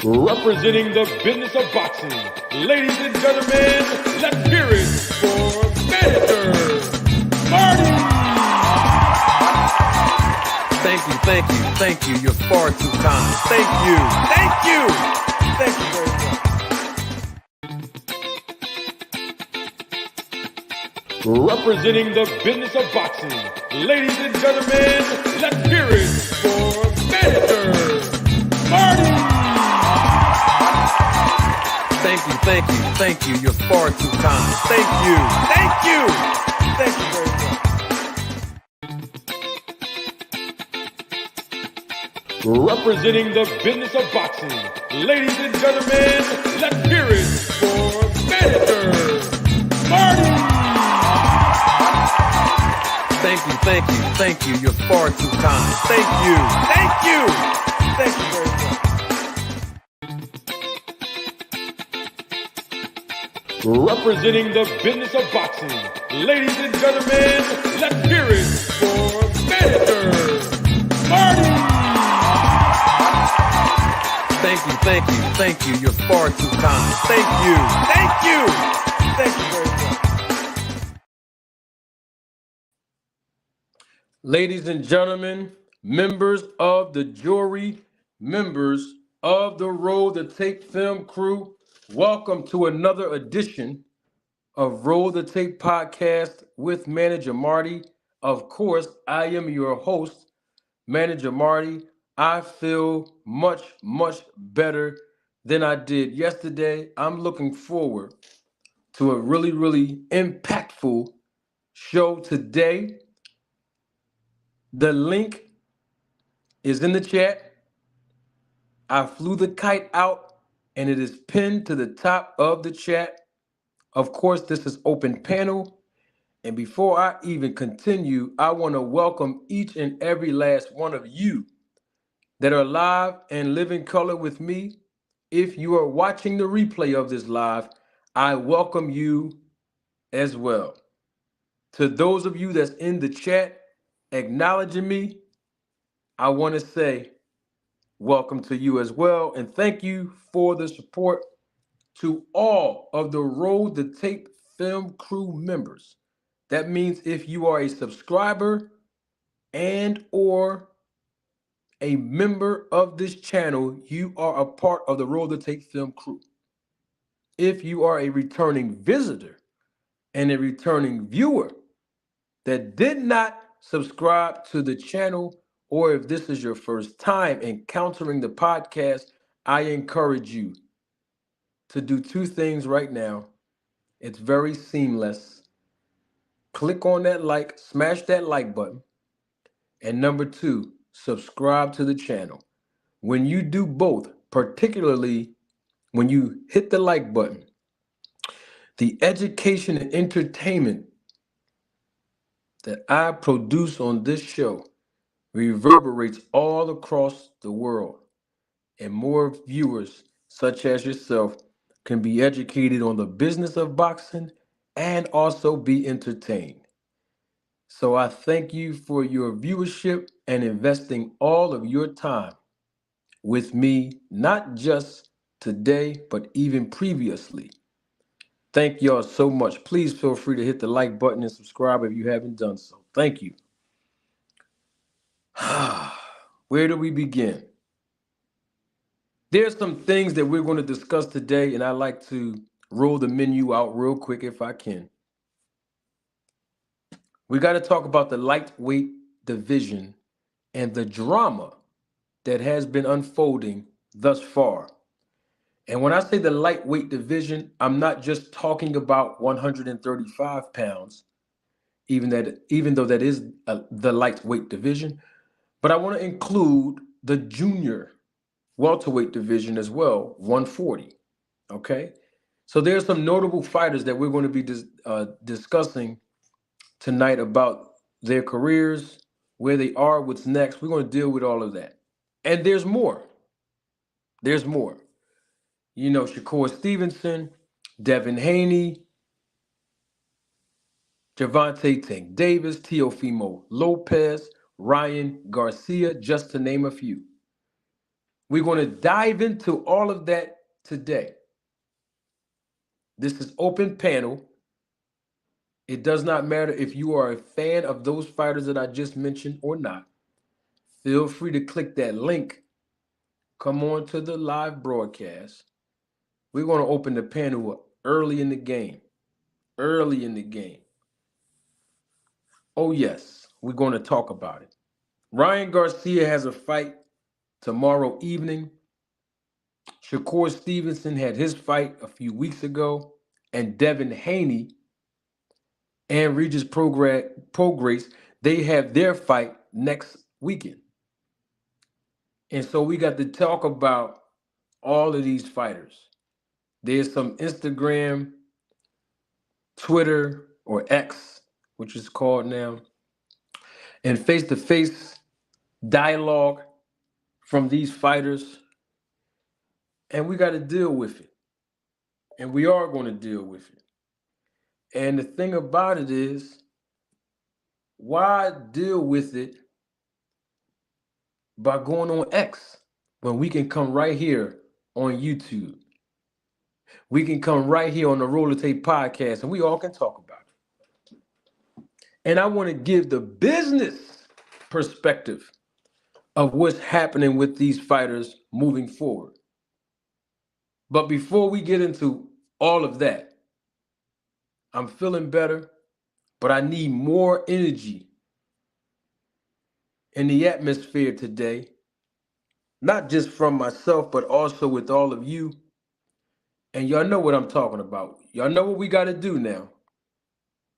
Representing the business of boxing, ladies and gentlemen, let's hear it for Manager Marty! Thank you. You're far too kind. Thank you very much. Representing the business of boxing, ladies and gentlemen, let's hear it for Manager Marty! Thank you. You're far too kind. Thank you very much. Representing the business of boxing, ladies and gentlemen, let's hear it for Manager Marty! Thank you. You're far too kind. Thank you very much. Representing the business of boxing, ladies and gentlemen, let's hear it for Manager Marty! Thank you. You're far too kind. Thank you very much. Ladies and gentlemen, members of the jury, members of the Roll the Tape film crew, welcome to another edition of Roll the Tape podcast with Manager Marty. Of course, I am your host, Manager Marty. I feel much better than I did yesterday. I'm looking forward to a really impactful show today. The link is in the chat. I flew the kite out and it is pinned to the top of the chat. Of course, this is open panel. And before I even continue, I want to welcome each and every last one of you that are live and live in color with me. If you are watching the replay of this live, I welcome you as well. To those of you that's in the chat acknowledging me, I want to say welcome to you as well. And thank you for the support to all of the Roll the Tape film crew members. That means if you are a subscriber and or a member of this channel, you are a part of the Roll the Tape film crew. If you are a returning visitor and a returning viewer that did not subscribe to the channel, or if this is your first time encountering the podcast, I encourage you to do two things right now. It's very seamless. Click on that like, smash that like button. And number two, subscribe to the channel. When you do both, particularly when you hit the like button, the education and entertainment that I produce on this show reverberates all across the world, and more viewers such as yourself can be educated on the business of boxing and also be entertained. So I thank you for your viewership and investing all of your time with me, not just today, but even previously. Thank y'all so much. Please feel free to hit the like button and subscribe if you haven't done so. Thank you. Where do we begin? There's some things that we're going to discuss today, and I like to roll the menu out real quick if I can. We got to talk about the lightweight division and the drama that has been unfolding thus far. And when I say the lightweight division, I'm not just talking about 135 pounds, even though that is the lightweight division, but I want to include the junior welterweight division as well, 140. Okay, so there's some notable fighters that we're going to be discussing tonight about their careers, where they are, what's next. We're going to deal with all of that, and there's more. There's more. You know, Shakur Stevenson, Devin Haney, Gervonta Tank Davis, Teofimo Lopez, Ryan Garcia, just to name a few. We're going to dive into all of that today. This is open panel. It does not matter if you are a fan of those fighters that I just mentioned or not. Feel free to click that link. Come on to the live broadcast. We're going to open the panel early in the game. Early in the game. Oh, yes, we're going to talk about it. Ryan Garcia has a fight tomorrow evening. Shakur Stevenson had his fight a few weeks ago. And Devin Haney and Regis Prograis, they have their fight next weekend. And so we got to talk about all of these fighters. There's some Instagram, Twitter, or X, which is called now, and face-to-face dialogue from these fighters. And we got to deal with it. And we are going to deal with it. And the thing about it is, why deal with it by going on X when we can come right here on YouTube? We can come right here on the Roller Tape podcast and we all can talk about it. And I want to give the business perspective of what's happening with these fighters moving forward. But before we get into all of that, I'm feeling better, but I need more energy in the atmosphere today, not just from myself, but also with all of you. And y'all know what I'm talking about. Y'all know what we got to do now.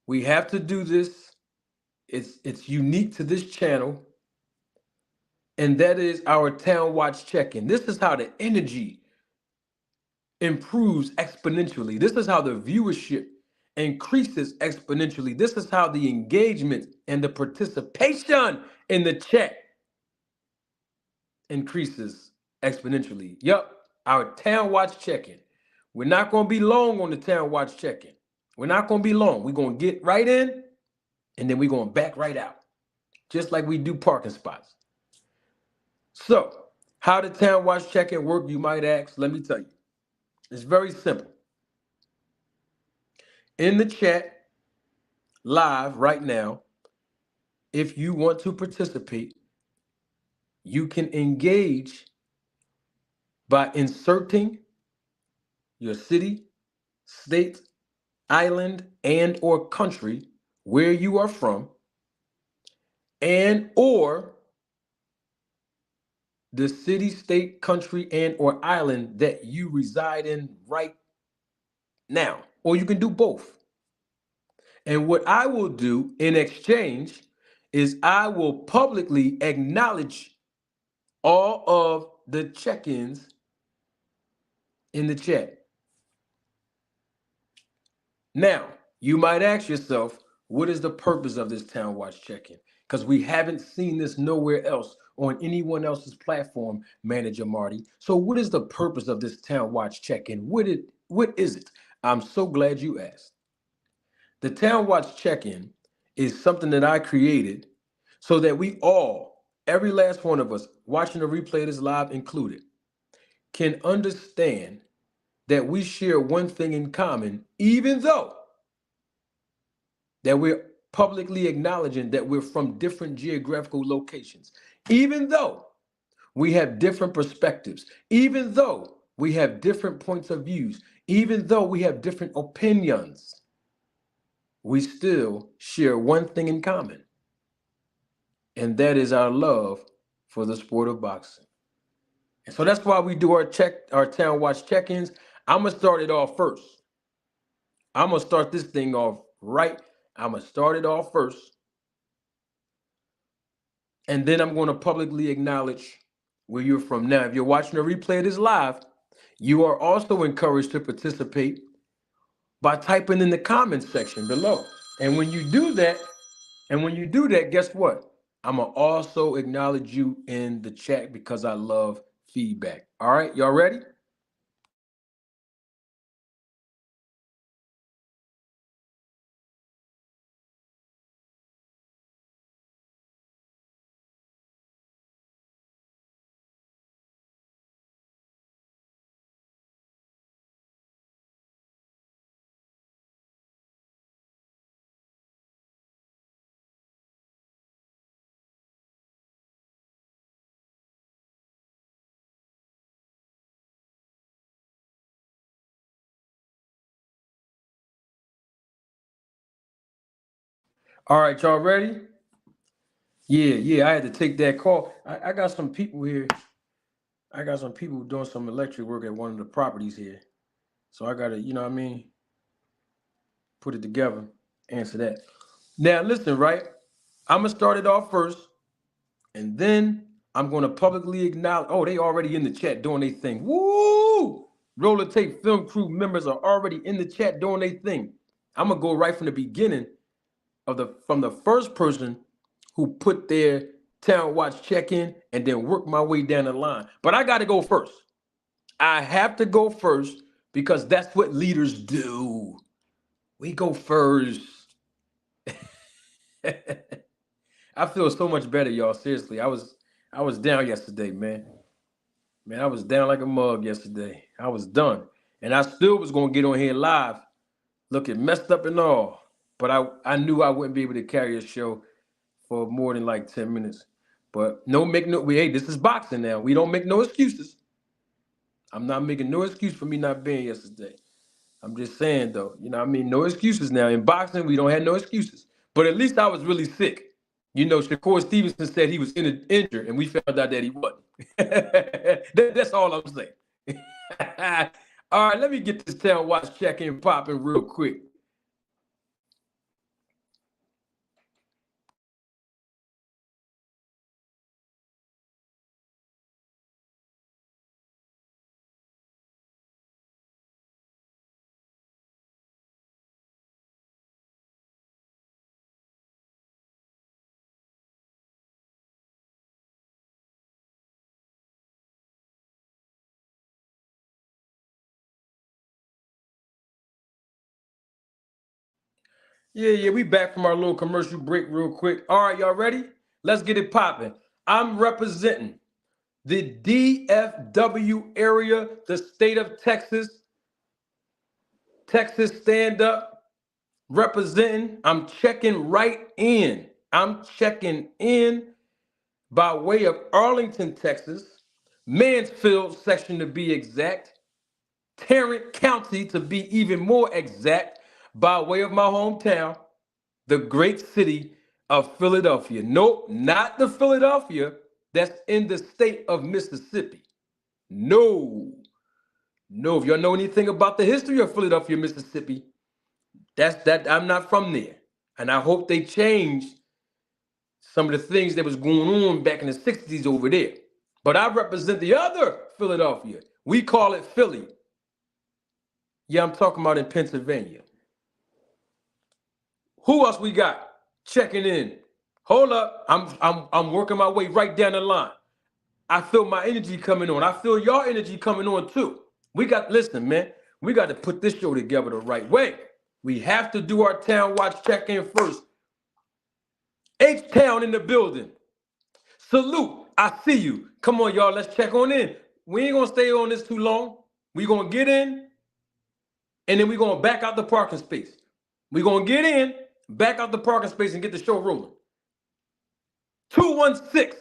We have to do this. It's unique to this channel, and that is our Town Watch check-in. This is how the energy improves exponentially. This is how the viewership increases exponentially. This is how the engagement and the participation in the chat increases exponentially. Yup, our Town Watch check-in. We're not going to be long on the Town Watch check-in. We're not going to be long. We're going to get right in, and then we're going to back right out, just like we do parking spots. So, how the Town Watch check-in work, you might ask? Let me tell you. It's very simple. In the chat, live right now, if you want to participate, you can engage by inserting your city, state, island, and or country where you are from, and or the city, state, country, and or island that you reside in right now. Or you can do both. And what I will do in exchange is I will publicly acknowledge all of the check-ins in the chat. Now, you might ask yourself, what is the purpose of this Town Watch check-in? Because we haven't seen this nowhere else on anyone else's platform, Manager Marty. So what is the purpose of this Town Watch check-in? What is it? I'm so glad you asked. The Town Watch check-in is something that I created so that we all, every last one of us, watching the replay of this live included, can understand that we share one thing in common, even though that we're publicly acknowledging that we're from different geographical locations, even though we have different perspectives, even though we have different points of views, even though we have different opinions, we still share one thing in common, and that is our love for the sport of boxing. And so that's why we do our Town Watch check-ins. I'm gonna start it off first. I'm gonna start this thing off right. I'm gonna start it off first, and then I'm gonna publicly acknowledge where you're from. Now, if you're watching a replay of this live, you are also encouraged to participate by typing in the comments section below. And when you do that, guess what? I'm gonna also acknowledge you in the chat because I love feedback. All right, y'all ready? All right, y'all ready? Yeah, I had to take that call. I got some people here. I got some people doing some electric work at one of the properties here. So I got to, you know what I mean, put it together, answer that. Now, listen, right? I'm going to start it off first, and then I'm going to publicly acknowledge. Oh, they already in the chat doing their thing. Woo! Roller Tape Film Crew members are already in the chat doing their thing. I'm going to go right from the beginning from the first person who put their Town Watch check-in and then work my way down the line. But I got to go first. I have to go first because that's what leaders do. We go first. I feel so much better, y'all. Seriously, I was down yesterday, man. Man, I was down like a mug yesterday. I was done. And I still was going to get on here live, looking messed up and all. But I knew I wouldn't be able to carry a show for more than like 10 minutes. But hey, this is boxing now. We don't make no excuses. I'm not making no excuse for me not being yesterday. I'm just saying, though, you know what I mean? No excuses now. In boxing, we don't have no excuses. But at least I was really sick. You know, Shakur Stevenson said he was injured, and we found out that he wasn't. That's all I'm saying. All right, let me get this Town Watch check-in popping real quick. Yeah, we back from our little commercial break real quick. All right, y'all ready? Let's get it popping. I'm representing the DFW area, the state of Texas. Texas stand up, representing. I'm checking right in. I'm checking in by way of Arlington, Texas, Mansfield section to be exact, Tarrant County to be even more exact, by way of my hometown, the great city of Philadelphia. Nope, not the Philadelphia that's in the state of Mississippi. No. If y'all know anything about the history of Philadelphia, Mississippi, I'm not from there. And I hope they change some of the things that was going on back in the 60s over there. But I represent the other Philadelphia. We call it Philly. Yeah, I'm talking about in Pennsylvania. Who else we got checking in? Hold up. I'm working my way right down the line. I feel my energy coming on. I feel your energy coming on too. Listen, man, we got to put this show together the right way. We have to do our Town Watch check-in first. H-Town in the building. Salute. I see you. Come on, y'all. Let's check on in. We ain't going to stay on this too long. We going to get in, and then we going to back out the parking space. We going to get in, back out the parking space, and get the show rolling. 216,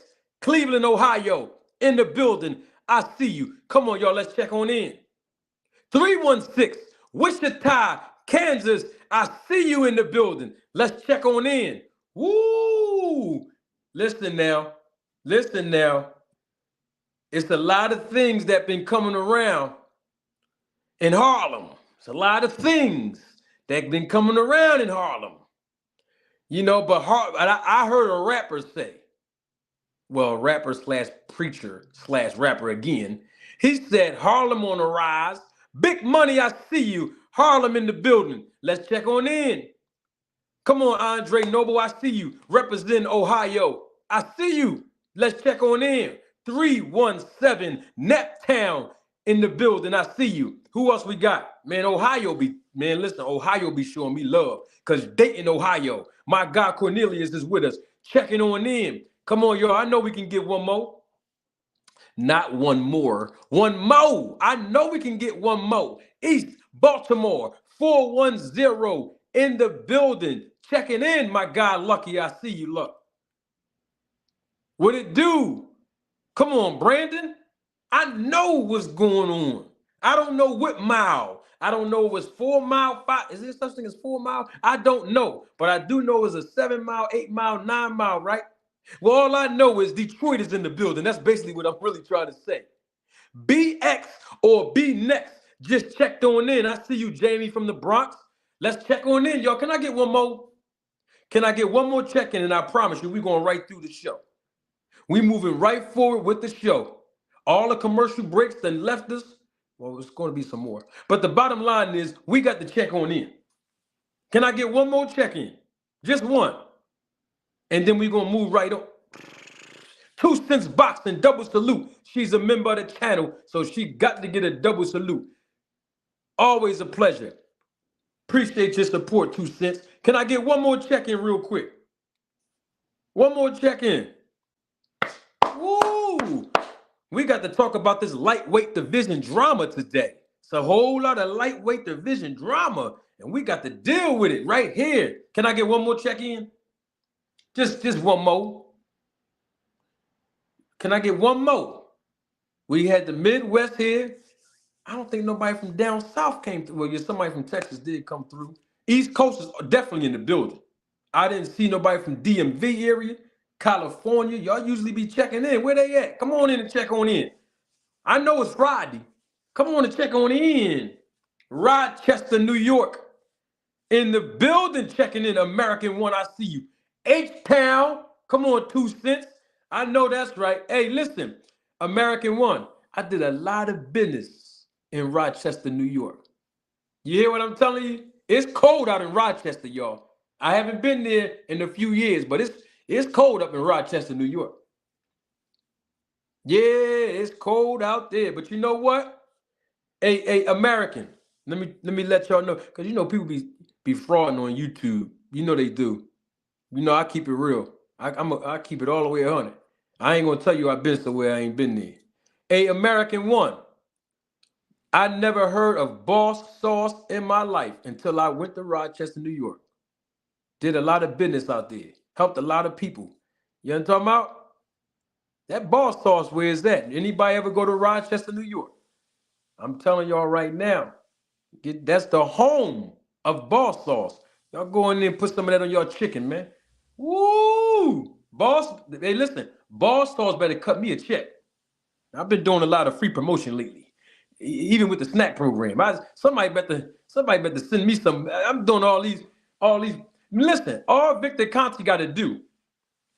Cleveland, Ohio, in the building. I see you. Come on, y'all. Let's check on in. 316, Wichita, Kansas. I see you in the building. Let's check on in. Woo! Listen now. It's a lot of things that been coming around in Harlem. It's a lot of things that been coming around in Harlem. You know, but I heard a rapper say, well, rapper slash preacher slash rapper again. He said, Harlem on the rise. Big money, I see you. Harlem in the building. Let's check on in. Come on, Andre Noble, I see you. Representing Ohio. I see you. Let's check on in. 317, Naptown in the building. I see you. Who else we got? Man, Ohio be showing me love. Because Dayton, Ohio, my guy Cornelius is with us. Checking on in. Come on, y'all. I know we can get one more. Not one more. One more. I know we can get one more. East Baltimore, 410 in the building. Checking in, my guy Lucky. I see you, look. What it do? Come on, Brandon. I know what's going on. I don't know what mile. I don't know if it's 4 mile, 5. Is there such thing as 4 mile? I don't know. But I do know it's a 7 mile, 8 mile, 9 mile, right? Well, all I know is Detroit is in the building. That's basically what I'm really trying to say. BX or B next just checked on in. I see you, Jamie from the Bronx. Let's check on in, y'all. Can I get one more? Can I get one more check-in? And I promise you, we're going right through the show. We moving right forward with the show. All the commercial breaks that left us, well, it's going to be some more. But the bottom line is, we got to check on in. Can I get one more check-in? Just one. And then we're going to move right on. 2 cents boxing, double salute. She's a member of the channel, so she got to get a double salute. Always a pleasure. Appreciate your support, 2 cents. Can I get one more check-in real quick? One more check-in. Woo! We got to talk about this lightweight division drama today. It's a whole lot of lightweight division drama, and we got to deal with it right here. Can I get one more check-in? Just one more. Can I get one more? We had the Midwest here. I don't think nobody from down south came through. Well, yeah, somebody from Texas did come through. East Coast is definitely in the building. I didn't see nobody from DMV area, California. Y'all usually be checking in. Where they at? Come on in and check on in. I know it's Friday. Come on and check on in. Rochester, New York. In the building, checking in. American One, I see you. H-Town. Come on, 2 cents. I know that's right. Hey, listen, American One. I did a lot of business in Rochester, New York. You hear what I'm telling you? It's cold out in Rochester, y'all. I haven't been there in a few years, but it's cold up in Rochester, New York. Yeah, it's cold out there. But you know what? Hey, American, let me let y'all know, because you know people be frauding on YouTube. You know they do. You know I keep it real. I keep it all the way 100. I ain't gonna tell you I've been somewhere I ain't been there. Hey, American One. I never heard of Boss Sauce in my life until I went to Rochester, New York. Did a lot of business out there. Helped a lot of people. You know what I'm talking about? That Boss Sauce, where is that? Anybody ever go to Rochester, New York? I'm telling y'all right now, that's the home of Boss Sauce. Y'all go in there and put some of that on your chicken, man. Woo! Hey, listen, Boss Sauce better cut me a check. I've been doing a lot of free promotion lately, even with the snack program. Somebody better send me some. I'm doing all these. Listen, all Victor Conti got to do,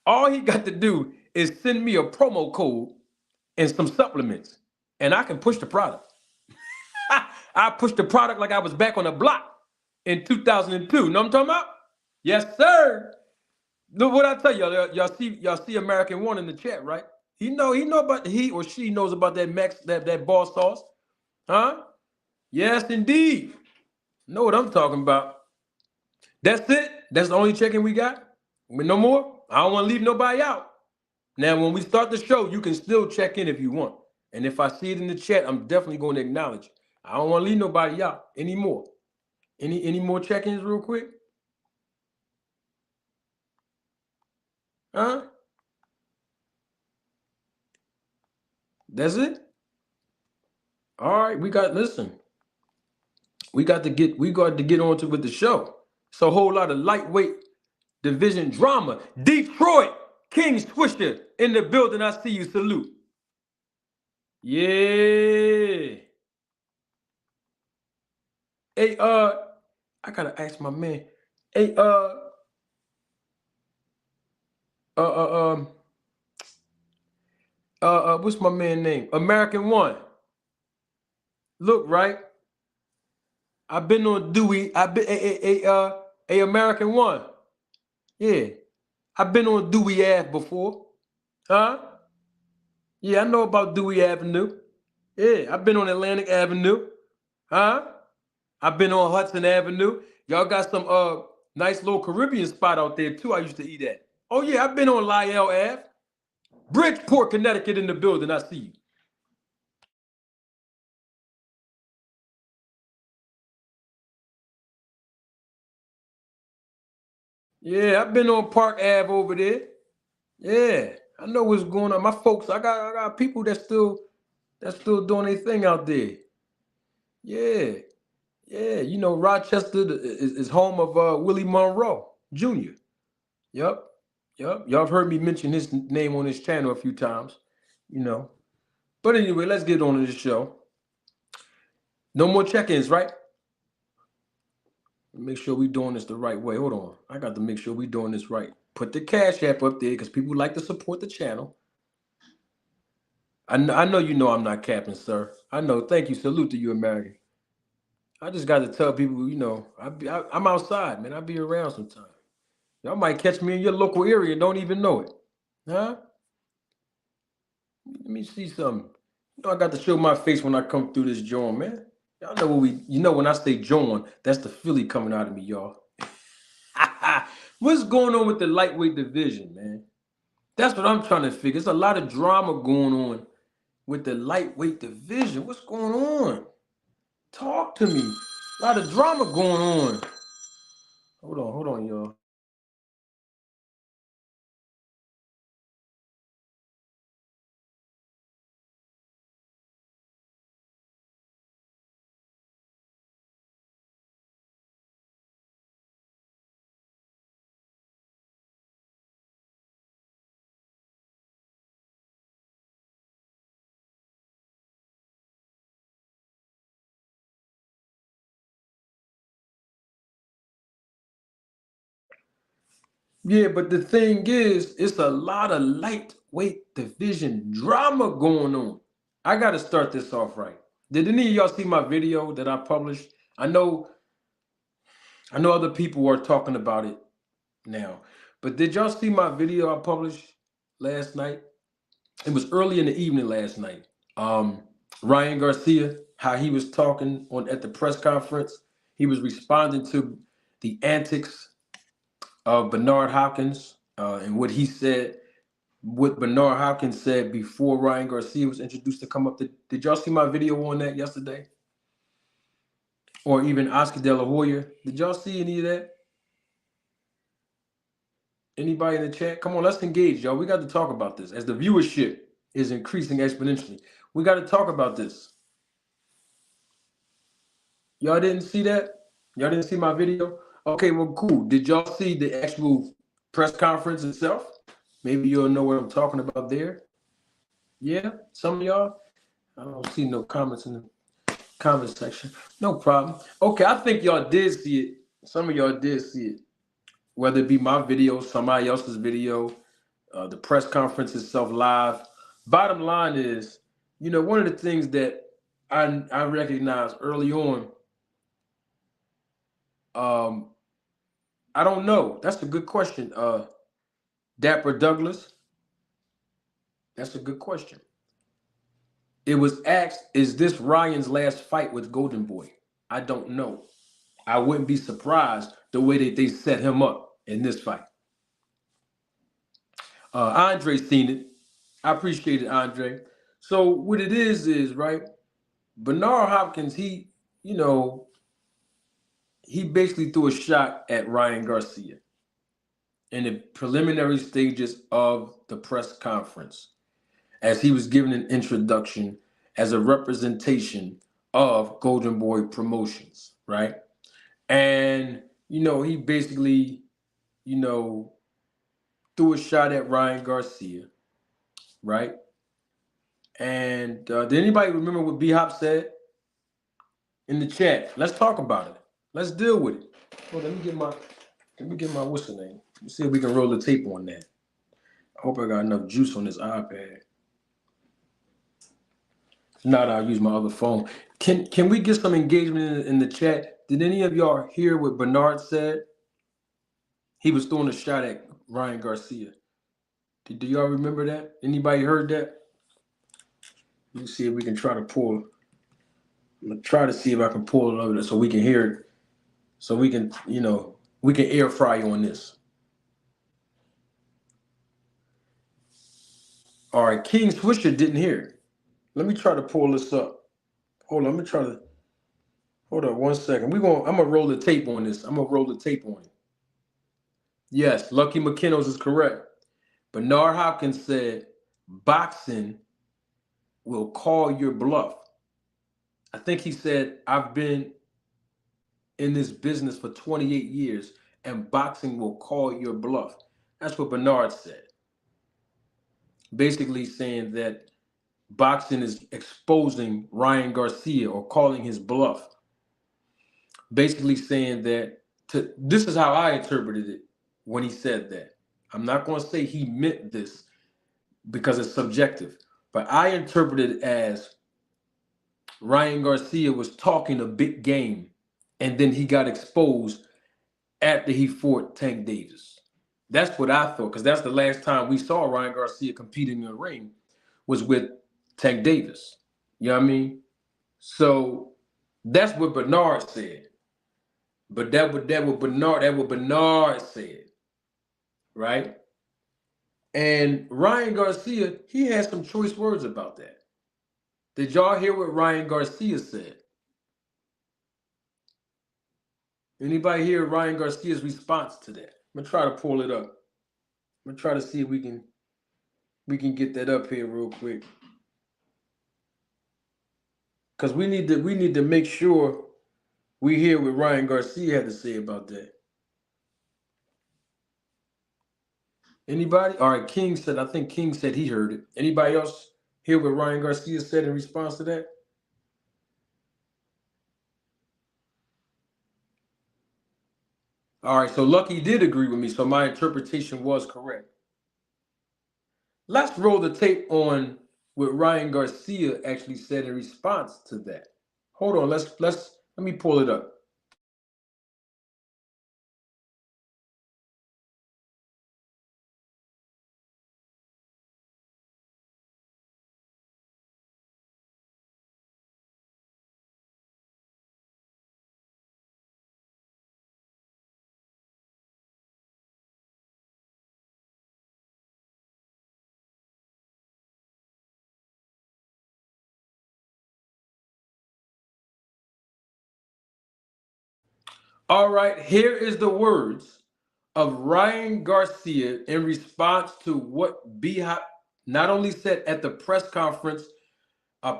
all he got to do is send me a promo code and some supplements, and I can push the product. I pushed the product like I was back on the block in 2002. Know what I'm talking about? Yes, sir. Look what I tell y'all. Y'all see American One in the chat, right? He or she knows about that Boss Sauce. Huh? Yes, indeed. Know what I'm talking about. That's it. That's the only check-in we got. With no more. I don't want to leave nobody out. Now, when we start the show, you can still check in if you want. And if I see it in the chat, I'm definitely going to acknowledge it. I don't want to leave nobody out anymore. Any more check-ins real quick? Huh? That's it? All right, we got to get on to with the show. It's a whole lot of lightweight division drama. Detroit, King Swisher in the building. I see you. Salute. Yeah. Hey, I gotta ask my man. Hey, what's my man name? American One. Look, right? I've been on Dewey. Hey, American One. Yeah. I've been on Dewey Ave before. Huh? Yeah, I know about Dewey Avenue. Yeah, I've been on Atlantic Avenue. Huh? I've been on Hudson Avenue. Y'all got some nice little Caribbean spot out there too. I used to eat at. Oh yeah, I've been on Lyell Ave. Bridgeport, Connecticut in the building. I see you. Yeah, I've been on Park Ave over there. Yeah, I know what's going on. My folks, I got people that still doing their thing out there. Yeah. Yeah, you know, Rochester is home of Willie Monroe Jr. Yep. Yep. Y'all have heard me mention his name on this channel a few times, you know. But anyway, let's get on to this show. No more check-ins, right? Make sure we doing this the right way. Hold on. I got to make sure we doing this right. Put the Cash App up there because people like to support the channel. I know you know I'm not capping, sir. I know. Thank you. Salute to you, American. I just got to tell people, you know, I'm outside, man. I be around sometimes. Y'all might catch me in your local area and don't even know it. Huh? Let me see something. You know, I got to show my face when I come through this joint, man. Y'all know you know, when I say joint, that's the Philly coming out of me, y'all. What's going on with the lightweight division, man? That's what I'm trying to figure. There's a lot of drama going on with the lightweight division. What's going on? Talk to me. A lot of drama going on. Hold on, y'all. Yeah, but the thing is, it's a lot of lightweight division drama going on. I got to start this off right. Did any of y'all see my video that I published? I know other people are talking about it now, but did y'all see my video I published last night? It was early in the evening last night. Ryan Garcia, how he was talking at the press conference, he was responding to the antics of Bernard Hopkins and what he said, what Bernard Hopkins said before Ryan Garcia was introduced to come up. Did y'all see my video on that yesterday? Or even Oscar De La Hoya? Did y'all see any of that? Anybody in the chat? Come on, let's engage, y'all. We got to talk about this. As the viewership is increasing exponentially, we got to talk about this. Y'all didn't see that? Y'all didn't see my video? Okay, well, cool. Did y'all see the actual press conference itself? Maybe you'll know what I'm talking about there. Yeah, some of y'all? I don't see no comments in the comment section. No problem. Okay, I think y'all did see it. Some of y'all did see it. Whether it be my video, somebody else's video, the press conference itself live. Bottom line is, you know, one of the things that I recognized early on, I don't know. That's a good question. Dapper Douglas, that's a good question. It was asked, is this Ryan's last fight with Golden Boy? I don't know. I wouldn't be surprised the way that they set him up in this fight. Andre seen it. I appreciate it, Andre. So what it is right, Bernard Hopkins, he basically threw a shot at Ryan Garcia in the preliminary stages of the press conference as he was giving an introduction as a representation of Golden Boy Promotions, right? And, he basically, threw a shot at Ryan Garcia, right? And did anybody remember what B-Hop said in the chat? Let's talk about it. Let's deal with it. Well, let me get my what's the name? Let's see if we can roll the tape on that. I hope I got enough juice on this iPad. If not, I'll use my other phone. Can we get some engagement in the chat? Did any of y'all hear what Bernard said? He was throwing a shot at Ryan Garcia. Do y'all remember that? Anybody heard that? Let me see if we can try to pull. I'm gonna try to see if I can pull it over so we can hear it. So we can, we can air fry on this. All right, King Swisher didn't hear it. Let me try to pull this up. Hold on, hold on 1 second. I'm gonna roll the tape on this. I'm gonna roll the tape on it. Yes, Lucky McKinnos is correct. Bernard Hopkins said, boxing will call your bluff. I think he said, I've been in this business for 28 years, and boxing will call your bluff. That's what Bernard said. Basically saying that boxing is exposing Ryan Garcia or calling his bluff. Basically saying that this is how I interpreted it when he said that. I'm not going to say he meant this because it's subjective, but I interpreted it as Ryan Garcia was talking a big game and then he got exposed after he fought Tank Davis. That's what I thought, because that's the last time we saw Ryan Garcia competing in the ring was with Tank Davis. You know what I mean? So that's what Bernard said. But that what Bernard said, right? And Ryan Garcia, he had some choice words about that. Did y'all hear what Ryan Garcia said? Anybody hear Ryan Garcia's response to that? I'm gonna try to pull it up. I'm gonna try to see if we can get that up here real quick. Because we need to make sure we hear what Ryan Garcia had to say about that. Anybody? All right, I think King said he heard it. Anybody else hear what Ryan Garcia said in response to that? All right, so Lucky did agree with me, so my interpretation was correct. Let's roll the tape on what Ryan Garcia actually said in response to that. Hold on, let me pull it up. All right, here is the words of Ryan Garcia in response to what B-Hop not only said at the press conference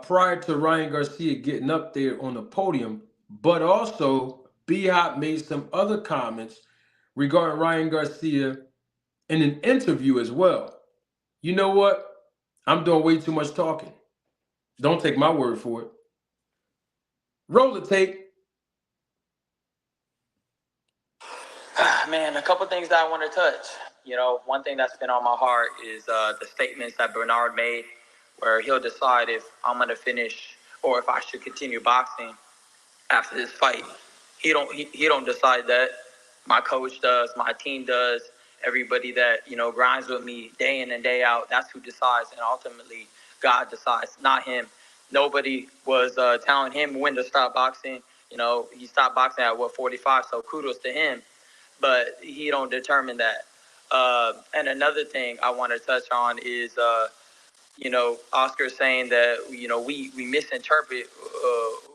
prior to Ryan Garcia getting up there on the podium, but also B-Hop made some other comments regarding Ryan Garcia in an interview as well. You know what? I'm doing way too much talking. Don't take my word for it. Roll the tape. Man, a couple things that I want to touch. You know, one thing that's been on my heart is the statements that Bernard made, where he'll decide if I'm going to finish or if I should continue boxing after this fight. He don't decide that. My coach does, my team does, everybody that, you know, grinds with me day in and day out, that's who decides, and ultimately God decides, not him. Nobody was telling him when to stop boxing. You know, he stopped boxing at 45, so kudos to him, but he don't determine that. And another thing I want to touch on is, you know, Oscar saying that, you know, we misinterpret,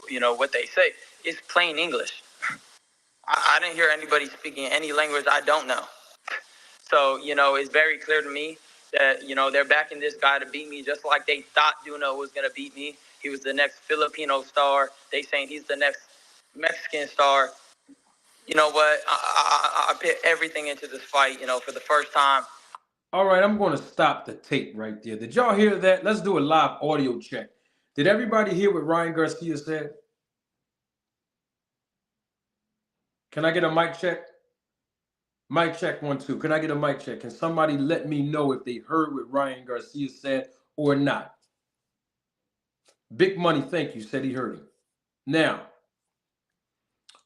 you know, what they say. It's plain English. I didn't hear anybody speaking any language I don't know. So, you know, it's very clear to me that, you know, they're backing this guy to beat me just like they thought Duno was going to beat me. He was the next Filipino star. They saying he's the next Mexican star. You know what? I put everything into this fight, you know, for the first time. All right, I'm going to stop the tape right there. Did y'all hear that? Let's do a live audio check. Did everybody hear what Ryan Garcia said? Can I get a mic check? Mic check 1, 2. Can I get a mic check? Can somebody let me know if they heard what Ryan Garcia said or not? Big Money, thank you, said he heard him. Now,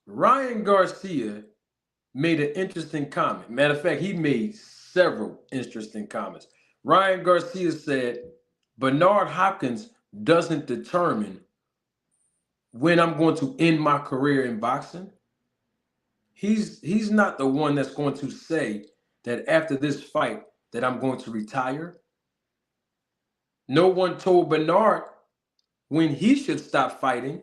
Ryan Garcia made an interesting comment. Matter of fact, he made several interesting comments. Ryan Garcia said, Bernard Hopkins doesn't determine when I'm going to end my career in boxing. He's not the one that's going to say that after this fight that I'm going to retire. No one told Bernard when he should stop fighting,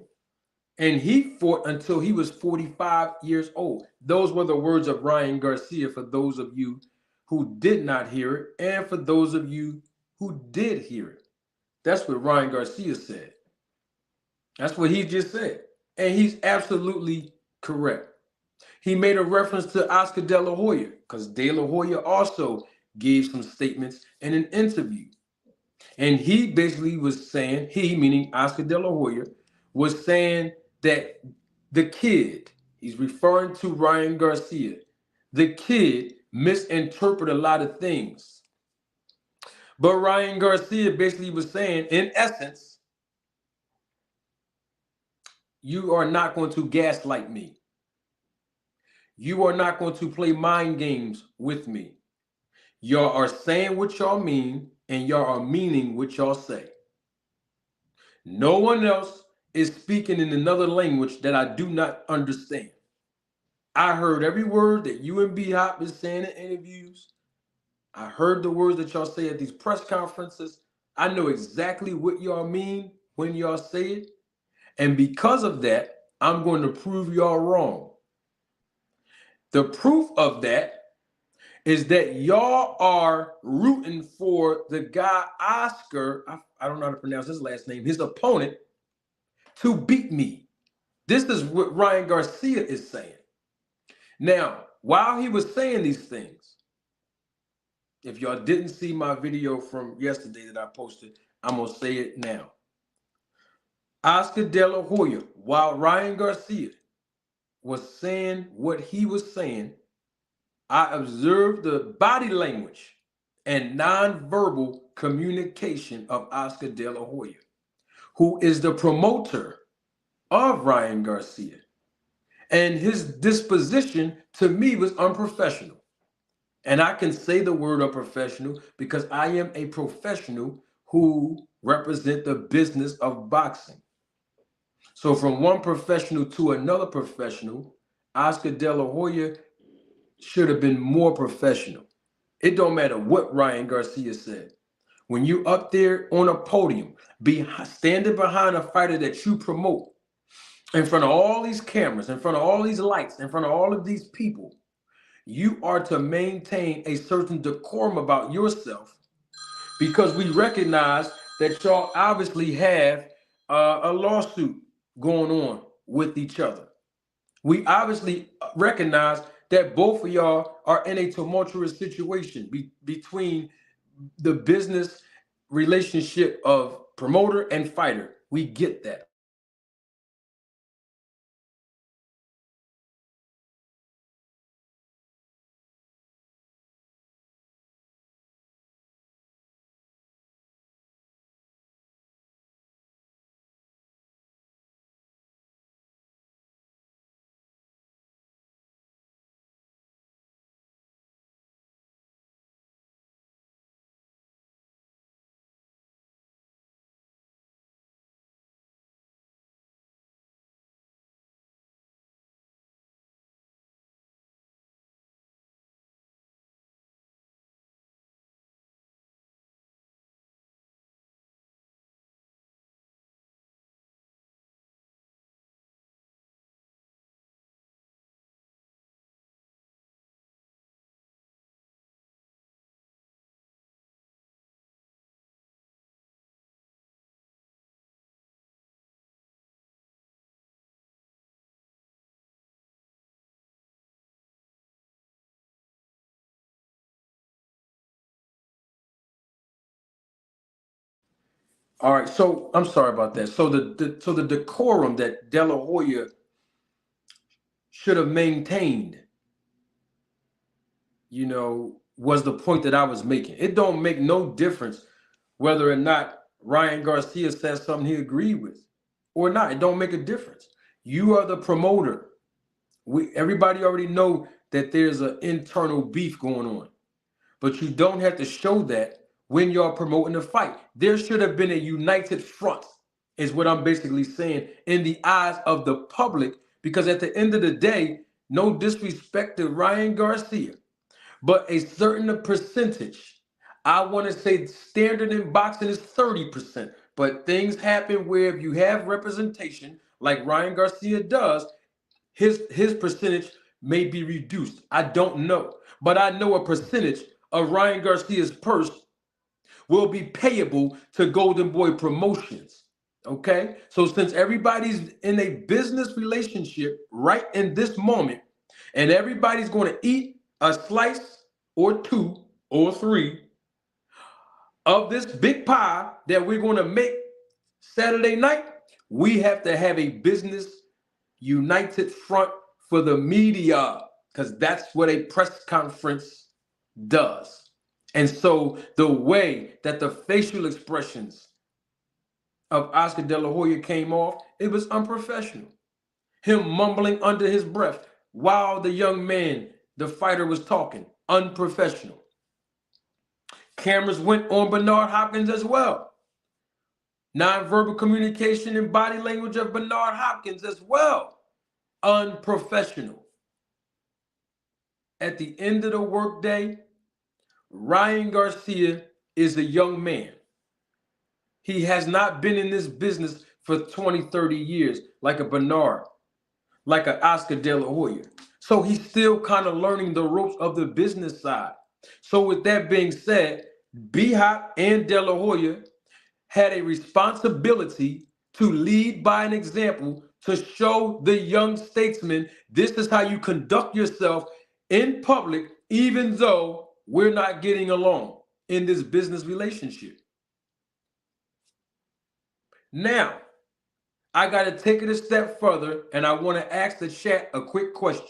and he fought until he was 45 years old. Those were the words of Ryan Garcia for those of you who did not hear it, and for those of you who did hear it. That's what Ryan Garcia said. That's what he just said. And he's absolutely Correct. He made a reference to Oscar De La Hoya because De La Hoya also gave some statements in an interview. And he basically was saying, he, meaning Oscar De La Hoya, was saying that the kid, he's referring to Ryan Garcia, the kid misinterpreted a lot of things. But Ryan Garcia basically was saying, in essence, you are not going to gaslight me. You are not going to play mind games with me. Y'all are saying what y'all mean, and y'all are meaning what y'all say. No one else is speaking in another language that I do not understand. I heard every word that you and B-Hop is saying in interviews. I heard the words that y'all say at these press conferences. I know exactly what y'all mean when y'all say it. And because of that, I'm going to prove y'all wrong. The proof of that is that y'all are rooting for the guy Oscar, I don't know how to pronounce his last name, his opponent, to beat me. This is what Ryan Garcia is saying. Now, while he was saying these things, if y'all didn't see my video from yesterday that I posted, I'm going to say it now. Oscar De La Hoya, while Ryan Garcia was saying what he was saying, I observed the body language and nonverbal communication of Oscar De La Hoya, who is the promoter of Ryan Garcia. And his disposition to me was unprofessional. And I can say the word unprofessional because I am a professional who represent the business of boxing. So from one professional to another professional, Oscar De La Hoya should have been more professional. It don't matter what Ryan Garcia said. When you up there on a podium, standing behind a fighter that you promote, in front of all these cameras, in front of all these lights, in front of all of these people, you are to maintain a certain decorum about yourself because we recognize that y'all obviously have a lawsuit going on with each other. We obviously recognize that both of y'all are in a tumultuous situation between the business relationship of promoter and fighter. We get that. All right, so I'm sorry about that. So the decorum that De La Hoya should have maintained, was the point that I was making. It don't make no difference whether or not Ryan Garcia says something he agreed with or not. It don't make a difference. You are the promoter. Everybody already know that there's an internal beef going on, but you don't have to show that when you're promoting a fight. There should have been a united front, is what I'm basically saying, in the eyes of the public, because at the end of the day, no disrespect to Ryan Garcia, but a certain percentage, I want to say standard in boxing is 30%, but things happen where if you have representation like Ryan Garcia does, his percentage may be reduced. I don't know, but I know a percentage of Ryan Garcia's purse will be payable to Golden Boy Promotions. Okay? So since everybody's in a business relationship right in this moment, and everybody's going to eat a slice or two or three of this big pie that we're going to make Saturday night, we have to have a business united front for the media, because that's what a press conference does. And so the way that the facial expressions of Oscar De La Hoya came off, it was unprofessional. Him mumbling under his breath while the young man, the fighter, was talking, unprofessional. Cameras went on Bernard Hopkins as well. Nonverbal communication and body language of Bernard Hopkins as well, unprofessional. At the end of the workday, Ryan Garcia is a young man. He has not been in this business for 20, 30 years like a Bernard, like an Oscar De La Hoya. So he's still kind of learning the ropes of the business side. So with that being said, B-Hop and De La Hoya had a responsibility to lead by an example, to show the young statesman, this is how you conduct yourself in public, even though we're not getting along in this business relationship. Now, I got to take it a step further, and I want to ask the chat a quick question.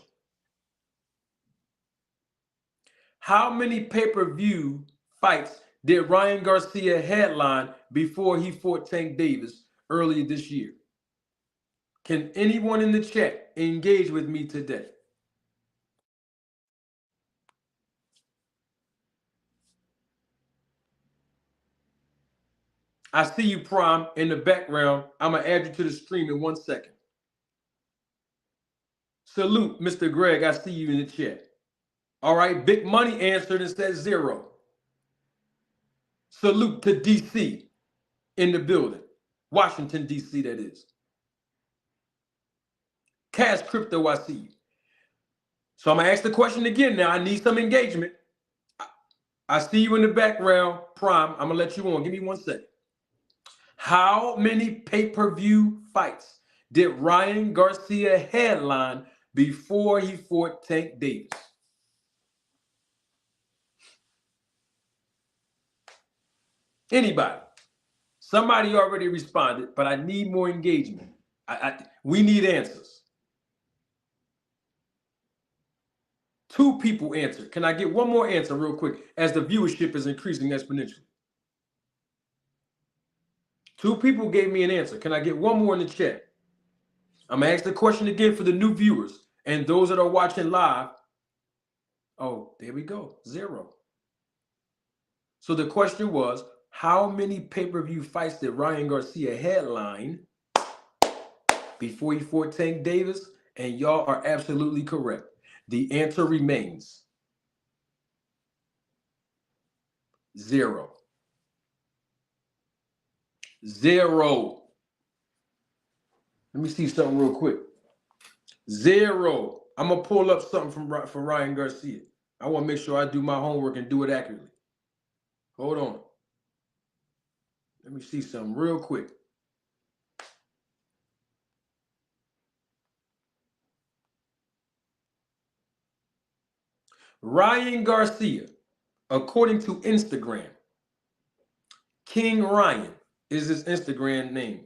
How many pay-per-view fights did Ryan Garcia headline before he fought Tank Davis earlier this year? Can anyone in the chat engage with me today? I see you, Prime, in the background. I'm going to add you to the stream in 1 second. Salute, Mr. Greg. I see you in the chat. All right, Big Money answered and said 0. Salute to DC in the building. Washington, DC, that is. Cash Crypto, I see you. So I'm going to ask the question again now. I need some engagement. I see you in the background, Prime. I'm going to let you on. Give me 1 second. How many pay-per-view fights did Ryan Garcia headline before he fought Tank Davis? Anybody? Somebody already responded, but I need more engagement. We need answers. 2 people answered. Can I get one more answer real quick as the viewership is increasing exponentially? 2 people gave me an answer. Can I get one more in the chat? I'm going to ask the question again for the new viewers and those that are watching live. Oh, there we go. 0. So the question was, how many pay-per-view fights did Ryan Garcia headline before he fought Tank Davis? And y'all are absolutely correct. The answer remains 0. 0. Let me see something real quick. 0. I'm going to pull up something for Ryan Garcia. I want to make sure I do my homework and do it accurately. Hold on. Let me see something real quick. Ryan Garcia, according to Instagram, King Ryan is his Instagram name.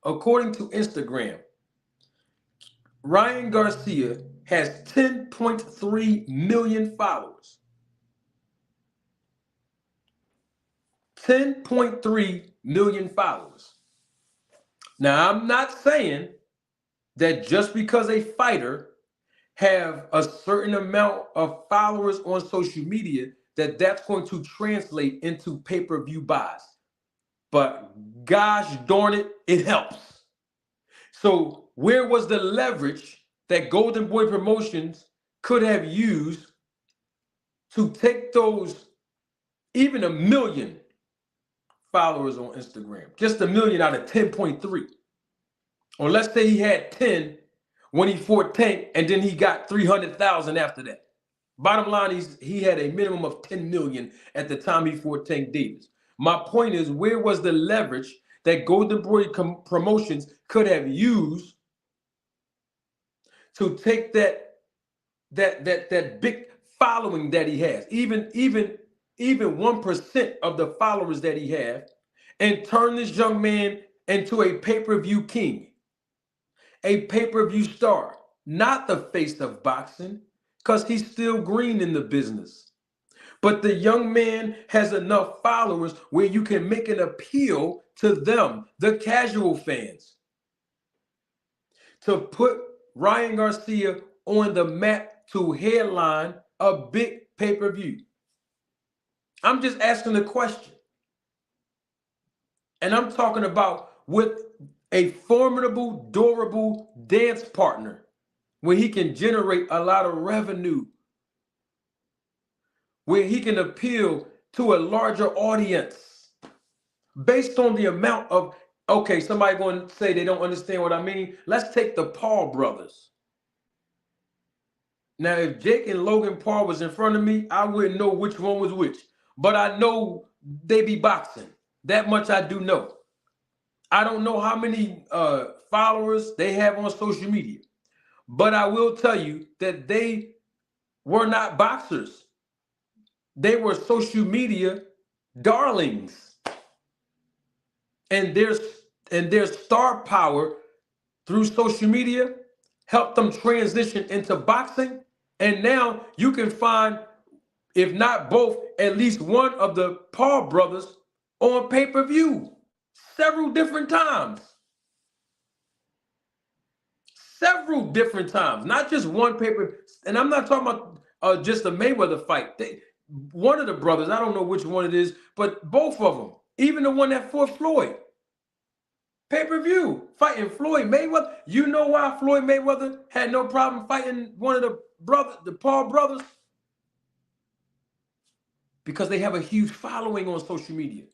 According to Instagram, Ryan Garcia has 10.3 million followers. 10.3 million followers. Now, I'm not saying that just because a fighter have a certain amount of followers on social media that that's going to translate into pay-per-view buys. But gosh darn it, it helps. So where was the leverage that Golden Boy Promotions could have used to take those even 1 million followers on Instagram? Just 1 million out of 10.3. Or let's say he had 10 when he fought Tank, and then he got 300,000 after that. Bottom line, he had a minimum of 10 million at the time he fought Tank Davis. My point is, where was the leverage that Golden Boy Promotions could have used to take that big following that he has, even 1% of the followers that he has, and turn this young man into a pay-per-view king, a pay-per-view star, not the face of boxing, because he's still green in the business. But the young man has enough followers where you can make an appeal to them, the casual fans, to put Ryan Garcia on the map to headline a big pay-per-view. I'm just asking the question. And I'm talking about with a formidable, durable dance partner where he can generate a lot of revenue, where he can appeal to a larger audience based on the amount of, okay, somebody going to say they don't understand what I mean. Let's take the Paul brothers. Now, if Jake and Logan Paul was in front of me, I wouldn't know which one was which. But I know they be boxing. That much I do know. I don't know how many followers they have on social media. But I will tell you that they were not boxers. They were social media darlings. And their star power through social media helped them transition into boxing. And now you can find, if not both, at least one of the Paul brothers on pay-per-view several different times. Several different times, not just one paper. And I'm not talking about just a Mayweather fight. One of the brothers, I don't know which one it is, but both of them, even the one that fought Floyd, pay-per-view, fighting Floyd Mayweather. You know why Floyd Mayweather had no problem fighting one of the brothers, the Paul brothers? Because they have a huge following on social media.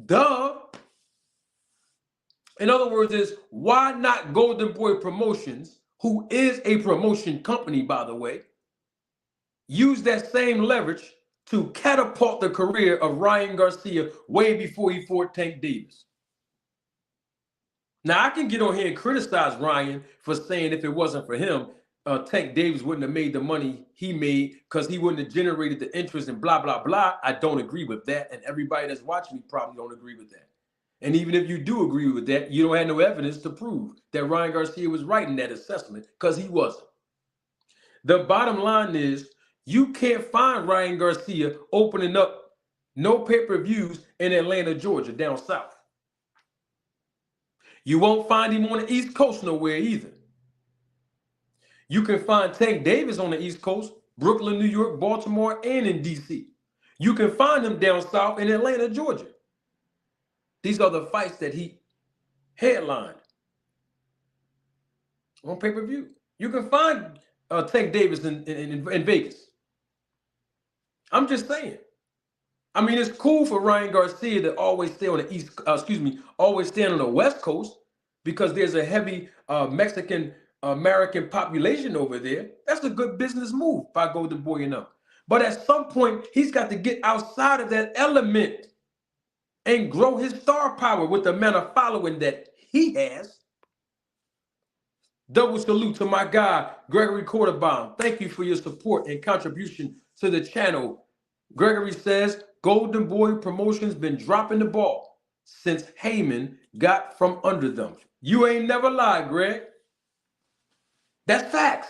Duh. In other words, is why not Golden Boy Promotions, who is a promotion company, by the way, use that same leverage to catapult the career of Ryan Garcia way before he fought Tank Davis? Now, I can get on here and criticize Ryan for saying if it wasn't for him, Tank Davis wouldn't have made the money he made because he wouldn't have generated the interest and blah, blah, blah. I don't agree with that. And everybody that's watching me probably don't agree with that. And even if you do agree with that, you don't have no evidence to prove that Ryan Garcia was right in that assessment, because he wasn't. The bottom line is you can't find Ryan Garcia opening up no pay-per-views in Atlanta, Georgia, down south. You won't find him on the East Coast nowhere either. You can find Tank Davis on the East Coast, Brooklyn, New York, Baltimore, and in D.C. You can find him down south in Atlanta, Georgia. These are the fights that he headlined on pay-per-view. You can find Tank Davis in Vegas. I'm just saying. I mean, it's cool for Ryan Garcia to always stay on the always stay on the West Coast, because there's a heavy Mexican American population over there. That's a good business move by Golden Boy enough. But at some point, he's got to get outside of that element and grow his star power with the amount of following that he has. Double salute to my guy, Gregory Quarterbaum. Thank you for your support and contribution to the channel. Gregory says, Golden Boy Promotions been dropping the ball since Heyman got from under them. You ain't never lied, Greg. That's facts.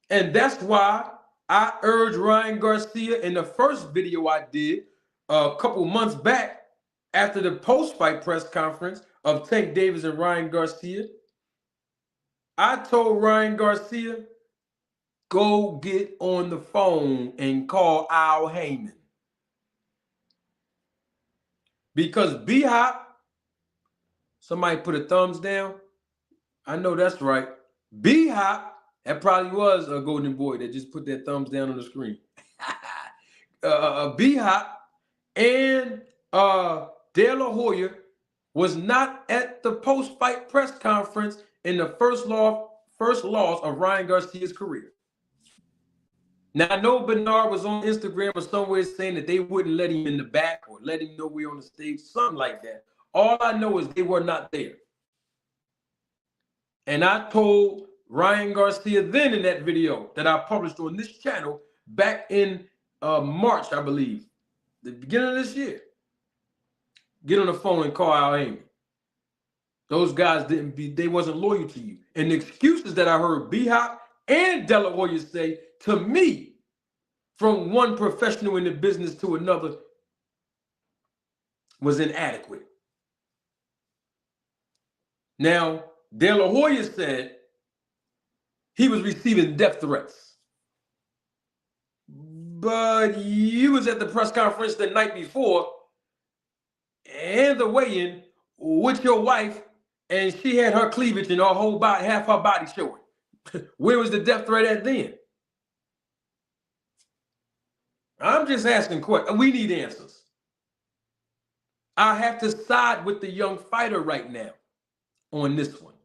And that's why I urged Ryan Garcia in the first video I did a couple months back after the post-fight press conference of Tank Davis and Ryan Garcia. I told Ryan Garcia, go get on the phone and call Al Heyman. Because B-Hop, somebody put a thumbs down. I know that's right. B-Hop, that probably was a Golden Boy that just put that thumbs down on the screen. B-Hop and De La Hoya was not at the post-fight press conference in the first loss of Ryan Garcia's career. Now, I know Bernard was on Instagram or somewhere saying that they wouldn't let him in the back or let him know we're on the stage, something like that. All I know is they were not there. And I told Ryan Garcia then in that video that I published on this channel back in March, I believe, the beginning of this year. Get on the phone and call Al Haney. Those guys they wasn't loyal to you. And the excuses that I heard B-Hop and De La Hoya say to me from one professional in the business to another was inadequate. Now, De La Hoya said he was receiving death threats. But you was at the press conference the night before and the weigh-in with your wife, and she had her cleavage and her whole body, half her body showing. Where was the death threat at then? I'm just asking questions. We need answers. I have to side with the young fighter right now on this one.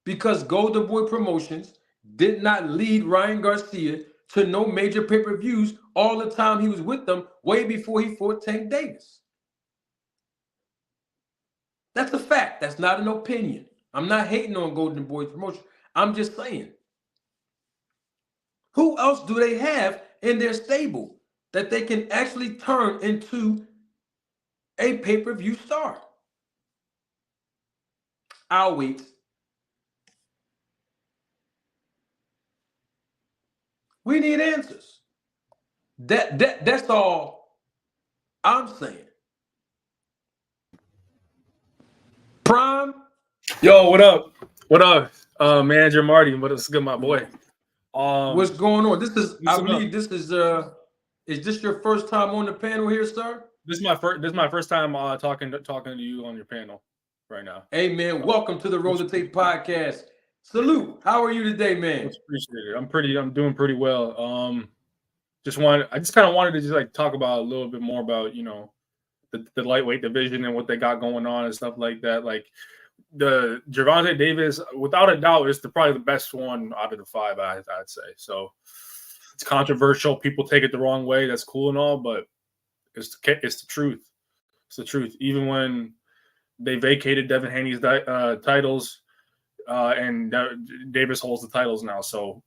Because Golden Boy Promotions did not lead Ryan Garcia to no major pay-per-views all the time he was with them, way before he fought Tank Davis. That's a fact. That's not an opinion. I'm not hating on Golden Boy Promotions. I'm just saying. Who else do they have in their stable that they can actually turn into a pay-per-view star? I'll wait. We need answers. That's all I'm saying. Prime. Yo, what up? What up? Manager Marty, what's good, my boy? What's going on? This is, I believe this is this your first time on the panel here, sir? This is my first time talking to you on your panel right now. Hey man, welcome to the Road to Tape podcast. Salute. How are you today, man? Appreciate it. I'm doing pretty well. I just kind of wanted to just like talk about a little bit more about, you know, the lightweight division and what they got going on and stuff like that. Like the Gervonta Davis, without a doubt, is probably the best one out of the five, I'd say. So it's controversial. People take it the wrong way. That's cool and all, but it's the truth. It's the truth. Even when they vacated Devin Haney's titles, and Davis holds the titles now. So,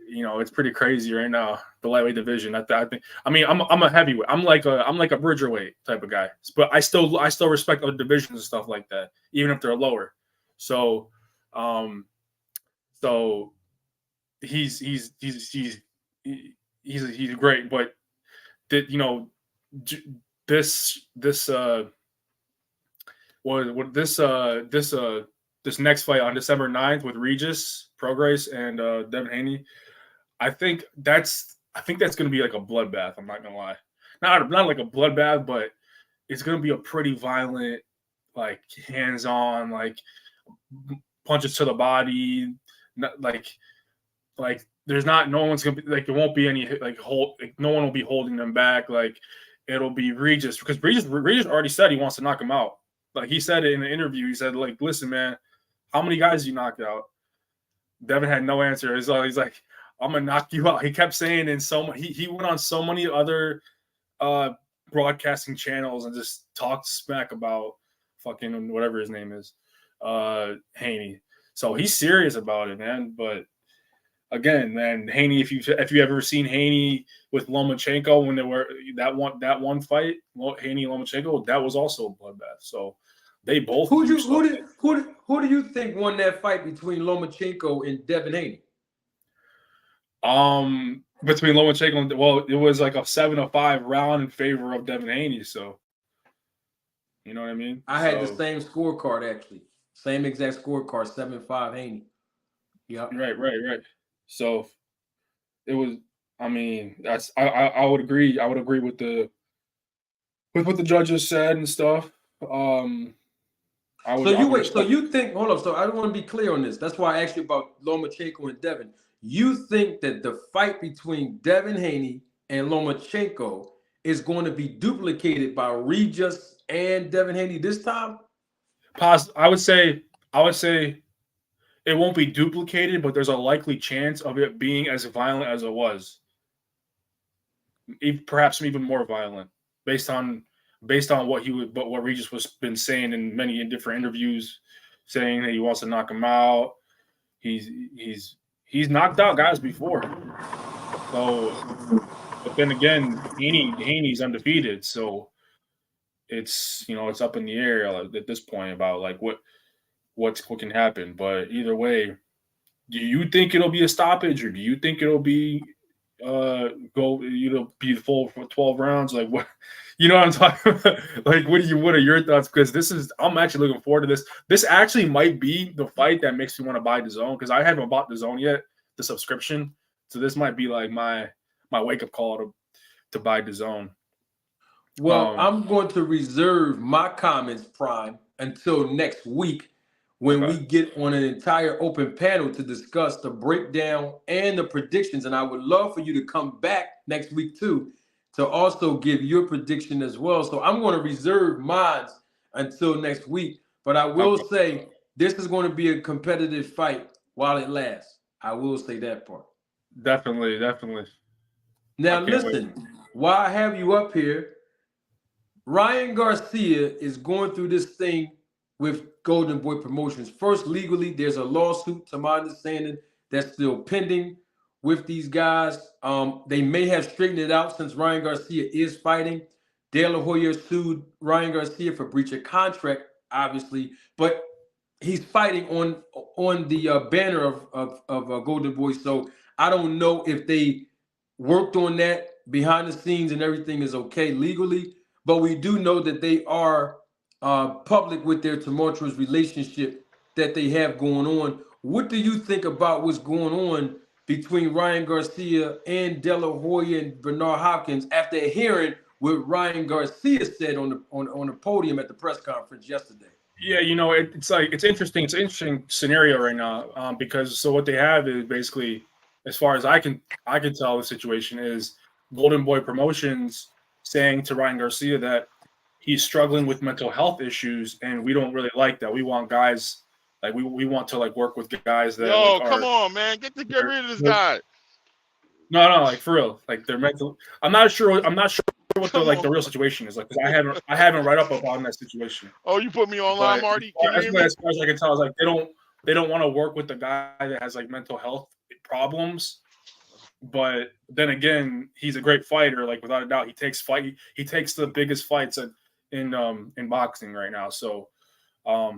you know, it's pretty crazy right now, the lightweight division. I think. I mean, I'm a heavyweight. I'm like a bridgerweight type of guy. But I still respect other divisions and stuff like that, even if they're lower. So, he's great. But you know, this next fight on December 9th with Regis, Prograis, and Devin Haney, I think that's going to be like a bloodbath. I'm not gonna lie, not like a bloodbath, but it's going to be a pretty violent, like hands-on, like punches to the body, not like there's not, no one's gonna be like, there won't be any no one will be holding them back. Like it'll be Regis, because Regis already said he wants to knock him out. Like he said it in an interview. He said, like, listen, man, how many guys you knocked out? Devin had no answer. He's like, I'm gonna knock you out. He kept saying he went on so many other broadcasting channels and just talked smack about fucking whatever his name is, Haney. So he's serious about it, man. But again, man, Haney, if you ever seen Haney with Lomachenko when they were that one fight, Haney and Lomachenko, that was also a bloodbath. So they both. Who do you think won that fight between Lomachenko and Devin Haney? Between Lomachenko and, well, it was like a 7-5 round in favor of Devin Haney. So you know what I mean? I had the same scorecard actually. Same exact scorecard, 7-5 Haney. Yeah. Right. So it was, I mean, that's I would agree. I would agree with what the judges said and stuff. So you think, hold on. So I want to be clear on this. That's why I asked you about Lomachenko and Devin. You think that the fight between Devin Haney and Lomachenko is going to be duplicated by Regis and Devin Haney this time? I would say it won't be duplicated, but there's a likely chance of it being as violent as it was, perhaps even more violent, based on what Regis was been saying in many different interviews, saying that he wants to knock him out. He's knocked out guys before, so. But then again, Haney's undefeated, so it's it's up in the air at this point about like what can happen. But either way, do you think it'll be a stoppage, or do you think it'll be be full for 12 rounds? Like what, what I'm talking about? Like what are your thoughts? Because I'm actually looking forward to this. This actually might be the fight that makes me want to buy DAZN, because I haven't bought DAZN yet, the subscription. So this might be like my wake up call to buy DAZN. Well, I'm going to reserve my comments, Prime, until next week when we get on an entire open panel to discuss the breakdown and the predictions. And I would love for you to come back next week too, to also give your prediction as well. So I'm going to reserve mine until next week. But I will say this is going to be a competitive fight while it lasts. I will say that part. Definitely. Now listen, while I have you up here, Ryan Garcia is going through this thing with Golden Boy Promotions. First, legally, there's a lawsuit, to my understanding, that's still pending with these guys. They may have straightened it out since Ryan Garcia is fighting. De La Hoya sued Ryan Garcia for breach of contract, obviously, but he's fighting on the banner of Golden Boy. So I don't know if they worked on that behind the scenes and everything is okay legally. But we do know that they are public with their tumultuous relationship that they have going on. What do you think about what's going on between Ryan Garcia and De La Hoya and Bernard Hopkins after hearing what Ryan Garcia said on the podium at the press conference yesterday? Yeah, it's interesting. It's an interesting scenario right now because what they have is basically, as far as I can tell, the situation is Golden Boy Promotions saying to Ryan Garcia that he's struggling with mental health issues, and we don't really like that. We want guys like we want to like work with guys that. Come on, man, get rid of this guy. No, like for real, like they're mental. I'm not sure what the real situation is like. Cause I haven't read up on that situation. Oh, you put me online, Marty. As far as I can tell, it's like they don't want to work with the guy that has like mental health problems. But then again, he's a great fighter. Like without a doubt, he takes the biggest fights in boxing right now. So, I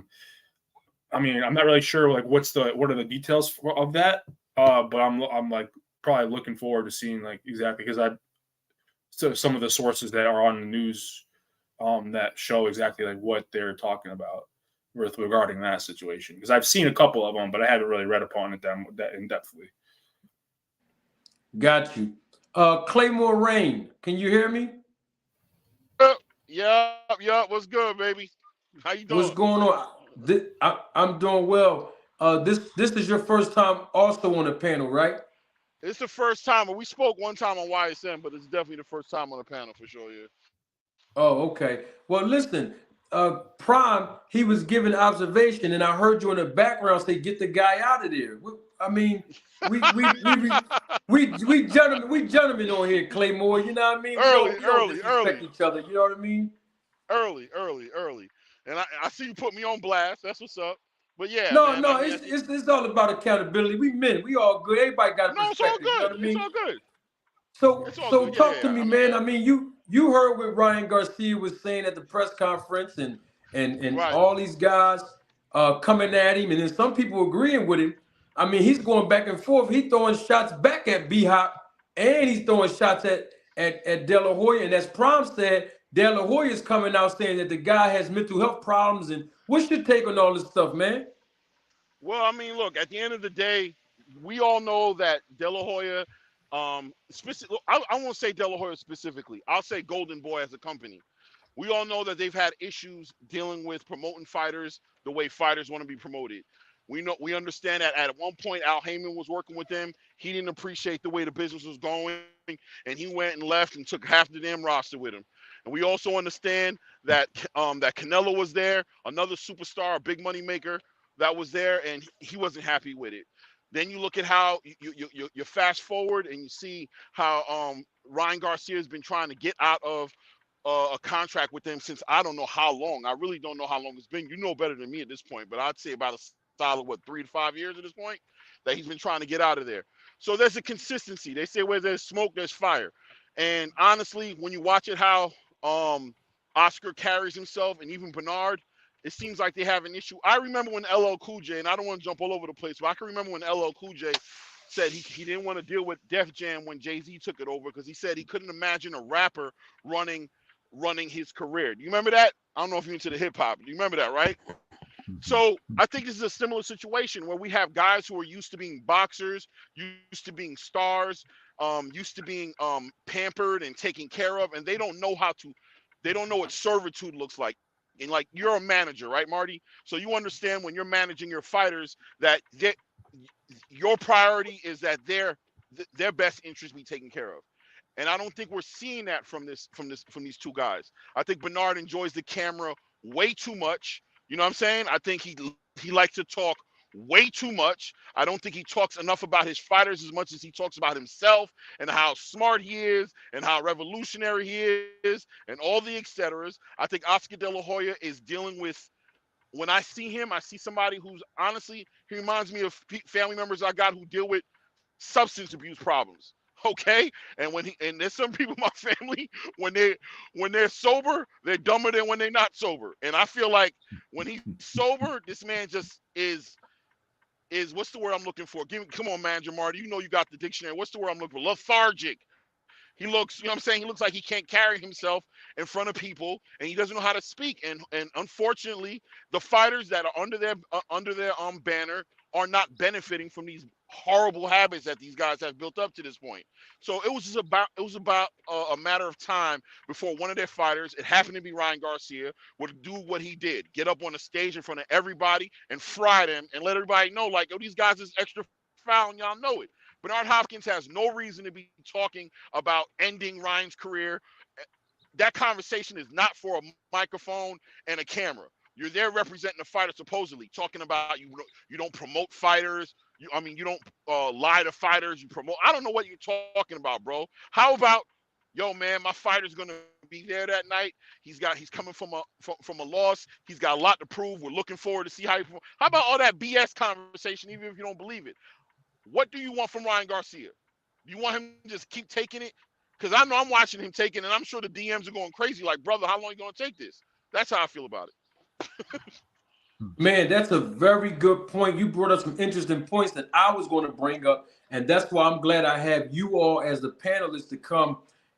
mean, I'm not really sure like what are the details of that. But I'm like probably looking forward to seeing like exactly because some of the sources that are on the news that show exactly like what they're talking about regarding that situation. Because I've seen a couple of them, but I haven't really read upon it that in depthly. Got you. Claymore Rain, can you hear me? Yeah. What's good, baby? How you doing? What's going on? I'm doing well. This is your first time also on the panel, right? It's the first time. We spoke one time on YSN, but it's definitely the first time on the panel for sure, yeah. Oh, okay. Well, listen, Prime, he was giving observation, and I heard you in the background say, "Get the guy out of there." I mean, we gentlemen on here, Claymore. You know what I mean? Early. Respect each other. You know what I mean? Early. And I see you put me on blast. That's what's up. But yeah. No, it's all about accountability. We men, we all good. Everybody got no, it's all good. You know what I mean? It's all good. So talk to me, man. I mean, you heard what Ryan Garcia was saying at the press conference, and right. All these guys coming at him, and then some people agreeing with him. I mean, he's going back and forth. He's throwing shots back at B-Hop, and he's throwing shots at De La Hoya. And as Prom said, De La Hoya is coming out saying that the guy has mental health problems. And what's your take on all this stuff, man? Well, I mean, look, at the end of the day, we all know that De La Hoya, I won't say De La Hoya specifically. I'll say Golden Boy as a company. We all know that they've had issues dealing with promoting fighters the way fighters want to be promoted. We understand that at one point Al Heyman was working with them. He didn't appreciate the way the business was going, and he went and left and took half the damn roster with him. And we also understand that that Canelo was there, another superstar, a big money maker, that was there, and he wasn't happy with it. Then you look at how you fast forward and you see how Ryan Garcia has been trying to get out of a contract with them since I don't know how long. I really don't know how long it's been. You know better than me at this point, but I'd say about a solid 3 to 5 years at this point that he's been trying to get out of there. So there's a consistency. They say where there's smoke, there's fire. And honestly, when you watch it, how Oscar carries himself, and even Bernard, it seems like they have an issue. I remember when LL Cool J, and I don't want to jump all over the place, but I can remember when LL Cool J said he didn't want to deal with Def Jam when Jay-Z took it over because he said he couldn't imagine a rapper running his career. Do you remember that? I don't know if you're into the hip hop. Do you remember that, right? So I think this is a similar situation where we have guys who are used to being boxers, used to being stars, used to being pampered and taken care of, and they don't know what servitude looks like. And like, you're a manager, right, Marty? So you understand when you're managing your fighters that your priority is that their best interest be taken care of. And I don't think we're seeing that from these two guys. I think Bernard enjoys the camera way too much. You know what I'm saying? I think he likes to talk way too much. I don't think he talks enough about his fighters as much as he talks about himself and how smart he is and how revolutionary he is and all the et ceteras. I think Oscar De La Hoya is dealing with, when I see him, I see somebody who's honestly, he reminds me of family members I got who deal with substance abuse problems. Okay, and there's some people in my family, when they're sober, they're dumber than when they're not sober. And I feel like when he's sober, this man just is what's the word I'm looking for? Come on, Manager Marty, you know you got the dictionary. What's the word I'm looking for? Lethargic. He looks, you know what I'm saying? He looks like he can't carry himself in front of people, and he doesn't know how to speak. And unfortunately, the fighters that are under their banner are not benefiting from these horrible habits that these guys have built up to this point. So it was about a matter of time before one of their fighters, it happened to be Ryan Garcia, would do what he did, get up on the stage in front of everybody and fry them and let everybody know, like, oh, these guys is extra foul, and y'all know it. Bernard Hopkins has no reason to be talking about ending Ryan's career. That conversation is not for a microphone and a camera. You're there representing the fighter, supposedly talking about you don't promote fighters. You don't lie to fighters. You promote. I don't know what you're talking about, bro. How about, yo, man, my fighter's gonna be there that night. He's coming from a loss. He's got a lot to prove. We're looking forward to see how he performs. How about all that BS conversation, even if you don't believe it? What do you want from Ryan Garcia? You want him to just keep taking it? Because I know I'm watching him take it, and I'm sure the DMs are going crazy. Like, brother, how long are you going to take this? That's how I feel about it. Man, that's a very good point. You brought up some interesting points that I was going to bring up, and that's why I'm glad I have you all as the panelists to come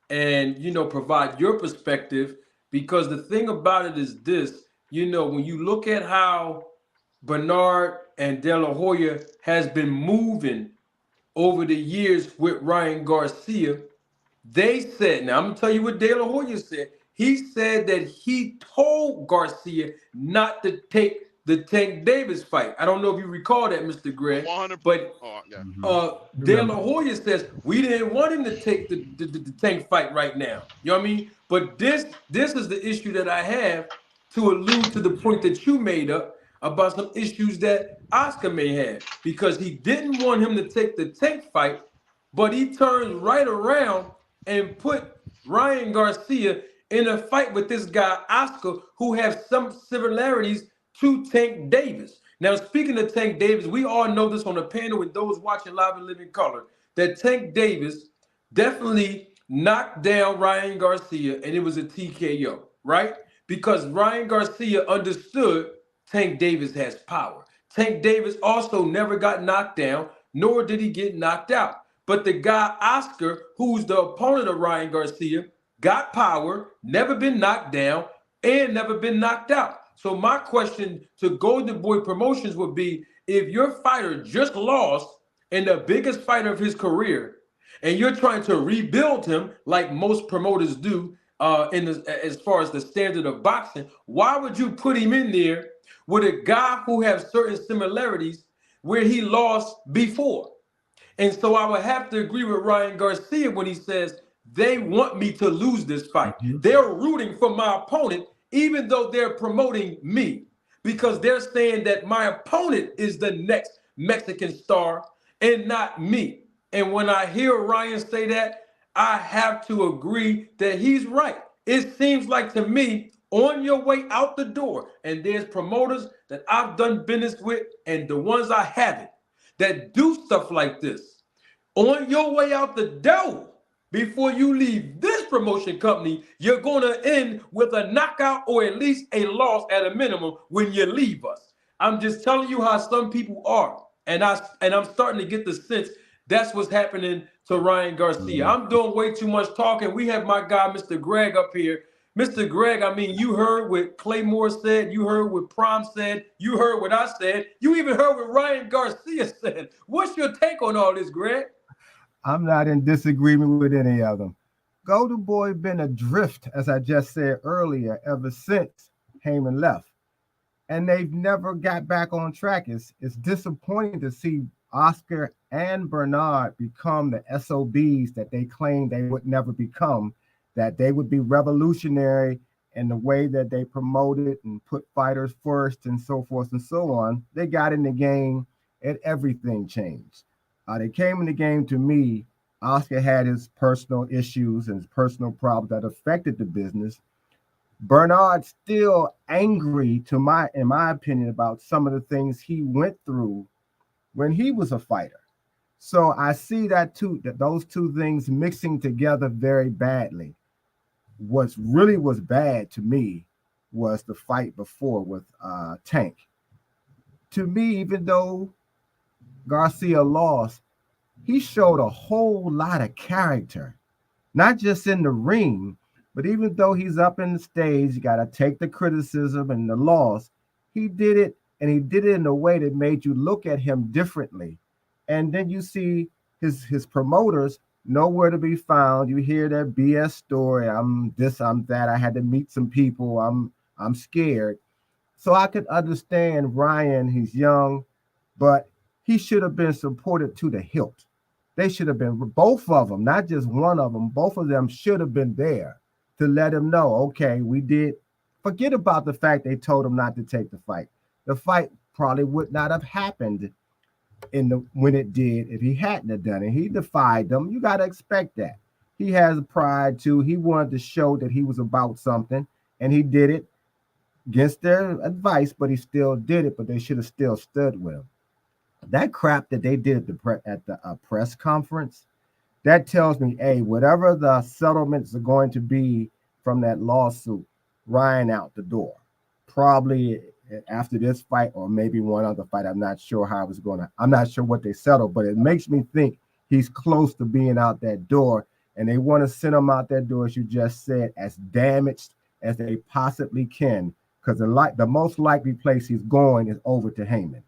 and, provide your perspective, because the thing about it is this, when you look at how Bernard and De La Hoya has been moving over the years with Ryan Garcia, they said, now I'm going to tell you what De La Hoya said. He said that he told Garcia not to take the Tank Davis fight. I don't know if you recall that, Mr. Gregg, 100%. but De La Hoya says we didn't want him to take the Tank fight right now. You know what I mean? But this is the issue that I have, to allude to the point that you made up about some issues that Oscar may have, because he didn't want him to take the Tank fight, but he turns right around and put Ryan Garcia in a fight with this guy, Oscar, who has some similarities to Tank Davis. Now, speaking of Tank Davis, we all know this on the panel with those watching live in living color, that Tank Davis definitely knocked down Ryan Garcia, and it was a TKO, right? Because Ryan Garcia understood Tank Davis has power. Tank Davis also never got knocked down, nor did he get knocked out. But the guy, Oscar, who's the opponent of Ryan Garcia, got power, never been knocked down, and never been knocked out. So my question to Golden Boy Promotions would be, if your fighter just lost in the biggest fight of his career, and you're trying to rebuild him like most promoters do as far as the standard of boxing, why would you put him in there with a guy who has certain similarities where he lost before? And so I would have to agree with Ryan Garcia when he says they want me to lose this fight. They're rooting for my opponent, even though they're promoting me. because they're saying that my opponent is the next Mexican star and not me. And when I hear Ryan say that, I have to agree that he's right. It seems like to me, on your way out the door, and there's promoters that I've done business with and the ones I haven't that do stuff like this. On your way out the door, before you leave this promotion company, you're going to end with a knockout or at least a loss at a minimum when you leave us. I'm just telling you how some people are. And I'm starting to get the sense that's what's happening to Ryan Garcia. I'm doing way too much talking. We have my guy, Mr. Greg, up here. Mr. Greg, I mean, you heard what Claymore said. You heard what Prom said. You heard what I said. You even heard what Ryan Garcia said. What's your take on all this, Greg? I'm not in disagreement with any of them. Golden Boy been adrift, as I just said earlier, ever since Heyman left. And they've never got back on track. It's disappointing to see Oscar and Bernard become the SOBs that they claimed they would never become, that they would be revolutionary in the way that they promoted and put fighters first and so forth and so on. They got in the game and everything changed. They came in the game to me. Oscar had his personal issues and his personal problems that affected the business. Bernard still angry in my opinion, about some of the things he went through when he was a fighter. So I see that those two things mixing together very badly. What really was bad to me was the fight before with Tank. To me, even though Garcia lost, he showed a whole lot of character, not just in the ring, but even though he's up in the stage, you got to take the criticism and the loss. He did it, and he did it in a way that made you look at him differently. And then you see his promoters nowhere to be found. You hear that BS story. I'm this, I'm that. I had to meet some people. I'm scared. So I could understand Ryan. He's young, but he should have been supported to the hilt. They should have been, both of them, not just one of them. Both of them should have been there to let him know, okay, we did. Forget about the fact they told him not to take the fight. The fight probably would not have happened when it did if he hadn't have done it. He defied them. You got to expect that. He has pride too. He wanted to show that he was about something, and he did it against their advice, but he still did it. But they should have still stood with him. That crap that they did at the press conference, that tells me, hey, whatever the settlements are going to be from that lawsuit, Ryan out the door. Probably after this fight or maybe one other fight. I'm not sure I'm not sure what they settled, but it makes me think he's close to being out that door. And they want to send him out that door, as you just said, as damaged as they possibly can. Because the most likely place he's going is over to Heyman.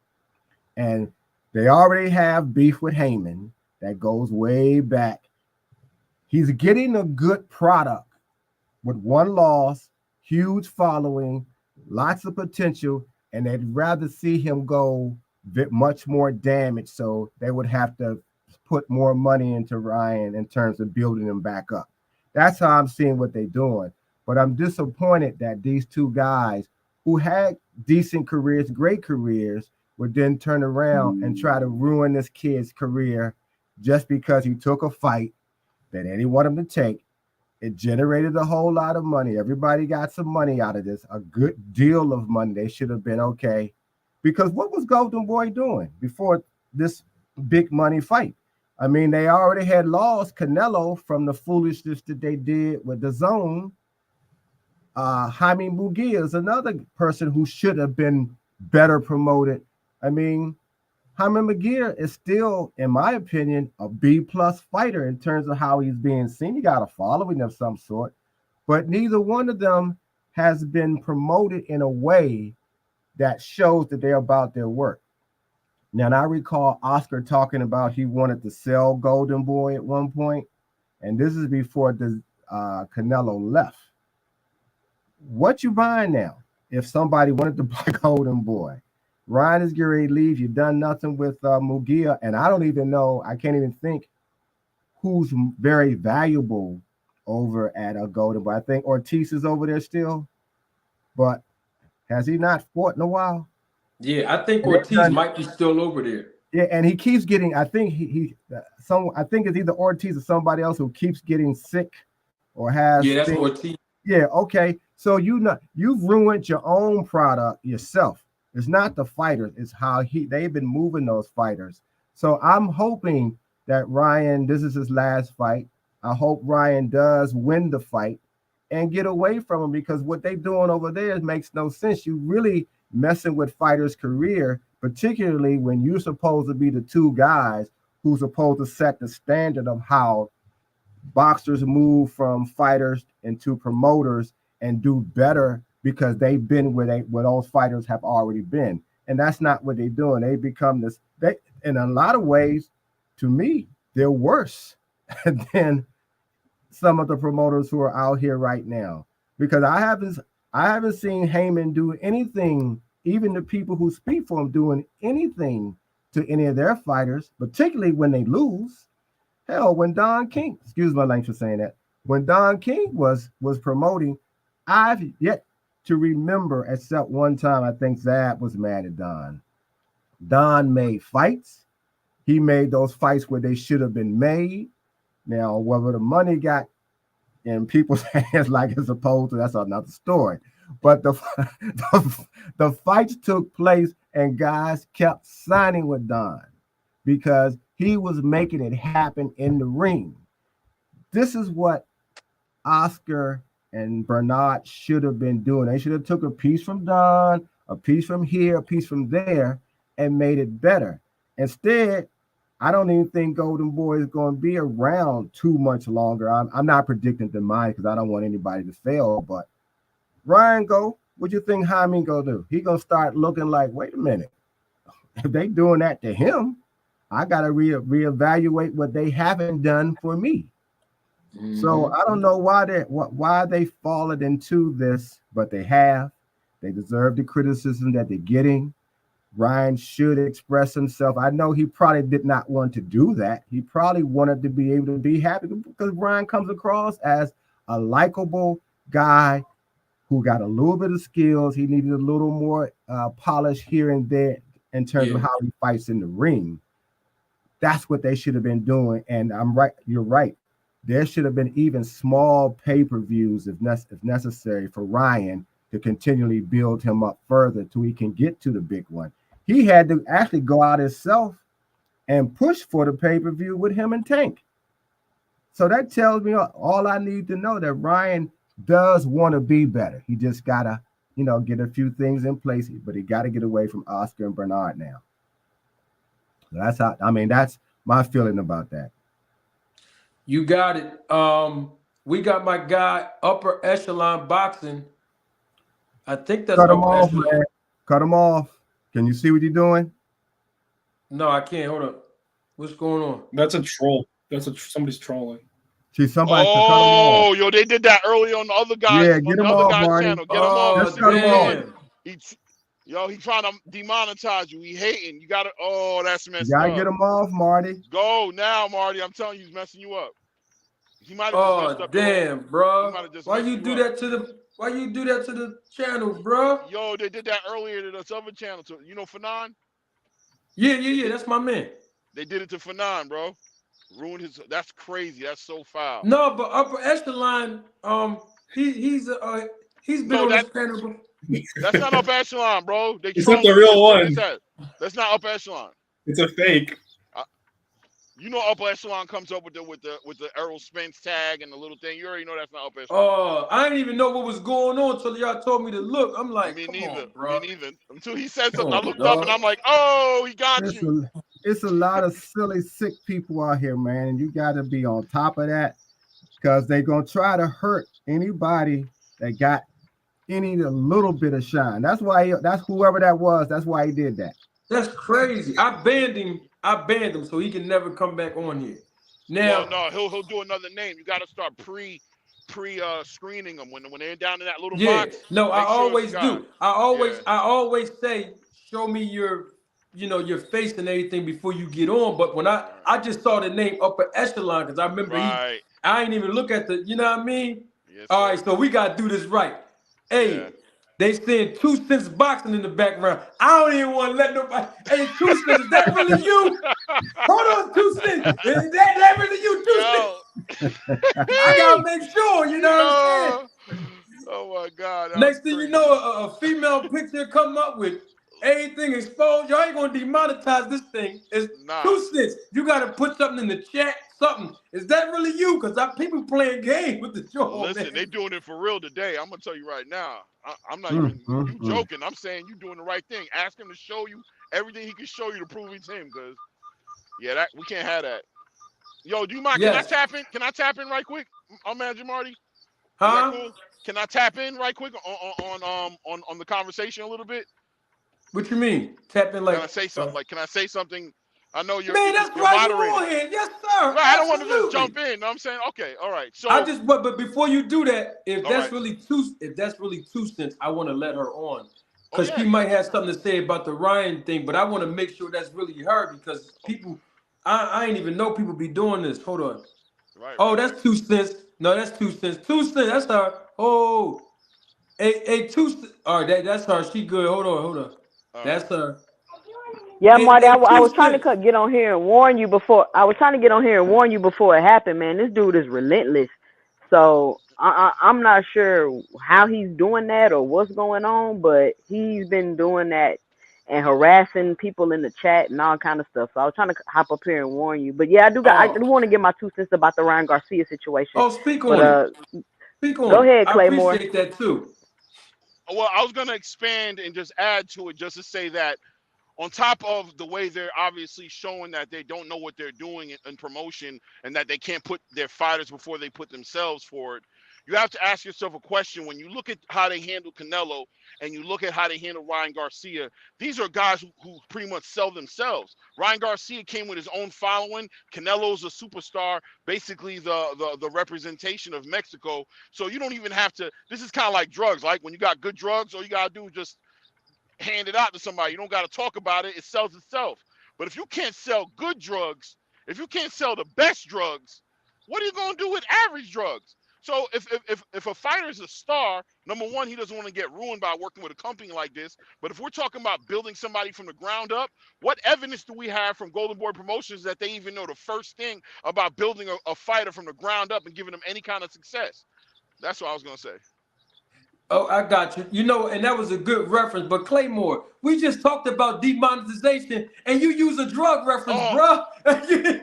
And they already have beef with Heyman that goes way back. He's getting a good product with one loss, huge following, lots of potential, and they'd rather see him go much more damage. So they would have to put more money into Ryan in terms of building him back up. That's how I'm seeing what they're doing. But I'm disappointed that these two guys who had decent careers, great careers, would then turn around and try to ruin this kid's career just because he took a fight that they didn't want him to take. It generated a whole lot of money. Everybody got some money out of this, a good deal of money. They should have been okay. Because what was Golden Boy doing before this big money fight? I mean, they already had lost Canelo from the foolishness that they did with the zone. Jaime Munguia is another person who should have been better promoted. I mean, Jaime Munguia is still, in my opinion, a B-plus fighter in terms of how he's being seen. He got a following of some sort, but neither one of them has been promoted in a way that shows that they're about their work. Now, and I recall Oscar talking about he wanted to sell Golden Boy at one point, and this is before the Canelo left. What you buying now? If somebody wanted to buy Golden Boy, Ryan is getting ready to leave. You've done nothing with Munguia, and I don't even know. I can't even think who's very valuable over at Golden Boy. I think Ortiz is over there still, but Has he not fought in a while? Yeah, I think And they've Ortiz done- might be still over there. Yeah, and he keeps getting. I think I think it's either Ortiz or somebody else who keeps getting sick or has. Yeah, that's things. Ortiz. Yeah, okay. So you've ruined your own product yourself. It's not the fighters, it's how they've been moving those fighters. So I'm hoping that Ryan, this is his last fight. I hope Ryan does win the fight and get away from him, because what they're doing over there makes no sense. You really messing with fighters' career, particularly when you're supposed to be the two guys who's supposed to set the standard of how boxers move from fighters into promoters and do better, because they've been where those fighters have already been. And that's not what they're doing. They become this, in a lot of ways, to me, they're worse than some of the promoters who are out here right now. Because I haven't seen Heyman do anything, even the people who speak for him doing anything to any of their fighters, particularly when they lose. Hell, when Don King, excuse my language for saying that, when Don King was promoting, I've yet to remember, except one time, I think Zab was mad at Don. Don made fights. He made those fights where they should have been made. Now, whether the money got in people's hands like it's supposed to, that's another story. But the fights took place and guys kept signing with Don because he was making it happen in the ring. This is what Oscar and Bernard should have been doing. They should have took a piece from Don, a piece from here, a piece from there, and made it better. Instead, I don't even think Golden Boy is going to be around too much longer. I'm not predicting demise because I don't want anybody to fail. But Ryan, what you think Jaime gonna do? He gonna start looking like, wait a minute, if they doing that to him, I gotta reevaluate what they haven't done for me. Mm-hmm. So I don't know why they fallen into this, but they have. They deserve the criticism that they're getting. Ryan should express himself. I know he probably did not want to do that. He probably wanted to be able to be happy because Ryan comes across as a likable guy who got a little bit of skills. He needed a little more polish here and there in terms of how he fights in the ring. That's what they should have been doing. And I'm right. You're right. There should have been even small pay-per-views if necessary for Ryan to continually build him up further till he can get to the big one. He had to actually go out himself and push for the pay-per-view with him and Tank. So that tells me all I need to know, that Ryan does want to be better. He just got to, get a few things in place, but he got to get away from Oscar and Bernard now. That's my feeling about that. You got it. We got my guy, Upper Echelon Boxing. I think that's Cut him off, echelon. man. Cut him off. Can you see what you're doing? No, I can't. Hold up. What's going on? That's a troll. Somebody's trolling. See, somebody. Oh, yo, they did that earlier on the other guy. Yeah, get him off, Marty. Channel. Get him off. Just cut him off. He trying to demonetize you. He hating. You gotta. Oh, that's messed up. You gotta get him off, Marty. Go now, Marty. I'm telling you, he's messing you up. He might have just messed up. Damn, bro. Why you do that to the channel, bro? Yo, they did that earlier to this other channel. So, Fanon? Yeah. That's my man. They did it to Fanon, bro. Ruined his. That's crazy. That's so foul. No, but Upper Echelon, he's been on this panel. That's not Upper Echelon, bro. It's not the real one. That's not Upper Echelon. It's a fake. Upper Echelon comes up with the Errol Spence tag and the little thing. You already know that's not Upper Echelon. Oh, I didn't even know what was going on until y'all told me to look. I'm like, me come neither, on, bro. Me neither. Until he said something, I looked up and I'm like, oh, he got you. It's a lot of silly, sick people out here, man, and you got to be on top of that because they're gonna try to hurt anybody that got a little bit of shine. That's why that's whoever that was. That's why he did that. That's crazy. I banned him so he can never come back on here. Now, no, he'll do another name. You got to start screening them when they're down in that little box. No, I always do. I always say, show me your face and everything before you get on. But when I just saw the name Upper Echelon because I remember I ain't even look at the, you know what I mean? Yes, all right, so we gotta do this right. Hey, They saying 2 cents boxing in the background. I don't even want to let nobody. Hey, 2 cents, is that really you? Hold on, 2 cents. Is that really you, 2 cents? Yo, I gotta make sure. You know what I'm saying? yo. Oh my God, that was Next thing you crazy. know, a female picture come up with everything exposed. Y'all ain't gonna demonetize this thing. It's Nah. 2 cents. You gotta put something in the chat. Something. Is that really you? Because people playing games with the joint, Listen, man. they doing it for real today. I'm gonna tell you right now. I'm not Mm, even mm, you mm. joking. I'm saying you doing the right thing. Ask him to show you everything he can show you to prove he's him. Cause yeah, that we can't have that. Yo, do you mind? Can I Yes. tap in? Can I tap in right quick? I'm Manager Marty. Is that Huh? cool? Can I tap in right quick on the conversation a little bit? What you mean? Tapping Can like, I say something? Like, can I say something? I know man, that's you're why you moderating. on here. Yes, sir. Right, I don't want to just Absolutely. jump in. Know what I'm saying? Okay, all right. I So, just but before you do that, if all right. that's really 2 cents, I want to let her on. Oh Because yeah, she yeah. might have something to say about the Ryan thing, but I want to make sure that's really her because people I ain't even know people be doing this. Hold on. Right, Oh, right. that's 2 cents. No, that's 2 cents. 2 cents, that's her. Oh, a 2 cents. All right, that's her. She good. Hold on. All right. That's her. Yeah, Marty, I Two was trying to cents. get on here and warn you before. I was trying to get on here and warn you before it happened, man. This dude is relentless. So I'm not sure how he's doing that or what's going on, but he's been doing that and harassing people in the chat and all kind of stuff. So I was trying to hop up here and warn you. But yeah, I do Oh, want to get my 2 cents about the Ryan Garcia situation. speak But on it. Speak go on it. ahead, I Claymore. appreciate that too. Well, I was gonna expand and just add to it, just to say that on top of the way they're obviously showing that they don't know what they're doing in promotion and that they can't put their fighters before they put themselves forward, you have to ask yourself a question. When you look at how they handle Canelo and you look at how they handle Ryan Garcia, these are guys who pretty much sell themselves. Ryan Garcia came with his own following. Canelo's a superstar, basically the representation of Mexico. So you don't even have to, this is kind of like drugs. Like when you got good drugs, all you got to do is just hand it out to somebody. You don't got to talk about it. It sells itself. But if you can't sell good drugs, if you can't sell the best drugs, what are you going to do with average drugs? So if a fighter is a star, number one, he doesn't want to get ruined by working with a company like this. But if we're talking about building somebody from the ground up, what evidence do we have from Golden Boy Promotions that they even know the first thing about building a fighter from the ground up and giving them any kind of success? That's what I was going to say. Oh, I got you. You know, and that was a good reference. But Claymore, we just talked about demonetization, and you use a drug reference, Oh, bruh.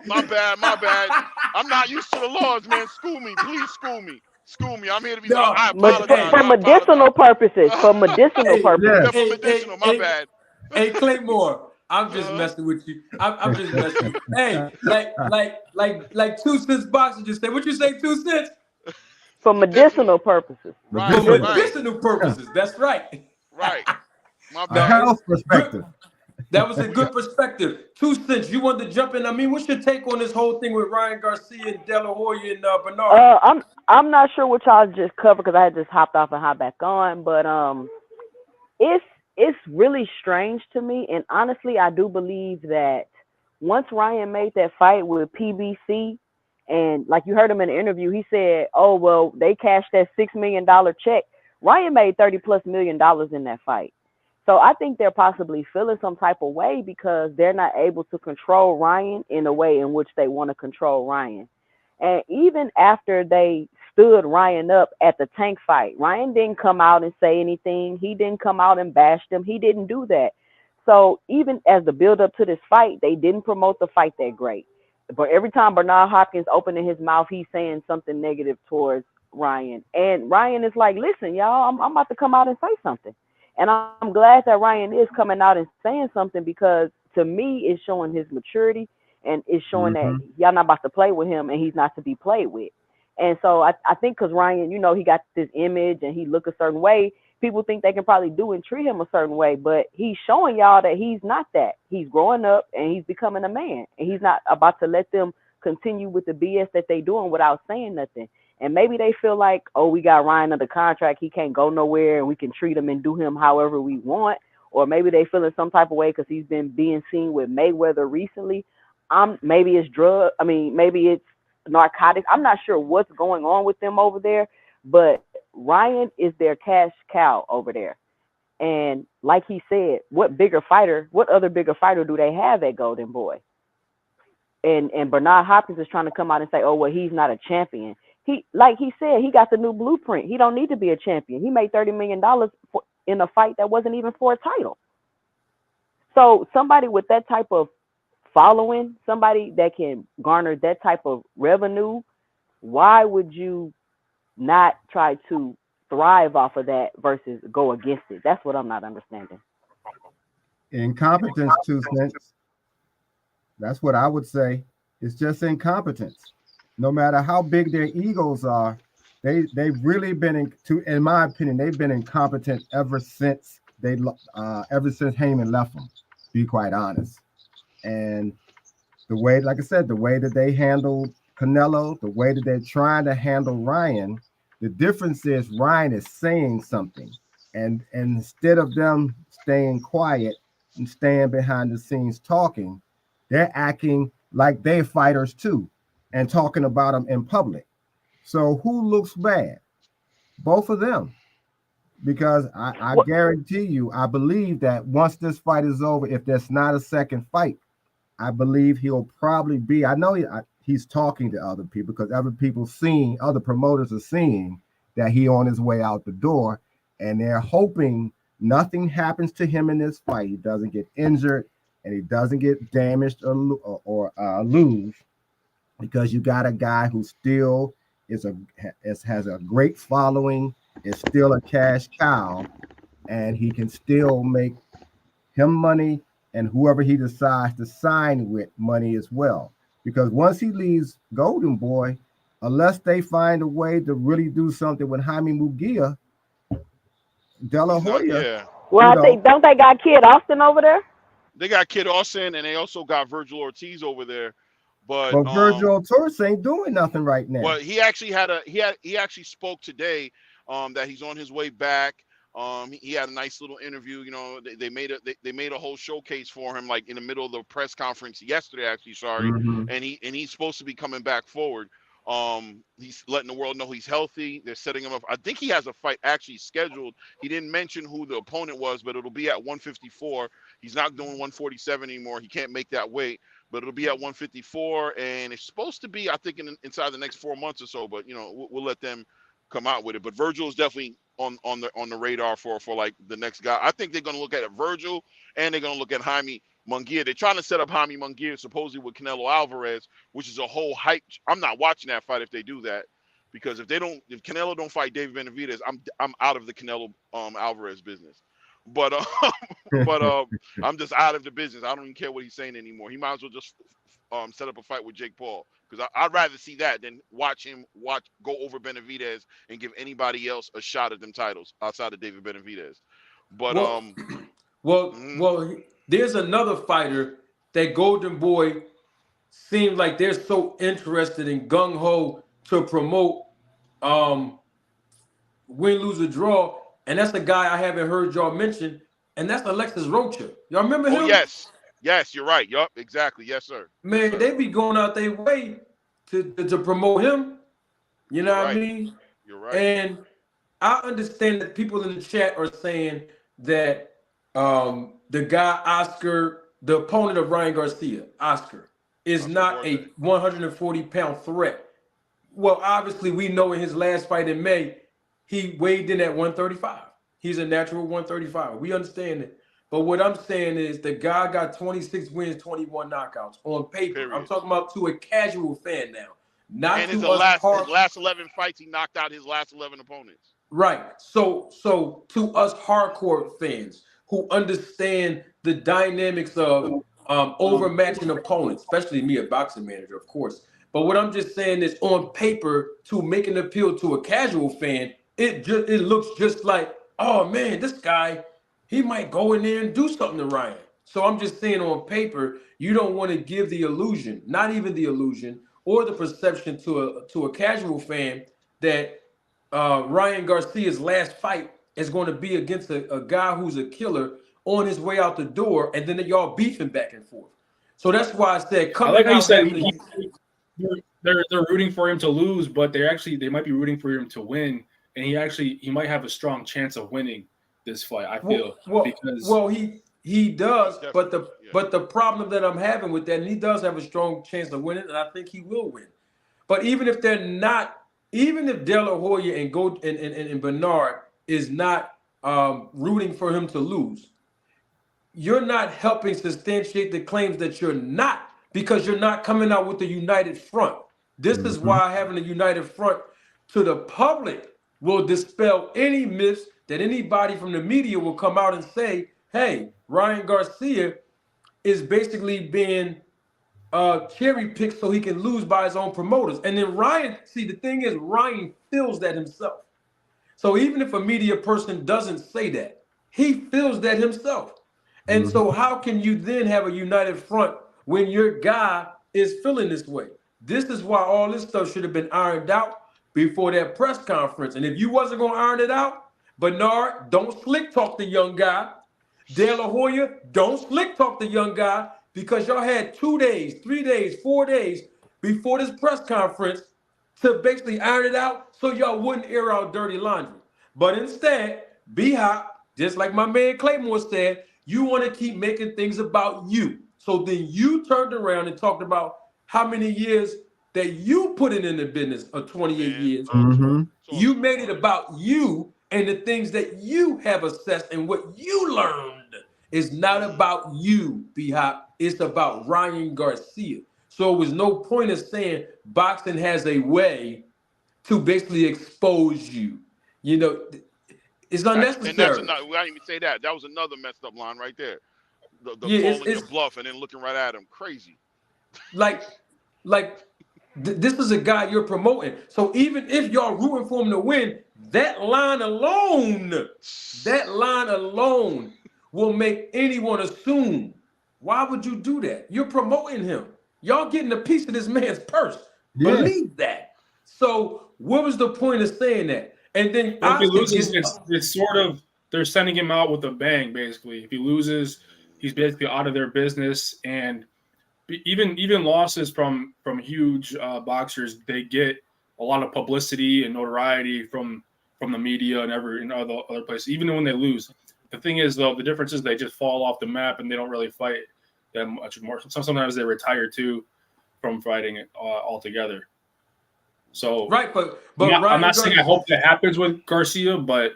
my bad, my bad. I'm not used to the laws, man. School me, please school me. School me. I'm here to be. No, I hey, apologize. For I medicinal apologize. purposes. For medicinal hey, purposes. Yeah, Yes. for hey, hey, medicinal. My hey, bad. hey, Claymore. I'm just Uh, messing with you. I'm just messing with you. Hey, like 2 cents boxer just said. What you say? 2 cents For medicinal. medicinal purposes. Right, for Medicinal. right, medicinal purposes. That's right. right. My A No, bad. it's health good. perspective. That was a good perspective. 2 cents. You wanted to jump in. I mean, what's your take on this whole thing with Ryan Garcia and De La Hoya and Bernard? I'm not sure what y'all just covered because I had just hopped off and hopped back on, but it's it's really strange to me, and honestly, I do believe that once Ryan made that fight with PBC, and like you heard him in the interview, he said, "Oh well, they cashed that $6 million check." Ryan made $30+ million in that fight. So I think they're possibly feeling some type of way because they're not able to control Ryan in a way in which they want to control Ryan. And even after they stood Ryan up at the Tank fight, Ryan didn't come out and say anything. He didn't come out and bash them. He didn't do that. So even as the build up to this fight, they didn't promote the fight that great. But every time Bernard Hopkins opening his mouth, he's saying something negative towards Ryan. And Ryan is like, listen, y'all, I'm about to come out and say something. And I'm glad that Ryan is coming out and saying something because to me, it's showing his maturity and it's showing that Mm-hmm. y'all not about to play with him and he's not to be played with. And so I think because Ryan, you know, he got this image and he look a certain way, people think they can probably do and treat him a certain way, but he's showing y'all that he's not that. He's growing up and he's becoming a man, and he's not about to let them continue with the BS that they doing without saying nothing. And maybe they feel like, oh, we got Ryan under contract, he can't go nowhere, and we can treat him and do him however we want. Or maybe they feel in some type of way because he's been being seen with Mayweather recently. Maybe it's drug. I mean, maybe it's narcotics. I'm not sure what's going on with them over there, but Ryan is their cash cow over there. And like he said, what other bigger fighter do they have at Golden Boy? And Bernard Hopkins is trying to come out and say, oh, well, he's not a champion. Like he said, he got the new blueprint. He don't need to be a champion. He made $30 million in a fight that wasn't even for a title. So somebody with that type of following, somebody that can garner that type of revenue, why would you not try to thrive off of that versus go against it? That's what I'm not understanding. Incompetence, 2 cents. That's what I would say. It's just incompetence. No matter how big their egos are, they've really been in my opinion, they've been incompetent ever since Heyman left them, to be quite honest. And the way, like I said, the way that they handled Canelo, the way that they're trying to handle Ryan, the difference is Ryan is saying something. And instead of them staying quiet and staying behind the scenes talking, they're acting like they're fighters too and talking about them in public. So who looks bad? Both of them. Because I guarantee you, I believe that once this fight is over, if there's not a second fight, I believe he'll probably be, I know he's talking to other people because other promoters are seeing that he on his way out the door, and they're hoping nothing happens to him in this fight. He doesn't get injured and he doesn't get damaged or lose, because you got a guy who still has a great following, is still a cash cow, and he can still make him money and whoever he decides to sign with money as well. Because once he leaves Golden Boy, unless they find a way to really do something with Jaime Munguia, De La Hoya. Yeah. Well, I think, don't they got Kid Austin over there? They got Kid Austin, and they also got Virgil Ortiz over there. But Virgil Ortiz ain't doing nothing right now. Well, he actually he actually spoke today that he's on his way back. He had a nice little interview. You know, they made a whole showcase for him, like in the middle of the press conference yesterday. Actually, sorry, and he's supposed to be coming back forward. He's letting the world know he's healthy. They're setting him up. I think he has a fight actually scheduled. He didn't mention who the opponent was, but it'll be at 154. He's not doing 147 anymore. He can't make that weight, but it'll be at 154, and it's supposed to be, I think, inside the next 4 months or so. But you know, we'll let them come out with it. But Virgil is definitely on the radar for like the next guy. I think they're going to look at Virgil, and they're going to look at Jaime Munguia. They're trying to set up Jaime Munguia supposedly with Canelo Alvarez, which is a whole hype. I'm not watching that fight if they do that, because if Canelo don't fight David Benavidez, I'm out of the Canelo Alvarez business. But I'm just out of the business. I don't even care what he's saying anymore. He might as well just set up a fight with Jake Paul, because I'd rather see that than watch him go over Benavidez and give anybody else a shot at them titles outside of David Benavidez. But well, there's another fighter that Golden Boy seems like they're so interested in gung ho to promote win, lose, or draw, and that's a guy I haven't heard y'all mention, and that's Alexis Rocha. Y'all remember him? Oh, yes, you're right. Yup, exactly. Yes, sir. Man, yes, sir. They be going out their way to promote him. You know what I mean? You're right. And I understand that people in the chat are saying that the guy Oscar, the opponent of Ryan Garcia, Oscar, is not a 140-pound threat. Well, obviously, we know in his last fight in May, he weighed in at 135. He's a natural 135. We understand it. But what I'm saying is the guy got 26 wins, 21 knockouts on paper. Period. I'm talking about to a casual fan now. Not and his last 11 fights, he knocked out his last 11 opponents. Right. So to us hardcore fans who understand the dynamics of overmatching opponents, especially me, a boxing manager, of course. But what I'm just saying is, on paper, to make an appeal to a casual fan, it looks just like, oh man, this guy, he might go in there and do something to Ryan. So I'm just saying, on paper, you don't want to give the illusion, not even the illusion, or the perception to a casual fan that Ryan Garcia's last fight is going to be against a guy who's a killer on his way out the door, and then y'all beefing back and forth. So that's why I said, I like how you said they're rooting for him to lose, but they might be rooting for him to win, and he might have a strong chance of winning this fight. I feel he does, Definitely, but the problem that I'm having with that, and he does have a strong chance of winning, and I think he will win. But even if they're not, even if De La Hoya and Bernard is not rooting for him to lose, you're not helping substantiate the claims that you're not, because you're not coming out with a united front. This is why having a united front to the public will dispel any myths that anybody from the media will come out and say, hey, Ryan Garcia is basically being cherry picked so he can lose by his own promoters. And then Ryan, see, the thing is, Ryan feels that himself. So even if a media person doesn't say that, he feels that himself. And so how can you then have a united front when your guy is feeling this way? This is why all this stuff should have been ironed out before that press conference. And if you wasn't going to iron it out, Bernard, don't slick talk the young guy. De La Hoya, don't slick talk the young guy, because y'all had 2 days, 3 days, 4 days before this press conference to basically iron it out so y'all wouldn't air out dirty laundry. But instead, B-Hop, just like my man Claymore said, you want to keep making things about you. So then you turned around and talked about how many years that you put in the business of 28 years. You made it about you and the things that you have assessed and what you learned. Is not about you, B-Hop. It's about Ryan Garcia. So it was no point of saying boxing has a way to basically expose you. You know, it's unnecessary. And that's another, we didn't even say that. That was another messed up line right there. The calling your bluff and then looking right at him. Crazy. This is a guy you're promoting. So even if y'all rooting for him to win, that line alone will make anyone assume. Why would you do that? You're promoting him. Y'all getting a piece of this man's purse. Yeah. Believe that. So what was the point of saying that? And then if he loses, it's sort of, they're sending him out with a bang, basically. If he loses, he's basically out of their business. And even losses from huge boxers, they get a lot of publicity and notoriety from the media and other places, even when they lose. The thing is, though, the difference is they just fall off the map and they don't really fight that much more. Sometimes they retire too from fighting altogether. So right, but I'm not saying I hope that happens with Garcia, but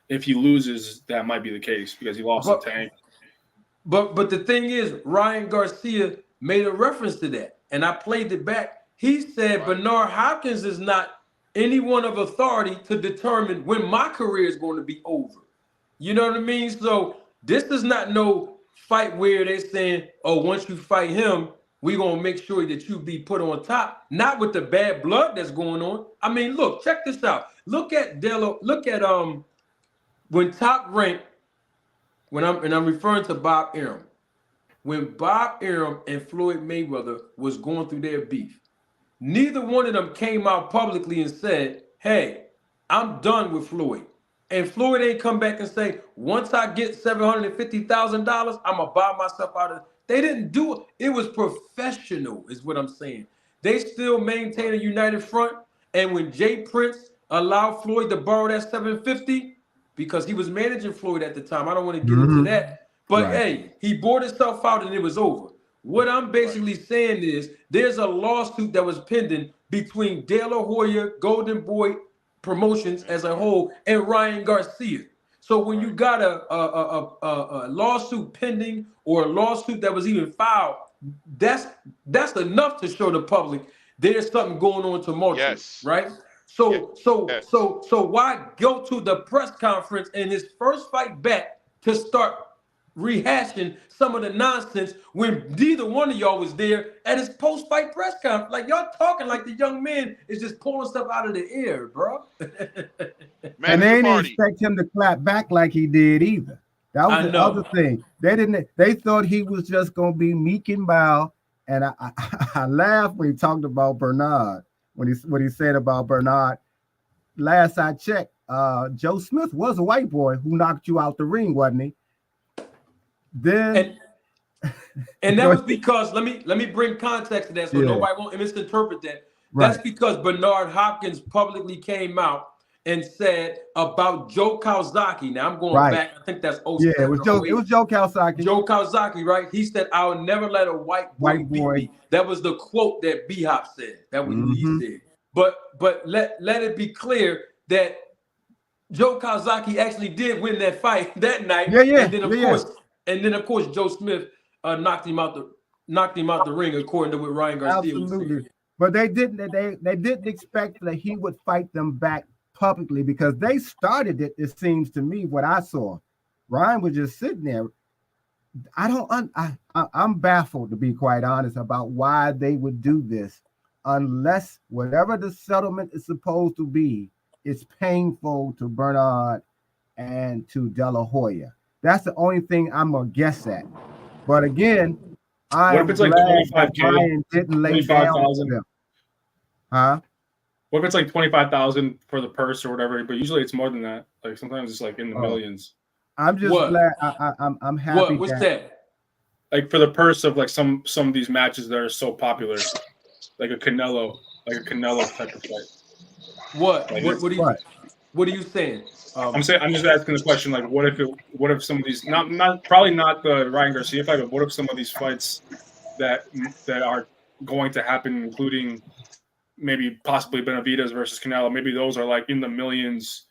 if he loses, that might be the case because he lost the tank. But the thing is, Ryan Garcia made a reference to that, and I played it back. He said Bernard Hopkins is not anyone of authority to determine when my career is going to be over. You know what I mean? So this is not no fight where they're saying, oh, once you fight him, we're going to make sure that you be put on top. Not with the bad blood that's going on. I mean, look, check this out. Look at when Top Rank, I'm referring to Bob Arum. When Bob Arum and Floyd Mayweather was going through their beef, neither one of them came out publicly and said, hey, I'm done with Floyd. And Floyd ain't come back and say, once I get $750,000, I'm going to buy myself out of it. They didn't do it. It was professional, is what I'm saying. They still maintain a united front. And when Jay Prince allowed Floyd to borrow that $750, because he was managing Floyd at the time, I don't want to get into that. But hey, he bought himself out and it was over. What I'm basically saying is there's a lawsuit that was pending between De La Hoya, Golden Boy Promotions as a whole, and Ryan Garcia. So when you got a lawsuit pending or a lawsuit that was even filed, that's enough to show the public there's something going on tumultuous, right? So why go to the press conference in his first fight back to start rehashing some of the nonsense when neither one of y'all was there at his post-fight press conference? Like, y'all talking like the young man is just pulling stuff out of the air, bro. And they didn't expect him to clap back like he did either. That was the other thing. They thought he was just gonna be meek and mild. And I laughed when he talked about Bernard, when he said about Bernard. Last I checked, Joe Smith was a white boy who knocked you out the ring, wasn't he? Then and that was because let me bring context to that so nobody won't misinterpret that. That's because Bernard Hopkins publicly came out and said about Joe Kawasaki. Now I'm going Right. back. I think that's 07 Yeah, it was Joe. or It was Joe Kawasaki. Joe Kawasaki, right? He said, "I'll never let a white boy beat me." That was the quote that B-Hop said. That was what he said. But let it be clear that Joe Kawasaki actually did win that fight that night. Yeah. And then of course Joe Smith knocked him out the ring, according to what Ryan Garcia was saying. But they didn't expect that he would fight them back publicly, because they started it. It seems to me, what I saw, Ryan was just sitting there. I'm baffled, to be quite honest, about why they would do this, unless whatever the settlement is supposed to be is painful to Bernard and to De La Hoya. That's the only thing I'm gonna guess at. But again, I'm glad that Ryan didn't lay down with them. Huh? What if it's like 25,000 for the purse or whatever? But usually it's more than that. Like sometimes it's like in the millions. I'm just glad. I'm happy. What's that? Like for the purse of like some of these matches that are so popular, like a Canelo type of fight. What? Like What are you saying? I'm just asking the question, like, what if some of these, probably not the Ryan Garcia fight, but what if some of these fights that are going to happen, including maybe possibly Benavidez versus Canelo, maybe those are like in the millions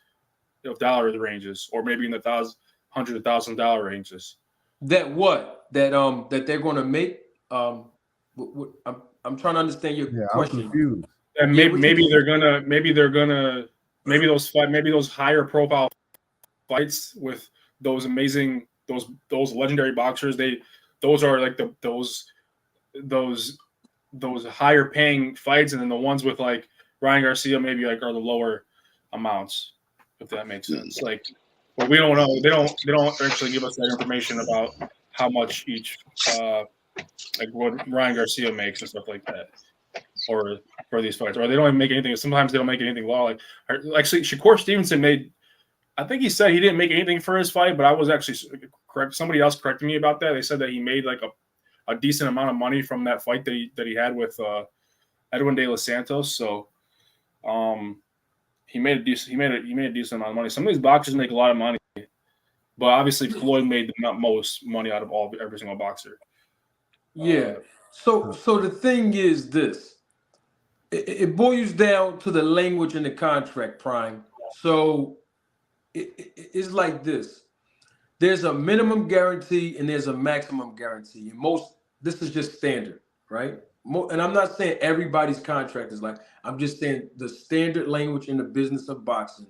of dollars ranges, or maybe in the $100,000 ranges. That they're going to make. I'm trying to understand your question. I'm confused. And maybe those higher profile fights with those amazing those legendary boxers, those are like those higher paying fights, and then the ones with like Ryan Garcia maybe like are the lower amounts, if that makes sense. Like, but we don't know. They don't actually give us that information about how much each like what Ryan Garcia makes and stuff like that, or for these fights, or they don't even make anything. Sometimes they don't make anything law. Like actually, Shakur Stevenson made. I think he said he didn't make anything for his fight, but I was actually correct. Somebody else corrected me about that. They said that he made like a decent amount of money from that fight that he had with Edwin De Los Santos. So he made a decent amount of money. Some of these boxers make a lot of money, but obviously Floyd made the most money out of every single boxer. Yeah. So the thing is this. It boils down to the language in the contract, Prime. So it's like this. There's a minimum guarantee and there's a maximum guarantee. And this is just standard, right? And I'm not saying everybody's contract is like, I'm just saying the standard language in the business of boxing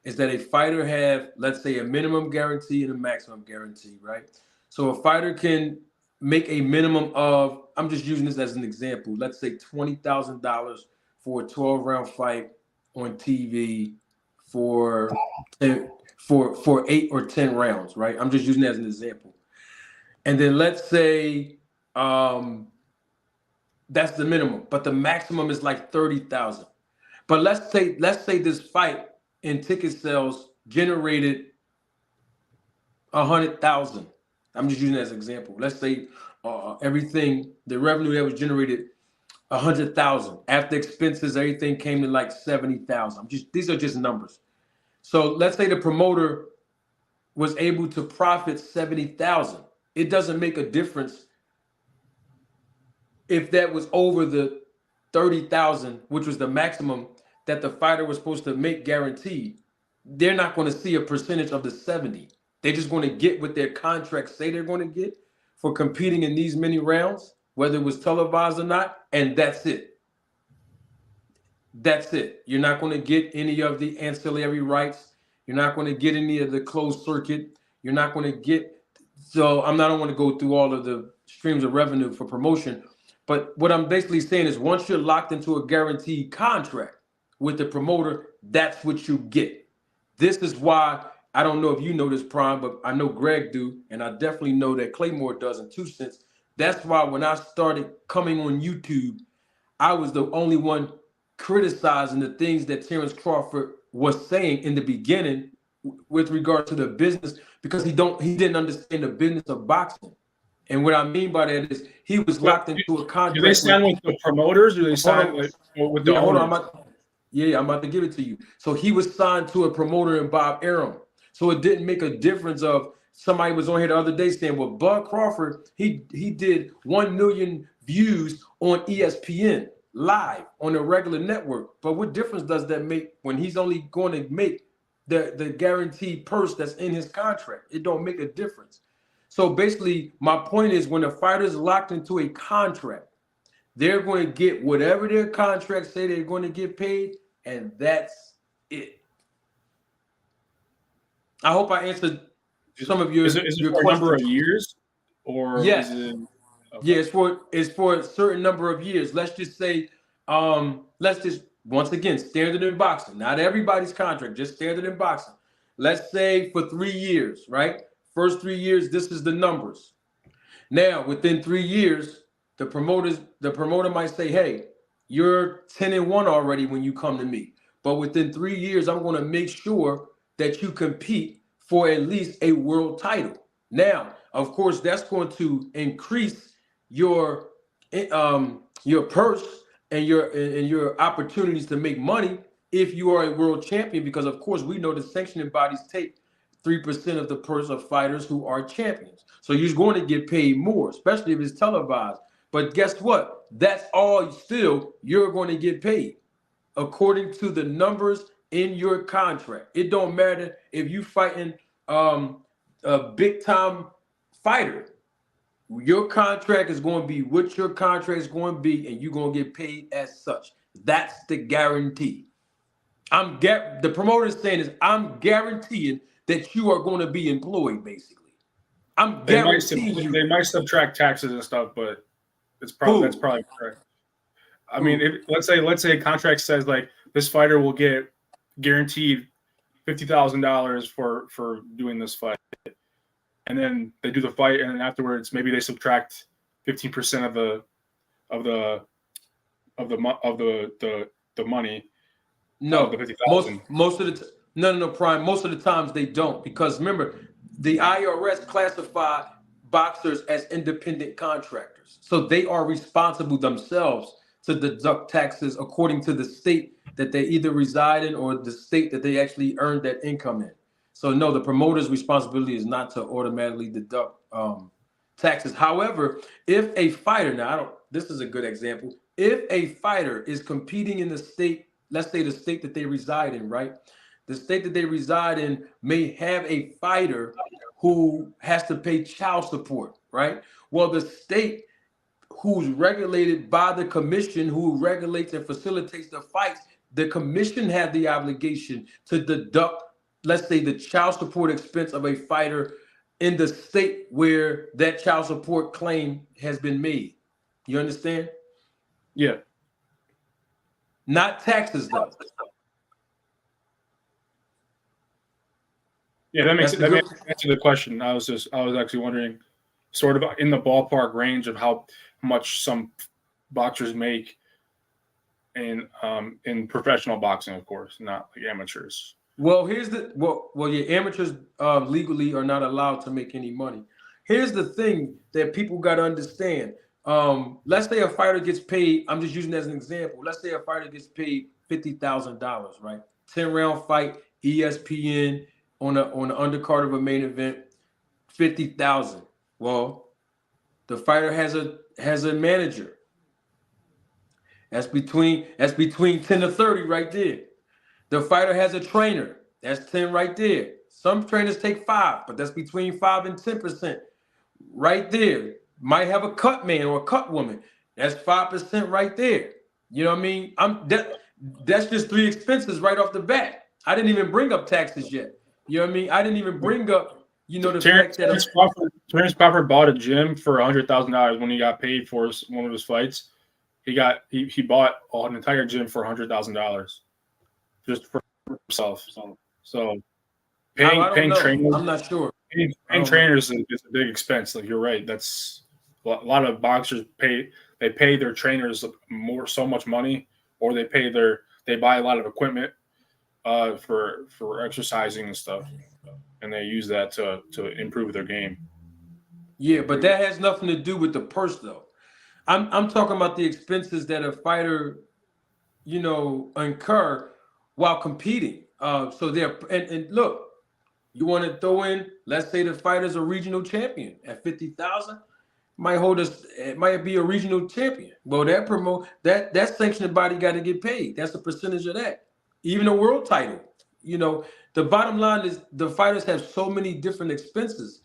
is that a fighter have, let's say, a minimum guarantee and a maximum guarantee, right? So a fighter can make a minimum of, I'm just using this as an example, let's say $20,000 for a 12-round fight on TV for 8 or 10 rounds, right? I'm just using that as an example. And then let's say that's the minimum, but the maximum is like 30,000. But let's say this fight in ticket sales generated 100,000. I'm just using that as an example. Let's say the revenue that was generated 100,000. After expenses, everything came to like 70,000. These are just numbers. So let's say the promoter was able to profit 70,000. It doesn't make a difference if that was over the 30,000, which was the maximum that the fighter was supposed to make guaranteed. They're not going to see a percentage of the 70. They're just going to get what their contracts say they're going to get for competing in these many rounds, whether it was televised or not, and that's it. That's it. You're not going to get any of the ancillary rights. You're not going to get any of the closed circuit. You're not going to get, so I don't want to go through all of the streams of revenue for promotion, but what I'm basically saying is once you're locked into a guaranteed contract with the promoter, that's what you get. This is why, I don't know if you know this, Prime, but I know Greg do, and I definitely know that Claymore does in 2 cents. That's why when I started coming on YouTube, I was the only one criticizing the things that Terrence Crawford was saying in the beginning with regard to the business, because he didn't understand the business of boxing. And what I mean by that is he was locked into a contract. Do they sign with the promoters, or do they sign with the owners? Yeah, I'm about to give it to you. So he was signed to a promoter in Bob Arum. So it didn't make a difference of somebody was on here the other day saying, well, Bud Crawford, he did 1 million views on ESPN live on a regular network. But what difference does that make when he's only going to make the guaranteed purse that's in his contract? It don't make a difference. So basically, my point is when a fighter's locked into a contract, they're going to get whatever their contracts say they're going to get paid, and that's it. I hope I answered some of your Is it your for a questions. number of years, or Yes. is it? Okay. Yeah, it's for a certain number of years. Let's just say, let's just once again standard in boxing. Not everybody's contract, just standard in boxing. Let's say for 3 years, right? First 3 years, this is the numbers. Now, within 3 years, the promoter might say, hey, you're 10-1 already when you come to me. But within 3 years, I'm going to make sure that you compete for at least a world title. Now, of course, that's going to increase your purse and your opportunities to make money if you are a world champion, because of course we know the sanctioning bodies take 3% of the purse of fighters who are champions. So you're going to get paid more, especially if it's televised. But guess what? That's all still you're going to get paid according to the numbers in your contract. It don't matter if you fighting a big time fighter. Your contract is going to be what your contract is going to be, and you're going to get paid as such. That's the guarantee. The promoter is saying is I'm guaranteeing that you are going to be employed, basically. I'm guaranteeing you. They might subtract taxes and stuff, but that's probably correct. I mean, let's say a contract says like this fighter will get guaranteed $50,000 for doing this fight, and then they do the fight, and then afterwards maybe they subtract 15% of the money. No, the 50,000. most of the no, Prime. Most of the times they don't, because remember, the IRS classify boxers as independent contractors, so they are responsible themselves to deduct taxes according to the state that they either reside in or the state that they actually earned that income in. So no, the promoter's responsibility is not to automatically deduct taxes. However, if a fighter, this is a good example. If a fighter is competing in the state, let's say the state that they reside in, right? The state that they reside in may have a fighter who has to pay child support, right? Well, the state who's regulated by the commission, who regulates and facilitates the fights, the commission have the obligation to deduct, let's say, the child support expense of a fighter in the state where that child support claim has been made. You understand? Yeah. Not taxes, though. Yeah, that makes answer the question. I was actually wondering, sort of in the ballpark range of how much some boxers make in professional boxing, of course, not like amateurs. Well, amateurs legally are not allowed to make any money. Here's the thing that people got to understand. Let's say a fighter gets paid. I'm just using that as an example. Let's say a fighter gets paid $50,000, right? 10-round fight, ESPN on the undercard of a main event, $50,000. Well, the fighter has a manager. That's between 10 to 30 right there. The fighter has a trainer. That's 10 right there. Some trainers take 5, but that's between 5 and 10% right there. Might have a cut man or a cut woman. That's 5% right there. You know what I mean? That's just 3 expenses right off the bat. I didn't even bring up taxes yet. You know what I mean? I didn't even bring up, the fact that Terrence Crawford bought a gym for $100,000 when he got paid for one of his fights. He bought an entire gym for $100,000 just for himself. So paying trainers, I'm not sure. Paying trainers is a big expense. Like, you're right. That's a lot of boxers pay their trainers so much money, or they buy a lot of equipment for exercising and stuff, and they use that to improve their game. Yeah, but that has nothing to do with the purse, though. I'm talking about the expenses that a fighter incur while competing. So they're and look, you want to throw in, let's say the fighter's a regional champion at 50,000, might hold us, it might be a regional champion. Well, that sanctioning body got to get paid. That's a percentage of that. Even a world title. The bottom line is the fighters have so many different expenses,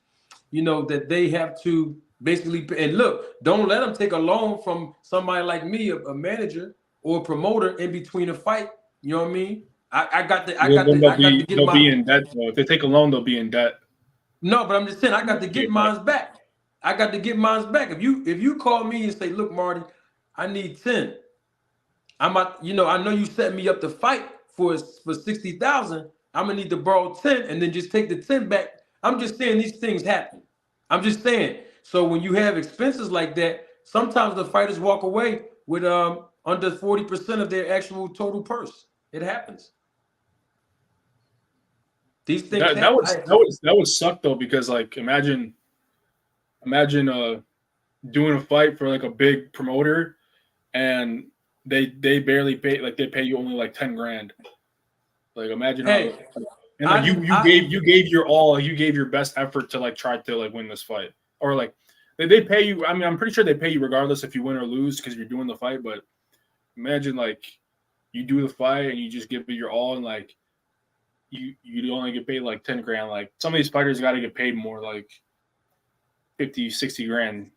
that they have to basically pay. And look, don't let them take a loan from somebody like me, a manager or a promoter in between a fight. You know what I mean? I got to get they'll be in debt though. If they take a loan, they'll be in debt. No, but I'm just saying I got to get mine back. I got to get mine back. If you call me and say, look, Marty, I need 10. I know you set me up to fight for 60,000. I'm gonna need to borrow 10 and then just take the 10 back. I'm just saying these things happen. I'm just saying. So when you have expenses like that, sometimes the fighters walk away with under 40% of their actual total purse. It happens. These things that would suck though, because like imagine doing a fight for like a big promoter and they barely pay, like they pay you only like 10 grand. Like imagine you gave your all, you gave your best effort to like try to like win this fight, or like they pay you. I mean, I'm pretty sure they pay you regardless if you win or lose because you're doing the fight. But imagine like you do the fight and you just give it your all, and like you only get paid like 10 grand. Like some of these fighters got to get paid more, like 50, 60 grand.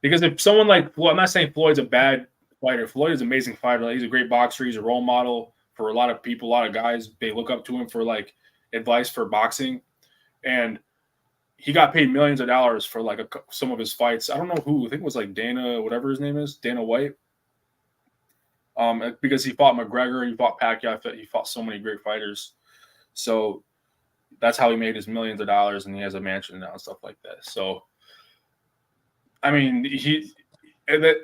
Because if someone like Floyd, I'm not saying Floyd's a bad fighter. Floyd is an amazing fighter. Like, he's a great boxer. He's a role model for a lot of people. A lot of guys, they look up to him for like advice for boxing. And he got paid millions of dollars for like some of his fights. I don't know who. I think it was like Dana, whatever his name is, Dana White. Because he fought McGregor, he fought Pacquiao, he fought so many great fighters. So that's how he made his millions of dollars, and he has a mansion now and stuff like that. So, I mean,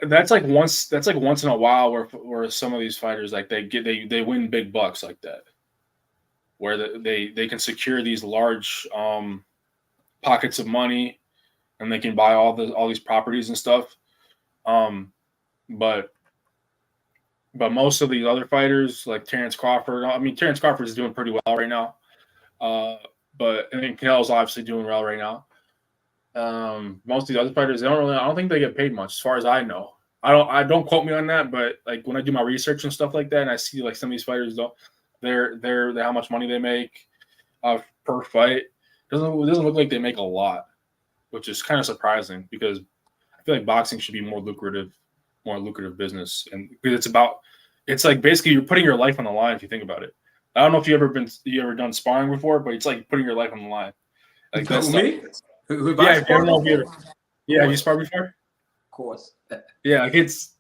that's like once in a while where some of these fighters like they win big bucks like that, where they can secure these large pockets of money, and they can buy all these properties and stuff. But most of these other fighters, like Terrence Crawford, I mean, Terrence Crawford is doing pretty well right now. But I think Canelo's obviously doing well right now. Most of the other fighters, I don't think they get paid much, as far as I know. I don't quote me on that, but like when I do my research and stuff like that, and I see like some of these fighters they're how much money they make per fight. It doesn't look like they make a lot, which is kind of surprising because I feel like boxing should be more lucrative business, and because it's like basically you're putting your life on the line if you think about it. I don't know if you ever done sparring before, but it's like putting your life on the line. Like that's me. Yeah, I don't know if you ever. Yeah, have you sparred before? Of course. Yeah, like it's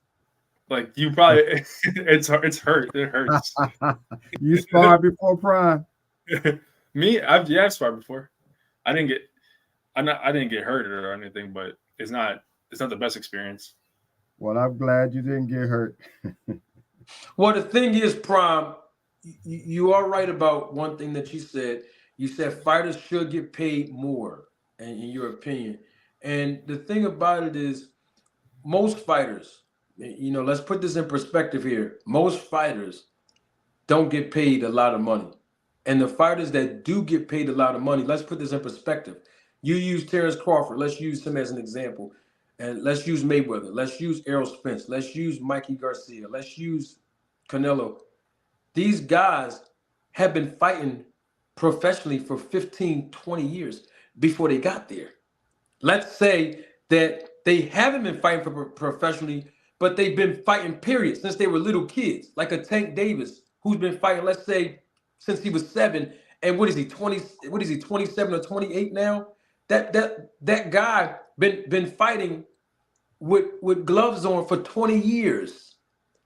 like you probably it's hurt. It hurts. You sparred before, Prime? Me, I've sparred before. I didn't get hurt or anything, but it's not the best experience. Well, I'm glad you didn't get hurt. Well, the thing is, Prime, you are right about one thing that you said. You said fighters should get paid more, in your opinion. And the thing about it is, most fighters, let's put this in perspective here. Most fighters don't get paid a lot of money. And the fighters that do get paid a lot of money, let's put this in perspective. You use Terrence Crawford. Let's use him as an example. And let's use Mayweather. Let's use Errol Spence. Let's use Mikey Garcia. Let's use Canelo. These guys have been fighting professionally for 15, 20 years before they got there. Let's say that they haven't been fighting professionally, but they've been fighting, period, since they were little kids, like a Tank Davis, who's been fighting, let's say, since he was 7. And what is he, 27 or 28 now? That guy been fighting with gloves on for 20 years.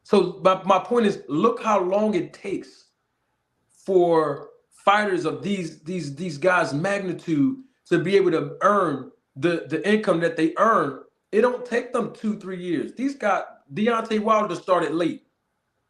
So my point is, look how long it takes for fighters of these guys' magnitude to be able to earn the income that they earn. It don't take them 2-3 years. These guys, Deontay Wilder started late.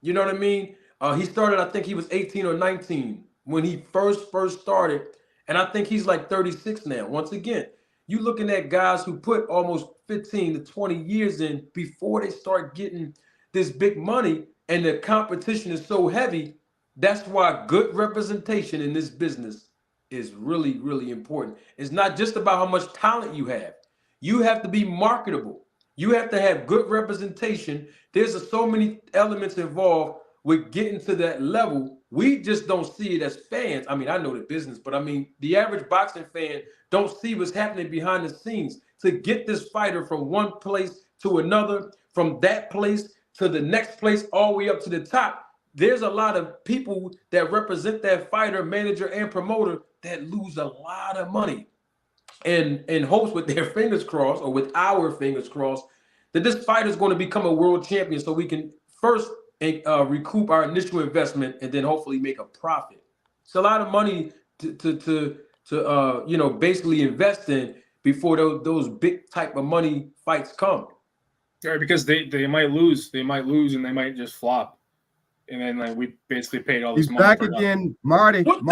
You know what I mean? He started, I think he was 18 or 19 when he first started. And I think he's like 36 now. Once again, you looking at guys who put almost 15 to 20 years in before they start getting this big money. and the competition is so heavy. That's why good representation in this business is really, really important. It's not just about how much talent you have. You have to be marketable. You have to have good representation. There's so many elements involved with getting to that level. We just don't see it as fans. I mean, I know the business, but I mean, the average boxing fan don't see what's happening behind the scenes to get this fighter from one place to another, from that place to the next place, all the way up to the top. There's a lot of people that represent that fighter, manager, and promoter that lose a lot of money and hopes with their fingers crossed, or with our fingers crossed, that this fighter is going to become a world champion so we can first recoup our initial investment and then hopefully make a profit. It's a lot of money to basically invest in before those big type of money fights come. Right, because they might lose, and they might just flop, and then like we basically paid all this He's money. back again, Marty. He's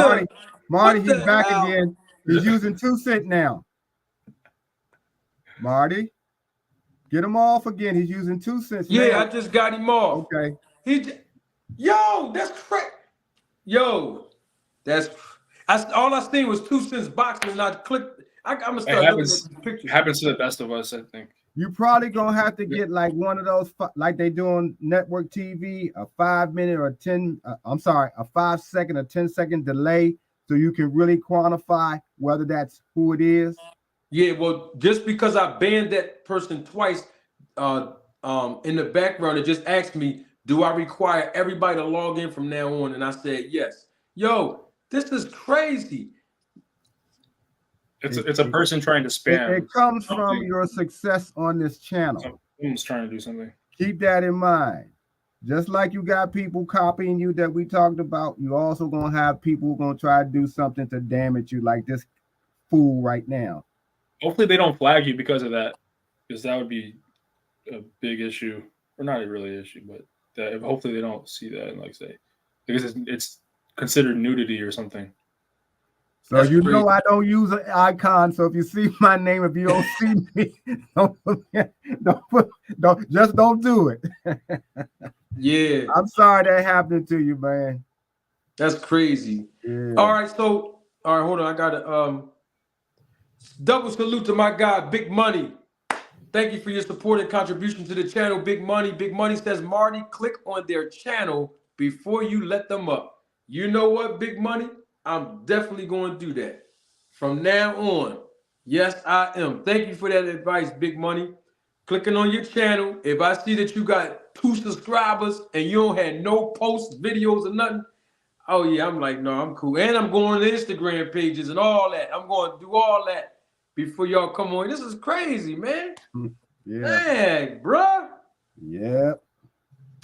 back again. He's using 2 cents now. Marty, get him off again. He's using 2 cents. Yeah, now. I just got him off. Okay. That's crazy. All I seen was 2 cents boxing, and I clicked. I'm gonna start looking at the pictures. It happens to the best of us, I think. You probably gonna have to get like one of those, like they do on network TV, a 5 minute or 10. A 5 second or 10 second delay, so you can really quantify whether that's who it is. Yeah, well, just because I banned that person twice, in the background, it just asked me, do I require everybody to log in from now on? And I said yes. Yo, this is crazy. It's a person trying to spam. It comes from your success on this channel. Someone's trying to do something. Keep that in mind. Just like you got people copying you that we talked about, you also gonna have people who gonna try to do something to damage you, like this fool right now. Hopefully they don't flag you because of that, because that would be a big issue, or not a really issue, but hopefully they don't see that and like say, because it's considered nudity or something. So that's crazy. I don't use an icon. So if you see my name, if you don't see me, don't do it. Yeah. I'm sorry that happened to you, man. That's crazy. Yeah. All right, hold on. I gotta double salute to my guy, Big Money. Thank you for your support and contribution to the channel, Big Money. Big Money says, Marty, click on their channel before you let them up. You know what, Big Money? I'm definitely going to do that from now on. Yes, I am. Thank you for that advice, Big Money. Clicking on your channel. If I see that you got 2 subscribers and you don't have no posts, videos, or nothing, oh yeah, I'm like, no, I'm cool. And I'm going to Instagram pages and all that. I'm going to do all that before y'all come on. This is crazy, man. Yeah. Dang, bro. Yeah.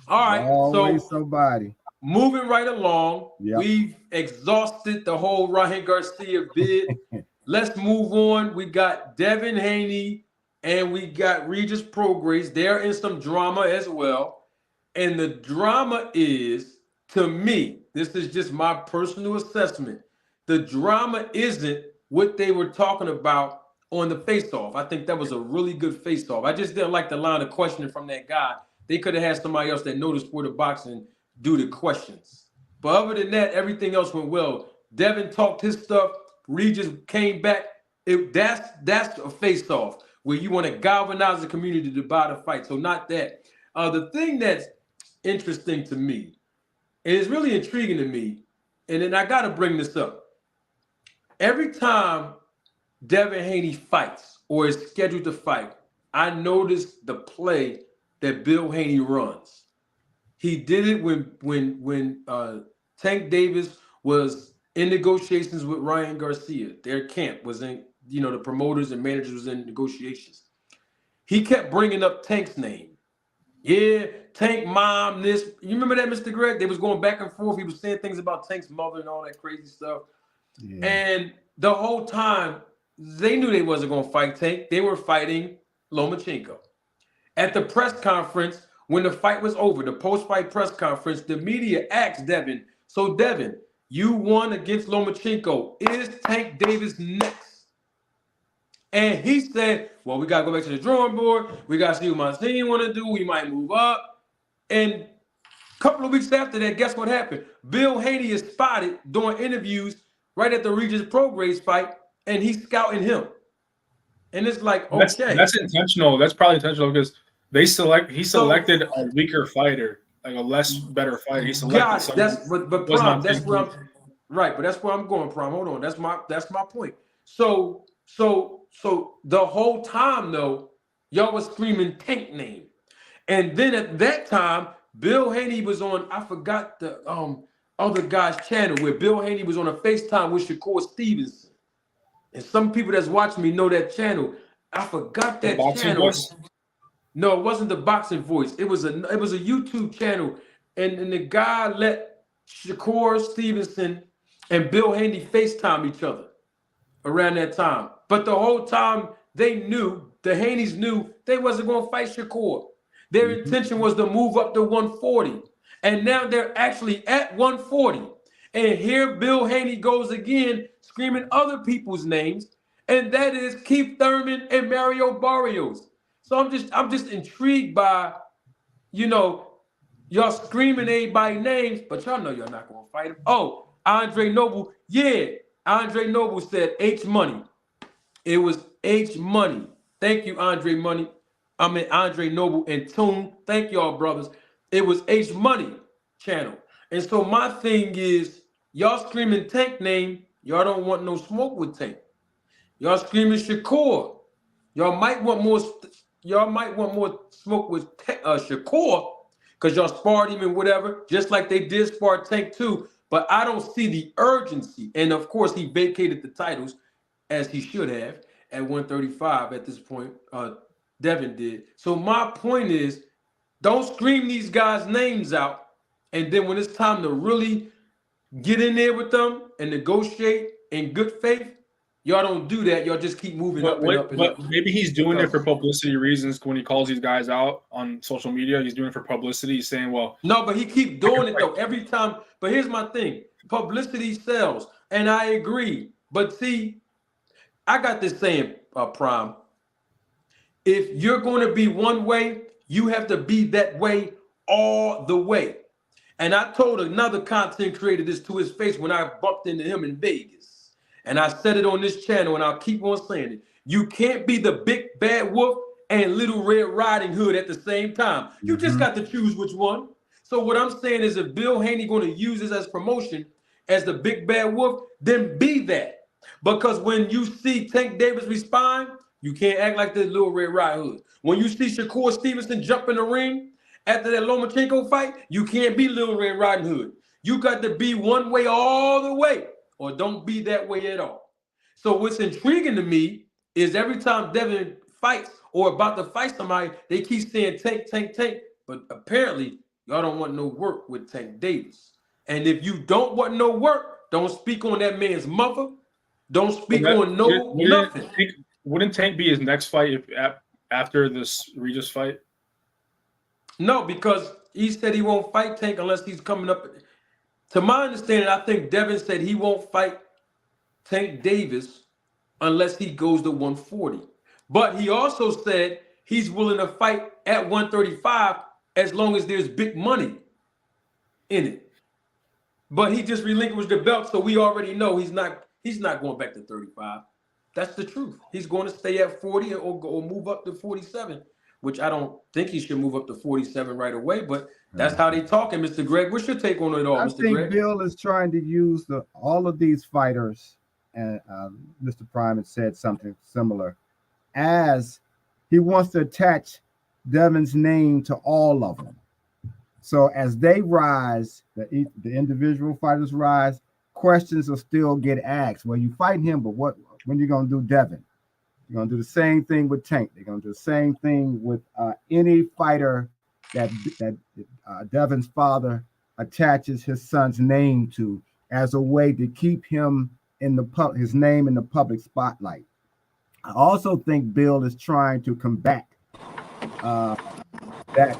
All right. Always so somebody. Moving right along, yep. We've exhausted the whole Ryan Garcia bid. Let's move on. We got Devin Haney and we got Regis Prograis. They're in some drama as well. And the drama is, to me, this is just my personal assessment. The drama isn't what they were talking about on the face-off. I think that was a really good face-off. I just didn't like the line of questioning from that guy. They could have had somebody else that knows the sport of boxing do the questions. But other than that, everything else went well. Devin talked his stuff. Regis came back. That's a face-off where you want to galvanize the community to buy the fight. So not that. The thing that's interesting to me, and it's really intriguing to me, and then I got to bring this up. Every time Devin Haney fights or is scheduled to fight, I notice the play that Bill Haney runs. He did it when Tank Davis was in negotiations with Ryan Garcia. Their camp was in, the promoters and managers was in negotiations. He kept bringing up Tank's name. Yeah, Tank mom, this. You remember that, Mr. Greg? They was going back and forth. He was saying things about Tank's mother and all that crazy stuff. Yeah. And the whole time, they knew they wasn't going to fight Tank. They were fighting Lomachenko. At the press conference, when the fight was over, the post-fight press conference, the media asked Devin, so Devin, you won against Lomachenko. Is Tank Davis next? And he said, well, we got to go back to the drawing board. We got to see what my team want to do. We might move up. And Couple of weeks after that, guess what happened? Bill Haney is spotted doing interviews right at the Regis Prograis fight, and he's scouting him. And it's like, okay, that's intentional. That's probably intentional because he selected a weaker fighter, like a less better fighter. He selected someone. But Prom, that's where I'm right. But that's where I'm going, Prom. Hold on, that's my point. So the whole time though, y'all was screaming Tank name, and then at that time, Bill Haney was on. I forgot the other guy's channel where Bill Haney was on a FaceTime with Shakur Stevenson. And some people that's watching me know that channel. I forgot that channel. Voice? No, it wasn't the boxing voice. It was a YouTube channel, and the guy let Shakur Stevenson and Bill Haney FaceTime each other around that time. But the whole time they knew, the Haneys knew they wasn't going to fight Shakur. Their intention was to move up to 140. And now they're actually at 140. And here Bill Haney goes again, screaming other people's names, and that is Keith Thurman and Mario Barrios. So I'm just intrigued by, y'all screaming everybody names, but y'all know y'all not gonna fight him. Oh, Andre Noble, yeah, Andre Noble said H Money. It was H Money. Thank you, Andre Noble and Toon. Thank y'all, brothers. It was H Money channel. And so my thing is, y'all screaming Tank name, y'all don't want no smoke with Tank. Y'all screaming Shakur. Y'all might want more smoke with Shakur because y'all sparred him and whatever, just like they did spar Tank too. But I don't see the urgency. And of course, he vacated the titles as he should have at 135 at this point. Devin did. So my point is, don't scream these guys' names out. And then when it's time to really get in there with them and negotiate in good faith, y'all don't do that. Y'all just keep moving up and up and up. Maybe he's doing it for publicity reasons. When he calls these guys out on social media, he's doing it for publicity. He's saying, well... No, but he keep doing it, though, every time. But here's my thing. Publicity sells, and I agree. But see, I got this saying, Prime. If you're going to be one way, you have to be that way all the way. And I told another content creator this to his face when I bumped into him in Vegas. And I said it on this channel, and I'll keep on saying it. You can't be the big bad wolf and Little Red Riding Hood at the same time. You just got to choose which one. So what I'm saying is if Bill Haney going to use this as promotion as the big bad wolf, then be that. Because when you see Tank Davis respond, you can't act like the Little Red Riding Hood. When you see Shakur Stevenson jump in the ring after that Lomachenko fight, you can't be Little Red Riding Hood. You got to be one way all the way, or don't be that way at all. So what's intriguing to me is every time Devin fights or about to fight somebody, they keep saying Tank, Tank, Tank. But apparently, y'all don't want no work with Tank Davis. And if you don't want no work, don't speak on that man's mother. Don't speak on nothing. Wouldn't Tank be his next fight after this Regis fight? No, because he said he won't fight Tank unless he's coming up. To my understanding, I think Devin said he won't fight Tank Davis unless he goes to 140. But he also said he's willing to fight at 135 as long as there's big money in it. But he just relinquished the belt, so we already know he's not going back to 35. That's the truth. He's going to stay at 40 or move up to 47, which I don't think he should move up to 47 right away, but that's how they talking, Mr. Greg. What's your take on it all, Mr. Greg? I think Bill is trying to use all of these fighters, and Mr. Prime had said something similar, as he wants to attach Devin's name to all of them. So as they rise, the individual fighters rise, questions will still get asked. Well, you fighting him, but when you going to do Devin? You're going to do the same thing with Tank. They're going to do the same thing with any fighter that Devin's father attaches his son's name to as a way to keep him in his name in the public spotlight. I also think Bill is trying to combat that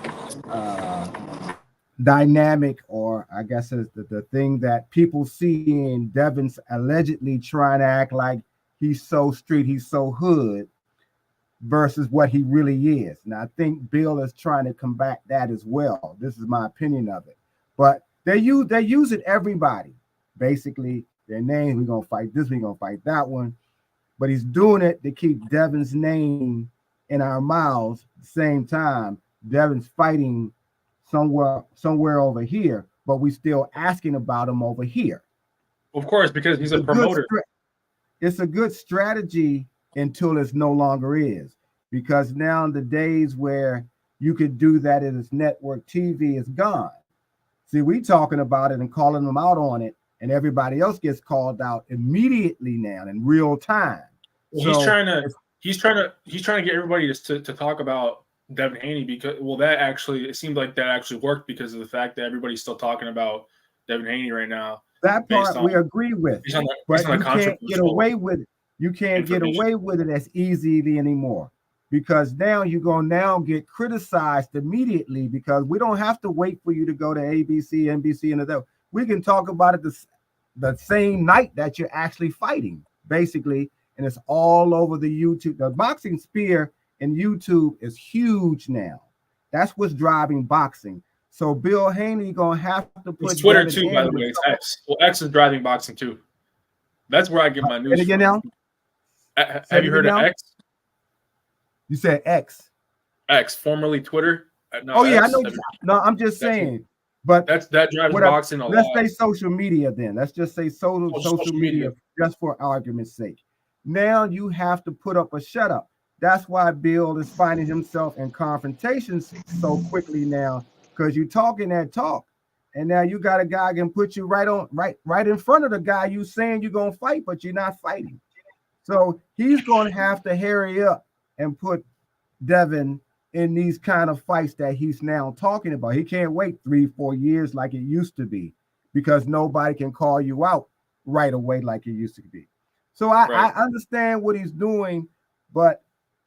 dynamic, or I guess is the thing that people see in Devin's allegedly trying to act like he's so street, he's so hood, versus what he really is. And I think Bill is trying to combat that as well. This is my opinion of it. But they're using everybody. Basically, their name, we're gonna fight this, we're gonna fight that one. But he's doing it to keep Devin's name in our mouths at the same time. Devin's fighting somewhere over here, but we still asking about him over here. Of course, because he's a promoter. It's a good strategy until it's no longer is, because now the days where you could do that in this network TV is gone. See, we talking about it and calling them out on it, and everybody else gets called out immediately now in real time. Well, so he's trying to get everybody to talk about Devin Haney because it seemed like that actually worked because of the fact that everybody's still talking about Devin Haney right now. That part we agree with, but you can't get away with it. You can't get away with it as easily anymore, because now you're going to now get criticized immediately, because we don't have to wait for you to go to ABC, NBC, and other. We can talk about it the same night that you're actually fighting, basically, and it's all over the YouTube. The boxing sphere in YouTube is huge now. That's what's driving boxing. So Bill Haney gonna have to put it's Twitter too, by the way. It's X. Well, X is driving boxing too. That's where I get my news. Again now? Have you heard of X? You said X. X, formerly Twitter. No, X, I know. No, I'm just saying. But that drives boxing a lot. Let's say social media then. Let's just say social media just for argument's sake. Now you have to put up a shut up. That's why Bill is finding himself in confrontations so quickly now, because you're talking that talk, and now you got a guy can put you right in front of the guy you saying you're gonna fight, but you're not fighting. So he's gonna have to hurry up and put Devin in these kind of fights that he's now talking about. He can't wait 3-4 years like it used to be, because nobody can call you out right away like it used to be. So I understand what he's doing, but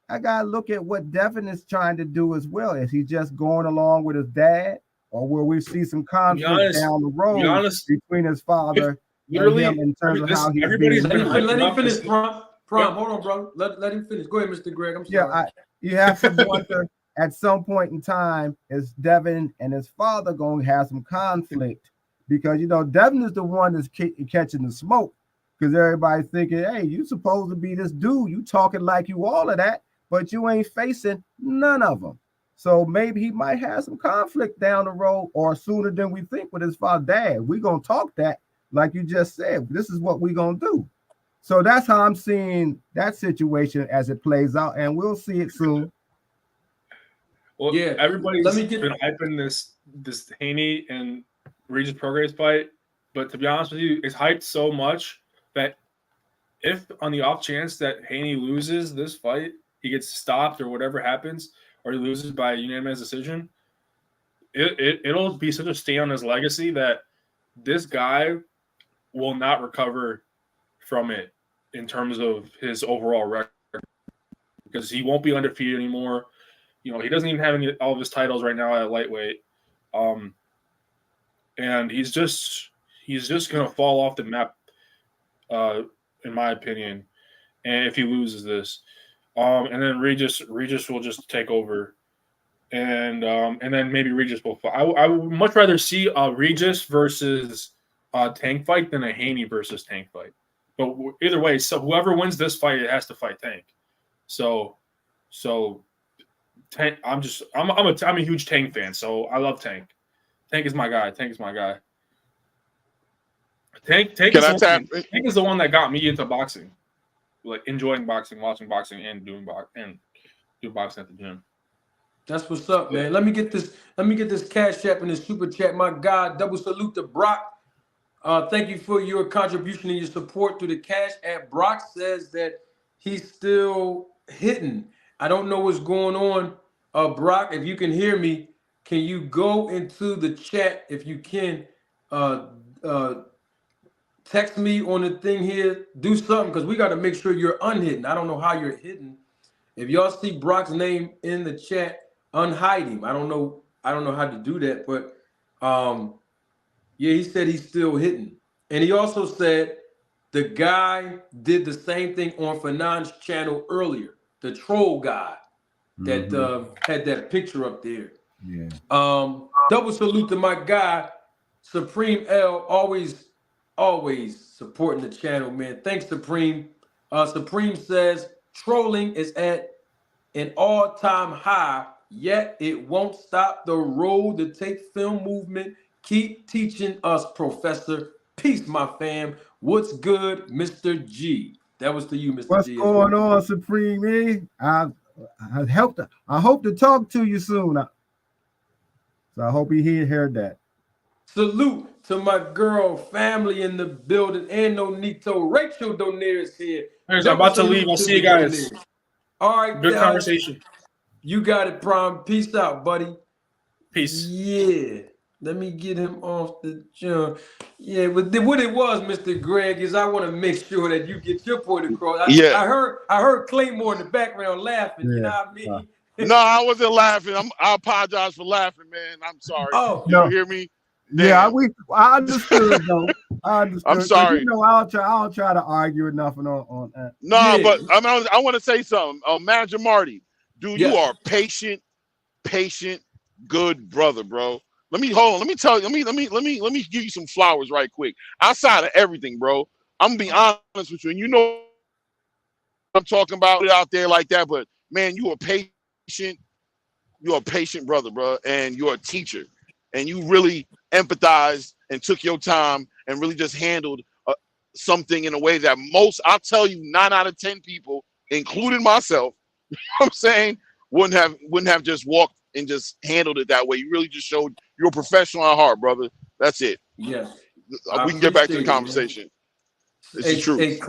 I gotta look at what Devin is trying to do as well. Is he just going along with his dad, or will we see some conflict down the road between his father and him in terms of how he's let him finish, Prom. Hold on, bro. Let him finish. Go ahead, Mr. Greg. I'm sorry. Yeah, you have to wonder at some point in time, is Devin and his father going to have some conflict? Because, Devin is the one that's catching the smoke, because everybody's thinking, hey, you supposed to be this dude. You talking like you all of that, but you ain't facing none of them. So maybe he might have some conflict down the road or sooner than we think with his father. Dad, we're going to talk that, like you just said. This is what we're going to do. So that's how I'm seeing that situation as it plays out, and we'll see it soon. Well, yeah, everybody's been hyping this Haney and Regis Prograis fight, but to be honest with you, it's hyped so much that if on the off chance that Haney loses this fight, he gets stopped or whatever happens, or he loses by unanimous decision, it'll be such a stain on his legacy that this guy will not recover from it in terms of his overall record, because he won't be undefeated anymore. He doesn't even have all of his titles right now at lightweight, and he's just gonna fall off the map, in my opinion. And if he loses this, and then Regis will just take over, and then maybe Regis will fight. I would much rather see a Regis versus Tank fight than a Haney versus Tank fight. But either way, so whoever wins this fight, it has to fight Tank. So Tank, I'm a huge Tank fan, so I love Tank. Tank is my guy. Tank is the one that got me into boxing, like enjoying boxing, watching boxing, and doing boxing at the gym. That's what's up, man. Let me get this cash app and this super chat. My God, double salute to Brock. Thank you for your contribution and your support through the cash app. Brock says that he's still hitting. I don't know what's going on. Brock, if you can hear me, can you go into the chat if you can? Text me on the thing here. Do something, because we got to make sure you're unhidden. I don't know how you're hidden. If y'all see Brock's name in the chat, unhide him. I don't know how to do that, but yeah, he said he's still hitting. And he also said the guy did the same thing on Fanon's channel earlier, the troll guy that had that picture up there. Yeah. Double salute to my guy, Supreme L always supporting the channel, man. Thanks, Supreme. Supreme says trolling is at an all-time high, yet it won't stop the road to take film movement. Keep teaching us, Professor. Peace, my fam. What's good, Mr. G? That was to you, Mr. What's G. going on, Supreme E? I hope to talk to you soon. So I hope he heard that. Salute to my girl, family in the building, and Nonito. Rachel Donaires here. I'm about to leave. I'll see you guys. All right. Good conversation. You got it, Prime. Peace out, buddy. Peace. Yeah. Let me get him off the jump. Yeah, but what it was, Mr. Greg, is I want to make sure that you get your point across. I heard Claymore in the background laughing. You know what I mean? No, I wasn't laughing. I apologize for laughing, man. I'm sorry. Oh, you hear me? Damn. Yeah, I understood though. I understood. I'm sorry. You know, I'll try to argue nothing on that. No, but I want to say something. Manager Marty, dude, you are patient, good brother, bro. Let me tell you. Let me give you some flowers right quick. Outside of everything, bro, I'm gonna be honest with you. And you know I'm talking about it out there like that, but man, you are patient. You're a patient brother, bro, and you're a teacher, and you really empathized and took your time and really just handled something in a way that I'll tell you, 9 out of 10 people, including myself, you know what I'm saying, wouldn't have just walked and just handled it that way. You really just showed you're a professional at heart, brother. That's it. Yeah. We can get back to the conversation. It's true. Hey,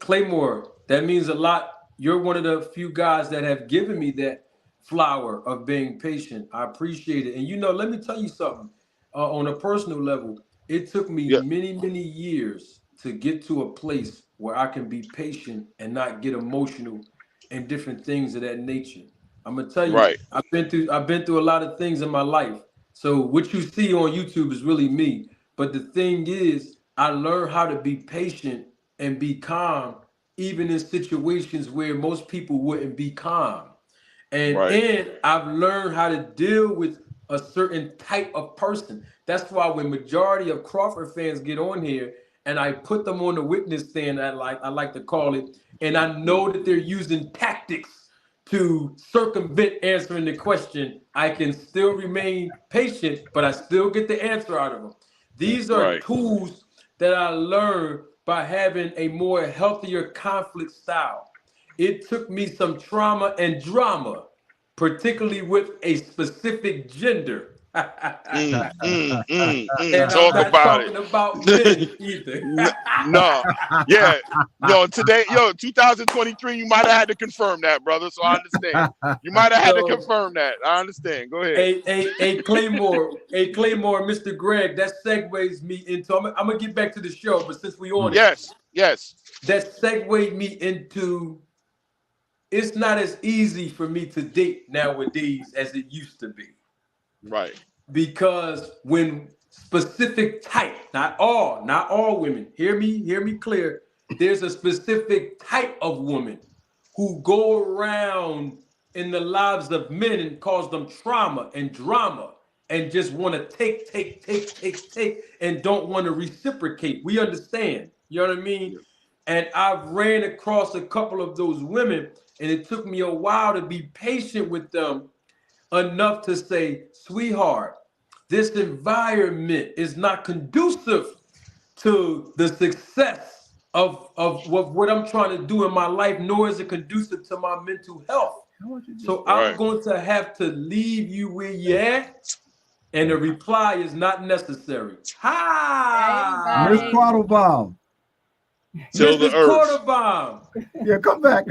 Claymore, that means a lot. You're one of the few guys that have given me that flower of being patient. I appreciate it. And you know, let me tell you something. On a personal level, it took me many years to get to a place where I can be patient and not get emotional and different things of that nature. I'm gonna tell you, I've been through a lot of things in my life. So what you see on YouTube is really me. But the thing is, I learned how to be patient and be calm, even in situations where most people wouldn't be calm. And I've learned how to deal with a certain type of person. That's why when majority of Crawford fans get on here and I put them on the witness stand, I like to call it, and I know that they're using tactics to circumvent answering the question, I can still remain patient, but I still get the answer out of them. These are tools that I learned by having a more healthier conflict style. It took me some trauma and drama, particularly with a specific gender. And Talk I'm not about talking about men either. No, today, 2023, you might have had to confirm that, brother. So I understand. You might have had to confirm that. I understand. Go ahead. Hey, Claymore, Mr. Greg, that segues me into, I'm gonna get back to the show, but since we on yes, that segued me into, it's not as easy for me to date nowadays as it used to be. Right. Because when specific type, not all women, hear me clear, there's a specific type of woman who go around in the lives of men and cause them trauma and drama and just want to take and don't want to reciprocate. We understand, you know what I mean? And I've ran across a couple of those women, and it took me a while to be patient with them enough to say, sweetheart, this environment is not conducive to the success of what I'm trying to do in my life, nor is it conducive to my mental health. So I'm going to have to leave you where you're at, and the reply is not necessary. Hi! Miss Quattlebaum. Till the earth. Quattlebaum. Yeah, come back,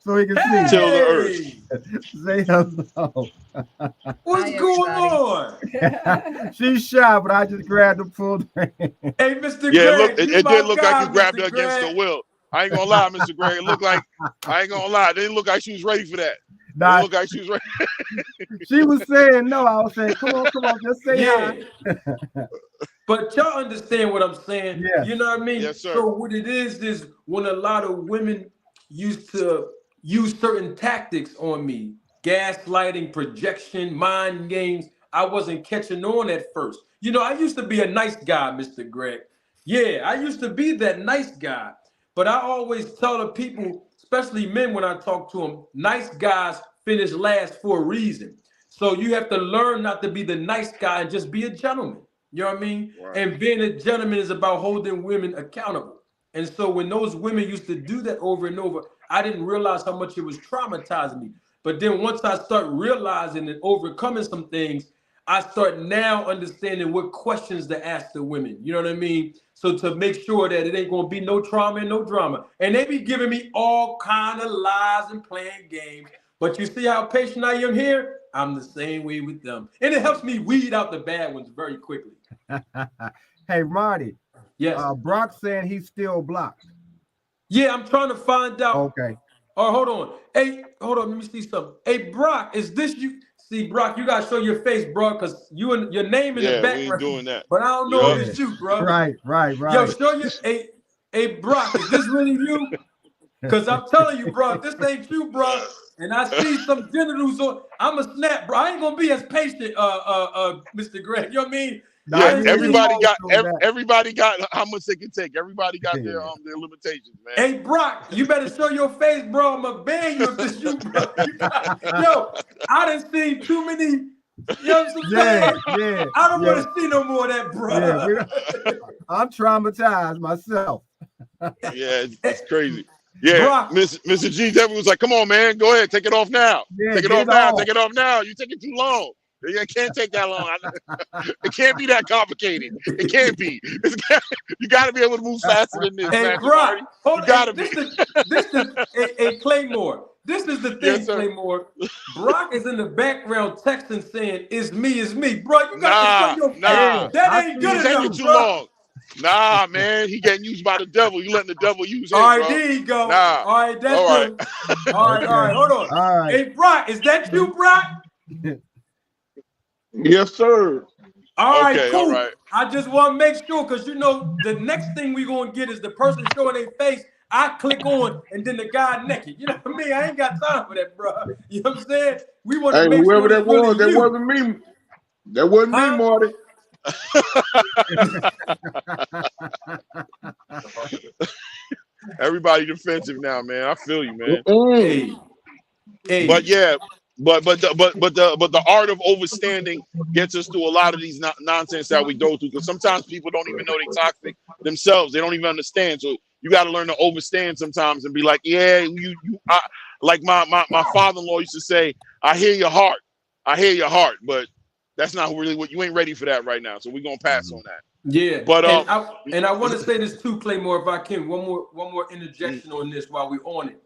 so we can see. Till the earth. Say hello. What's going on? She's shy, but I just grabbed the full thing. Hey, Mr. Yeah, Greg, it did look like you grabbed Mr. her against Greg. the will. I ain't gonna lie, Mr. Greg. It looked like It didn't look like she was ready for that. Nah, It looked like she was ready. she was saying no. I was saying, come on, just say hi. But y'all understand what I'm saying? Yeah. You know what I mean? Yes, sir. So what it is when a lot of women used to use certain tactics on me, gaslighting, projection, mind games, I wasn't catching on at first. You know, I used to be a nice guy, Mr. Greg. Yeah, I used to be that nice guy. But I always tell the people, especially men when I talk to them, nice guys finish last for a reason. So you have to learn not to be the nice guy and just be a gentleman. You know what I mean? Right. And being a gentleman is about holding women accountable. And so when those women used to do that over and over, I didn't realize how much it was traumatizing me. But then once I start realizing and overcoming some things, I start now understanding what questions to ask the women. You know what I mean? So to make sure that it ain't gonna be no trauma and no drama. And they be giving me all kind of lies and playing games. But you see how patient I am here? I'm the same way with them. And it helps me weed out the bad ones very quickly. Hey, Marty. Yes. Brock saying he's still blocked. Yeah, I'm trying to find out. Okay. Oh, hold on. Hey, hold on. Let me see something. Hey, Brock, is this you? See, Brock, you gotta show your face, bro, because you and your name in the background. We ain't doing that. But I don't know if it's you, bro. Right. Yo, show your. Hey, Brock, is this really you? Because I'm telling you, bro, if this ain't you, bro, and I see some genitals on, I'm a snap, bro. I ain't gonna be as patient, Mr. Greg. You know what I mean? Yeah, everybody got how much they can take. Everybody got their limitations, man. Hey, Brock, you better show your face, bro. I'm gonna ban you if this you, bro. Yo, I done seen too many. You know what I'm saying? Yeah. I don't want to see no more of that, bro. Yeah, I'm traumatized myself. Yeah, it's crazy. Yeah, Brock. Mr. G. Devin was like, "Come on, man, go ahead, take it off now. Take it off now. Take it off now. You take it too long. It can't take that long. It can't be that complicated. It can't be. You got to be able to move faster than this, man. Brock, you got to be. This is Claymore. This is the thing, Yes, Claymore. Brock is in the background texting saying, "It's me, bro." You got to show your face. That ain't good enough, taking too long. Nah, man, he getting used by the devil. You letting the devil use him, All right, bro. there you go. Nah. All right, that's all right. good. All right, hold on. All right. Hey, Brock, is that you, Brock? Yes, sir. All right, Okay, cool. all right. I just want to make sure, because, you know, the next thing we're going to get is the person showing their face. I click on, and then the guy naked. You know what I mean? I ain't got time for that, bro. You know what I'm saying? We want to make whoever sure that was, that really wasn't me. That wasn't me, Marty. Everybody defensive now, man. I feel you, man. Hey. But yeah, but the art of overstanding gets us through a lot of these nonsense that we go through, because sometimes people don't even know they're toxic themselves. They don't even understand. So you got to learn to overstand sometimes and be like, yeah, like my father-in-law used to say, I hear your heart, but that's not really what you ain't ready for that right now. So we're gonna pass on that. Yeah, but and I want to say this too, Claymore, if I can, one more interjection on this while we're on it.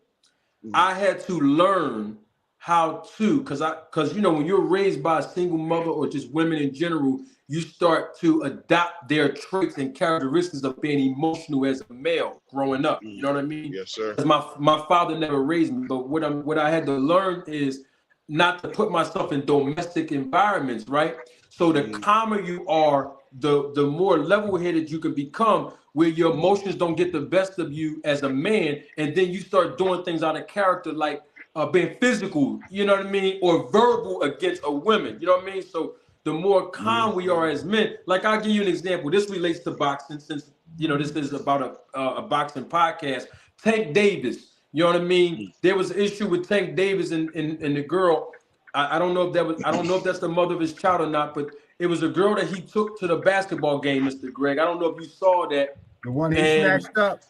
I had to learn how to, because you know, when you're raised by a single mother or just women in general, you start to adopt their traits and characteristics of being emotional as a male growing up. You know what I mean? Yes, sir. Because my father never raised me, but what I had to learn is not to put myself in domestic environments, right? So the calmer you are, the more level-headed you can become, where your emotions don't get the best of you as a man, and then you start doing things out of character, like being physical, you know what I mean, or verbal against a woman, you know what I mean? So the more calm we are as men, like I'll give you an example. This relates to boxing, since you know this is about a boxing podcast. Tank Davis, you know what I mean? There was an issue with Tank Davis and the girl. I don't know if that's the mother of his child or not, but it was a girl that he took to the basketball game, Mr. Greg. I don't know if you saw that. The one he snatched up.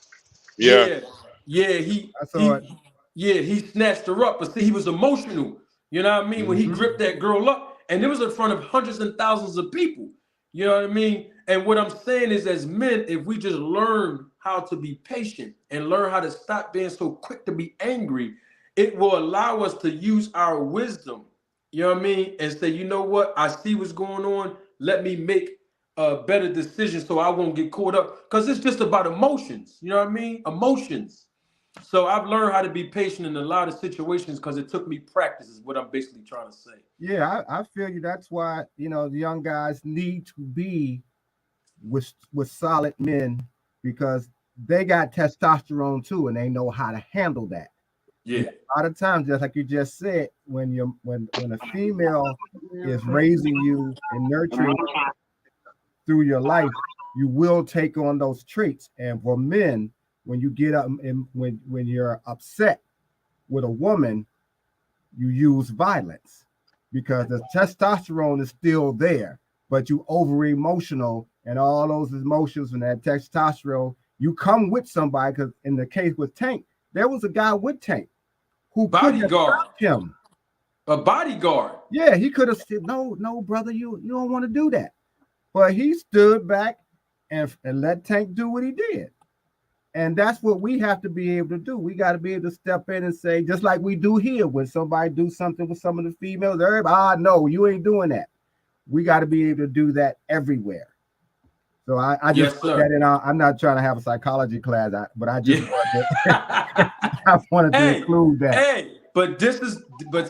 Yeah, I saw it. Yeah, he snatched her up, but see, he was emotional. You know what I mean? When he gripped that girl up, and it was in front of hundreds and thousands of people. You know what I mean? And what I'm saying is, as men, if we just learn how to be patient and learn how to stop being so quick to be angry, it will allow us to use our wisdom, you know what I mean? And say, you know what? I see what's going on. Let me make a better decision so I won't get caught up. Because it's just about emotions. You know what I mean? Emotions. So I've learned how to be patient in a lot of situations because it took me practice, is what I'm basically trying to say. Yeah, I feel you. That's why, you know, the young guys need to be with solid men, because they got testosterone too, and they know how to handle that. Yeah. A lot of times, just like you just said, when a female is raising you and nurturing you through your life, you will take on those traits. And for men, when you get up and when you're upset with a woman, you use violence because the testosterone is still there, but you over emotional and all those emotions and that testosterone, you come with somebody. Because in the case with Tank, there was a guy with Tank who could have stopped him. A bodyguard. Yeah, he could have said, no, brother, you don't want to do that. But he stood back and let Tank do what he did. And that's what we have to be able to do. We got to be able to step in and say, just like we do here, when somebody do something with some of the females, everybody, no, you ain't doing that. We got to be able to do that everywhere. So I just put that in. I'm not trying to have a psychology class, but I just wanted to include that. Hey, but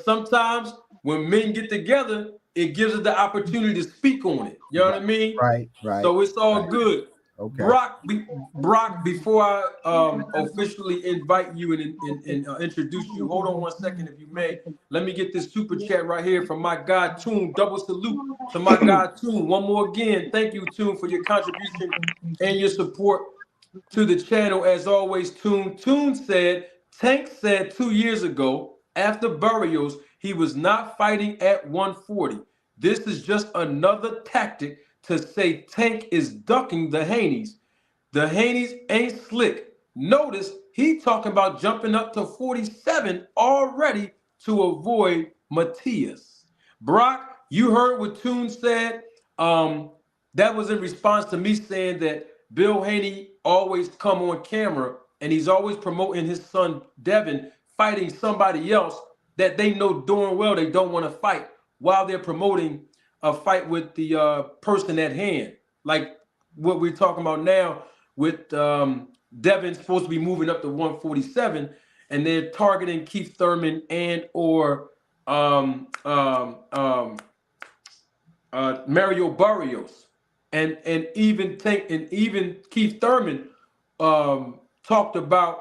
sometimes when men get together, it gives us the opportunity to speak on it. You know what I mean? Right. So it's all good. Okay. Brock, before I officially invite you and introduce you, hold on 1 second, if you may. Let me get this super chat right here from my guy Toon. Double salute to my guy Toon. One more again. Thank you, Toon, for your contribution and your support to the channel. As always, Toon. Toon said, Tank said 2 years ago, after Barrios, he was not fighting at 140. This is just another tactic to say Tank is ducking the Haneys. The Haneys ain't slick. Notice he talking about jumping up to 47 already to avoid Matias. Brock, you heard what Toon said. That was in response to me saying that Bill Haney always come on camera and he's always promoting his son Devin fighting somebody else that they know darn well they don't want to fight while they're promoting a fight with the person at hand. Like what we're talking about now with Devin supposed to be moving up to 147 and they're targeting Keith Thurman and or Mario Barrios. And even Keith Thurman talked about,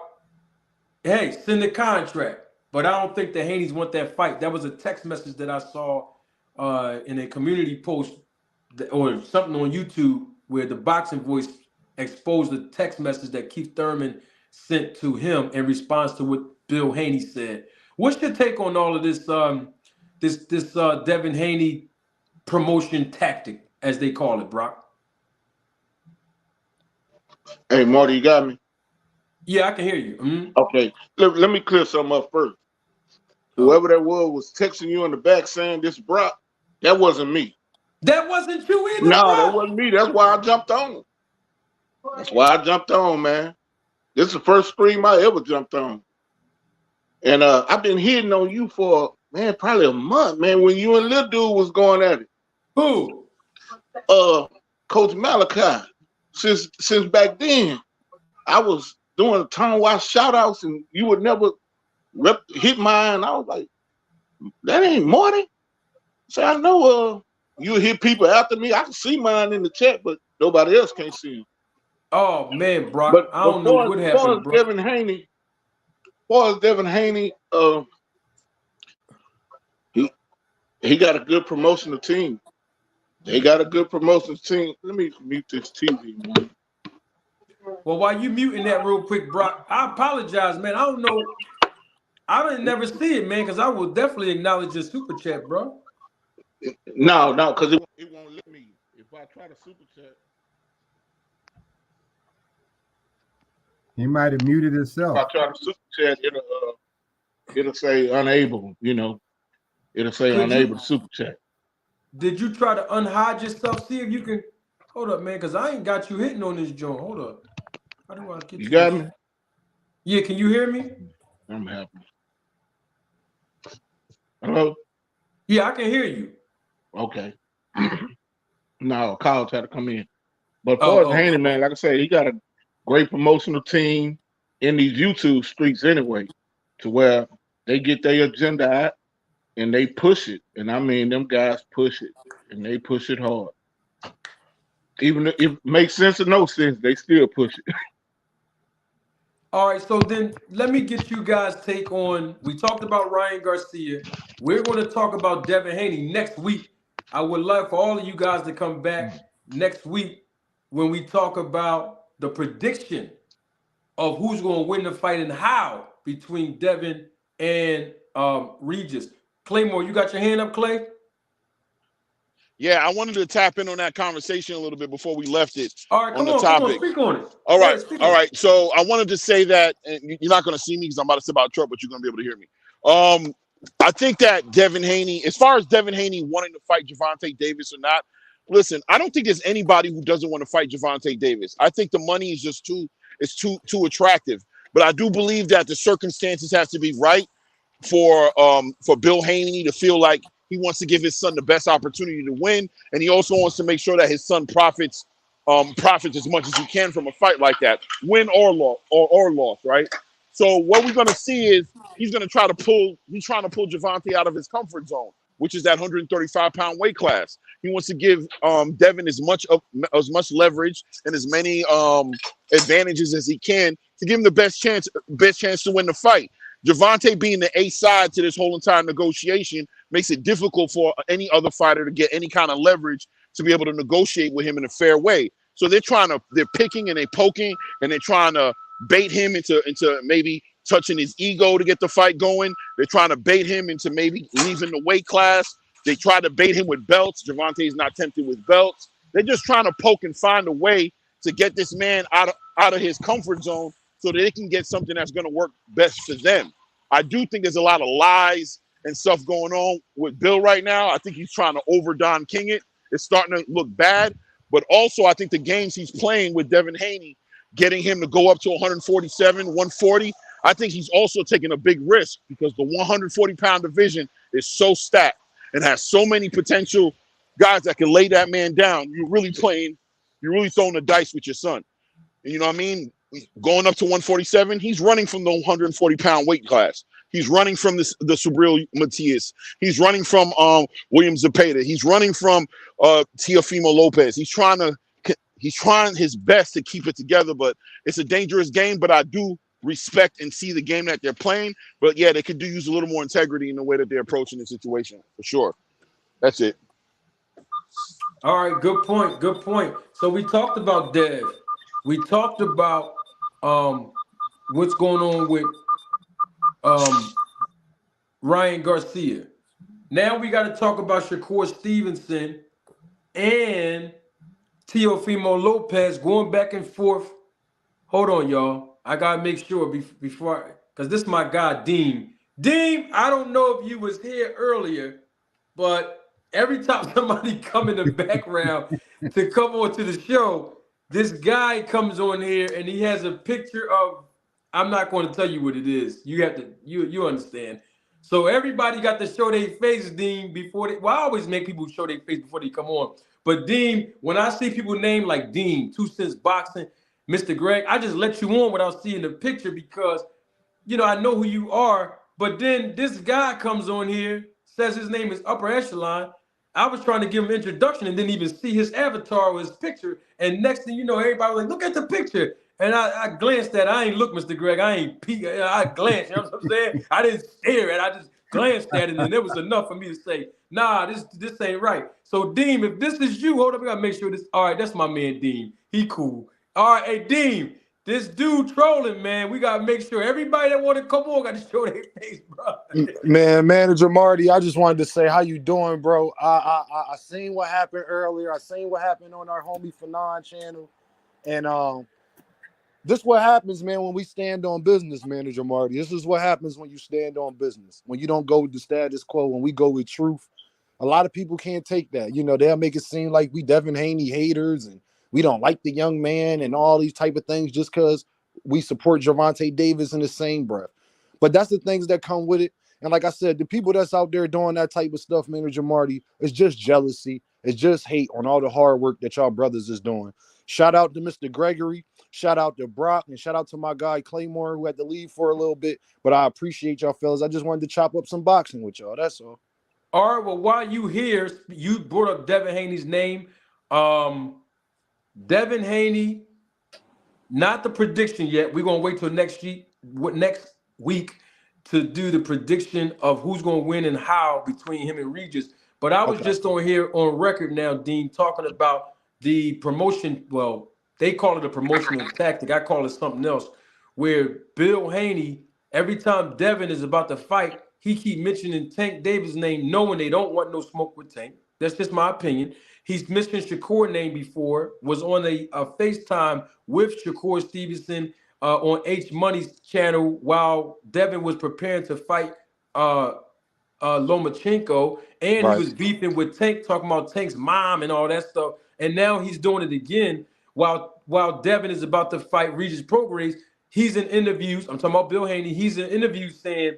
hey, send the contract. But I don't think the Haneys want that fight. That was a text message that I saw in a community post or something on YouTube where the Boxing Voice exposed the text message that Keith Thurman sent to him in response to what Bill Haney said. What's your take on all of this Devin Haney promotion tactic, as they call it, Brock? Hey, Marty, you got me? Yeah, I can hear you. Mm-hmm. Okay, let me clear something up first. Whoever that was texting you in the back saying this Brock, that wasn't me. That wasn't you either, No, Brock? that wasn't me. That's why I jumped on. That's why I jumped on, man. This is the first stream I ever jumped on. And I've been hitting on you for, man, probably a month, man, when you and Lil Dude was going at it. Who? Coach Malachi. Since back then, I was doing Tom Watch shout outs and you would never hit mine. I was like, that ain't Marty. So I know you hit people after me. I can see mine in the chat, but nobody else can't see them. Oh man, Brock. But I don't know what happened, bro. Devin Haney, he got a good promotional team. They got a good promotional team. Let me mute this TV, man. Well, while you muting that real quick, Brock, I apologize, man. I don't know. I didn't never see it, man, because I will definitely acknowledge your super chat, bro. No, because it won't let me. If I try to super chat. He might have muted himself. If I try to super chat, it'll say unable, It'll say unable to super chat. Did you try to unhide yourself? See if you can. Hold up, man, because I ain't got you hitting on this joint. Hold up. How do I get you got me? Yeah, can you hear me? I'm happy. Hello? Yeah, I can hear you. Okay. No, Kyle tried to come in. But for Haney, man, like I said, he got a great promotional team in these YouTube streets anyway, to where they get their agenda out and they push it. And I mean, them guys push it and they push it hard. Even if it makes sense or no sense, they still push it. All right, so then let me get you guys' take on. We talked about Ryan Garcia. We're going to talk about Devin Haney next week. I would love for all of you guys to come back next week when we talk about the prediction of who's going to win the fight and how between Devin and Regis. Claymore, you got your hand up, Clay? Yeah, I wanted to tap in on that conversation a little bit before we left it. All right, on come on, speak on it. All right, speak all on it. right. So I wanted to say that, and you're not going to see me because I'm about to step out of truck, but you're going to be able to hear me. I think that Devin Haney, as far as Devin Haney wanting to fight Gervonta Davis or not, listen, I don't think there's anybody who doesn't want to fight Gervonta Davis. I think the money is just too attractive. But I do believe that the circumstances have to be right for Bill Haney to feel like he wants to give his son the best opportunity to win, and he also wants to make sure that his son profits as much as he can from a fight like that, win or loss, right? So what we're going to see is he's trying to pull Gervonta out of his comfort zone, which is that 135-pound weight class. He wants to give Devin as much leverage and as many advantages as he can to give him the best chance to win the fight. Gervonta being the A side to this whole entire negotiation makes it difficult for any other fighter to get any kind of leverage to be able to negotiate with him in a fair way. So they're picking and they're poking and they're trying to bait him into maybe touching his ego to get the fight going. They're trying to bait him into maybe leaving the weight class. They try to bait him with belts. Gervonta is not tempted with belts. They're just trying to poke and find a way to get this man out of his comfort zone so that they can get something that's going to work best for them. I do think there's a lot of lies and stuff going on with Bill right now. I think he's trying to over Don King it. It's starting to look bad. But also, I think the games he's playing with Devin Haney, getting him to go up to 147, 140, I think he's also taking a big risk because the 140-pound division is so stacked and has so many potential guys that can lay that man down. You're really throwing the dice with your son. And you know what I mean? Going up to 147, he's running from the 140-pound weight class. He's running from the Subriel Matias. He's running from William Zepeda. He's running from Teofimo Lopez. He's trying his best to keep it together, but it's a dangerous game. But I do respect and see the game that they're playing. But yeah, they could use a little more integrity in the way that they're approaching the situation for sure. That's it. All right, good point. Good point. So we talked about Dev. We talked about what's going on with Ryan Garcia. Now we got to talk about Shakur Stevenson and Teofimo Lopez going back and forth. Hold on, y'all. I got to make sure before, because this is my guy, Dean. Dean, I don't know if you was here earlier, but every time somebody come in the background to come on to the show, this guy comes on here and he has a picture of, I'm not going to tell you what it is. You have to, you understand. So everybody got to show their face, Dean, before they, well, I always make people show their face before they come on. But Dean, when I see people named like Dean, 2 Cents Boxing, Mr. Greg, I just let you on without seeing the picture because, you know, I know who you are. But then this guy comes on here, says his name is Upper Echelon. I was trying to give him an introduction and didn't even see his avatar or his picture. And next thing you know, everybody was like, look at the picture. And I glanced at it. I ain't look, Mr. Greg. I ain't peek. I glanced. You know what I'm saying? I didn't stare at it. I just glanced at it. And it was enough for me to say, nah, this ain't right. So, Dean, if this is you, hold up. I got to make sure this. All right, that's my man, Dean. He cool. All right, hey, Dean, this dude trolling, man. We got to make sure everybody that want to come on got to show their face, bro. Man, Manager Marty, I just wanted to say how you doing, bro. I seen what happened earlier. I seen what happened on our homie Fanon channel. And this is what happens, man, when we stand on business, Manager Marty. This is what happens when you stand on business. When you don't go with the status quo, when we go with truth. A lot of people can't take that. You know, they'll make it seem like we Devin Haney haters and we don't like the young man and all these type of things just because we support Gervonta Davis in the same breath. But that's the things that come with it. And like I said, the people that's out there doing that type of stuff, Manager Marty, it's just jealousy. It's just hate on all the hard work that y'all brothers is doing. Shout out to Mr. Gregory. Shout out to Brock. And shout out to my guy Claymore, who had to leave for a little bit. But I appreciate y'all, fellas. I just wanted to chop up some boxing with y'all. That's all. All right, well, while you here, you brought up Devin Haney's name. Devin Haney not the prediction yet. We're gonna wait till next week to do the prediction of who's gonna win and how between him and Regis. But I was Okay. just on here on record now, Dean, talking about the promotion. Well, they call it a promotional tactic. I call it something else. Where Bill Haney, every time Devin is about to fight, he keep mentioning Tank Davis' name, knowing they don't want no smoke with Tank. That's just my opinion. He's mentioned Shakur name before, was on a FaceTime with Shakur Stevenson on H Money's channel while Devin was preparing to fight Lomachenko, and he Right. was beefing with Tank, talking about Tank's mom and all that stuff. And now he's doing it again while Devin is about to fight Regis Prograis. He's in interviews. I'm talking about Bill Haney. He's in interviews saying,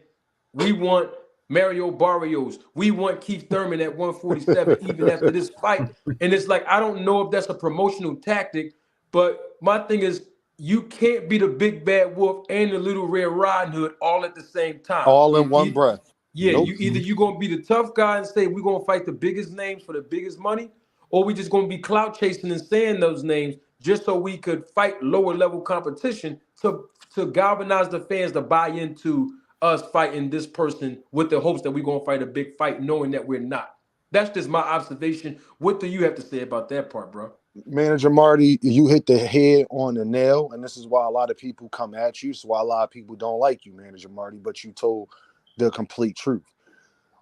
we want Mario Barrios. We want Keith Thurman at 147 even after this fight. And it's like, I don't know if that's a promotional tactic, but my thing is, you can't be the big bad wolf and the little Red Riding Hood all at the same time. All in one breath. Yeah, Nope. you're gonna be the tough guy and say we're gonna fight the biggest names for the biggest money, or we just gonna be clout chasing and saying those names just so we could fight lower level competition to galvanize the fans to buy into us fighting this person with the hopes that we're gonna fight a big fight, knowing that we're not. That's just my observation. What do you have to say about that part, bro? Manager Marty, you hit the head on the nail, and this is why a lot of people come at you. So why a lot of people don't like you, Manager Marty, but you told the complete truth.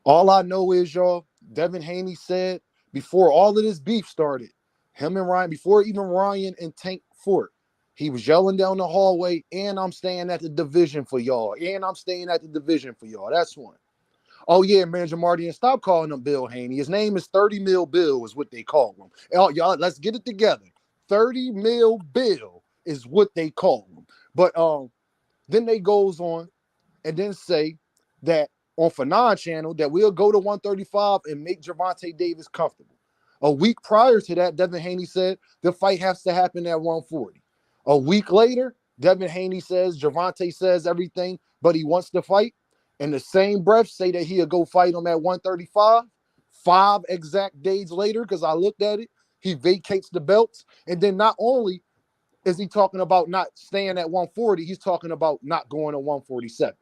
All I know is, y'all, Devin Haney said before all of this beef started, him and Ryan, before even Ryan and Tank fought, he was yelling down the hallway, and I'm staying at the division for y'all, and I'm staying at the division for y'all. That's one. Oh, yeah, Manager Marty, and stop calling him Bill Haney. His name is 30 Mil Bill is what they call him. Y'all, let's get it together. 30 Mil Bill is what they call him. But then they goes on and then say that on Fanon channel that we'll go to 135 and make Gervonta Davis comfortable. A week prior to that, Devin Haney said the fight has to happen at 140. A week later, Devin Haney says Gervonta says everything, but he wants to fight. In the same breath, say that he'll go fight him at 135. 5 exact days later, because I looked at it, he vacates the belts. And then not only is he talking about not staying at 140, he's talking about not going to 147.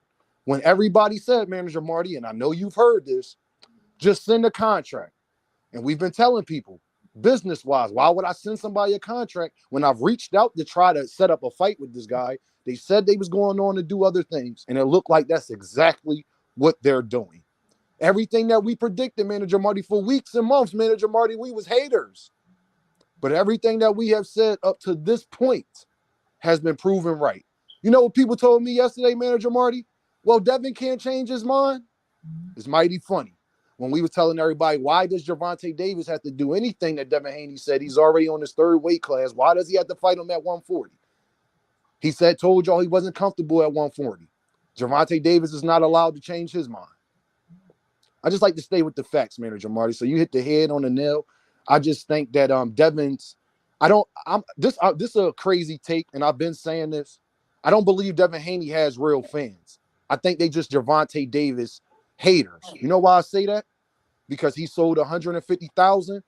When everybody said, Manager Marty, and I know you've heard this, just send a contract. And we've been telling people, business-wise, why would I send somebody a contract when I've reached out to try to set up a fight with this guy? They said they was going on to do other things, and it looked like that's exactly what they're doing. Everything that we predicted, Manager Marty, for weeks and months, Manager Marty, we was haters. But everything that we have said up to this point has been proven right. You know what people told me yesterday, Manager Marty? Well, Devin can't change his mind. It's mighty funny. When we were telling everybody, why does Gervonta Davis have to do anything that Devin Haney said? He's already on his 3rd weight class. Why does he have to fight him at 140? He said, told y'all he wasn't comfortable at 140. Gervonta Davis is not allowed to change his mind. I just like to stay with the facts, Manager Marty. So you hit the head on the nail. I just think that Devin's, this is a crazy take, and I've been saying this. I don't believe Devin Haney has real fans. I think they just Gervonta Davis haters. You know why I say that? Because he sold 150,000,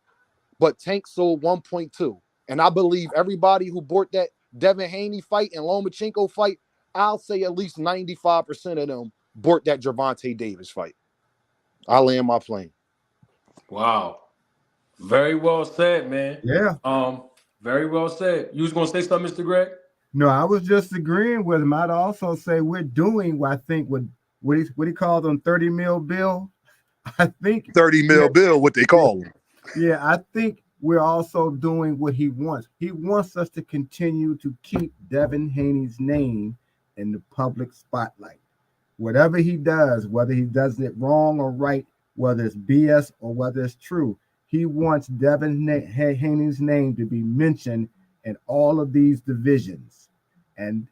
but Tank sold 1.2. And I believe everybody who bought that Devin Haney fight and Lomachenko fight, I'll say at least 95% of them bought that Gervonta Davis fight. I land my plane. Wow. Very well said, man. Yeah. Very well said. You was gonna say something, Mr. Greg? No, I was just agreeing with him. I'd also say we're doing what I think what he calls them 30 Mil Bill. I think 30 Mil Bill, what they call him. Yeah, I think we're also doing what he wants. He wants us to continue to keep Devin Haney's name in the public spotlight. Whatever he does, whether he does it wrong or right, whether it's BS or whether it's true, he wants Devin Haney's name to be mentioned in all of these divisions. And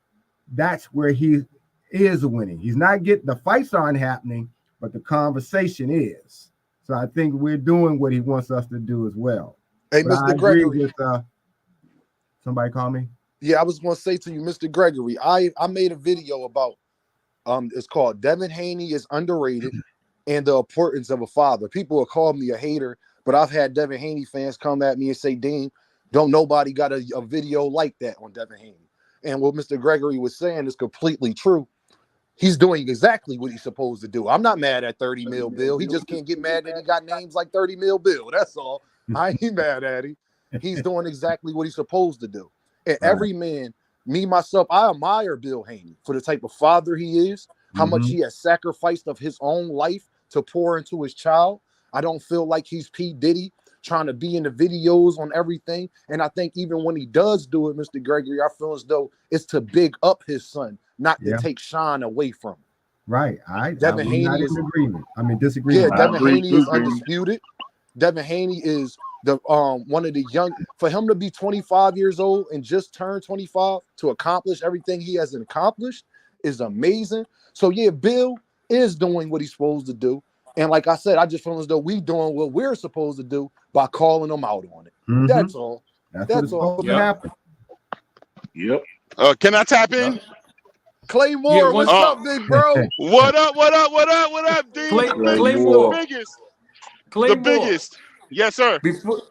that's where he is winning. He's not getting, the fights aren't happening, but the conversation is. So I think we're doing what he wants us to do as well. Hey, But Mr. Gregory. with, somebody call me? Yeah, I was going to say to you, Mr. Gregory, I made a video about, it's called Devin Haney is Underrated and the Importance of a Father. People will call me a hater, but I've had Devin Haney fans come at me and say, Dean, don't nobody got a video like that on Devin Haney. And what Mr. Gregory was saying is completely true. He's doing exactly what he's supposed to do. I'm not mad at 30 mil Bill. He just can't get mad that he got names like 30 mil Bill. That's all. I ain't mad at him. He's doing exactly what he's supposed to do. And every man, me, myself, I admire Bill Haney for the type of father he is, how much he has sacrificed of his own life to pour into his child. I don't feel like he's P. Diddy trying to be in the videos on everything. And I think even when he does do it, Mr. Gregory, I feel as though it's to big up his son, not to take shine away from him. Right. Devin Haney is agreement. Disagreement. Yeah, Devin Haney is undisputed. Devin Haney is the one of the young, for him to be 25 years old and just turn 25 to accomplish everything he has accomplished is amazing. So yeah, Bill is doing what he's supposed to do. And like I said, I just feel as though we doing what we're supposed to do by calling them out on it. That's all. That's all. Happen. Yep. Can I tap in? Claymore, what's up, big bro? What up, D? Claymore. The biggest. Yes, sir.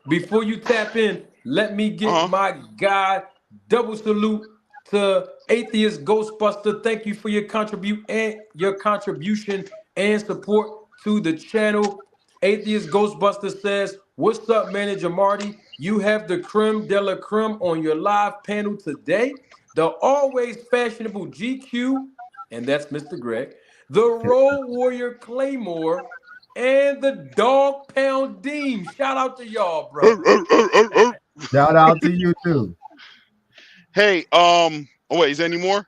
Before you tap in, let me get my guy. Double salute to Atheist Ghostbuster. Thank you for your contribution and support to the channel. Atheist Ghostbuster says, "What's up, Manager Marty? You have the creme de la creme on your live panel today. The always fashionable GQ," and that's Mr. Greg, the Road Warrior Claymore, and the Dog Pound Dean. Shout out to y'all, bro. Shout out to you too. Hey, oh wait, is there any more?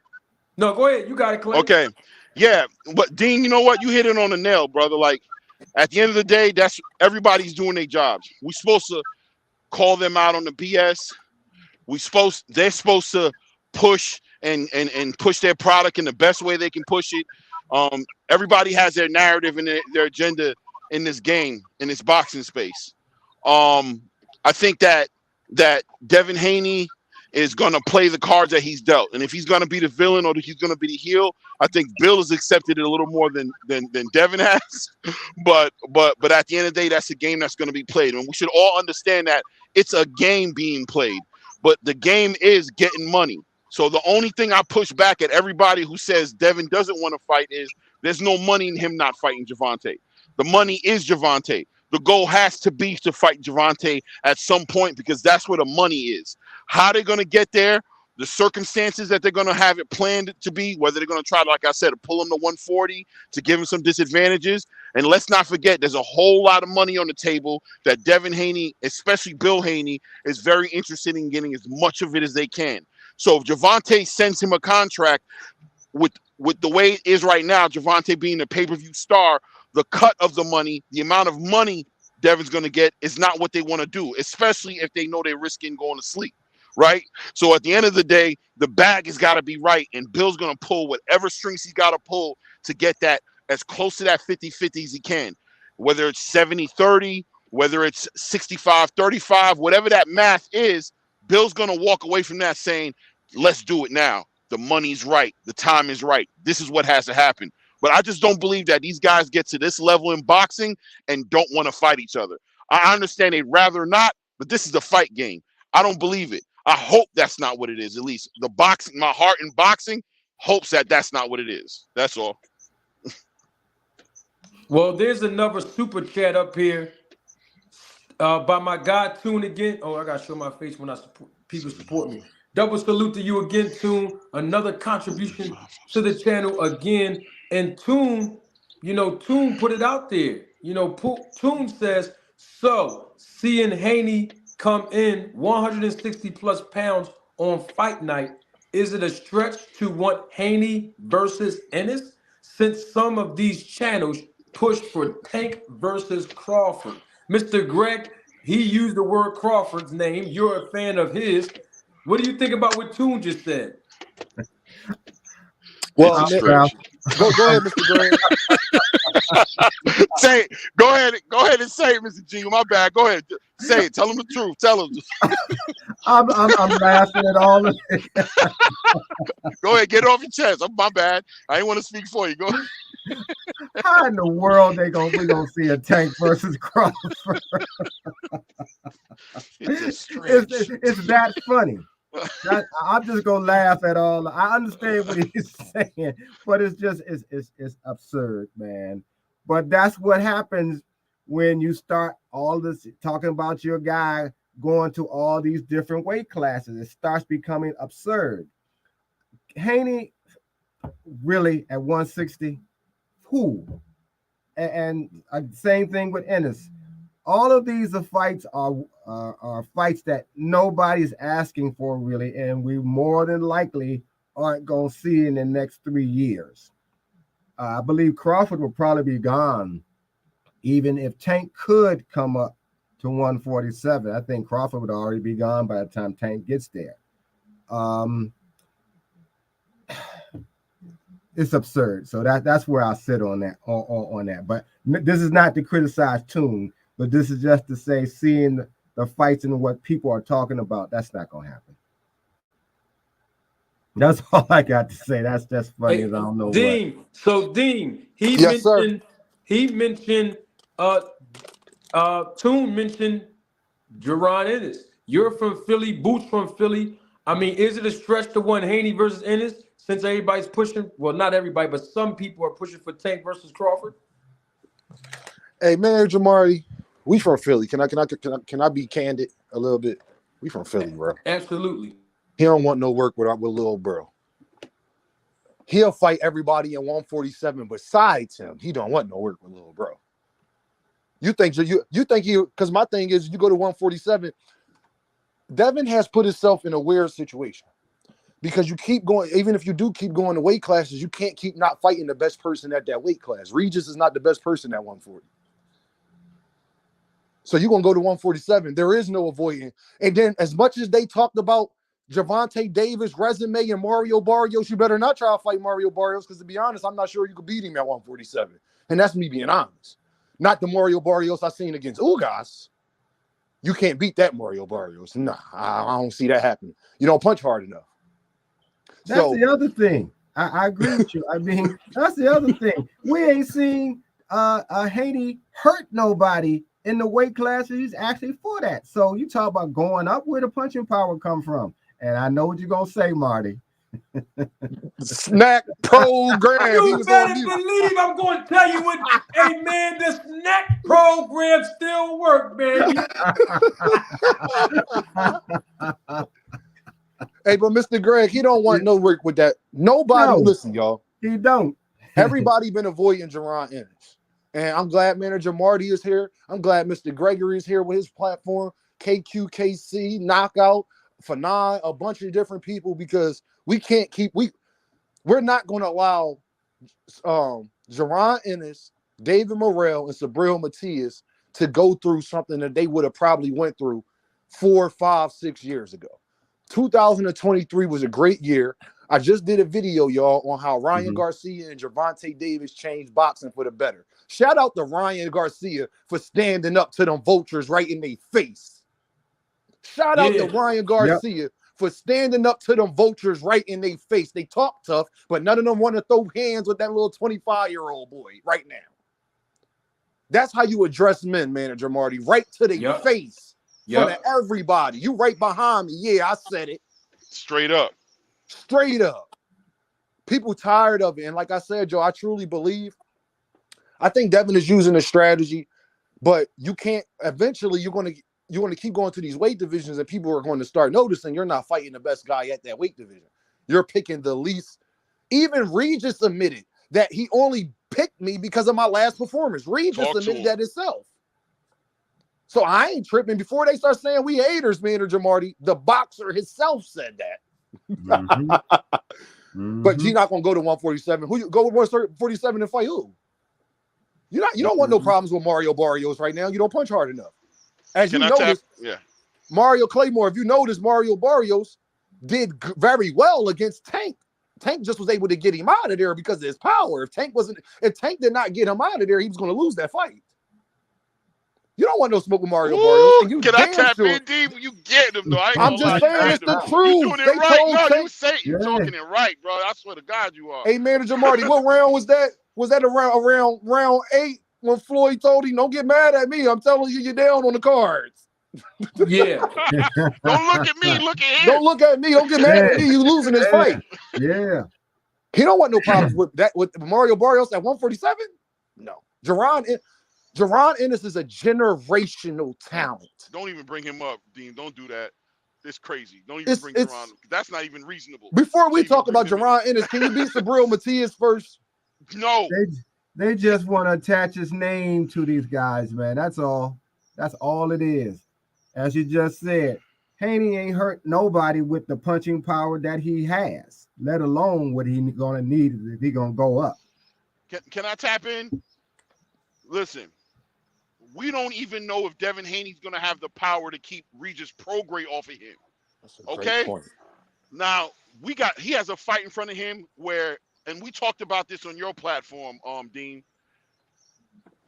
No, go ahead. You got it, Clay. Okay. Yeah, but Dean, you know what? You hit it on the nail, brother. Like, at the end of the day, that's everybody's doing their jobs. We're supposed to call them out on the BS. They're supposed to push and push their product in the best way they can push it. Everybody has their narrative and their agenda in this game, in this boxing space. I think that Devin Haney is going to play the cards that he's dealt. And if he's going to be the villain or he's going to be the heel, I think Bill has accepted it a little more than Devin has. But at the end of the day, that's a game that's going to be played. And we should all understand that it's a game being played. But the game is getting money. So the only thing I push back at everybody who says Devin doesn't want to fight is there's no money in him not fighting Gervonta. The money is Gervonta. The goal has to be to fight Gervonta at some point because that's where the money is. How they're going to get there, the circumstances that they're going to have it planned to be, whether they're going to try, like I said, to pull him to 140 to give him some disadvantages. And let's not forget, there's a whole lot of money on the table that Devin Haney, especially Bill Haney, is very interested in getting as much of it as they can. So if Gervonta sends him a contract with the way it is right now, Gervonta being a pay-per-view star, the cut of the money, the amount of money Devin's going to get is not what they want to do, especially if they know they're risking going to sleep, right? So at the end of the day, the bag has got to be right, and Bill's going to pull whatever strings he's got to pull to get that as close to that 50-50 as he can, whether it's 70-30, whether it's 65-35, whatever that math is, Bill's going to walk away from that saying, let's do it now. The money's right. The time is right. This is what has to happen. But I just don't believe that these guys get to this level in boxing and don't want to fight each other. I understand they'd rather not, but this is a fight game. I don't believe it. I hope that's not what it is. At least my heart in boxing hopes that that's not what it is. That's all. Well, there's another super chat up here by my guy Tune again. Oh, I gotta show my face when people support me. Double salute to you again, Tune. Another contribution to the channel again. And Tune, Tune put it out there. Tune says, so seeing Haney come in 160 plus pounds on fight night, is it a stretch to want Haney versus Ennis? Since some of these channels push for Tank versus Crawford. Mr. Greg, he used the word Crawford's name. You're a fan of his. What do you think about what Tune just said? Well, go ahead, Mr. Greg. Say it. Go ahead and say it, Mr. G. My bad. Go ahead. Say it. Tell him the truth. Tell him. I'm laughing at all of it. Go ahead. Get it off your chest. My bad. I didn't want to speak for you. Go ahead. How in the world we gonna see a Tank versus Crawford? It's that funny. I'm just gonna laugh at all. I understand what he's saying, but it's absurd, man. But that's what happens when you start all this talking about your guy going to all these different weight classes. It starts becoming absurd. Haney really at 160, who? And same thing with Ennis. All of these are fights are fights that nobody's asking for really, and we more than likely aren't going to see in the next 3 years. I believe Crawford will probably be gone, even if Tank could come up to 147. I think Crawford would already be gone by the time Tank gets there. It's absurd. So that's where I sit on that. On that. But this is not to criticize Toon, but this is just to say, seeing the fights and what people are talking about, that's not going to happen. That's all I got to say. That's just funny as I don't know Dean, what. So Dean, Yes, sir. Toon mentioned Jerron Ennis. You're from Philly, Boots from Philly. I mean, is it a stretch to one Haney versus Ennis since everybody's pushing? Well, not everybody, but some people are pushing for Tank versus Crawford. Hey, Manager Marty, we from Philly. Can I be candid a little bit? We from Philly, bro. Absolutely. He don't want no work with little bro. He'll fight everybody in 147 besides him. He don't want no work with little bro. You think he? Because my thing is, you go to 147. Devin has put himself in a weird situation because you keep going. Even if you do keep going to weight classes, you can't keep not fighting the best person at that weight class. Regis is not the best person at 140. So you're going to go to 147. There is no avoiding. And then as much as they talked about Gervonta Davis' resume and Mario Barrios, you better not try to fight Mario Barrios because, to be honest, I'm not sure you could beat him at 147. And that's me being honest. Not the Mario Barrios I seen against Ugas. You can't beat that Mario Barrios. Nah, I don't see that happening. You don't punch hard enough. That's the other thing. I agree with you. I mean, that's the other thing. We ain't seen Haney hurt nobody in the weight classes he's actually for that. So you talk about going up, where the punching power come from. And I know what you're going to say, Marty. Snack program. You better believe I'm going to tell you what. Hey, man, the snack program still work, baby. Hey, but Mr. Greg, he don't want no work with that. Nobody, listen, y'all. He don't. Everybody been avoiding Jerron Ennis. And I'm glad Manager Marty is here. I'm glad Mr. Gregory is here with his platform, KQKC, Knockout, Fanon, a bunch of different people, because we can't keep, we're not going to allow Jerron Ennis, David Morrell, and Sabril Matias to go through something that they would have probably went through 4, 5, 6 years ago. 2023 was a great year. I just did a video, y'all, on how Ryan Garcia and Gervonta Davis changed boxing for the better. Shout out to Ryan Garcia for standing up to them vultures right in their face. Shout out to Ryan Garcia for standing up to them vultures right in their face. They talk tough, but none of them want to throw hands with that little 25-year-old boy right now. That's how you address men, Manager Marty, right to their face. In front of everybody. You right behind me. Yeah, I said it. Straight up. Straight up. People tired of it. And like I said, Joe, I truly believe, I think Devin is using a strategy, but you can't, eventually you're going to keep going to these weight divisions and people are going to start noticing you're not fighting the best guy at that weight division. You're picking the least. Even Regis admitted that he only picked me because of my last performance. Regis admitted that himself. So I ain't tripping. Before they start saying we haters, Manager Marty, the boxer himself said that. But you're not gonna go to 147. Who you go with 147 and fight who? You don't want no problems with Mario Barrios right now. You don't punch hard enough. As you notice, Mario Claymore, if you notice, Mario Barrios did very well against Tank. Tank just was able to get him out of there because of his power. If Tank did not get him out of there, he was going to lose that fight. You don't want no smoke with Mario Barrios. And you can I tap in, D? You get him though. I'm just saying it's the truth. You're doing it right. No, you're talking it right, bro. I swear to God, you are. Hey, Manager Marty, what round was that? Was that around round 8 when Floyd told him, "Don't get mad at me. I'm telling you, you're down on the cards." Yeah. Don't look at me. Look at him. Don't look at me. Don't get mad at me. You losing this fight. Yeah. He don't want no problems with that. With Mario Barrios at 147. No. Jerron Ennis is a generational talent. Don't even bring him up, Dean. Don't do that. It's crazy. Don't even bring Jerron. That's not even reasonable. Before we talk about Jerron Ennis, can you beat Sabril Matias first? No. They just want to attach his name to these guys, man. That's all. That's all it is. As you just said, Haney ain't hurt nobody with the punching power that he has, let alone what he's gonna need if he's gonna go up. Can I tap in? Listen, we don't even know if Devin Haney's gonna have the power to keep Regis Prograis off of him. That's a great point. Now he has a fight in front of him where, and we talked about this on your platform, Dean.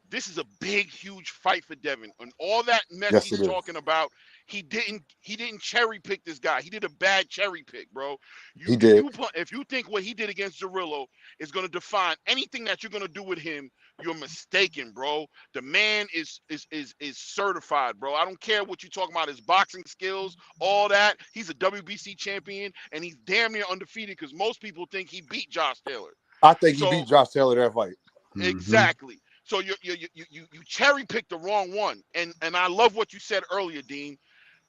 This is a big, huge fight for Devin, and all that mess he's talking about. He didn't cherry pick this guy. He did a bad cherry pick, bro. He did. If you think what he did against Zerillo is going to define anything that you're going to do with him, you're mistaken, bro. The man is certified, bro. I don't care what you're talking about, his boxing skills, all that. He's a WBC champion, and he's damn near undefeated because most people think he beat Josh Taylor. I think he beat Josh Taylor that fight. Exactly. So you cherry picked the wrong one, and I love what you said earlier, Dean.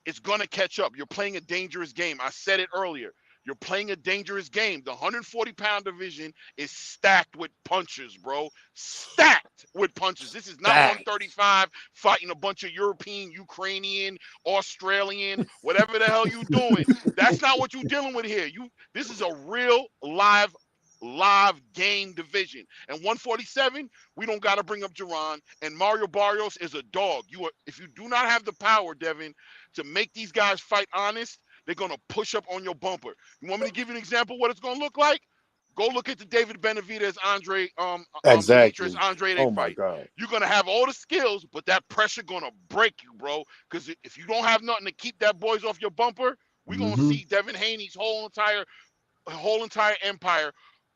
It's gonna catch up. You're playing a dangerous game. I said it earlier. You're playing a dangerous game. The 140-pound division is stacked with punchers, bro. Stacked with punchers. This is not 135 fighting a bunch of European, Ukrainian, Australian, whatever the hell you doing. That's not what you're dealing with here. This is a real live game division. And 147, we don't got to bring up Jerron. And Mario Barrios is a dog. If you do not have the power, Devin, to make these guys fight honest, they're going to push up on your bumper. You want me to give you an example of what it's going to look like? Go look at the David Benavidez Andre exactly. Andre oh my fight. God. You're going to have all the skills, but that pressure going to break you, bro. Because if you don't have nothing to keep that boys off your bumper, we're going to see Devin Haney's whole entire empire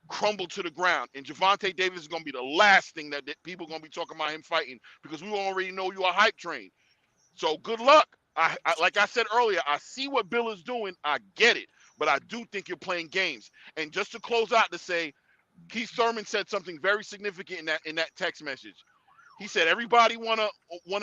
crumble to the ground, and Gervonta Davis is going to be the last thing that people are going to be talking about him fighting, because we already know you're a hype train. So good luck. I like I said earlier, I see what Bill is doing. I get it, but I do think you're playing games. And just to close out, to say, Keith Thurman said something very significant in that text message. He said everybody wanna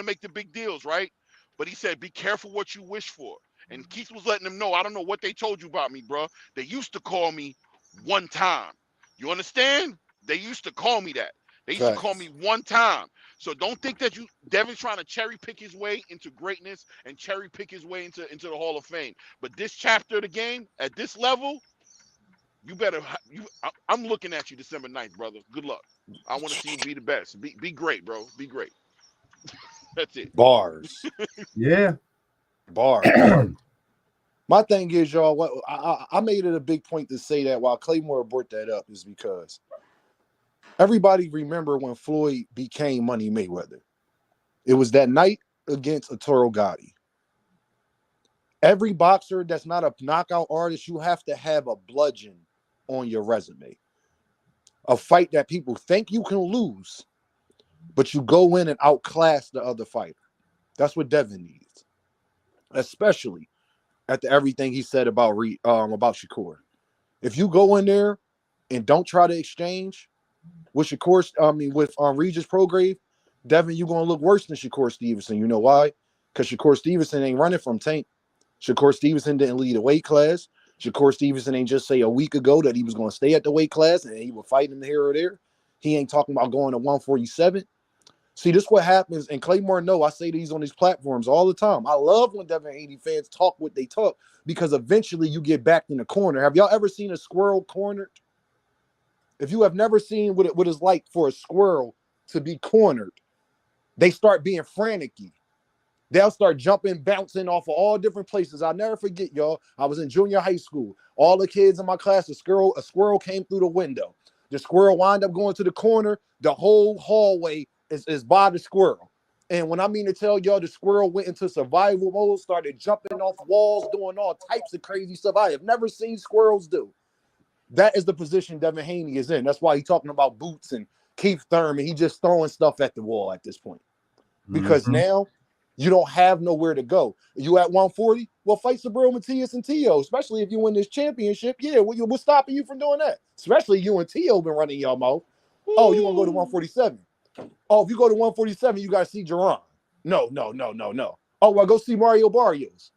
make the big deals, right? But he said be careful what you wish for. And Keith was letting them know, I don't know what they told you about me, bro. They used to call me one time. You understand? They used to call me that. They used to call me one time. So don't think that Devin's trying to cherry pick his way into greatness and cherry pick his way into the Hall of Fame. But this chapter of the game, at this level, I'm looking at you December 9th, brother. Good luck. I want to see you be the best. Be great, bro. Be great. That's it. Bars. Yeah. Bars. My thing is, y'all, what I made it a big point to say that while Claymore brought that up is because everybody remember when Floyd became Money Mayweather. It was that night against Arturo Gatti. Every boxer that's not a knockout artist, you have to have a bludgeon on your resume. A fight that people think you can lose, but you go in and outclass the other fighter. That's what Devin needs, especially after everything he said about Shakur. If you go in there and don't try to exchange with Regis Prograis, Devin, you're gonna look worse than Shakur Stevenson. You know why? Because Shakur Stevenson ain't running from Tank. Shakur Stevenson didn't lead a weight class. Shakur Stevenson ain't just say a week ago that he was going to stay at the weight class and he would fight him here or there. He ain't talking about going to 147. See, this is what happens, and Claymore I say these on these platforms all the time. I love when Devin Haney fans talk what they talk, because eventually you get backed in the corner. Have y'all ever seen a squirrel cornered? If you have never seen what it's like for a squirrel to be cornered, they start being frantic-y. They'll start jumping, bouncing off of all different places. I'll never forget, y'all. I was in junior high school. All the kids in my class, a squirrel came through the window. The squirrel wound up going to the corner. The whole hallway is by the squirrel. And when I mean to tell y'all, the squirrel went into survival mode, started jumping off walls, doing all types of crazy stuff I have never seen squirrels do. That is the position Devin Haney is in. That's why he's talking about boots and Keith Thurman. He just throwing stuff at the wall at this point. Because now You don't have nowhere to go. You at 140? Well, fight Sabril Matias and Tio, especially if you win this championship. Yeah, what's stopping you from doing that? Especially you and Tio been running your mouth. Oh, you want to go to 147? Oh, if you go to 147, you got to see Jerron. No. Oh, well, go see Mario Barrios.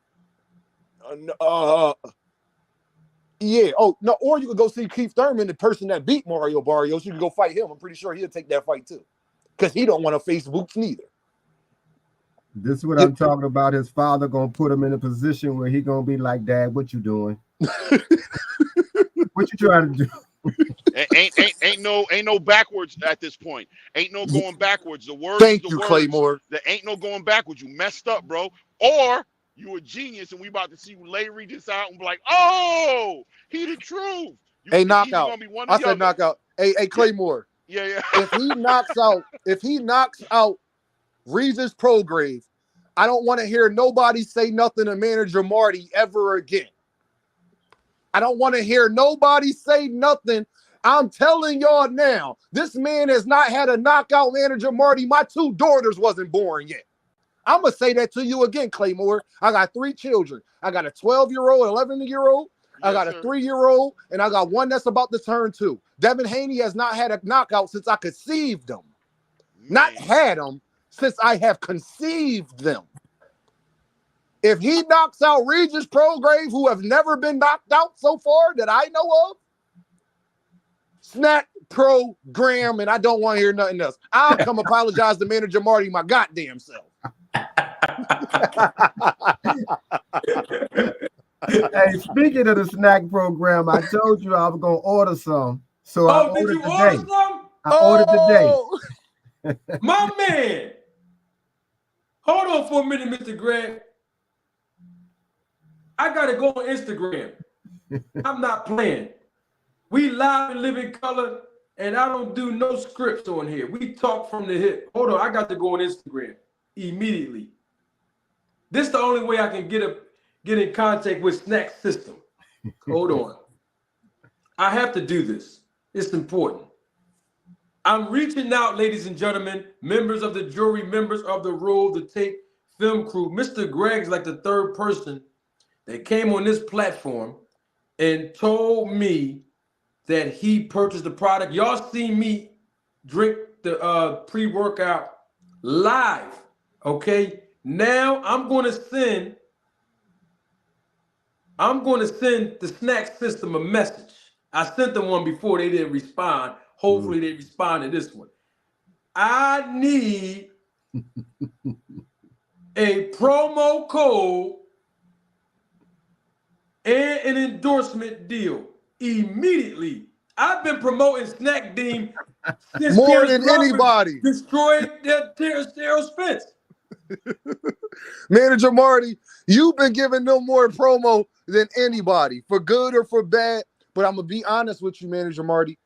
Yeah. Oh, no. Or you could go see Keith Thurman, the person that beat Mario Barrios. You can go fight him. I'm pretty sure he'll take that fight too, because he don't want to face Boots neither. This is what I'm talking about. His father gonna put him in a position where he gonna be like, "Dad, what you doing? What you trying to do?" Ain't no backwards at this point. Ain't no going backwards. The words. Thank the you, words. Claymore. There ain't no going backwards. You messed up, bro. Or you a genius, and we about to see you lay Regis out and be like, "Oh, he the truth." Hey, knockout. Gonna be one I said knockout. Hey, Claymore. Yeah. If he knocks out Regis Prograis, I don't want to hear nobody say nothing to manager Marty ever again. I don't want to hear nobody say nothing. I'm telling y'all now, this man has not had a knockout manager Marty. My 2 daughters wasn't born yet. I'm going to say that to you again, Claymore. I got 3 children. I got a 12-year-old, 11-year-old. I got a 3-year-old, and I got one that's about to turn 2. Devin Haney has not had a knockout since I conceived him. Not had him, since I have conceived them. If he knocks out Regis Prograis, who have never been knocked out so far that I know of, snack program, and I don't want to hear nothing else. I'll come apologize to manager Marty my goddamn self. Hey, speaking of the snack program, I told you I was gonna order some. So I ordered did you today. order some? I ordered today. My man. Hold on for a minute, Mr. Greg. I gotta go on Instagram. I'm not playing. We live and live in color, and I don't do no scripts on here. We talk from the hip. Hold on, I got to go on Instagram immediately. This is the only way I can get in contact with Snack System. Hold on. I have to do this. It's important. I'm reaching out, ladies and gentlemen, members of the jury, members of the Roll the Tape film crew. Mr. Greg's like the 3rd person that came on this platform and told me that he purchased the product. Y'all seen me drink the pre-workout live, okay? Now I'm going to send the Snack System a message. I sent them one before. They didn't respond. Hopefully they respond to this one. I need a promo code and an endorsement deal immediately. I've been promoting Snack Dean since more than anybody. Destroyed Daryl's fence. Manager Marty, you've been giving them more promo than anybody, for good or for bad. But I'm gonna be honest with you, Manager Marty.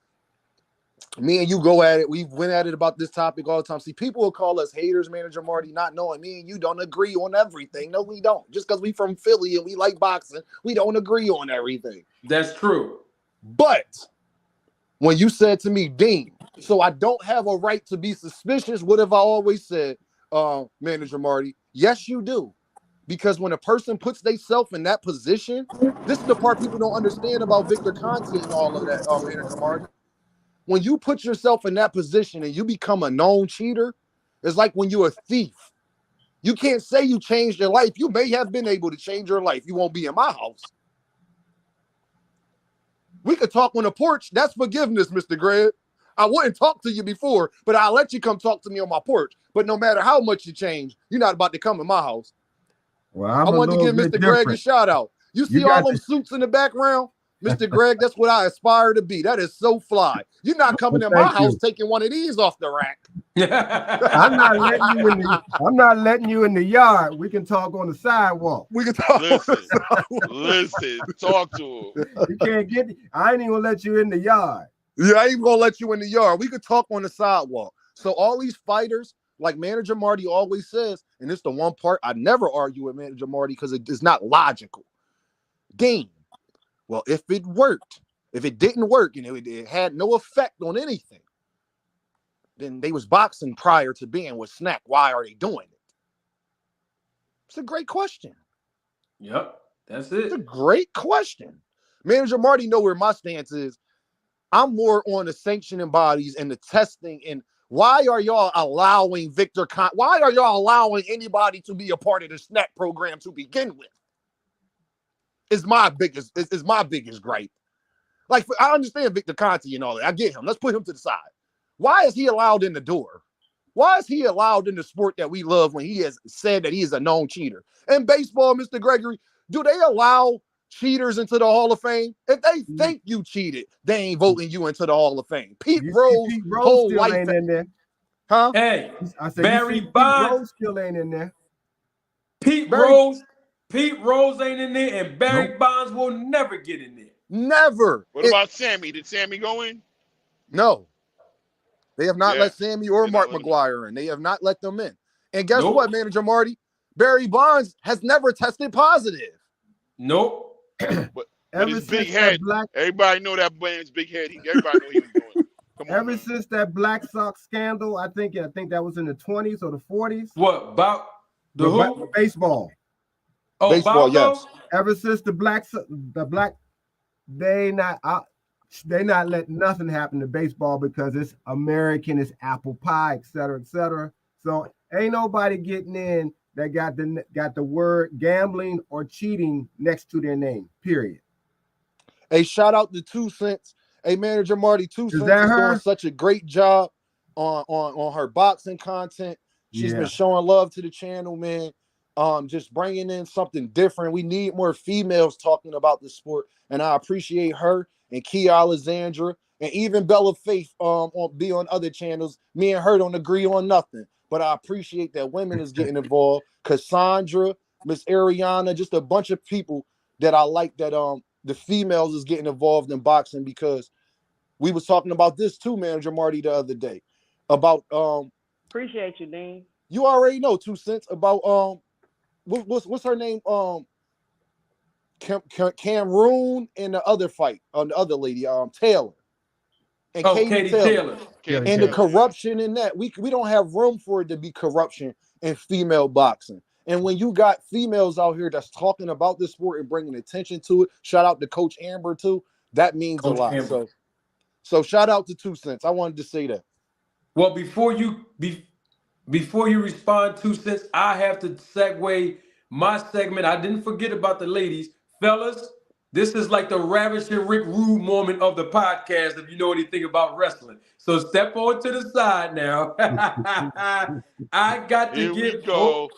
Me and you go at it. We went at it about this topic all the time. See, people will call us haters, Manager Marty, not knowing me and you don't agree on everything. No, we don't. Just because we from Philly and we like boxing, we don't agree on everything. That's true. But when you said to me, Dean, so I don't have a right to be suspicious, what have I always said, Manager Marty? Yes, you do. Because when a person puts themselves in that position, this is the part people don't understand about Victor Conte and all of that, Manager Marty. When you put yourself in that position and you become a known cheater, it's like when you're a thief. You can't say you changed your life. You may have been able to change your life. You won't be in my house. We could talk on the porch. That's forgiveness, Mr. Greg. I wouldn't talk to you before, but I'll let you come talk to me on my porch. But no matter how much you change, you're not about to come in my house. Well, I wanted to give Mr. Greg a shout out. You see all them suits in the background? Mr. Greg, that's what I aspire to be. That is so fly. You're not coming in my house taking one of these off the rack. I'm not letting you in the yard. We can talk on the sidewalk. We can talk. Listen, talk to him. You can't get. I ain't even gonna let you in the yard. Yeah, I ain't even gonna let you in the yard. We could talk on the sidewalk. So all these fighters, like Manager Marty always says, and it's the one part I never argue with Manager Marty because it's not logical. Dean, well, if it worked, if it didn't work and it had no effect on anything, then they was boxing prior to being with Snack. Why are they doing it? It's a great question. Yep, that's It's a it. great question. Manager Marty know where my stance is. I'm more on the sanctioning bodies and the testing. And why are y'all allowing why are y'all allowing anybody to be a part of the SNAP program to begin with? Is my biggest gripe. Like, I understand Victor Conte and all that. I get him. Let's put him to the side. Why is he allowed in the door? Why is he allowed in the sport that we love when he has said that he is a known cheater? In baseball, Mr. Gregory, do they allow cheaters into the Hall of Fame? If they think you cheated, they ain't voting you into the Hall of Fame. Pete Rose whole still life ain't in there. Huh? Hey, I said, Barry Pete Bonds. Rose still ain't in there. Pete Rose ain't in there, and Barry Bonds will never get in there. Never. What about Sammy? Did Sammy go in? No. They have not let Sammy or Mark let McGwire in. They have not let them in. And guess what, Manager Marty? Barry Bonds has never tested positive. Nope. But his big head, everybody know that man's big head. Everybody know he was doing it. Come on, Ever since that Black Sox scandal, I think that was in the 20s or the 40s. What about the who? Baseball. Oh, baseball, yes. Ever since the black, they not letting nothing happen to baseball because it's American, it's apple pie, et cetera, et cetera. So ain't nobody getting in that got the word gambling or cheating next to their name. Period. Hey, shout out to 2 Cents. Hey, Manager Marty, 2 Cents is doing such a great job on her boxing content. She's been showing love to the channel, man. Just bringing in something different. We need more females talking about the sport, and I appreciate her and Kia Alexandra and even Bella Faith on other channels. Me and her don't agree on nothing, but I appreciate that women is getting involved. Cassandra, Miss Ariana, just a bunch of people that I like that the females is getting involved in boxing, because we was talking about this too, Manager Marty, the other day about appreciate you, Dean. You already know 2 Cents about what's her name? Cameroon and the other fight on the other lady, Taylor. And Katie Taylor. And the corruption in that. We don't have room for it to be corruption in female boxing. And when you got females out here that's talking about this sport and bringing attention to it, shout out to Coach Amber too. That means a lot. So shout out to 2 Cents. I wanted to say that. Well, before you respond, 2 Cents, I have to segue my segment. I didn't forget about the ladies. Fellas, this is like the Ravishing Rick Rude moment of the podcast, if you know anything about wrestling. So step on to the side now. I got to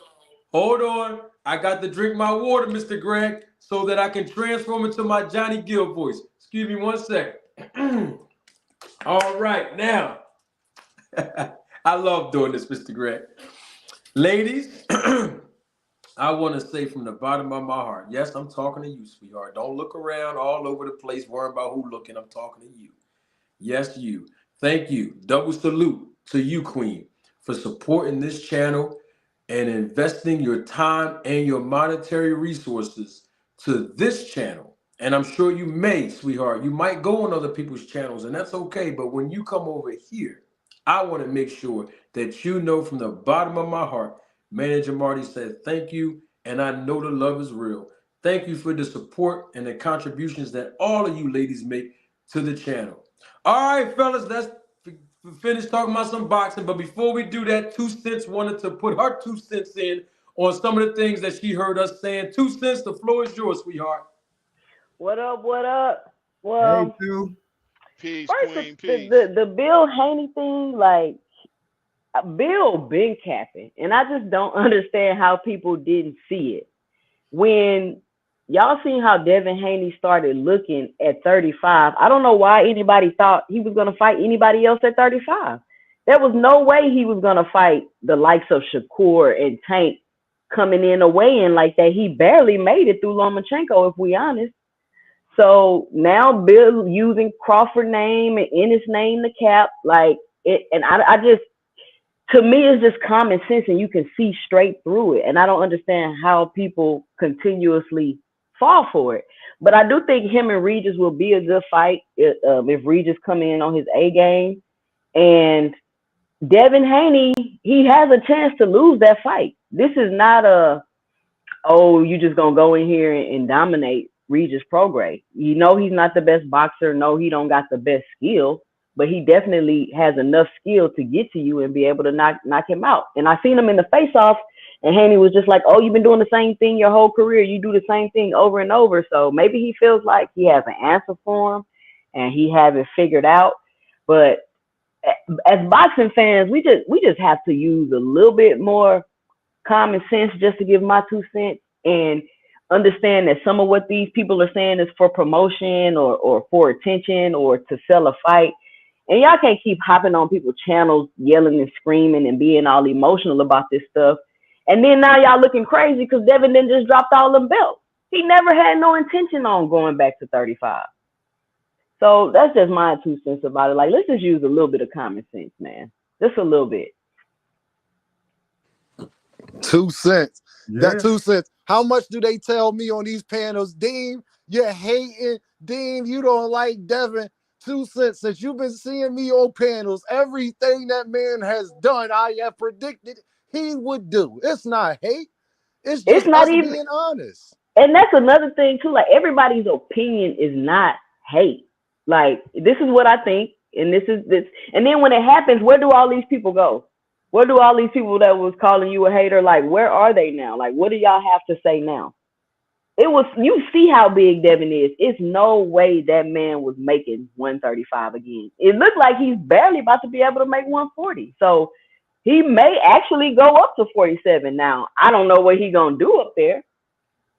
hold on. I got to drink my water, Mr. Greg, so that I can transform into my Johnny Gill voice. Excuse me 1 second. All right, now. I love doing this, Mr. Greg. Ladies, I want to say from the bottom of my heart, yes, I'm talking to you, sweetheart. Don't look around all over the place worrying about who looking. I'm talking to you. Yes, you. Thank you. Double salute to you, Queen, for supporting this channel and investing your time and your monetary resources to this channel. And I'm sure you may, sweetheart. You might go on other people's channels, and that's okay. But when you come over here, I want to make sure that you know from the bottom of my heart, Manager Marty said thank you, and I know the love is real. Thank you for the support and the contributions that all of you ladies make to the channel. All right, fellas, let's finish talking about some boxing. But before we do that, 2 Cents wanted to put her 2 cents in on some of the things that she heard us saying. 2 Cents, the floor is yours, sweetheart. What up? What up? Well, hey, Sue. Peace, first, Queen, peace. The Bill Haney thing, like, Bill been capping, and I just don't understand how people didn't see it. When y'all seen how Devin Haney started looking at 35, I don't know why anybody thought he was going to fight anybody else at 35. There was no way he was going to fight the likes of Shakur and Tank coming in a weigh-in like that. He barely made it through Lomachenko, if we honest. So now Bill using Crawford name and Ennis name to cap, like it, and I just, to me, it's just common sense, and you can see straight through it. And I don't understand how people continuously fall for it. But I do think him and Regis will be a good fight if Regis come in on his A game. And Devin Haney, he has a chance to lose that fight. This is not a oh, you just gonna go in here and dominate Regis Prograis. You know he's not the best boxer. No, he don't got the best skill, but he definitely has enough skill to get to you and be able to knock him out. And I seen him in the face off, and Haney was just like, oh, you've been doing the same thing your whole career. You do the same thing over and over. So maybe he feels like he has an answer for him and he has it figured out. But as boxing fans, we just have to use a little bit more common sense, just to give my 2 cents, and understand that some of what these people are saying is for promotion or for attention or to sell a fight. And y'all can't keep hopping on people's channels, yelling and screaming and being all emotional about this stuff. And then now y'all looking crazy because Devin then just dropped all them belts. He never had no intention on going back to 35. So that's just my 2 cents about it. Like, let's just use a little bit of common sense, man. Just a little bit. 2 cents. Yeah. That 2 cents. How much do they tell me on these panels? Dean, you're hating. Dean, you don't like Devin. 2 cents. Since you've been seeing me on panels, everything that man has done, I have predicted he would do. It's not hate. It's just not us even being honest. And that's another thing too. Like, everybody's opinion is not hate. Like, this is what I think, and this is this. And then when it happens, where do all these people go? Where do all these people that was calling you a hater, like, where are they now? Like, what do y'all have to say now? You see how big Devin is. It's no way that man was making 135 again. It looked like he's barely about to be able to make 140. So he may actually go up to 47 now. I don't know what he gonna do up there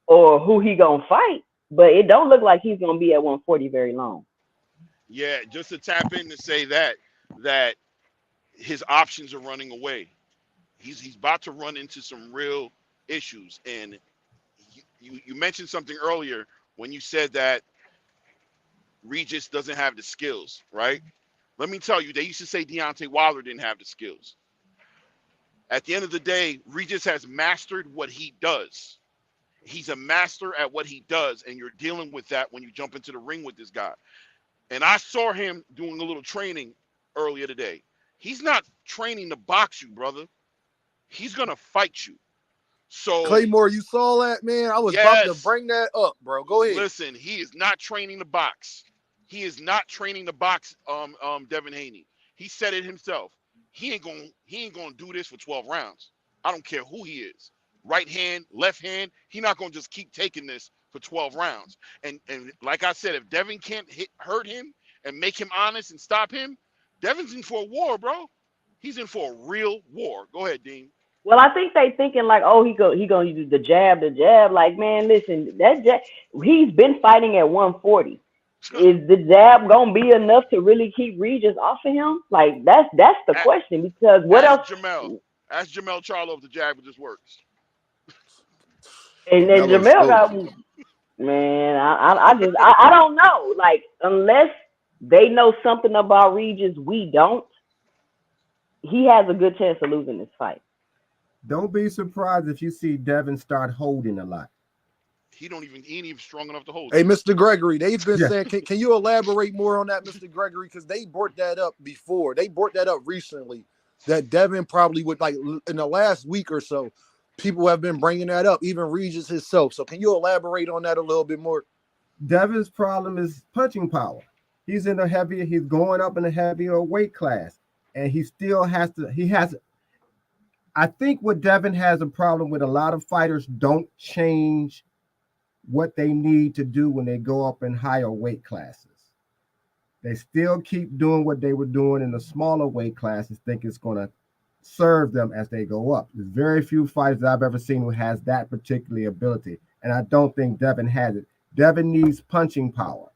or who he gonna fight, but it don't look like he's gonna be at 140 very long. Yeah, just to tap in to say that his options are running away. He's about to run into some real issues. And you mentioned something earlier when you said that Regis doesn't have the skills, right? Let me tell you, they used to say Deontay Wilder didn't have the skills. At the end of the day, Regis has mastered what he does. He's a master at what he does, and you're dealing with that when you jump into the ring with this guy. And I saw him doing a little training earlier today. He's not training to box you, brother. He's going to fight you. So Claymore, you saw that, man? I was about to bring that up, bro. Go ahead. Listen, he is not training to box. He is not training to box Devin Haney. He said it himself. He ain't gonna do this for 12 rounds. I don't care who he is. Right hand, left hand, he not gonna just keep taking this for 12 rounds. And like I said, if Devin can't hurt him and make him honest and stop him, Devin's in for a war, bro. He's in for a real war. Go ahead, Dean. Well, I think they thinking like, oh, he gonna use the jab. Like, man, listen, that jab, he's been fighting at 140. Is the jab gonna be enough to really keep Regis off of him? Like, that's the question. Because what else? Ask Jamel Charlo if the jab just works. And then Jamel got, man, I don't know. Like, unless they know something about Regis we don't, he has a good chance of losing this fight. Don't be surprised if you see Devin start holding a lot. He ain't even strong enough to hold. Hey, Mr. Gregory, they've been saying, can you elaborate more on that, Mr. Gregory? Because they brought that up before. They brought that up recently, that Devin probably would, like, in the last week or so, people have been bringing that up, even Regis himself. So can you elaborate on that a little bit more? Devin's problem is punching power. He's going up in a heavier weight class, and he still has to, I think what Devin has a problem with, a lot of fighters don't change what they need to do when they go up in higher weight classes. They still keep doing what they were doing in the smaller weight classes, think it's going to serve them as they go up. There's very few fighters I've ever seen who has that particular ability, and I don't think Devin has it. Devin needs punching power.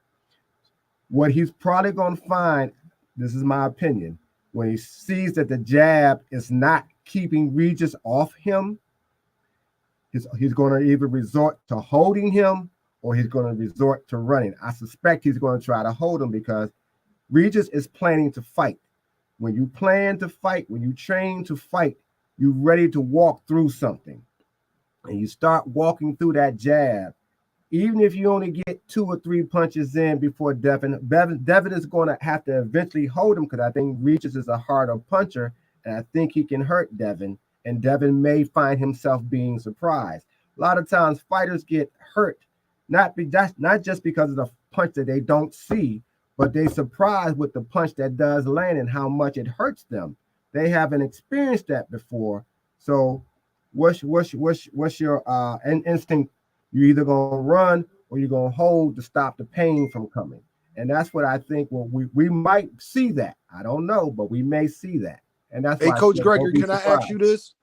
What he's probably going to find, this is my opinion, when he sees that the jab is not keeping Regis off him, he's going to either resort to holding him or he's going to resort to running. I suspect he's going to try to hold him because Regis is planning to fight. When you plan to fight, when you train to fight, you're ready to walk through something. And you start walking through that jab. Even if you only get 2 or 3 punches in before Devin is going to have to eventually hold him, because I think Regis is a harder puncher, and I think he can hurt Devin. And Devin may find himself being surprised. A lot of times fighters get hurt, not just because of the punch that they don't see, but they surprised with the punch that does land and how much it hurts them. They haven't experienced that before. So what's your instinct? You're either gonna run or you're gonna hold to stop the pain from coming. And that's what I think. Well, we might see that. I don't know, but we may see that. And that's Hey, why Coach Gregory, can I ask you this?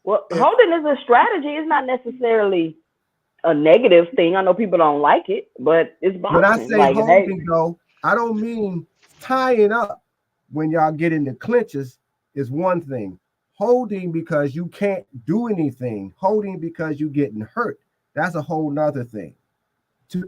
Well, holding is a strategy. It's not necessarily a negative thing. I know people don't like it, but it's boxing. When I say like, holding, though, I don't mean tying up when y'all get into clinches is one thing. Holding because you can't do anything. Holding because you're getting hurt. That's a whole nother thing.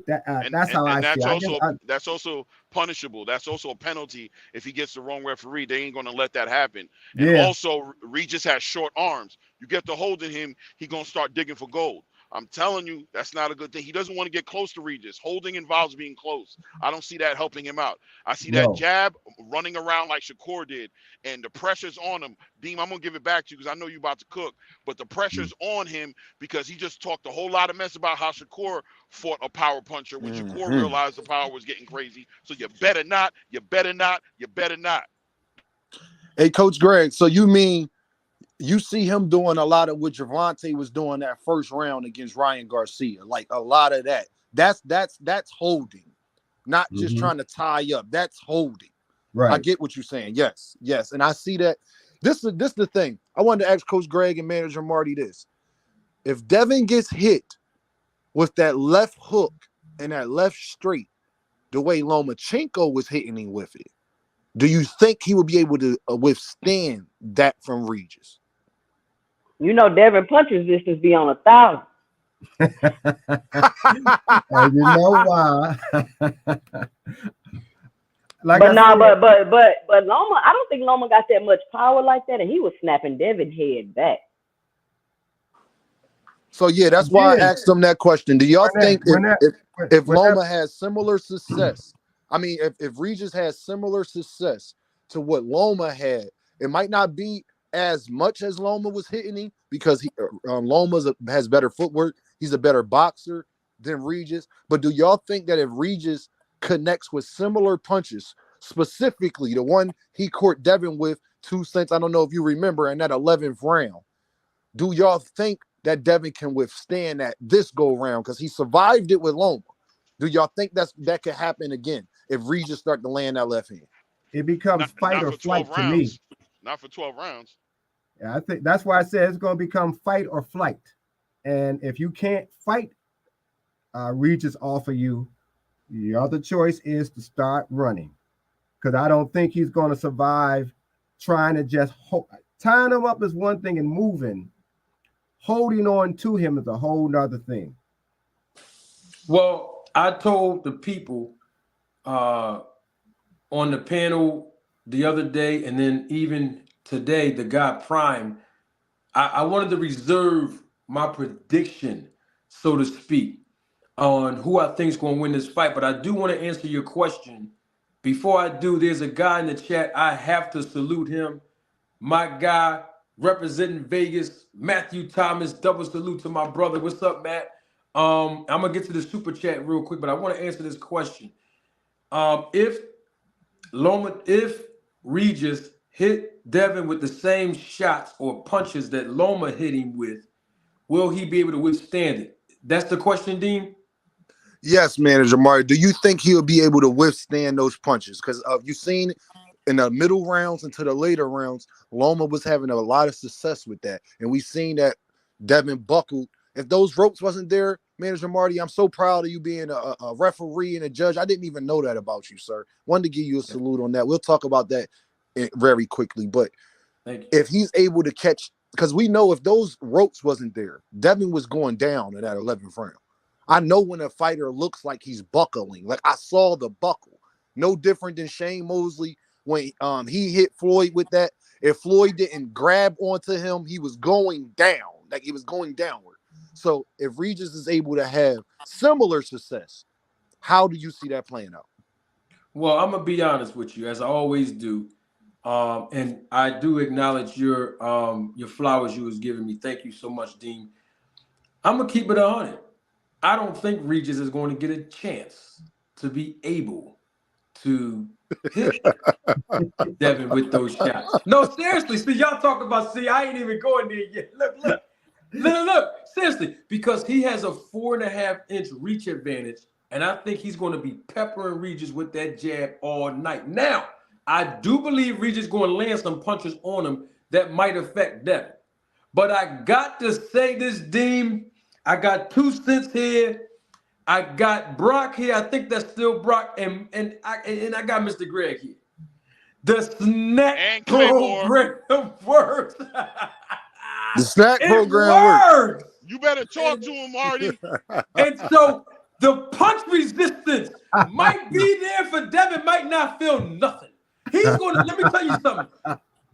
That's how I see it. That's also punishable. That's also a penalty if he gets the wrong referee. They ain't going to let that happen. And also, Regis has short arms. You get to holding him, he going to start digging for gold. I'm telling you, that's not a good thing. He doesn't want to get close to Regis. Holding involves being close. I don't see that helping him out. I see that jab running around like Shakur did, and the pressure's on him. Deem, I'm going to give it back to you because I know you're about to cook, but the pressure's on him because he just talked a whole lot of mess about how Shakur fought a power puncher when Shakur realized the power was getting crazy. So you better not, you better not, you better not. Hey, Coach Greg, so you mean you see him doing a lot of what Gervonta was doing that first round against Ryan Garcia, like a lot of that. That's holding, not just trying to tie up. That's holding. Right. I get what you're saying. Yes, and I see that. This is the thing. I wanted to ask Coach Greg and Manager Marty this: if Devin gets hit with that left hook and that left straight, the way Lomachenko was hitting him with it, do you think he would be able to withstand that from Regis? You know, Devin punches distance be on 1,000. And you know why? But Loma, I don't think Loma got that much power like that, and he was snapping Devin head back. So yeah, that's why I asked him that question. Do y'all think if Loma has similar success? I mean, if Regis has similar success to what Loma had, it might not be as much as Loma was hitting him because Loma has better footwork. He's a better boxer than Regis. But do y'all think that if Regis connects with similar punches, specifically the one he caught Devin with 2 cents, I don't know if you remember, in that 11th round, do y'all think that Devin can withstand that this go round? Because he survived it with Loma. Do y'all think that could happen again if Regis start to land that left hand? It becomes fight or flight to me. Not for 12 rounds. Yeah, I think that's why I said it's going to become fight or flight. And if you can't fight Regis off of you, the other choice is to start running. Because I don't think he's going to survive trying to just tying him up is one thing and moving. Holding on to him is a whole nother thing. Well, I told the people on the panel the other day, and then even today, the guy Prime, I wanted to reserve my prediction, so to speak, on who I think is going to win this fight. But I do want to answer your question. Before I do, there's a guy in the chat. I have to salute him. My guy representing Vegas, Matthew Thomas. Double salute to my brother. What's up, Matt? I'm going to get to the super chat real quick, but I want to answer this question. If Regis hit Devin with the same shots or punches that Loma hit him with, will he be able to withstand it? That's the question, Dean? Yes, Manager Marty. Do you think he'll be able to withstand those punches? Because you've seen in the middle rounds into the later rounds, Loma was having a lot of success with that. And we've seen that Devin buckled. If those ropes wasn't there, Manager Marty, I'm so proud of you being a referee and a judge. I didn't even know that about you, sir. Wanted to give you a salute on that. We'll talk about that very quickly. But if he's able to catch, because we know if those ropes wasn't there, Devin was going down in that 11th round. I know when a fighter looks like he's buckling. Like I saw the buckle. No different than Shane Mosley when he hit Floyd with that. If Floyd didn't grab onto him, he was going down. Like he was going downward. So if Regis is able to have similar success, how do you see that playing out? Well, I'm going to be honest with you, as I always do. And I do acknowledge your flowers you was giving me. Thank you so much, Dean. I'm gonna keep it 100. I don't think Regis is going to get a chance to be able to hit Devin with those shots. No, seriously. See, y'all talk about. See, I ain't even going there yet. Look. Seriously, because he has a 4.5-inch reach advantage, and I think he's going to be peppering Regis with that jab all night. Now, I do believe Regis is going to land some punches on him that might affect Devin. But I got to say this, Dean. I got 2 cents here. I got Brock here. I think that's still Brock, and I got Mr. Greg here. The snack program works. The snack program works. You better talk to him, Marty. And so the punch resistance might be there for Devin, might not feel nothing. He's going to, let me tell you something.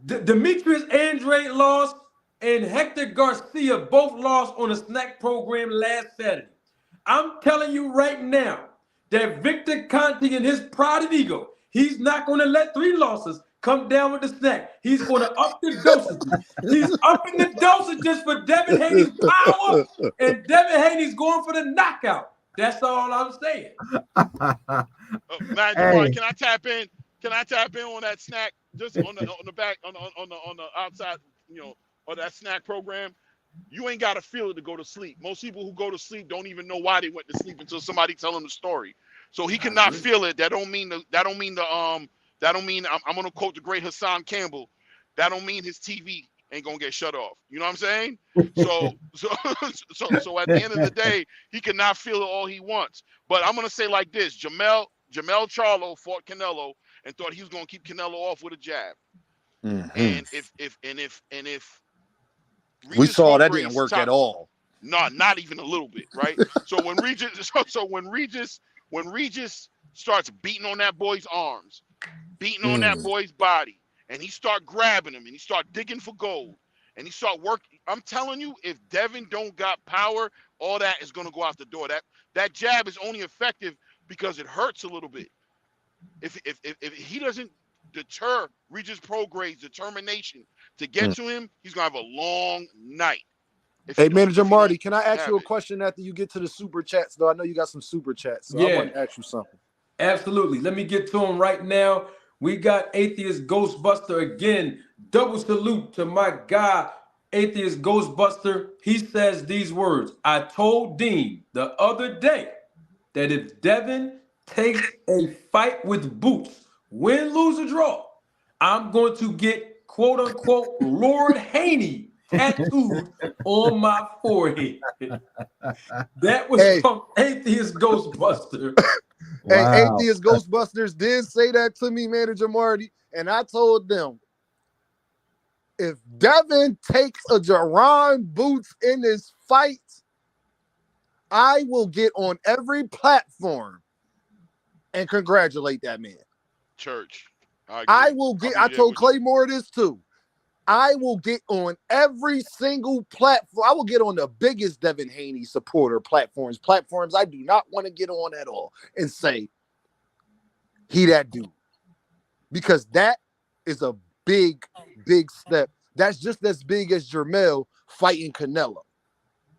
Demetrius Andrade lost, and Hector Garcia both lost on the snack program last Saturday. I'm telling you right now that Victor Conti and his pride and ego, he's not going to let 3 losses come down with the snack. He's going to up the dosages. He's upping the dosages for Devin Haney's power, and Devin Haney's going for the knockout. That's all I'm saying. Man, can I tap in? Can I tap in on that snack? Just on the back, on the outside, of that snack program. You ain't got to feel it to go to sleep. Most people who go to sleep don't even know why they went to sleep until somebody tell them the story. So he cannot feel it. That don't mean I'm gonna quote the great Hassan Campbell. That don't mean his TV ain't gonna get shut off. You know what I'm saying? So at the end of the day, he cannot feel it all he wants. But I'm gonna say like this: Jamel Charlo fought Canelo and thought he was gonna keep Canelo off with a jab. Mm-hmm. And if we saw that didn't work at all. No, not even a little bit, right? So when Regis starts beating on that boy's arms, beating on that boy's body, and he start grabbing him and he start digging for gold and he start working, I'm telling you, if Devin don't got power, all that is gonna go out the door. That jab is only effective because it hurts a little bit. If he doesn't deter Regis Prograis' determination to get to him, he's gonna have a long night. Hey, Manager Marty, can I ask you a question after you get to the super chats? Though I know you got some super chats, so I want to ask you something. Absolutely. Let me get to him right now. We got Atheist Ghostbuster again. Double salute to my guy, Atheist Ghostbuster. He says these words: I told Dean the other day that if Devin takes a fight with Boots, win, lose, or draw, I'm going to get, quote unquote, Lord Haney tattooed on my forehead. That was from Atheist Ghostbuster. Hey, Atheist Ghostbusters did say that to me, Manager Marty, and I told them, if Devin takes a Jaron Boots in this fight, I will get on every platform and congratulate that man. Church. I will get, I told Claymore this too. I will get on every single platform. I will get on the biggest Devin Haney supporter platforms I do not want to get on at all, and say, he that dude. Because that is a big, big step. That's just as big as Jermell fighting Canelo.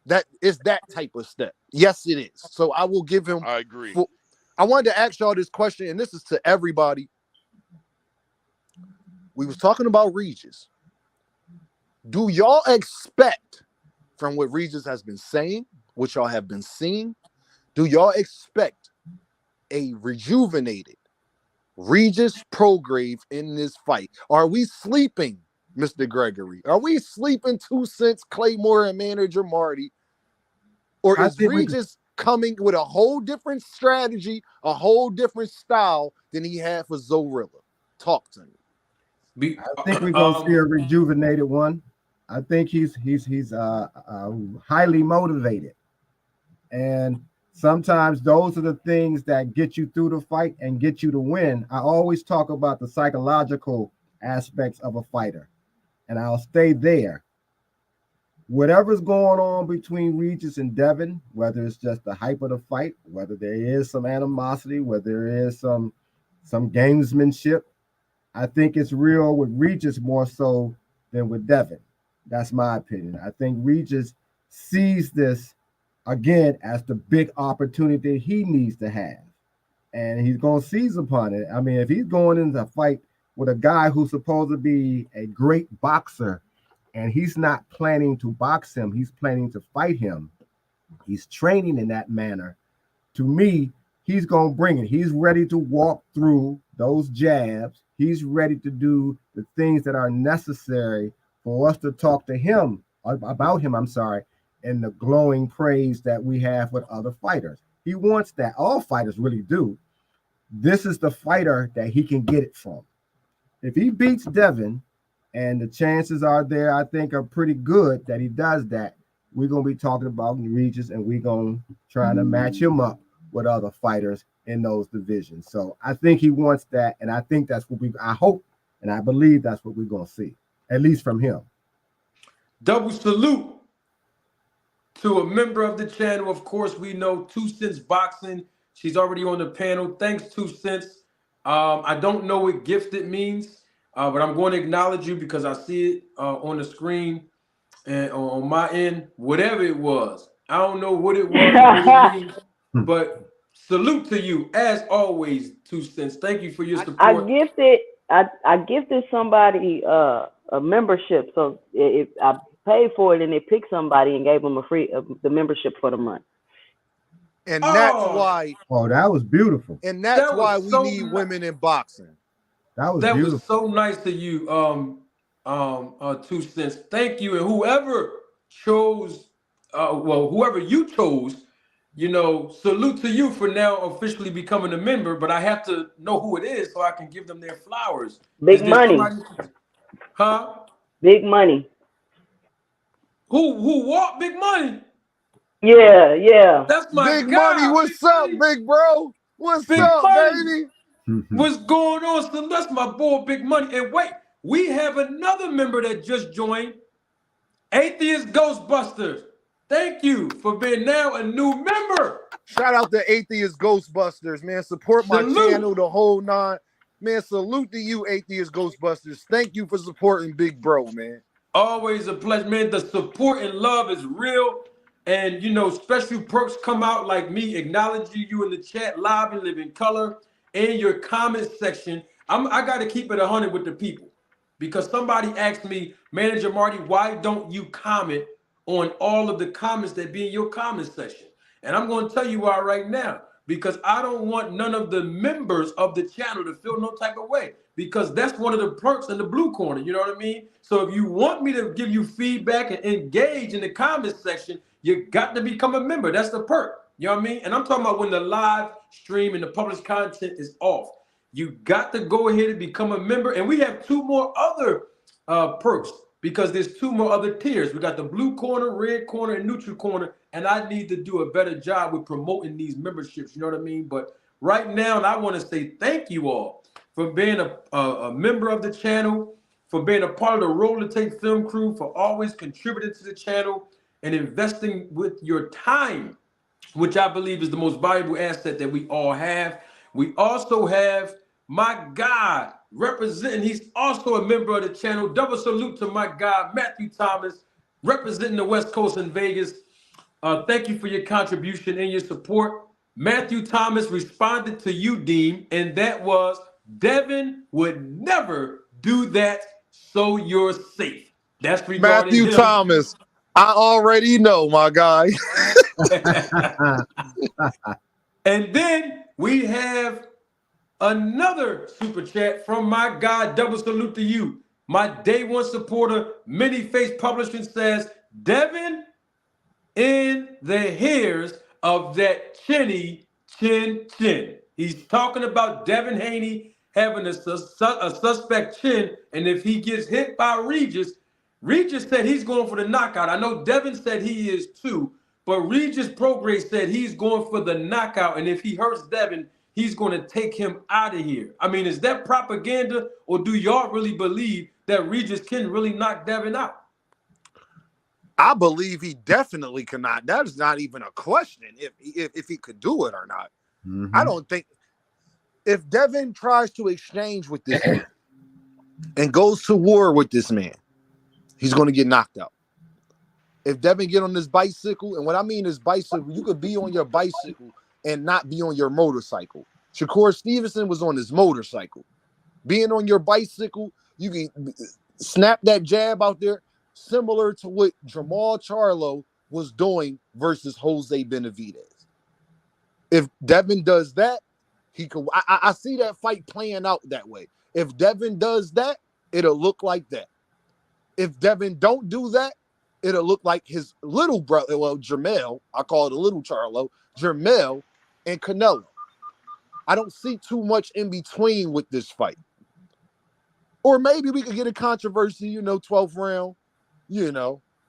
That is that type of step. Yes, it is. So I will give him. I agree. I wanted to ask y'all this question, and this is to everybody. We was talking about Regis. Do y'all expect, from what Regis has been saying, what y'all have been seeing, do y'all expect a rejuvenated Regis Prograis in this fight? Are we sleeping, Mr. Gregory? Are we sleeping 2 cents, Claymore and Manager Marty? Or is Regis coming with a whole different strategy, a whole different style than he had for Zorilla? Talk to me. I think we're gonna see a rejuvenated one. I think he's highly motivated, and sometimes those are the things that get you through the fight and get you to win. I always talk about the psychological aspects of a fighter, and I'll stay there. Whatever's going on between Regis and Devin, whether it's just the hype of the fight, whether there is some animosity, whether there is some gamesmanship, I think it's real with Regis more so than with Devin. That's my opinion. I think Regis sees this again as the big opportunity he needs to have. And he's going to seize upon it. I mean, if he's going into a fight with a guy who's supposed to be a great boxer and he's not planning to box him, he's planning to fight him, he's training in that manner, to me, he's going to bring it. He's ready to walk through those jabs. He's ready to do the things that are necessary for us to talk to him about him, and the glowing praise that we have with other fighters. He wants that. All fighters really do. This is the fighter that he can get it from. If he beats Devin, and the chances are there, I think, are pretty good that he does that, we're going to be talking about Regis, and we're going to try to match him up with other fighters in those divisions. So I think he wants that, and I think that's what I hope, and I believe that's what we're going to see, at least from him. Double salute to a member of the channel. Of course, we know 2 Cents Boxing. She's already on the panel. Thanks, 2 Cents. I don't know what gifted means, but I'm going to acknowledge you because I see it on the screen and on my end. Whatever it was, I don't know what it was, what it means, but salute to you as always, 2 Cents. Thank you for your support. I gifted somebody a membership, so if I paid for it and they picked somebody and gave them the membership for the month. And that's why. Oh, that was beautiful. And that's why we need women in boxing. That was so nice of you, 2 Cents. Thank you. And whoever chose, whoever you chose, salute to you for now officially becoming a member. But I have to know who it is so I can give them their flowers. Big money. Huh? Big money. Who walked Big Money? Yeah. That's my Big guy. Money. What's up, big bro? What's up, baby? What's going on? So that's my boy, Big Money. And wait, we have another member that just joined, Atheist Ghostbusters. Thank you for being now a new member. Shout out to Atheist Ghostbusters, man. Support my channel, the whole 9. Man, salute to you, Atheist Ghostbusters. Thank you for supporting Big Bro, man. Always a pleasure, man. The support and love is real. And, special perks come out like me acknowledging you in the chat live and live in color in your comment section. I got to keep it 100 with the people because somebody asked me, Manager Marty, why don't you comment on all of the comments that be in your comment section? And I'm going to tell you why right now, because I don't want none of the members of the channel to feel no type of way, because that's one of the perks in the blue corner. You know what I mean? So if you want me to give you feedback and engage in the comment section, you got to become a member. That's the perk. You know what I mean? And I'm talking about when the live stream and the published content is off. You got to go ahead and become a member. And we have 2 more other perks because there's 2 more other tiers. We got the blue corner, red corner, and neutral corner. And I need to do a better job with promoting these memberships. You know what I mean? But right now, and I want to say thank you all for being a member of the channel, for being a part of the Roll to Take film crew, for always contributing to the channel and investing with your time, which I believe is the most valuable asset that we all have. We also have my guy representing, he's also a member of the channel. Double salute to my guy, Matthew Thomas, representing the West Coast in Vegas. Thank you for your contribution and your support. Matthew Thomas responded to you, Dean, and that was, Devin would never do that, so you're safe. That's regarding Matthew Thomas. I already know, my guy. And then we have another super chat from my guy, double salute to you. My day one supporter, Many Face Publishing says, Devin in the hairs of that chinny chin. He's talking about Devin Haney having a suspect chin, and if he gets hit by Regis said he's going for the knockout. I know Devin said he is too, but Regis Prograis said he's going for the knockout, and if he hurts Devin, he's going to take him out of here. I mean, is that propaganda, or do y'all really believe that Regis can really knock Devin out? I believe he definitely cannot. That is not even a question if he could do it or not. Mm-hmm. I don't think if Devin tries to exchange with this man and goes to war with this man, he's going to get knocked out. If Devin get on this bicycle, and what I mean is bicycle, you could be on your bicycle and not be on your motorcycle. Shakur Stevenson was on his motorcycle. Being on your bicycle, you can snap that jab out there, similar to what Jamal Charlo was doing versus Jose Benavidez. If Devin does that, he could. I see that fight playing out that way. If Devin does that, it'll look like that. If Devin don't do that, it'll look like his little brother, well, Jermell, I call it a little Charlo, Jermell and Canelo. I don't see too much in between with this fight. Or maybe we could get a controversy, 12th round,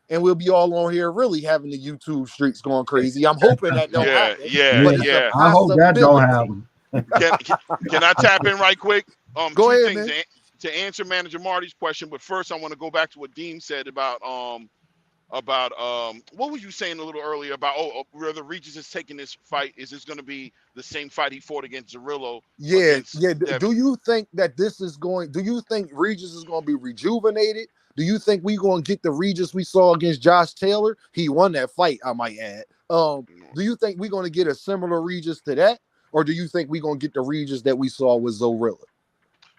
and we'll be all on here really having the YouTube streets going crazy. I'm hoping that don't happen. Yeah. I hope that don't happen. Can I tap in right quick? Go two ahead, things man. to answer Manager Marty's question, but first I want to go back to what Dean said about what was you saying a little earlier about whether Regis is taking this fight? Is this going to be the same fight he fought against Zerillo? Yeah. Devin? Do you think that do you think Regis is going to be rejuvenated? Do you think we going to get the Regis we saw against Josh Taylor? He won that fight, I might add. Do you think we're going to get a similar Regis to that? Or do you think we're going to get the Regis that we saw with Zorilla?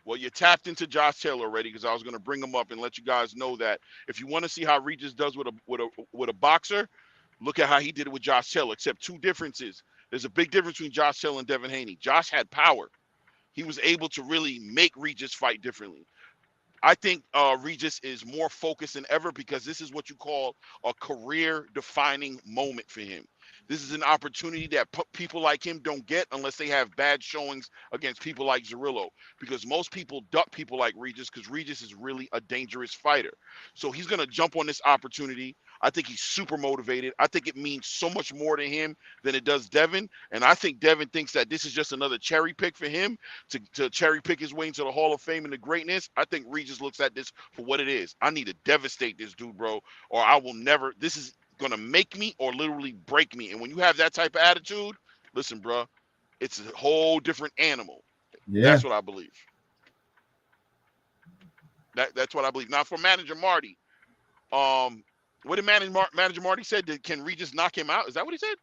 Well, you tapped into Josh Taylor already because I was going to bring him up and let you guys know that if you want to see how Regis does with a boxer, look at how he did it with Josh Taylor, except two differences. There's a big difference between Josh Taylor and Devin Haney. Josh had power. He was able to really make Regis fight differently. I think Regis is more focused than ever because this is what you call a career-defining moment for him. This is an opportunity that people like him don't get unless they have bad showings against people like Zerillo, because most people duck people like Regis because Regis is really a dangerous fighter. So he's going to jump on this opportunity. I think he's super motivated. I think it means so much more to him than it does Devin. And I think Devin thinks that this is just another cherry pick for him to cherry pick his way into the Hall of Fame and the greatness. I think Regis looks at this for what it is. I need to devastate this dude, bro, or I will never. This is going to make me or literally break me. And when you have that type of attitude, listen, bro, it's a whole different animal. Yeah. That's what I believe. That's what I believe. Now for Manager Marty, what did Manager Marty said? Can Regis knock him out? Is that what he said?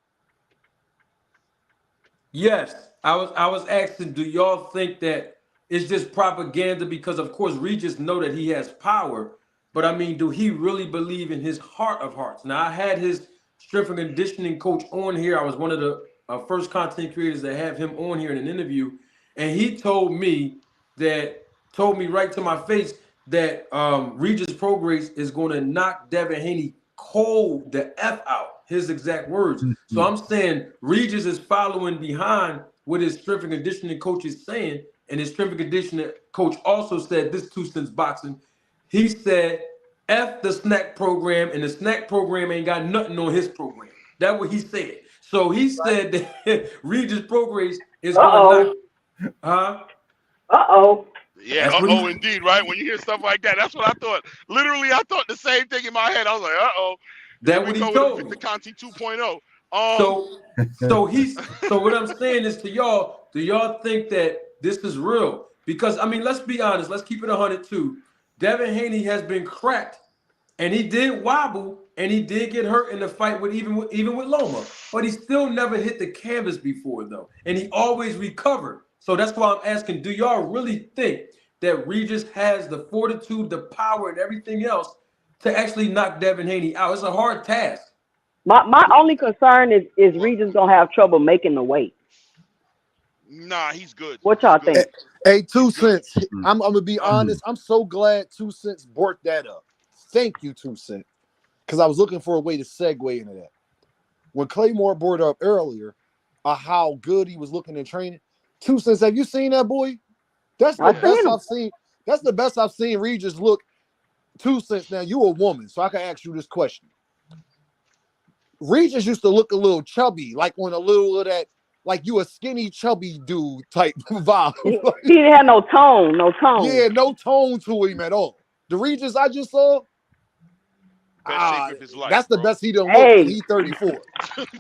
Yes, I was asking, do y'all think that it's just propaganda? Because of course Regis know that he has power, but I mean, do he really believe in his heart of hearts? Now I had his strength and conditioning coach on here. I was one of the first content creators that have him on here in an interview, and he told me right to my face that Regis Prograis is going to knock Devin Haney cold the F out. His exact words. So I'm saying Regis is following behind what his strength and conditioning coach is saying, and his strength and conditioning coach also said this 2 Cents Boxing. He said, F the snack program, and the snack program ain't got nothing on his program. That's what he said. So he said that Regis Prograis is going to knock. Yeah, indeed, right? When you hear stuff like that, that's what I thought. Literally, I thought the same thing in my head. I was like, That's what he told me. Conti 2.0. So what I'm saying is to y'all, do y'all think that this is real? Because I mean, let's be honest, let's keep it 100 too. Devin Haney has been cracked, and he did wobble, and he did get hurt in the fight with even with Loma, but he still never hit the canvas before though, and he always recovered. So that's why I'm asking, do y'all really think that Regis has the fortitude, the power, and everything else to actually knock Devin Haney out? It's a hard task. My only concern is Regis gonna have trouble making the weight. Nah, he's good. What y'all think? Hey, 2 Cents. I'm gonna be honest. I'm so glad 2 Cents brought that up. Thank you, 2 Cents, because I was looking for a way to segue into that. When Claymore brought up earlier, how good he was looking in training. 2 Cents, have you seen that boy? That's the best I've seen. That's the best I've seen Regis look. 2 Cents. Now you a woman, so I can ask you this question. Regis used to look a little chubby, like on a little of that, like you a skinny chubby dude type vibe. He didn't have no tone. Yeah, no tone to him at all. The Regis I just saw, best shape of his life, that's the bro. best he done looked. He's 34.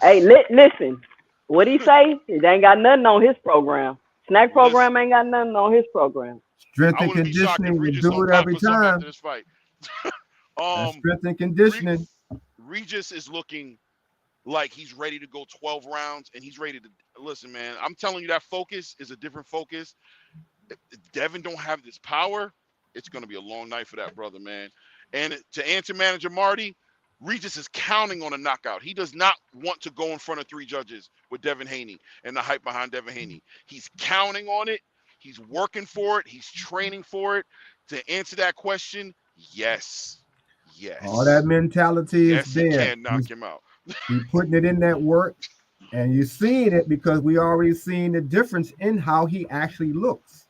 Hey, listen, what he say? It ain't got nothing on his program. Snack program ain't got nothing on his program. Strength and conditioning, you do it every time. This fight. Strength and conditioning. Regis is looking like he's ready to go 12 rounds, and he's ready to listen, man. I'm telling you, that focus is a different focus. If Devin don't have this power, it's going to be a long night for that brother, man. And to answer manager Marty, Regis is counting on a knockout. He does not want to go in front of 3 judges with Devin Haney and the hype behind Devin Haney. He's counting on it. He's working for it. He's training for it. To answer that question, yes. All that mentality Yes, is he there. can knock him out. He's putting it in that work, and you're seeing it because we already seen the difference in how he actually looks.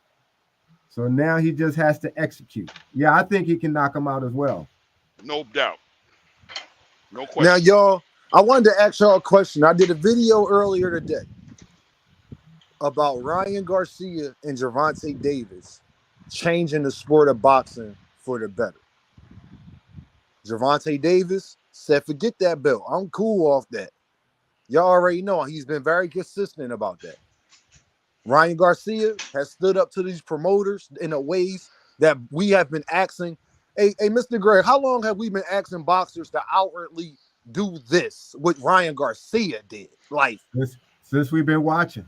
So now he just has to execute. Yeah, I think he can knock him out as well. No doubt. No question. Now, y'all, I wanted to ask y'all a question. I did a video earlier today about Ryan Garcia and Gervonta Davis changing the sport of boxing for the better. Gervonta Davis said, forget that belt. I'm cool off that. Y'all already know he's been very consistent about that. Ryan Garcia has stood up to these promoters in a ways that we have been asking. Hey, Mr. Greg, how long have we been asking boxers to outwardly do this? What Ryan Garcia did? Like, since we've been watching.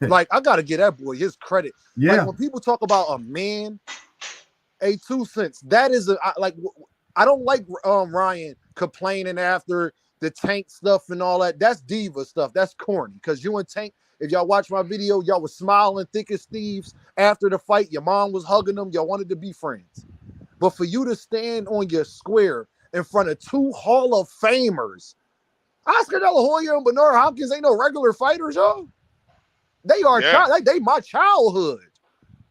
Like, I got to give that boy his credit. Yeah. Like, when people talk about a man, 2 cents, that is I don't like Ryan complaining after the Tank stuff and all that. That's diva stuff. That's corny. Because you and Tank, if y'all watch my video, y'all was smiling thick as thieves after the fight. Your mom was hugging them. Y'all wanted to be friends. But for you to stand on your square in front of 2 Hall of Famers, Oscar De La Hoya and Bernard Hopkins ain't no regular fighters, y'all. They are they my childhood.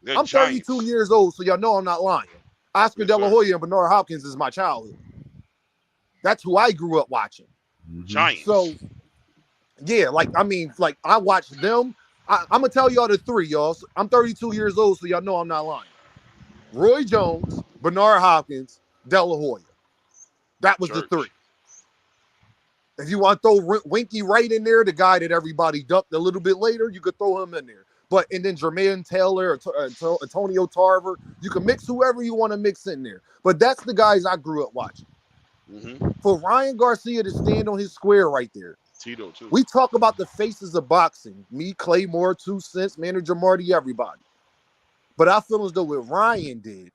They're I'm 32 giants. years old, so y'all know I'm not lying. Oscar De La Hoya and Bernard Hopkins is my childhood. That's who I grew up watching. Giants. So, yeah, I watched them. I'm gonna tell y'all the 3, y'all. I'm 32 years old, so y'all know I'm not lying. Roy Jones, Bernard Hopkins, De La Hoya. That was the 3. If you want to throw Winky Wright in there, the guy that everybody ducked a little bit later, you could throw him in there. And then Jermaine Taylor, Antonio Tarver, you can mix whoever you want to mix in there. But that's the guys I grew up watching. For Ryan Garcia to stand on his square right there. Tito, too. We talk about the faces of boxing. Me, Claymore, 2 Cents, Manager Marty, everybody. But I feel as though what Ryan did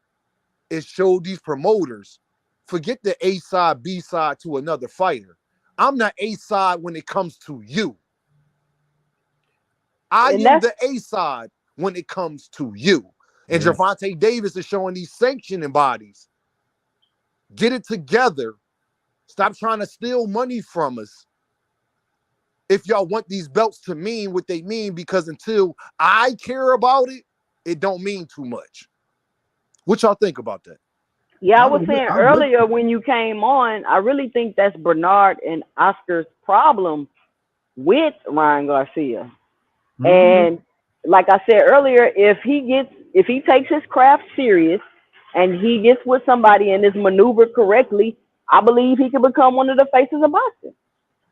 is showed these promoters, forget the A side, B side to another fighter. I'm not A side when it comes to you. I am the A side when it comes to you. And Gervonta Davis is showing these sanctioning bodies. Get it together. Stop trying to steal money from us. If y'all want these belts to mean what they mean, because until I care about it, it don't mean too much. What y'all think about that? Yeah, I was saying earlier when you came on, I really think that's Bernard and Oscar's problem with Ryan Garcia. And like I said earlier, if he takes his craft serious and he gets with somebody and is maneuvered correctly, I believe he can become one of the faces of boxing.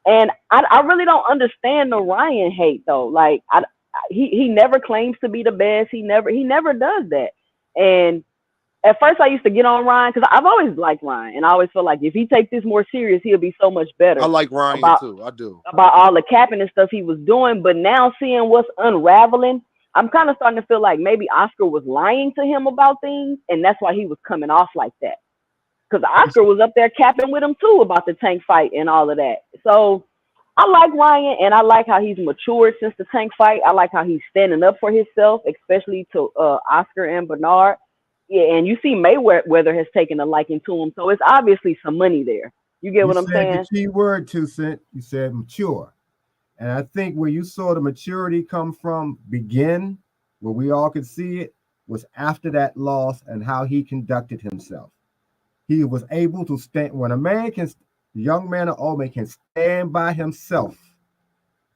And I really don't understand the Ryan hate though. Like he never claims to be the best. He never does that. And at first I used to get on Ryan because I've always liked Ryan, and I always feel like if he takes this more serious, he'll be so much better. I like Ryan too. I do. About all the capping and stuff he was doing, but now seeing what's unraveling, I'm kind of starting to feel like maybe Oscar was lying to him about things, and that's why he was coming off like that. Because Oscar was up there capping with him too about the Tank fight and all of that. So I like Ryan, and I like how he's matured since the Tank fight. I like how he's standing up for himself, especially to Oscar and Bernard. Yeah, and you see Mayweather has taken a liking to him, so it's obviously some money there. You get what I'm saying? The key word, 2 Cent. You said mature, and I think where you saw the maturity come from, where we all could see it, was after that loss and how he conducted himself. He was able to stand when a man can, young man or old man can stand by himself,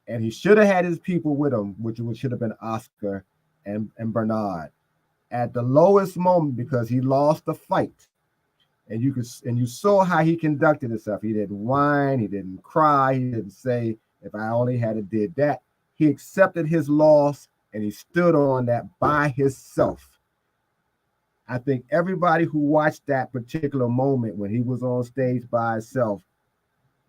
and he should have had his people with him, which should have been Oscar and Bernard. At the lowest moment, because he lost the fight, and you saw how he conducted himself. He didn't whine, he didn't cry, he didn't say, "If I only had did that." He accepted his loss and he stood on that by himself. I think everybody who watched that particular moment when he was on stage by himself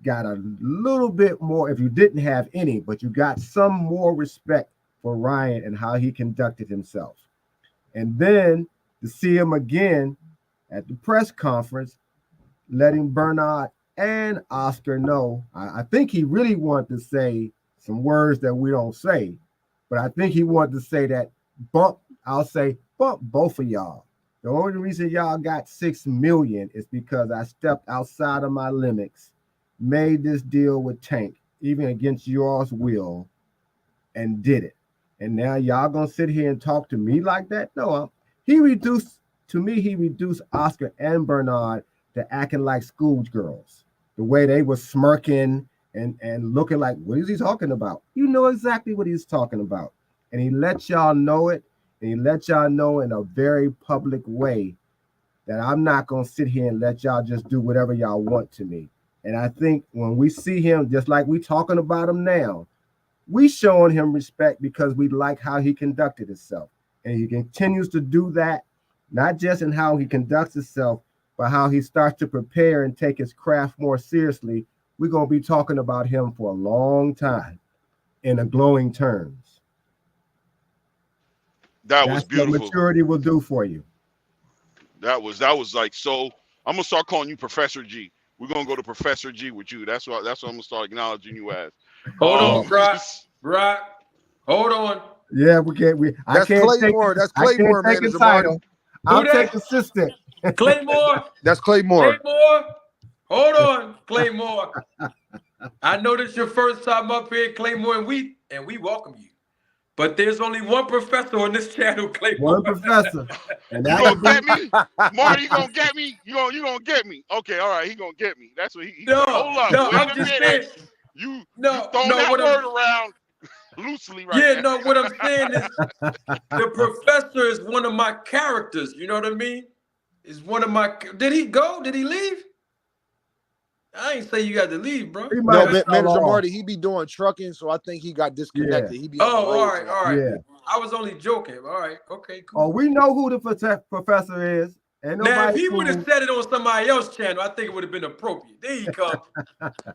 got a little bit more, if you didn't have any, but you got some more respect for Ryan and how he conducted himself. And then to see him again at the press conference, letting Bernard and Oscar know, I think he really wanted to say some words that we don't say, but I think he wanted to say that bump both of y'all. The only reason y'all got $6 million is because I stepped outside of my limits, made this deal with Tank, even against yours will, and did it. And now y'all gonna sit here and talk to me like that? No, he reduced Oscar and Bernard to acting like schoolgirls. The way they were smirking and looking like, what is he talking about? You know exactly what he's talking about. And he let y'all know it, and he let y'all know in a very public way that I'm not gonna sit here and let y'all just do whatever y'all want to me. And I think when we see him, just like we talking about him now, we showing him respect because we like how he conducted himself. And he continues to do that, not just in how he conducts himself, but how he starts to prepare and take his craft more seriously. We're going to be talking about him for a long time in a glowing terms. That was beautiful. What maturity will do for you. That was like, so I'm gonna start calling you Professor G. We're gonna go to Professor G with you. That's what I'm gonna start acknowledging you as. Hold on, Brock. Hold on. Yeah, I can't Claymore. That's Claymore, take Manager a title. I'll take assistant. Claymore. That's Claymore. Claymore. Hold on, Claymore. I know this is your first time up here, Claymore, and we welcome you. But there's only one professor on this channel, Claymore. One professor. And you gonna get me? Marty, you gonna get me? You gonna get me? Okay, all right, he gonna get me. That's what he no, hold up. No, wait I'm a just minute. saying. You throwing that word around loosely right now. now. No, what I'm saying is the professor is one of my characters. You know what I mean? Is one of my. Did he go? Did he leave? I ain't say you got to leave, bro. No, Manager Marty, he be doing trucking, so I think he got disconnected. Yeah. He be on the road all right. Yeah. I was only joking. All right, okay, cool. Oh, we know who the professor is. Now, if he would have said it on somebody else's channel, I think it would have been appropriate. There you come.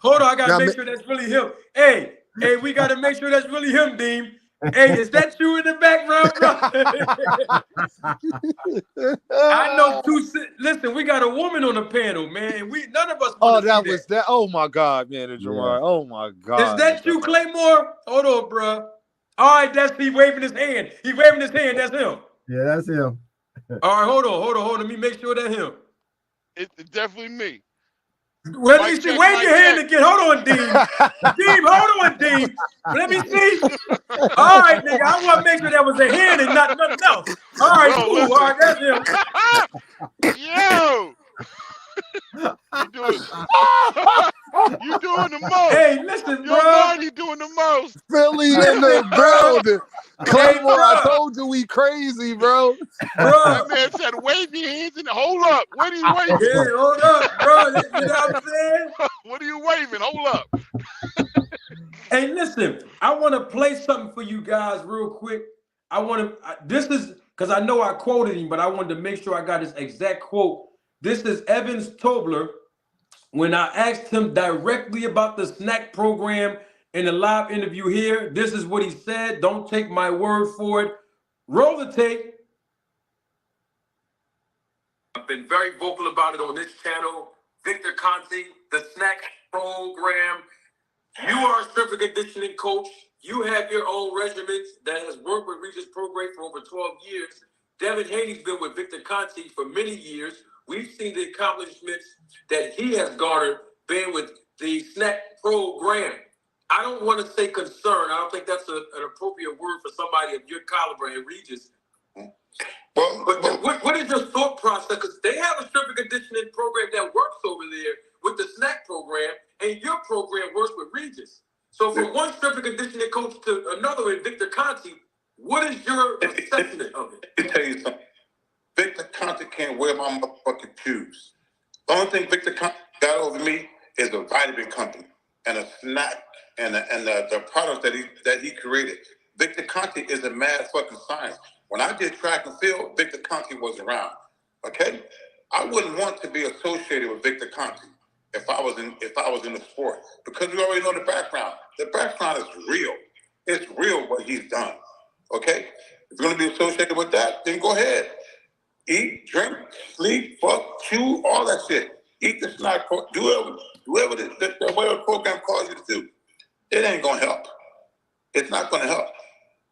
Hold on, I gotta make sure that's really him. Hey, we gotta make sure that's really him, Dean. Hey, is that you in the background, bro? I know listen, we got a woman on the panel, man. None of us. Oh, that was that. Oh my God, Manager Marty. Oh my God. Is that you, Claymore? Hold on, bro. All right, that's he waving his hand. He waving his hand. That's him. Yeah, that's him. All right, hold on. Let me make sure that's him. It's definitely me. Well, let me see. Wave your hand again. Hold on, Dean. Dean, hold on, Dean. Let me see. All right, nigga. I want to make sure that was a hand and not nothing else. All right, cool. Listen. All right, that's him. Yo. You doing the most. Hey, listen, bro. Marty doing the most. Philly in the building. Claymore, I told you we crazy, bro. That man said, wave your hands and hold up. What are you waving? Yeah, hold up, bro. You know what I'm saying? What are you waving? Hold up. Hey, listen, I want to play something for you guys real quick. This is, because I know I quoted him, but I wanted to make sure I got his exact quote. This is Evans Tobler when I asked him directly about the snack program in a live interview here. This is what he said. Don't take my word for it. Roll the tape. I've been very vocal about it on this channel. Victor Conti, the snack program. You are a strength and conditioning coach. You have your own regimens that has worked with Regis Prograis for over 12 years. Devin Haney's been with Victor Conti for many years. We've seen the accomplishments that he has garnered being with the snack program. I don't want to say concern. I don't think that's an appropriate word for somebody of your caliber and Regis. Well, but what is your thought process? Because they have a strength and conditioning program that works over there with the snack program, and your program works with Regis. So from one strength and conditioning coach to another in Victor Conti, what is your assessment of it? Let me tell you something. Victor Conti can't wear my motherfucking shoes. The only thing Victor Conti got over me is a vitamin company and a snack and the products that he created. Victor Conti is a mad fucking science. When I did track and field, Victor Conti was around. Okay? I wouldn't want to be associated with Victor Conti. if I was in the sport, because we already know the background. The background is real. It's real what he's done. Okay? If you're going to be associated with that, then go ahead. Eat, drink, sleep, fuck, chew, all that shit. Eat the snack, do whatever the program calls you to do. It ain't going to help. It's not going to help.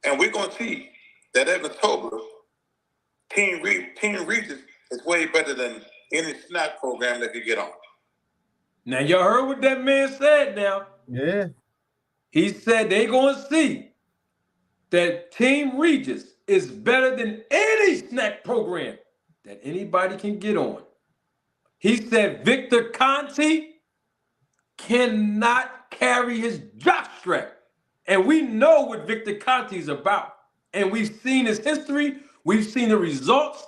And we're going to see that in October, Team Regis is way better than any snack program that could get on. Now, y'all heard what that man said now. Yeah. He said they going to see that Team Regis is better than any snack program that anybody can get on. He said Victor Conti cannot carry his jockstrap. And we know what Victor Conti is about. And we've seen his history. We've seen the results.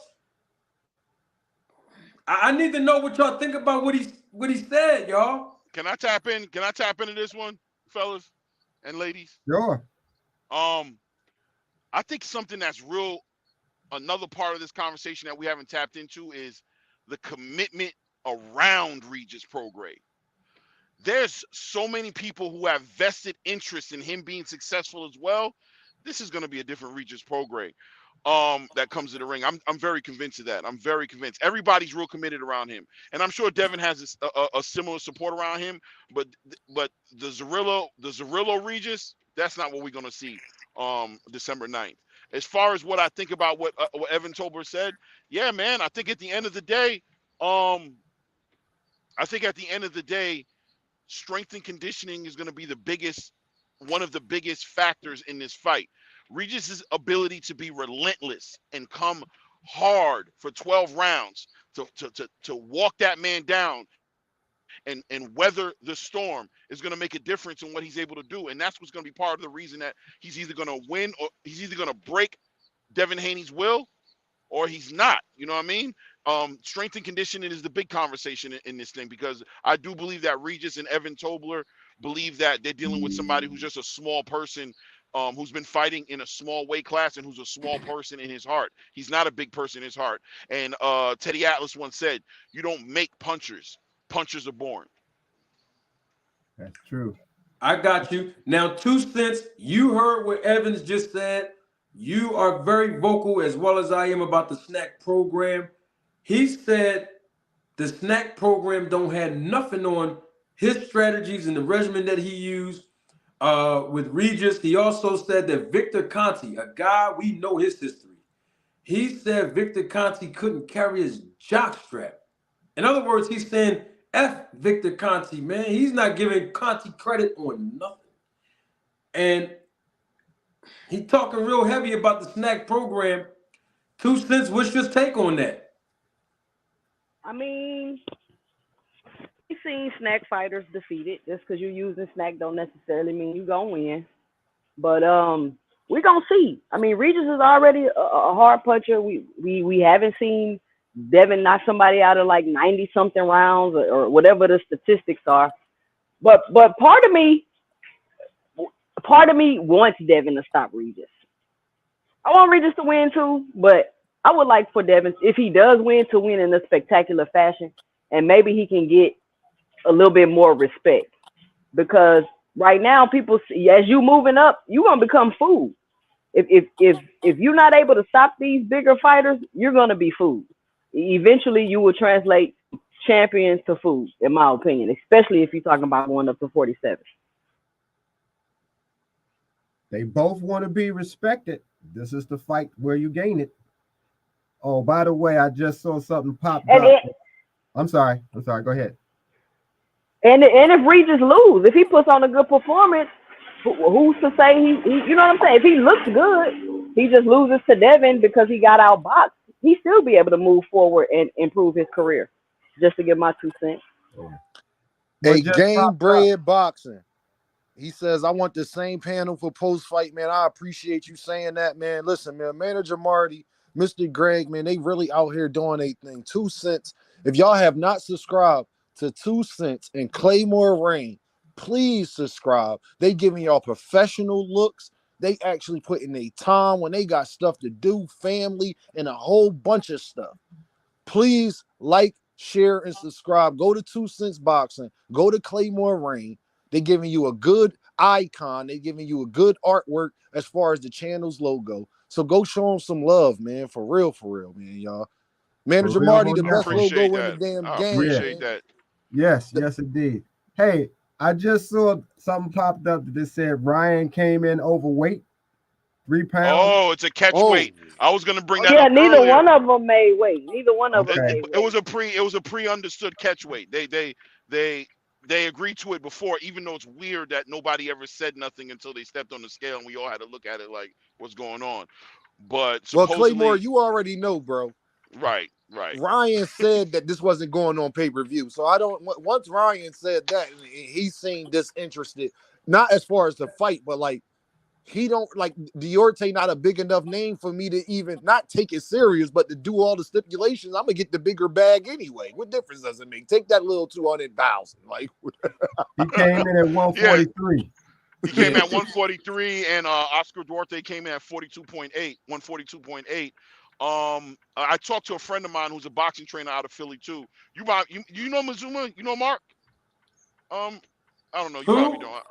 I need to know what y'all think about what he said, y'all. Can I tap in? Can I tap into this one, fellas and ladies? Sure. I think something that's real, another part of this conversation that we haven't tapped into is the commitment around Regis Prograis. There's so many people who have vested interest in him being successful as well. This is going to be a different Regis Prograis that comes to the ring. I'm very convinced of that. I'm very convinced. Everybody's real committed around him, and I'm sure Devin has a similar support around him. But the Zerillo Regis, that's not what we're going to see December 9th. As far as what I think about what Evan Tolbert said, yeah, man, I think at the end of the day, strength and conditioning is going to be one of the biggest factors in this fight. Regis's ability to be relentless and come hard for 12 rounds to walk that man down and weather the storm is going to make a difference in what he's able to do. And that's what's going to be part of the reason that he's either going to win or he's either going to break Devin Haney's will or he's not. You know what I mean? Strength and conditioning is the big conversation in this thing, because I do believe that Regis and Evan Tobler believe that they're dealing with somebody who's just a small person, who's been fighting in a small weight class and who's a small person in his heart. He's not a big person in his heart. And Teddy Atlas once said, you don't make punchers. Punchers are born. That's true. I got you. Now, 2 cents, you heard what Evans just said. You are very vocal, as well as I am, about the snack program. He said the snack program don't have nothing on his strategies and the regimen that he used with Regis. He also said that Victor Conti, a guy we know his history, he said Victor Conti couldn't carry his jockstrap. In other words, he's saying F Victor Conti, man. He's not giving Conti credit on nothing. And he talking real heavy about the snack program. 2 cents, what's your take on that? I mean, we've seen snack fighters defeated. Just because you're using snack don't necessarily mean you're going to win. But we're going to see. I mean, Regis is already a hard puncher. We haven't seen Devin knock somebody out of like 90-something rounds or whatever the statistics are. But part of me wants Devin to stop Regis. I want Regis to win too, but I would like for Devin, if he does win, to win in a spectacular fashion, and maybe he can get a little bit more respect. Because right now, people see, as you moving up, you're gonna become food. If you're not able to stop these bigger fighters, you're gonna be food. Eventually, you will translate champions to food, in my opinion, especially if you're talking about going up to 47. They both want to be respected. This is the fight where you gain it. Oh, by the way, I just saw something pop up. I'm sorry. Go ahead. And if Regis lose, if he puts on a good performance, who's to say he you know what I'm saying? If he looks good, he just loses to Devin because he got outboxed, he still be able to move forward and improve his career. Just to give my 2 cents. Hey, Game Bread Boxing. He says, I want the same panel for post-fight, man. I appreciate you saying that, man. Listen, man, Manager Marty, Mr. Greg, man, they really out here doing a thing. 2 cents. If y'all have not subscribed to 2 cents and Claymore Rain, please subscribe. They giving y'all professional looks. They actually put in their time when they got stuff to do, family, and a whole bunch of stuff. Please like, share, and subscribe. Go to 2 Cents Boxing. Go to Claymore Rain. They're giving you a good icon. They're giving you a good artwork as far as the channel's logo. So go show them some love, man. For real, man, y'all. Manager real, Marty, for the nothing. best logo Appreciate in the that. damn I game. appreciate Man. that. Yes, indeed. Hey, I just saw something popped up that said Ryan came in overweight, 3 pounds. Oh, it's a catch Oh, weight. I was gonna bring Oh, that yeah, up neither earlier. one of them made weight. Neither one of them Okay. made It was weight. a pre-understood catch weight. They agreed to it before, even though it's weird that nobody ever said nothing until they stepped on the scale and we all had to look at it like what's going on. But well, Claymore, supposedly, you already know, bro. right. Ryan said that this wasn't going on pay-per-view. So I don't. Once Ryan said that, and he seemed disinterested, not as far as the fight, but like he don't like Deorte. Not a big enough name for me to even not take it serious, but to do all the stipulations. I'm gonna get the bigger bag anyway. What difference does it make? Take that little 200,000. Like He came in at Yeah, 143. he came at 143, and Oscar Duarte came in at 142.8. I talked to a friend of mine who's a boxing trainer out of Philly too. You know Mazuma? You know Mark? I don't know. You probably Who? don't.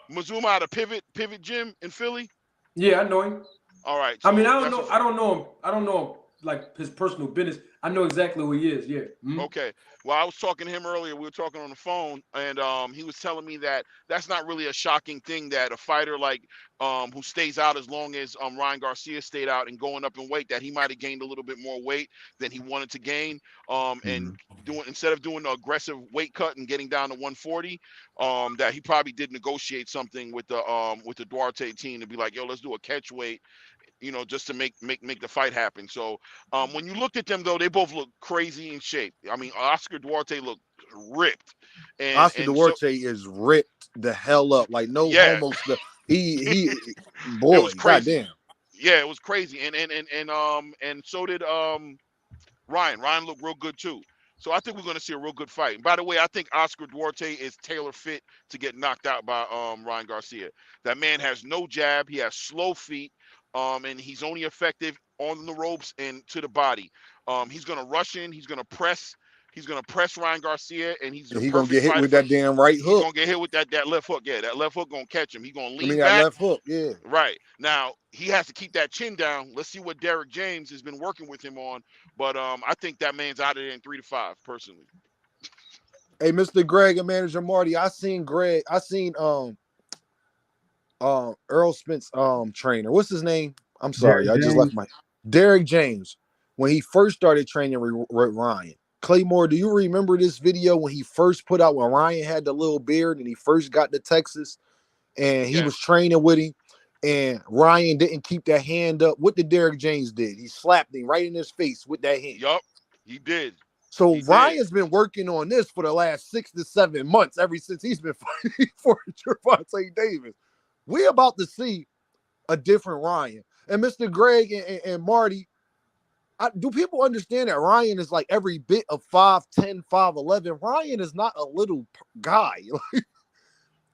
Mazuma out of Pivot Gym in Philly. Yeah, I know him. All right. I mean, So I don't that's know. I don't know him. I don't know him like his personal business. I know exactly who he is. Yeah. okay. Well, I was talking to him earlier. We were talking on the phone, and he was telling me that that's not really a shocking thing that a fighter like who stays out as long as Ryan Garcia stayed out and going up in weight, that he might have gained a little bit more weight than he wanted to gain. And instead of doing the aggressive weight cut and getting down to 140, that he probably did negotiate something with the Duarte team to be like, yo, let's do a catch weight, just to make the fight happen. So when you looked at them, though, they both look crazy in shape. I mean, Oscar Duarte looked ripped, and Oscar so Duarte is ripped the hell up. Like no yeah, homo stuff. He it boy, was crazy. goddamn. Yeah, it was crazy, and so did Ryan. Ryan looked real good too. So I think we're going to see a real good fight. And by the way, I think Oscar Duarte is tailor fit to get knocked out by Ryan Garcia. That man has no jab. He has slow feet, and he's only effective on the ropes and to the body. He's going to rush in. He's going to press. He's going to press Ryan Garcia, and he's And a he gonna perfect get hit fighter with for. that damn right He's hook. going to get hit with that left hook. Yeah, that left hook going to catch him. He's going to I mean lean that back. left hook, yeah. Right. Now, he has to keep that chin down. Let's see what Derek James has been working with him on. But I think that man's out of there in 3 to 5, personally. Hey, Mr. Greg and Manager Marty, I seen Earl Spence trainer. What's his name? I'm sorry, Derek I just James. left my Derek James. When he first started training with Ryan. Claymore, do you remember this video when he first put out when Ryan had the little beard and he first got to Texas and he was training with him and Ryan didn't keep that hand up? What did Derek James did? He slapped him right in his face with that hand. Yup, he did. So Ryan's been working on this for the last 6 to 7 months, ever since he's been fighting for Gervonta Davis. We're about to see a different Ryan. And Mr. Greg and Marty, do people understand that Ryan is like every bit of 5'10", 5'11"? Ryan is not a little guy.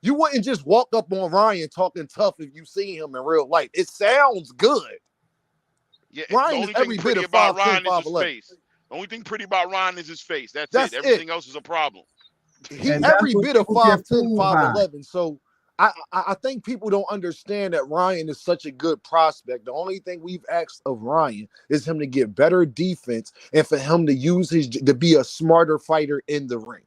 You wouldn't just walk up on Ryan talking tough if you see him in real life. It sounds good. Yeah, Ryan is every bit of 5'10", 5'11". Face. The only thing pretty about Ryan is his face. That's it. Everything else is a problem. He every bit of 5'10", 5'11". So I think people don't understand that Ryan is such a good prospect. The only thing we've asked of Ryan is him to get better defense and for him to use to be a smarter fighter in the ring.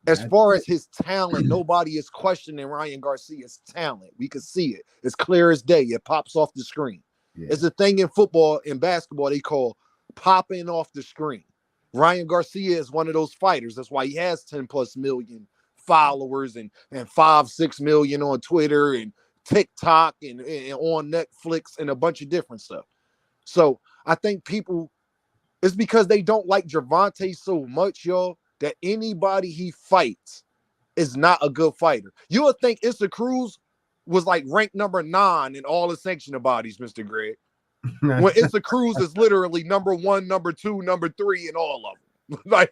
As far as his talent, nobody is questioning Ryan Garcia's talent. We can see it. It's clear as day. It pops off the screen. Yeah. It's a thing in football and basketball they call popping off the screen. Ryan Garcia is one of those fighters. That's why he has 10+ million followers and 5-6 million on Twitter and TikTok and on Netflix and a bunch of different stuff. So I think people, it's because they don't like Gervonta so much, y'all, that anybody he fights is not a good fighter. You would think Issa Cruz was like ranked number 9 in all the sanctioned bodies, Mr. Greg. When Issa Cruz is literally number 1, number 2, number 3 in all of them. Like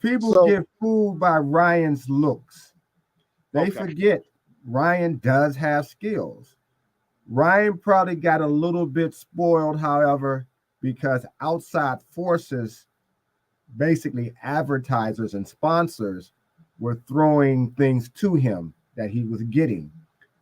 people get fooled by Ryan's looks. They forget Ryan does have skills. Ryan probably got a little bit spoiled, however, because outside forces basically advertisers and sponsors were throwing things to him that he was getting.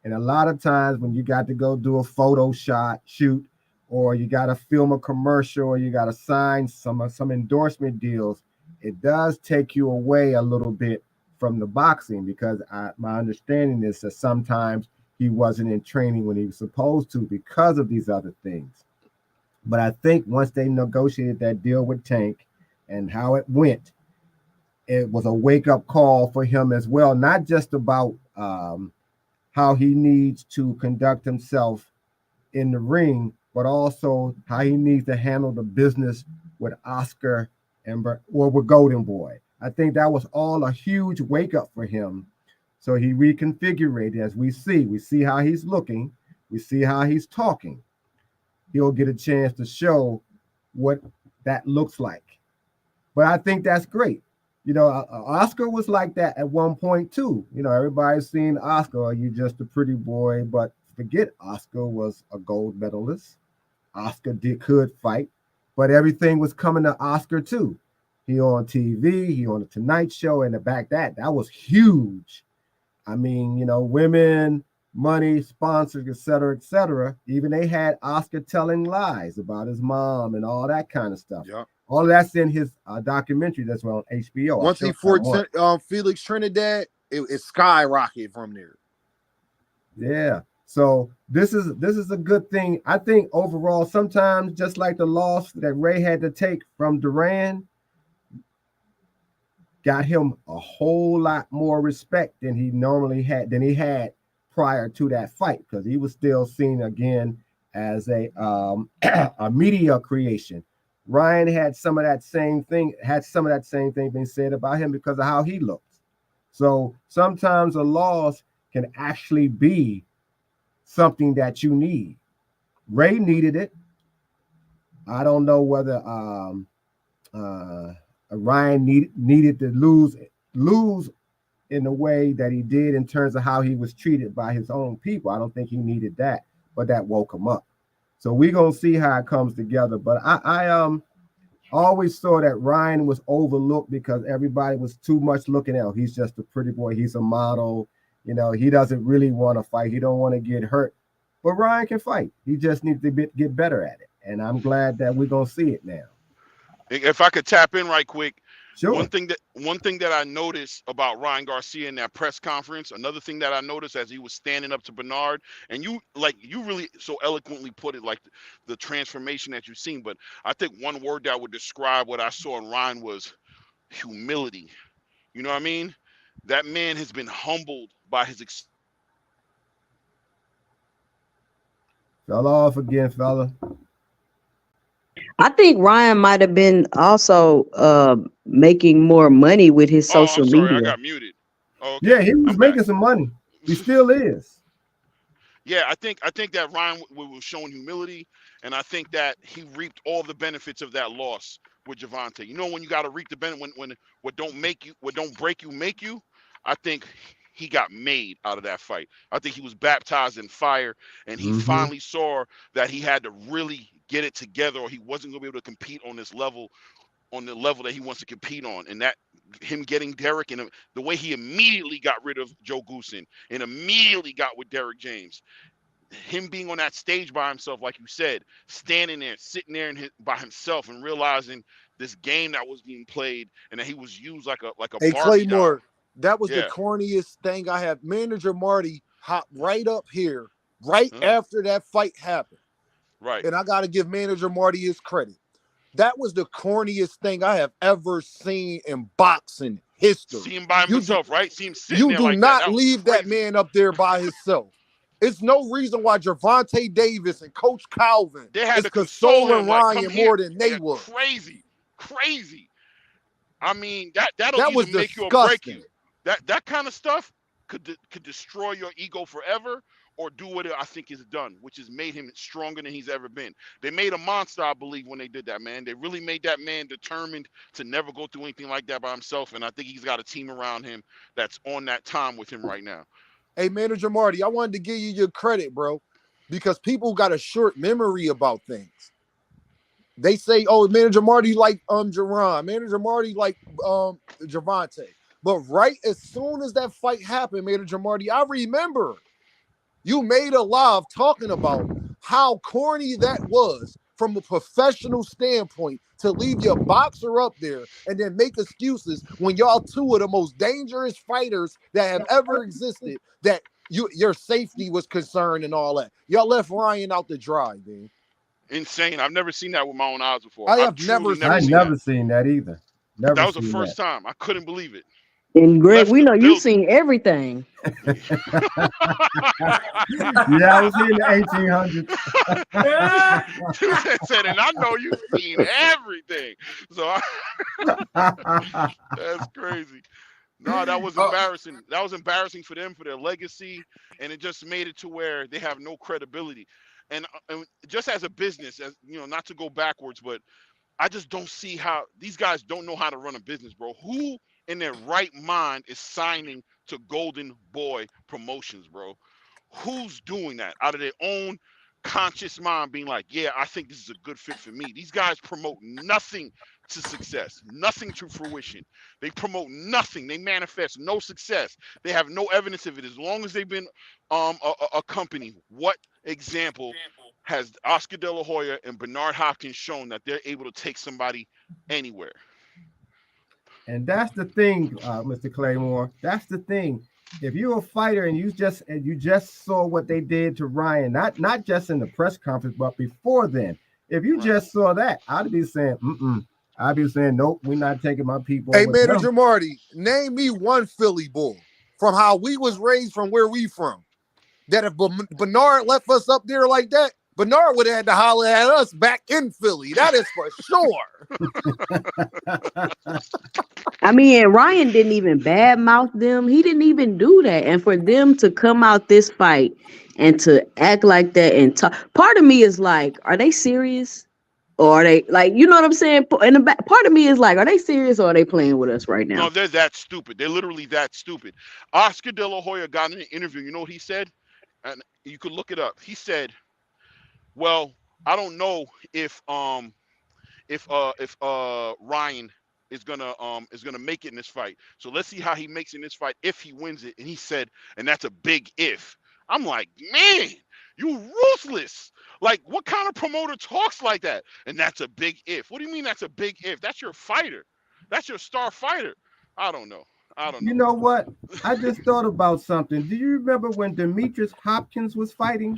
And a lot of times when you got to go do a photo shoot, or you got to film a commercial, or you got to sign some endorsement deals, it does take you away a little bit from the boxing, because my understanding is that sometimes he wasn't in training when he was supposed to because of these other things. But I think once they negotiated that deal with Tank and how it went, it was a wake-up call for him as well, not just about how he needs to conduct himself in the ring, but also how he needs to handle the business with Oscar or with Golden Boy. I think that was all a huge wake-up for him. So he reconfigured, as we see how he's looking, we see how he's talking. He'll get a chance to show what that looks like. But I think that's great. You know, Oscar was like that at one point too. You know, everybody's seen Oscar, are you just a pretty boy? But forget Oscar was a gold medalist. Oscar could fight, but everything was coming to Oscar too. He on TV, he on the Tonight Show, and the back that was huge. I mean, you know, women, money, sponsors, et cetera. Even they had Oscar telling lies about his mom and all that kind of stuff. Yeah. All of that's in his documentary that's on HBO. Once he fought Felix Trinidad, it skyrocketed from there. Yeah. So this is a good thing. I think overall, sometimes just like the loss that Ray had to take from Duran, got him a whole lot more respect than he had prior to that fight, because he was still seen again as a media creation. Ryan had some of that same thing being said about him because of how he looks. So sometimes a loss can actually be something that you need. Ray needed it. I don't know whether Ryan needed to lose in the way that he did in terms of how he was treated by his own people. I don't think he needed that, but that woke him up. So we're gonna see how it comes together. But I always saw that Ryan was overlooked because everybody was too much looking at him. He's just a pretty boy. He's a model. You know, he doesn't really want to fight. He don't want to get hurt. But Ryan can fight. He just needs to get better at it. And I'm glad that we're gonna see it now. If I could tap in right quick. Sure. One thing that I noticed about Ryan Garcia in that press conference, another thing that I noticed as he was standing up to Bernard, and you really so eloquently put it, like the transformation that you've seen. But I think one word that would describe what I saw in Ryan was humility. You know what I mean? That man has been humbled by his Fell off again, fella. I think Ryan might have been also making more money with his social media. I got muted. Oh, okay. Yeah, he was making some money. He still is. Yeah, I think that Ryan was showing humility, and I think that he reaped all the benefits of that loss with Gervonta. You know, when you got to reap the benefit, when what don't break you make you. I think he got made out of that fight. I think he was baptized in fire, and he finally saw that he had to really get it together, or he wasn't going to be able to compete on this level, on the level that he wants to compete on. And that him getting Derek, and the way he immediately got rid of Joe Goosen and immediately got with Derek James, him being on that stage by himself, like you said, standing there, sitting there by himself, and realizing this game that was being played, and that he was used like a Hey, Barbie Claymore, doll. that was the corniest thing I have. Manager Marty hopped right up here right after that fight happened. Right. And I got to give Manager Marty his credit. That was the corniest thing I have ever seen in boxing history. See him by himself, right? See him sitting You there do like not that. leave that man up there by himself. It's no reason why Gervonta Davis and Coach Calvin they had is to console him, Ryan like, more than they were. Crazy. I mean, that'll that was either make disgusting. you or break you. That kind of stuff could destroy your ego forever, or do what I think is done, which has made him stronger than he's ever been. They made a monster, I believe, when they did that, man. They really made that man determined to never go through anything like that by himself, and I think he's got a team around him that's on that time with him right now. Hey, Manager Marty, I wanted to give you your credit, bro, because people got a short memory about things. They say, oh, Manager Marty like Jerron, Manager Marty like Gervonta. But right as soon as that fight happened, Manager Marty, I remember you made a live talking about how corny that was from a professional standpoint to leave your boxer up there and then make excuses when y'all two of the most dangerous fighters that have ever existed, that your safety was concerned and all that. Y'all left Ryan out to dry, man. Insane. I've never seen that with my own eyes before. I've never seen that either. Never that was the seen first time. I couldn't believe it. And Greg, Left we the know you've building. seen everything. Yeah, I was in the 1800s. Said, and I know you've seen everything. So that's crazy. No, that was embarrassing. That was embarrassing for them, for their legacy, and it just made it to where they have no credibility. And just as a business, as you know, not to go backwards, but I just don't see how these guys don't know how to run a business, bro. Who in their right mind is signing to Golden Boy Promotions, bro? Who's doing that out of their own conscious mind, being like, yeah, I think this is a good fit for me? These guys promote nothing to success, nothing to fruition. They promote nothing. They manifest no success. They have no evidence of it. As long as they've been a company, what example has Oscar De La Hoya and Bernard Hopkins shown that they're able to take somebody anywhere? And that's the thing, Mr. Claymore. That's the thing. If you're a fighter and you just saw what they did to Ryan, not just in the press conference, but before then, if you just saw that, I'd be saying, I'd be saying, nope, we're not taking my people. Hey, Manager Marty, name me one Philly bull from how we was raised, from where we from, that if Bernard left us up there like that, Bernard would have had to holler at us back in Philly. That is for sure. I mean, and Ryan didn't even badmouth them. He didn't even do that. And for them to come out this fight and to act like that and talk, part of me is like, are they serious? Or are they, like, you know what I'm saying? And the back, part of me is like, are they serious or are they playing with us right now? No, they're that stupid. They're literally that stupid. Oscar De La Hoya got in an interview. You know what he said? And you could look it up. He said, well, I don't know if Ryan is gonna make it in this fight. So let's see how he makes in this fight if he wins it. And he said, and that's a big if. I'm like, man, you ruthless. Like, what kind of promoter talks like that? And that's a big if. What do you mean that's a big if? That's your fighter. That's your star fighter. I don't know. You know what? I just thought about something. Do you remember when Demetrius Hopkins was fighting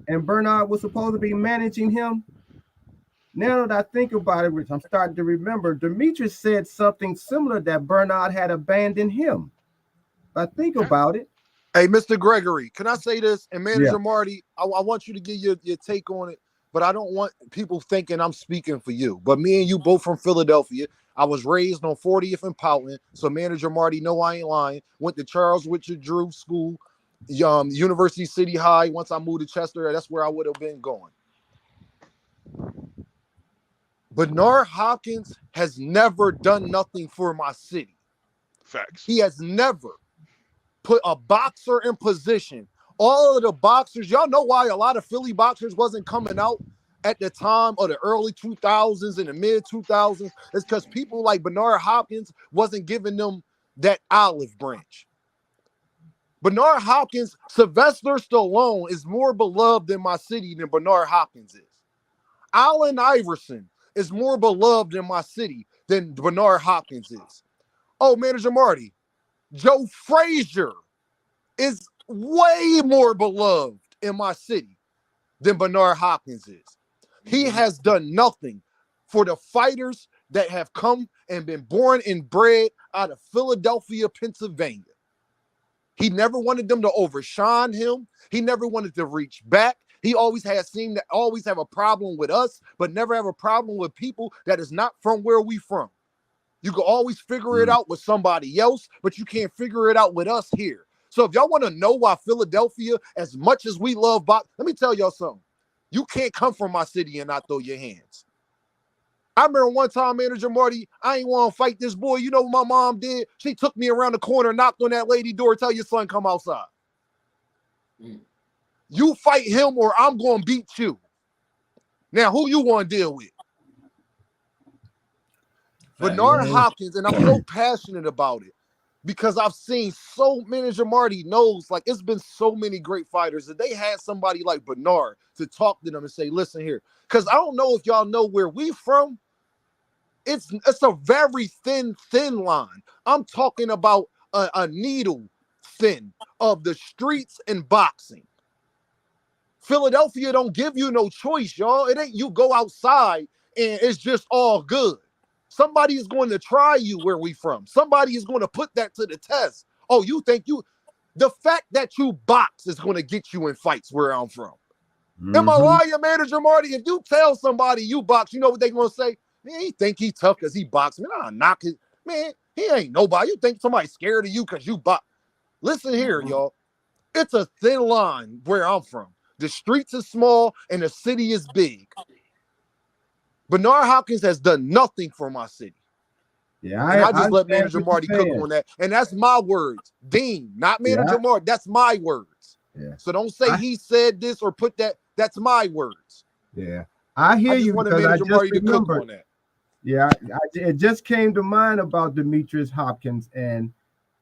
and Bernard was supposed to be managing him? Now that I think about it, which I'm starting to remember, Demetrius said something similar, that Bernard had abandoned him. If I think about it. Hey, Mr. Gregory, can I say this? And Manager Marty, I want you to give your take on it, but I don't want people thinking I'm speaking for you. But me and you both from Philadelphia. I was raised on 40th and Poughton, so Manager Marty, no, I ain't lying. Went to Charles Richard Drew School, University City High. Once I moved to Chester, that's where I would have been going. Bernard Hopkins has never done nothing for my city. Facts. He has never put a boxer in position. All of the boxers, y'all know why a lot of Philly boxers wasn't coming out at the time of the early 2000s and the mid 2000s. It's because people like Bernard Hopkins wasn't giving them that olive branch. Bernard Hopkins, Sylvester Stallone is more beloved in my city than Bernard Hopkins is. Allen Iverson is more beloved in my city than Bernard Hopkins is. Oh, Manager Marty, Joe Frazier is way more beloved in my city than Bernard Hopkins is. He has done nothing for the fighters that have come and been born and bred out of Philadelphia, Pennsylvania. He never wanted them to overshine him. He never wanted to reach back. He always seemed to always have a problem with us, but never have a problem with people that is not from where we from. You can always figure it out with somebody else, but you can't figure it out with us here. So if y'all want to know why Philadelphia, as much as we love boxing, let me tell y'all something. You can't come from my city and not throw your hands. I remember one time, Manager Marty, I ain't want to fight this boy. You know what my mom did? She took me around the corner, knocked on that lady door, tell your son come outside. You fight him or I'm going to beat you. Now, who you want to deal with? Bernard Hopkins, and I'm so passionate about it because I've seen so manager Marty knows, like, it's been so many great fighters that they had somebody like Bernard to talk to them and say, listen here, because I don't know if y'all know where we from. It's a very thin line. I'm talking about a needle thin of the streets and boxing. Philadelphia don't give you no choice, y'all. It ain't you go outside and it's just all good. Somebody is going to try you where we from. Somebody is going to put that to the test. Oh, you think the fact that you box is going to get you in fights where I'm from. Am I lying, manager Marty? If you tell somebody you box, you know what they going to say? Man, he think he tough because he boxed. Man, I'll knock his. Man, he ain't nobody. You think somebody's scared of you because you box. Listen here, y'all. It's a thin line where I'm from. The streets are small and the city is big. Bernard Hopkins has done nothing for my city. Yeah, and I just let understand manager what Marty you're cook saying. on that. And that's my words. Dean, not manager Marty. That's my words. Yeah. So don't say he said this or put that. That's my words. Yeah. I hear you wanted because I manager just Marty to cook remembered. on that. Yeah, it just came to mind about Demetrius Hopkins and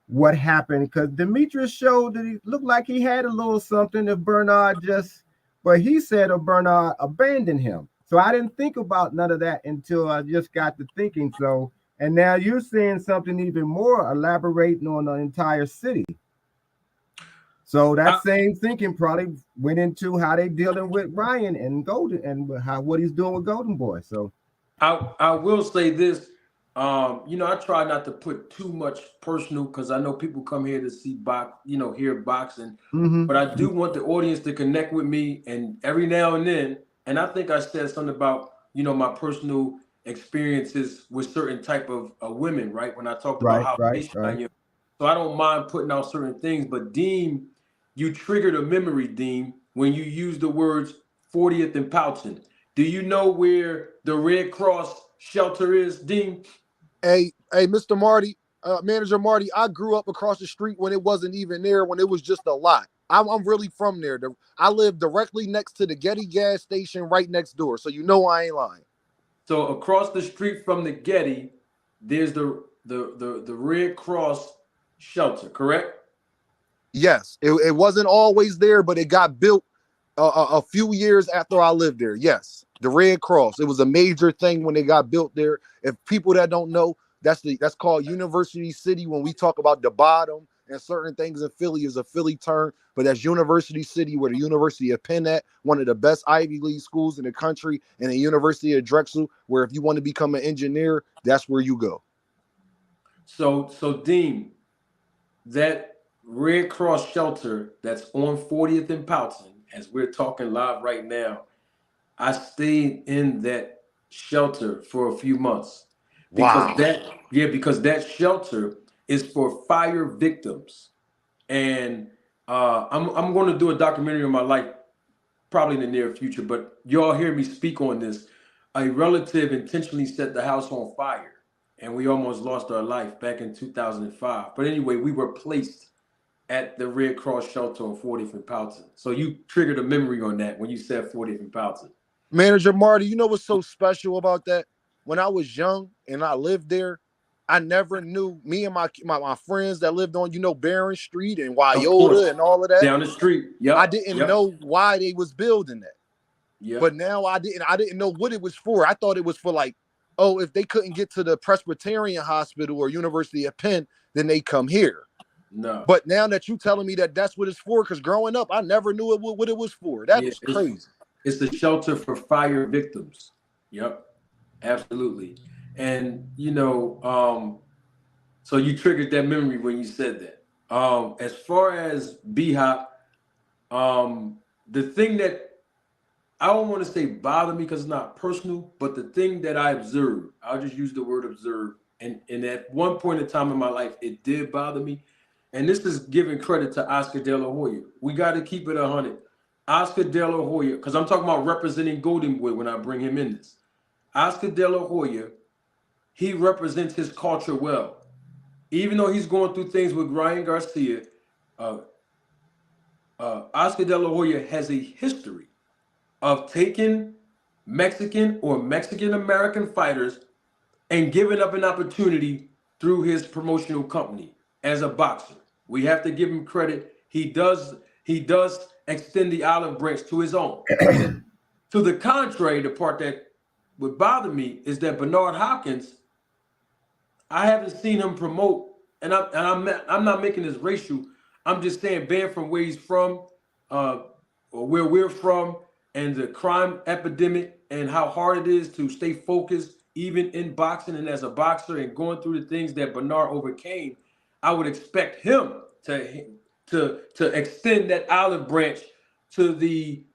what happened, because Demetrius showed that he looked like he had a little something if Bernard but he said if Bernard abandoned him. So I didn't think about none of that until I just got to thinking. So, and now you're saying something even more, elaborating on the entire city. So that same thinking probably went into how they dealing with Ryan and Golden and what he's doing with Golden Boy. So I will say this. I try not to put too much personal because I know people come here to see hear boxing. But I do want the audience to connect with me, and every now and then, and I think I said something about, my personal experiences with certain type of women, right? When I talked about how patient I am. So I don't mind putting out certain things, but Dean, you triggered a memory, Dean, when you used the words 40th and Poughton. Do you know where the Red Cross shelter is, Dean? Hey, Mr. Marty, manager Marty, I grew up across the street when it wasn't even there, when it was just a lot. I'm really from there. I live directly next to the Getty gas station right next door. So I ain't lying. So across the street from the Getty, there's the Red Cross shelter, correct? Yes, it wasn't always there, but it got built a few years after I lived there. Yes, the Red Cross. It was a major thing when it got built there. If people that don't know, that's called University City. When we talk about the bottom and certain things in Philly is a Philly term, but that's University City, where the University of Penn at, one of the best Ivy League schools in the country, and the University of Drexel, where if you want to become an engineer, that's where you go. So Dean, that Red Cross shelter that's on 40th and Poughton, as we're talking live right now, I stayed in that shelter for a few months because that shelter is for fire victims, and I'm going to do a documentary on my life probably in the near future. But y'all hear me speak on this. A relative intentionally set the house on fire, and we almost lost our life back in 2005. But anyway, we were placed at the Red Cross shelter on 40th and Poughton. So you triggered a memory on that when you said 40th and Poughton. Manager Marty, you know what's so special about that? When I was young and I lived there, I never knew, me and my friends that lived on, Barron Street and Wyoda and all of that. Down the street. Yep. I didn't know why they was building that. Yep. But now I didn't know what it was for. I thought it was for if they couldn't get to the Presbyterian Hospital or University of Penn, then they come here. No. But now that you telling me that that's what it's for, because growing up, I never knew what it was for. That was crazy. It's the shelter for fire victims. Yep. Absolutely. And, so you triggered that memory when you said that. As far as B-Hop, the thing that I don't want to say bother me because it's not personal, but the thing that I observed, I'll just use the word observe. And at one point in time in my life, it did bother me. And this is giving credit to Oscar De La Hoya. We got to keep it 100. Oscar De La Hoya, because I'm talking about representing Golden Boy when I bring him in this. Oscar De La Hoya, he represents his culture well. Even though he's going through things with Ryan Garcia, Oscar De La Hoya has a history of taking Mexican or Mexican-American fighters and giving up an opportunity through his promotional company as a boxer. We have to give him credit. He does extend the olive branch to his own. To the contrary, the part that would bother me is that Bernard Hopkins, I haven't seen him promote, and I'm not making this racial. I'm just saying, being from where he's from, or where we're from, and the crime epidemic, and how hard it is to stay focused, even in boxing and as a boxer, and going through the things that Bernard overcame. I would expect him to extend that olive branch to the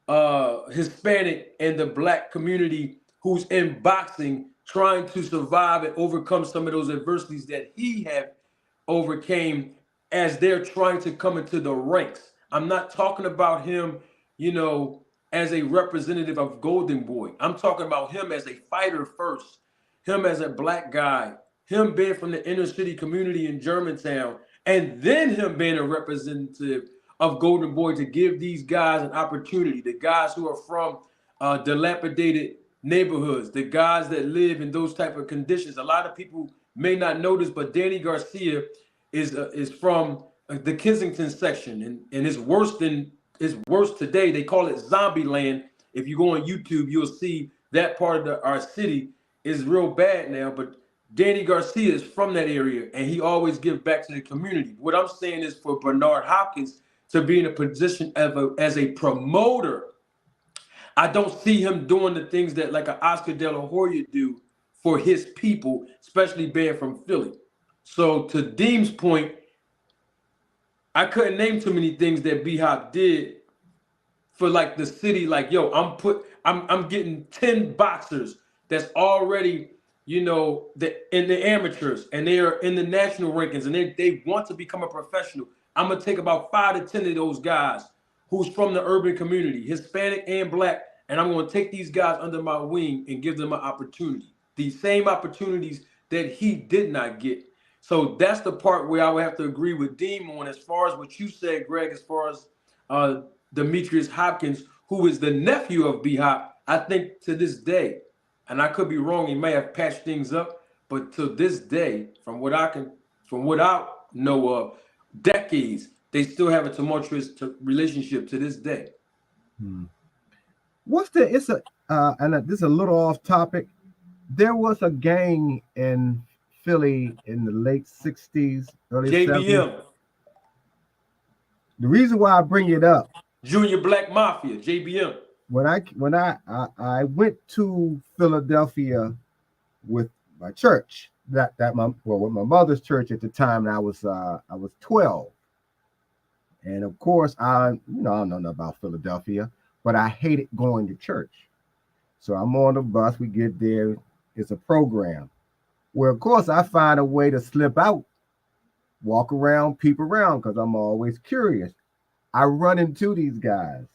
Hispanic and the Black community who's in boxing, trying to survive and overcome some of those adversities that he have overcame as they're trying to come into the ranks. I'm not talking about him, as a representative of Golden Boy. I'm talking about him as a fighter first, him as a Black guy, him being from the inner city community in Germantown, and then him being a representative of Golden Boy to give these guys an opportunity, the guys who are from dilapidated neighborhoods, the guys that live in those type of conditions. A lot of people may not know this, but Danny Garcia is from the Kensington section, and it's worse today. They call it Zombie Land. If you go on YouTube, you'll see that part of our city is real bad now. But Danny Garcia is from that area, and he always gives back to the community. What I'm saying is, for Bernard Hopkins to be in a position as a promoter, I don't see him doing the things that like an Oscar De La Hoya do for his people, especially being from Philly. So to Deem's point, I couldn't name too many things that B-Hop did for like the city. Like, yo, I'm getting 10 boxers that's already, in the amateurs, and they are in the national rankings, and they want to become a professional. I'm gonna take about 5 to 10 of those guys who's from the urban community, Hispanic and Black, and I'm gonna take these guys under my wing and give them an opportunity. These same opportunities that he did not get. So that's the part where I would have to agree with Deem on, as far as what you said, Greg, as far as Demetrius Hopkins, who is the nephew of B-Hop. I think to this day, and I could be wrong, he may have patched things up, but to this day, from what I know of, decades, they still have a tumultuous relationship to this day. This is a little off topic. There was a gang in Philly in the late 60s, early JBM. 70s. The reason why I bring it up, Junior Black Mafia, JBM. When I went to Philadelphia with my church, with my mother's church at the time, and I was 12. And of course, I don't know nothing about Philadelphia, but I hated going to church. So I'm on the bus, we get there, it's a program where, of course, I find a way to slip out, walk around, peep around, because I'm always curious. I run into these guys,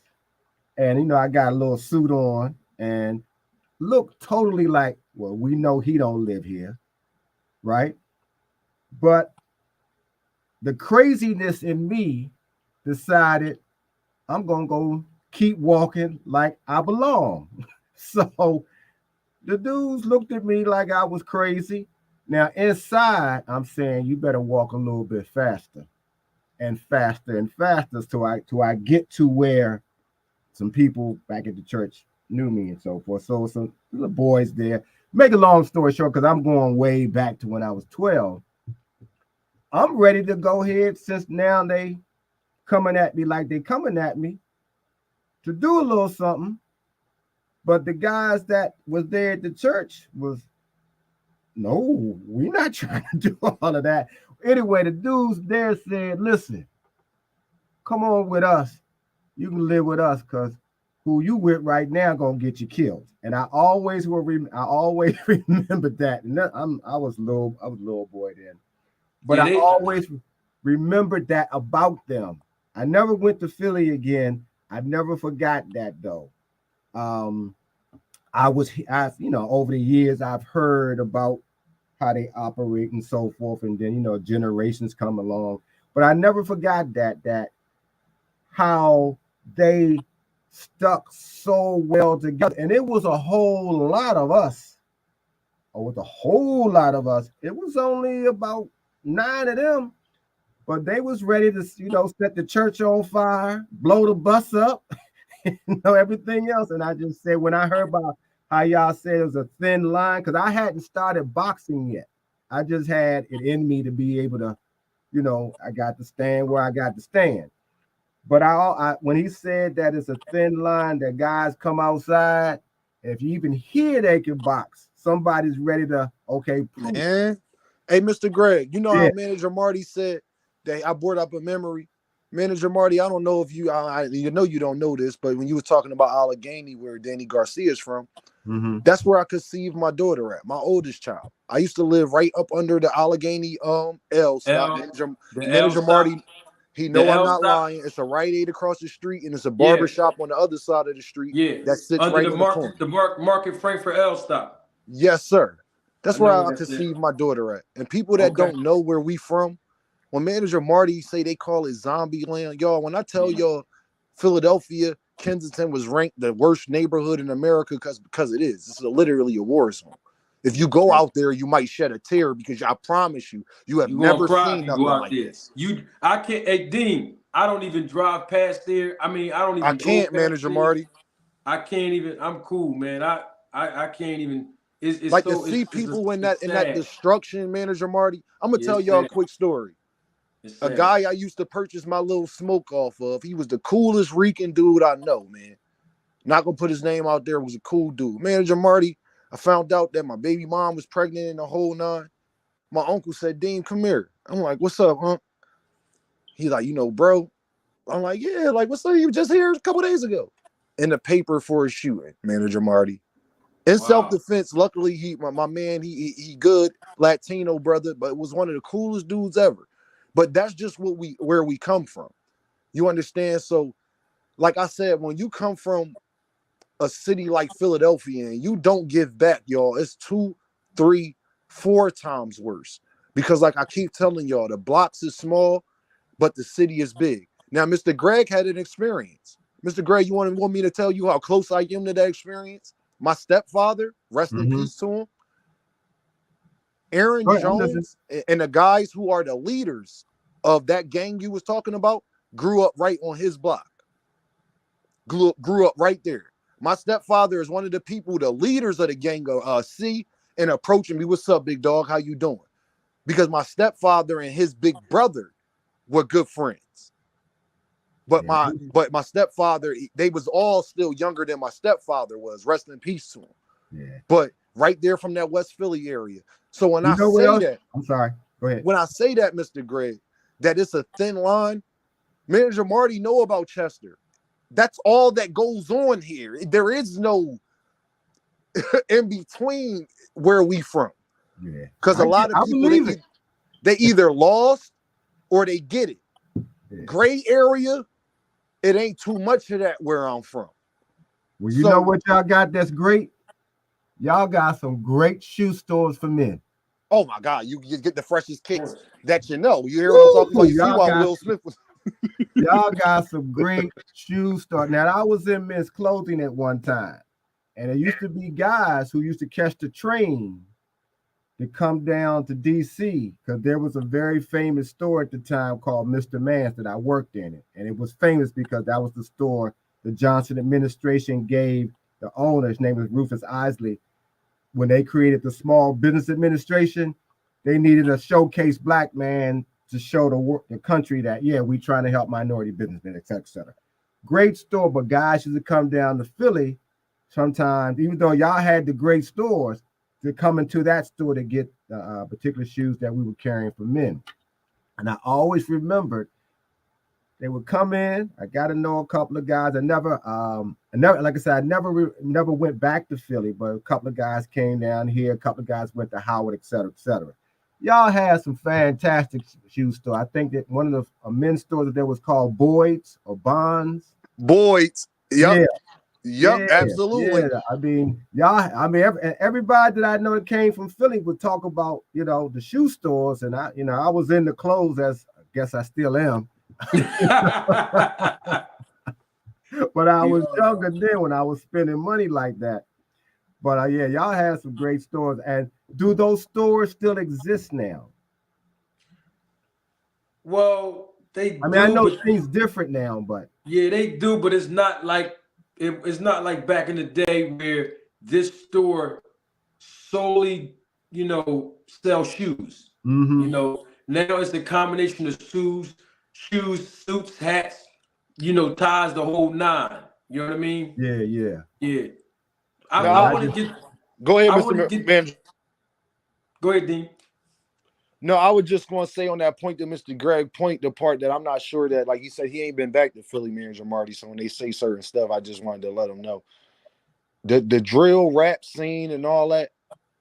and I got a little suit on and look totally like, well, we know he don't live here, right? But the craziness in me decided I'm gonna go keep walking like I belong. So the dudes looked at me like I was crazy. Now inside, I'm saying, you better walk a little bit faster and faster and faster till I get to where some people back at the church knew me and so forth. So some little boys there. Make a long story short, because I'm going way back to when I was 12. I'm ready to go ahead, since now they coming at me like they coming at me, to do a little something. But the guys that was there at the church was, no, we're not trying to do all of that. Anyway, the dudes there said, listen, come on with us. You can live with us, because who you with right now gonna get you killed. And I always remember that. And I was a little boy then, but I always remembered that about them. I never went to Philly again. I never forgot that though. Over the years, I've heard about how they operate and so forth, and then generations come along. But I never forgot that how they stuck so well together, and it was a whole lot of us or with a whole lot of us, it was only about 9 of them, but they was ready to, set the church on fire, blow the bus up, everything else. And I just said, when I heard about how y'all said it was a thin line, because I hadn't started boxing yet. I just had it in me to be able to, I got to stand where I got to stand. But I when he said that it's a thin line that guys come outside, if you even hear they can box, somebody's ready to, prove. Man. Hey, Mr. Greg, you know Yeah. how Manager Marty said that I brought up a memory? Manager Marty, I don't know if you you don't know this, but when you were talking about Allegheny, where Danny Garcia is from, that's where I conceived my daughter at, my oldest child. I used to live right up under the Allegheny L stop. Manager Marty, he know I'm not lying. It's a Rite Aid across the street, and it's a barber shop on the other side of the street. That sits under right the on the corner. the Market Frankfurt L stop. Yes, sir. That's where I conceived my daughter at. And people that don't know where we from, when Manager Marty say they call it zombie land, y'all, when I tell y'all Philadelphia, Kensington was ranked the worst neighborhood in America because it is. This is literally a war zone. If you go out there, you might shed a tear because I promise you have never seen nothing like this. I can't. Hey, Dean, I don't even drive past there. I mean, I don't even. I can't, Manager Marty. I can't even. I'm cool, man. I can't even. It's like so, to see people in that destruction, Manager Marty. I'm gonna tell y'all a quick story. A guy I used to purchase my little smoke off of. He was the coolest reeking dude I know, man. Not gonna put his name out there. Was a cool dude. Manager Marty, I found out that my baby mom was pregnant in the whole 9. My uncle said, Dean, come here. I'm like, what's up, huh? He's like, bro. I'm like, yeah, like, what's up? You just here a couple days ago. In the paper for a shooting, Manager Marty. In self-defense, luckily, my man, he good Latino brother, but was one of the coolest dudes ever. But that's just where we come from. You understand? So, like I said, when you come from a city like Philadelphia and you don't give back, y'all, it's 2, 3, 4 times worse. Because like I keep telling y'all, the blocks is small, but the city is big. Now, Mr. Greg had an experience. Mr. Greg, you want me to tell you how close I am to that experience? My stepfather, rest in peace to him, Aaron Jones, and the guys who are the leaders of that gang you was talking about grew up right on his block. Grew up right there. My stepfather is one of the people, the leaders of the gang, see and approaching me. What's up, big dog? How you doing? Because my stepfather and his big brother were good friends. But my stepfather, they was all still younger than my stepfather was. Rest in peace to him. Yeah. But right there from that West Philly area. So when I say that, I'm sorry. Go ahead. When I say that, Mr. Greg, that it's a thin line, Manager Marty know about Chester. That's all that goes on here. There is no in between where we from. Yeah. Because a lot of people, they either lost or they get it. Yeah. Gray area, it ain't too much of that where I'm from. Well, you know what y'all got that's great? Y'all got some great shoe stores for men. Oh my God, you get the freshest kicks that you know. You hear what I'm talking about? You see why Will Smith was. Y'all got some great shoe stores. Now, I was in men's clothing at one time, and there used to be guys who used to catch the train to come down to DC because there was a very famous store at the time called Mr. Mann's that I worked in it. And it was famous because that was the store the Johnson administration gave the owner. His name was Rufus Isley. When they created the Small Business Administration, they needed a showcase black man to show the country that, yeah, we trying to help minority businessmen, et cetera, et cetera. Great store, but guys used to come down to Philly sometimes, even though y'all had the great stores, to come into that store to get particular shoes that we were carrying for men. And I always remembered they would come in. I got to know a couple of guys. I never, like I said, I never went back to Philly, but a couple of guys came down here. A couple of guys went to Howard, et cetera, et cetera. Y'all had some fantastic shoe store. I think that one of the men's stores that there was called Boyd's or Bonds. Boyd's. Yep. Yeah. Yep, absolutely. Yeah. I mean, everybody that I know that came from Philly would talk about, the shoe stores, and I was in the clothes, as I guess I still am. But I was younger then when I was spending money like that. But yeah, y'all had some great stores, and Do those stores still exist now? Well, they I mean, I do, know but things different now, but yeah, they do, but it's not like it's not like back in the day where this store solely, sell shoes. mm-hmm. Now it's a combination of shoes, suits, hats, ties, the whole nine. You know what I mean? Yeah, yeah. Yeah. No, Yeah, I I want just to get. go ahead, I Mr. want to get. Manager. Go ahead, Dean. No, I was just going to say on that point that Mr. Greg point the part that I'm not sure that, like he said, he ain't been back to Philly, Manager Marty. So when they say certain stuff, I just wanted to let them know. The drill rap scene and all that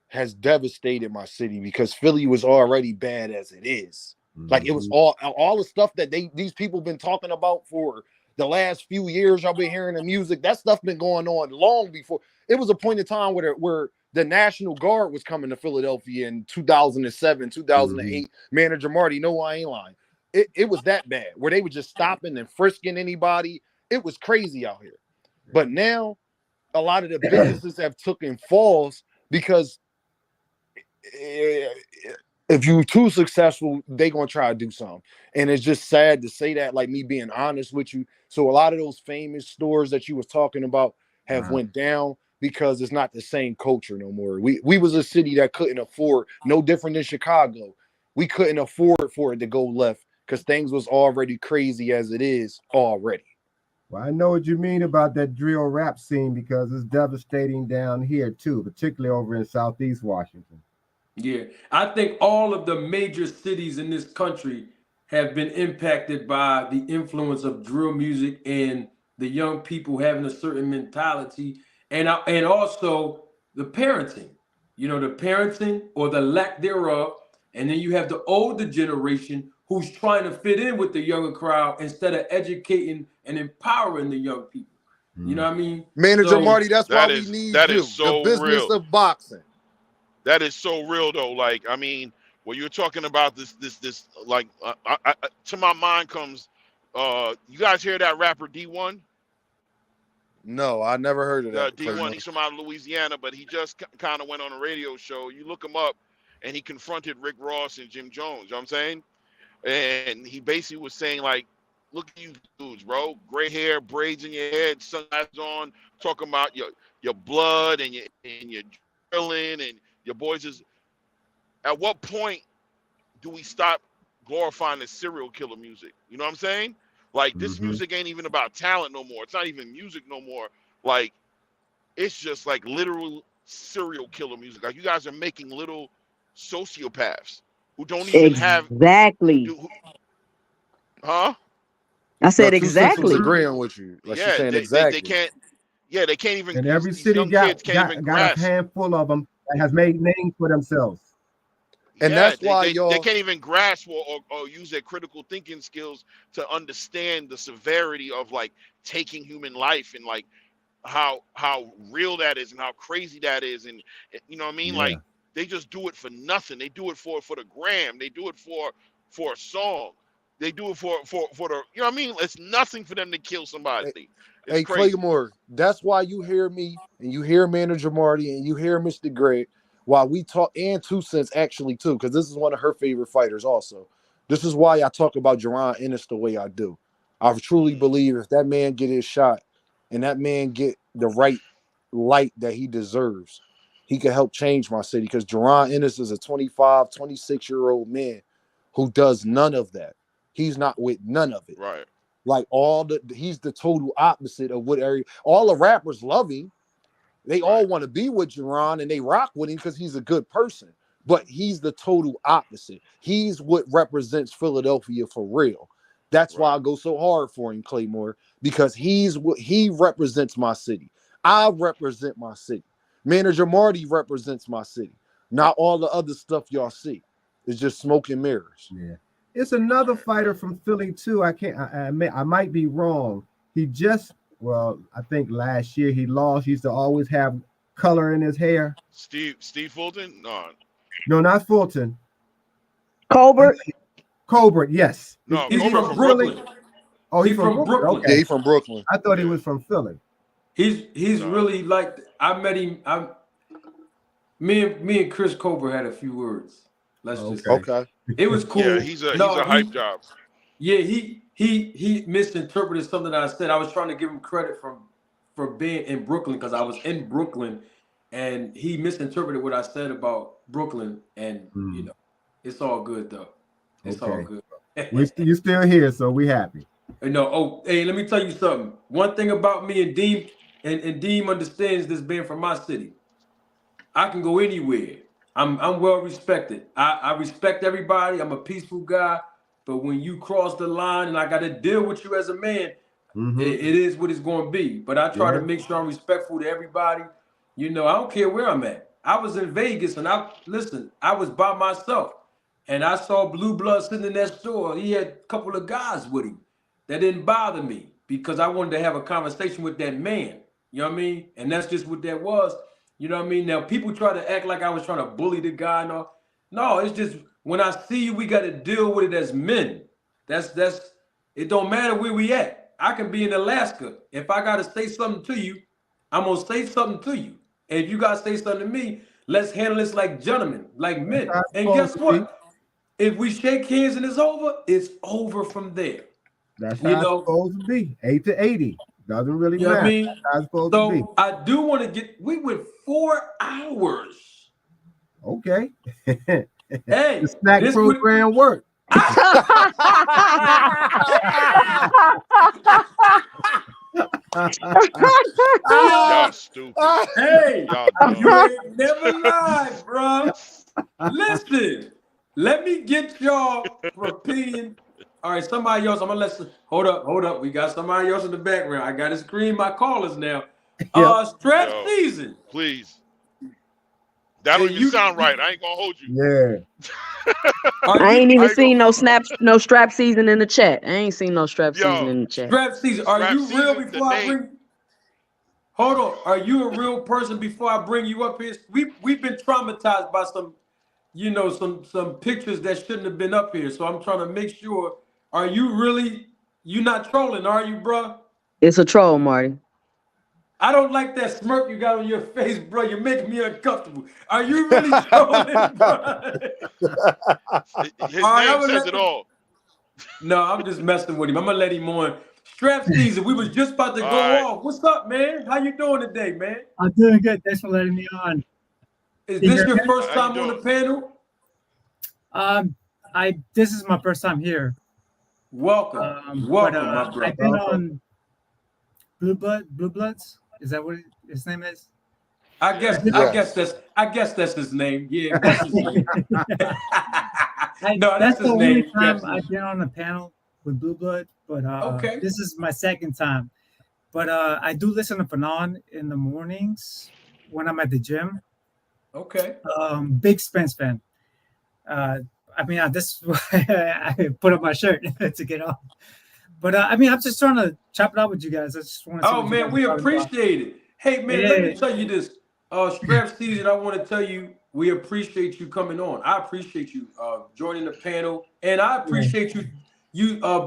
has devastated my city because Philly was already bad as it is. Like it was all the stuff that these people been talking about for the last few years. Y'all been hearing the music. That stuff been going on long before. It was a point in time where the National Guard was coming to Philadelphia in 2007, 2008. Manager Marty, no, I ain't lying. It was that bad where they were just stopping and frisking anybody. It was crazy out here. But now a lot of the businesses have taken falls because if you're too successful, they gonna try to do something. And it's just sad to say that, like me being honest with you. So a lot of those famous stores that you was talking about have went down because it's not the same culture no more. We was a city that couldn't afford, no different than Chicago. We couldn't afford for it to go left because things was already crazy as it is already. Well, I know what you mean about that drill rap scene because it's devastating down here too, particularly over in Southeast Washington. Yeah, I think all of the major cities in this country have been impacted by the influence of drill music and the young people having a certain mentality, and also the parenting. The parenting or the lack thereof, and then you have the older generation who's trying to fit in with the younger crowd instead of educating and empowering the young people. You know what I mean? Manager Marty, that's why That we is need that you. is The so business real. of boxing. That is so real though. Like, I mean, when you're talking about this, like, to my mind comes, you guys hear that rapper D1? No, I never heard of that. D1, he's from out of Louisiana, but he just kind of went on a radio show. You look him up, and he confronted Rick Ross and Jim Jones. You know what I'm saying? And he basically was saying, like, look at you dudes, bro. Gray hair, braids in your head, sunglasses on, talking about your blood and your drilling and your boys is. At what point do we stop glorifying the serial killer music? You know what I'm saying? Like, this music ain't even about talent no more. It's not even music no more. Like, it's just like literal serial killer music. Like, you guys are making little sociopaths who don't even have. Exactly. Huh? I No, said two cents was exactly. agreeing with you. Like she's Yeah, saying they exactly. can't. Yeah, they can't even. And every These city young kids can't even got a grasp. handful of them that has made names for themselves. And Yeah, that's why they y'all can't even grasp or use their critical thinking skills to understand the severity of like taking human life and like how real that is and how crazy that is, and you know what I mean? Yeah. Like, they just do it for nothing. They do it for the gram. They do it for a song. They do it for the, you know what I mean? It's nothing for them to kill somebody. It's hey crazy. Claymore, that's why you hear me and you hear Manager Marty and you hear Mr. Greg while we talk, and 2 Cents actually too, because this is one of her favorite fighters also. This is why I talk about Gervonta Ennis the way I do. I truly believe if that man get his shot and that man get the right light that he deserves, he can help change my city, because Gervonta Ennis is a 25, 26-year-old man who does none of that. He's not with none of it. Right. Like he's the total opposite of what all the rappers love him. They all want to be with Gervonta and they rock with him because he's a good person. But he's the total opposite. He's what represents Philadelphia for real. That's why I go so hard for him, Claymore, because he represents my city. I represent my city. Manager Marty represents my city. Not all the other stuff y'all see. It's just smoke and mirrors. Yeah. It's another fighter from Philly too. I might be wrong. He just, I think last year he lost. He used to always have color in his hair. Steve Fulton? No, not Fulton. Colbert, yes. No, He's Colbert from Brooklyn. Oh, he's from Brooklyn. Okay. Yeah, he's from Brooklyn. I thought he was from Philly. He's really like, I met him. Me and Chris Cobra had a few words. Let's just say Okay. it was cool. Yeah, he's a hype job. Yeah, he misinterpreted something that I said. I was trying to give him credit for being in Brooklyn because I was in Brooklyn, and he misinterpreted what I said about Brooklyn. And you know, it's all good though. It's all good. You still here, so we happy. No, oh, hey, let me tell you something. One thing about me and Deem, and Deem understands this being from my city. I can go anywhere. I'm well respected. I respect everybody. I'm a peaceful guy. But when you cross the line and I got to deal with you as a man, it is what it's going to be. But I try to make sure I'm respectful to everybody. You know, I don't care where I'm at. I was in Vegas and I was by myself. And I saw Blue Blood sitting in that store. He had a couple of guys with him. That didn't bother me because I wanted to have a conversation with that man. You know what I mean? And that's just what that was. You know what I mean? Now, people try to act like I was trying to bully the guy and all. No, it's just when I see you, we got to deal with it as men. That's it don't matter where we at. I can be in Alaska. If I got to say something to you, I'm going to say something to you. And if you got to say something to me, let's handle this like gentlemen, like men. And guess what? If we shake hands and it's over from there. That's how it's supposed to be. 8 to 80. Doesn't really matter. I mean? That's how it's supposed So to be. I do want to we went 4 hours. Okay. Hey, the snack program worked. Y'all stupid. Hey, Y'all you ain't never lied, bro. Listen, let me get y'all opinion. All right, somebody else. I'm gonna hold up. We got somebody else in the background. I gotta screen my callers now. Strap season. Please. That don't even sound right. I ain't gonna hold you. Yeah. I ain't even seen no strap season in the chat. I ain't seen no strap season in the chat. Strap season. Are you real before I bring? Hold on. Are you a real person before I bring you up here? We've been traumatized by some pictures that shouldn't have been up here. So I'm trying to make sure. Are you not trolling, are you, bro? It's a troll, Marty. I don't like that smirk you got on your face, bro. You're making me uncomfortable. Are you really trolling, bro? His name says it all. No, I'm just messing with him. I'm gonna let him on. Strap season. We was just about to go off. What's up, man? How you doing today, man? I'm doing good. Thanks for letting me on. Is this your first time on the panel? This is my first time here. Welcome, my brother. I've been on Blue Bloods. Is that what his name is? I guess that's his name. Yeah, that's his name. No, that's his the name. only time I've been on a panel with Blue Blood, but this is my second time. But I do listen to Fanon in the mornings when I'm at the gym. Okay. Big Spence fan. This is why I put up my shirt to get off. But I'm just trying to chop it out with you guys. I just want to. Oh man, we appreciate it. Hey man, let me tell you this. Strap season, I want to tell you, we appreciate you coming on. I appreciate you joining the panel, and I appreciate you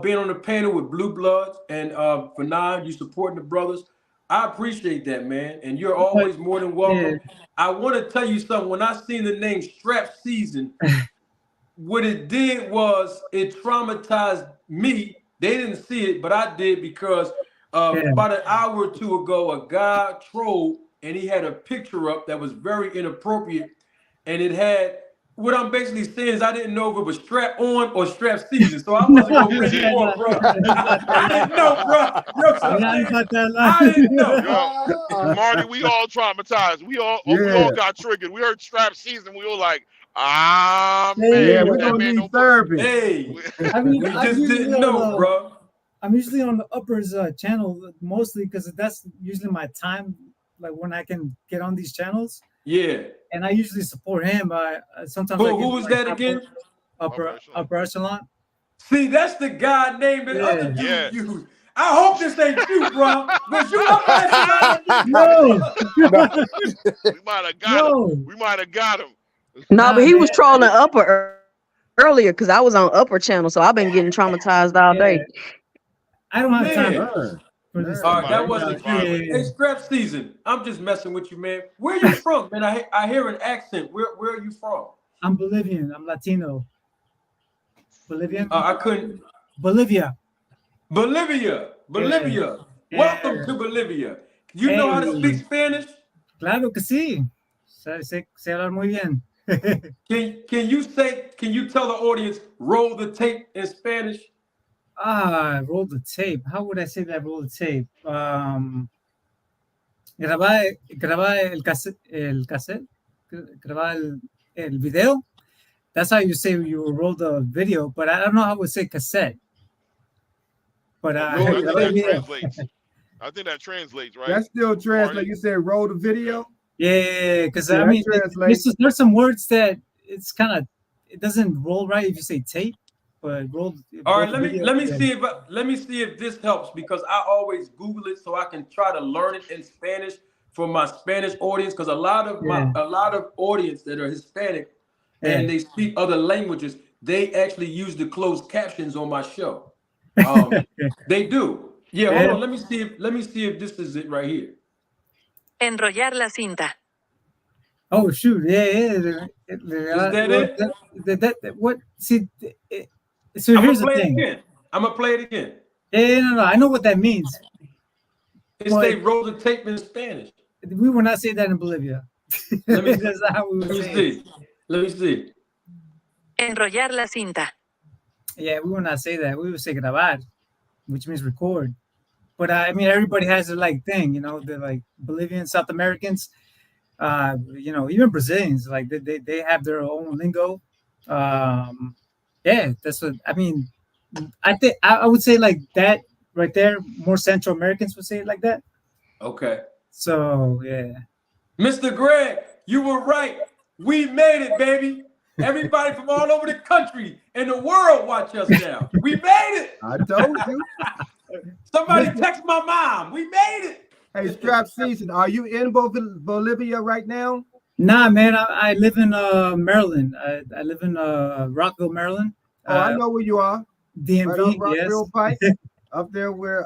being on the panel with Blue Bloods and Fanon, you supporting the brothers. I appreciate that, man, and you're always more than welcome. Yeah. I want to tell you something. When I seen the name Strap Season, what it did was it traumatized me. They didn't see it, but I did because about an hour or two ago, a guy trolled and he had a picture up that was very inappropriate. And it had, what I'm basically saying is I didn't know if it was strap on or strap season. So I wasn't going to bring it on, bro. I didn't know, bro. You know what I'm saying? I didn't know. Yo, Marty, we all traumatized. We all got triggered. We heard strap season. We were like, man. Yeah, we're going to need therapy. Hey, we just didn't know, bro. I'm usually on the uppers channel mostly because that's usually my time, like when I can get on these channels. Yeah. And I usually support him. Sometimes who was that again? Upper echelon. See, that's the guy named that other dude used. I hope this ain't you, bro. Was you up there? No. We might have got him. We might have got him. No, but he was trolling upper earlier because I was on upper channel, so I've been getting traumatized all day. I don't have time. for this. All right, that Somebody wasn't survived. cute. Hey, Scrap Season, I'm just messing with you, man. Where are you from, man? I hear an accent. Where are you from? I'm Bolivian. I'm Latino. Bolivian. I couldn't. Bolivia. Bolivia. Yeah. Welcome to Bolivia. You know how to Hey. speak Spanish? Claro que sí. Sé hablar muy bien. Can you tell the audience roll the tape in Spanish? Roll the tape. How would I say that? Roll the tape. Grabar el cassette, grabar el video. That's how you say you roll the video, but I don't know how we say cassette. But I think that translates. I think that translates, right? That still translates. You said roll the video. Yeah, because I mean, there's some words that it's kind of it doesn't roll right if you say tape, but roll. All right, let me see if this helps, because I always Google it so I can try to learn it in Spanish for my Spanish audience, because a lot of audience that are Hispanic and they speak other languages, they actually use the closed captions on my show. They do. Yeah, hold on. Let me see if this is it right here. Enrollar la cinta. Oh shoot! Yeah. Is that it? What? See, so here's the thing. I'm gonna play it again. Yeah, no. I know what that means. It's they roll the tape in Spanish. We will not say that in Bolivia. That's not how we would say it. Let me see. Enrollar la cinta. Yeah, we will not say that. We would say grabar, which means record. But I mean, everybody has their like thing, you know. They're like Bolivians, South Americans, you know, even Brazilians. Like they have their own lingo. Yeah, that's what I mean. I think I would say like that right there. More Central Americans would say it like that. Okay. So yeah, Mr. Greg, you were right. We made it, baby. Everybody from all over the country and the world watch us now. We made it. I told you. Somebody text my mom. We made it. Hey, Strap Season, are you in Bolivia right now? Nah, man. I live in Maryland. I live in Rockville, Maryland. Oh, I know where you are. DMV, right Rockville Pike, up there where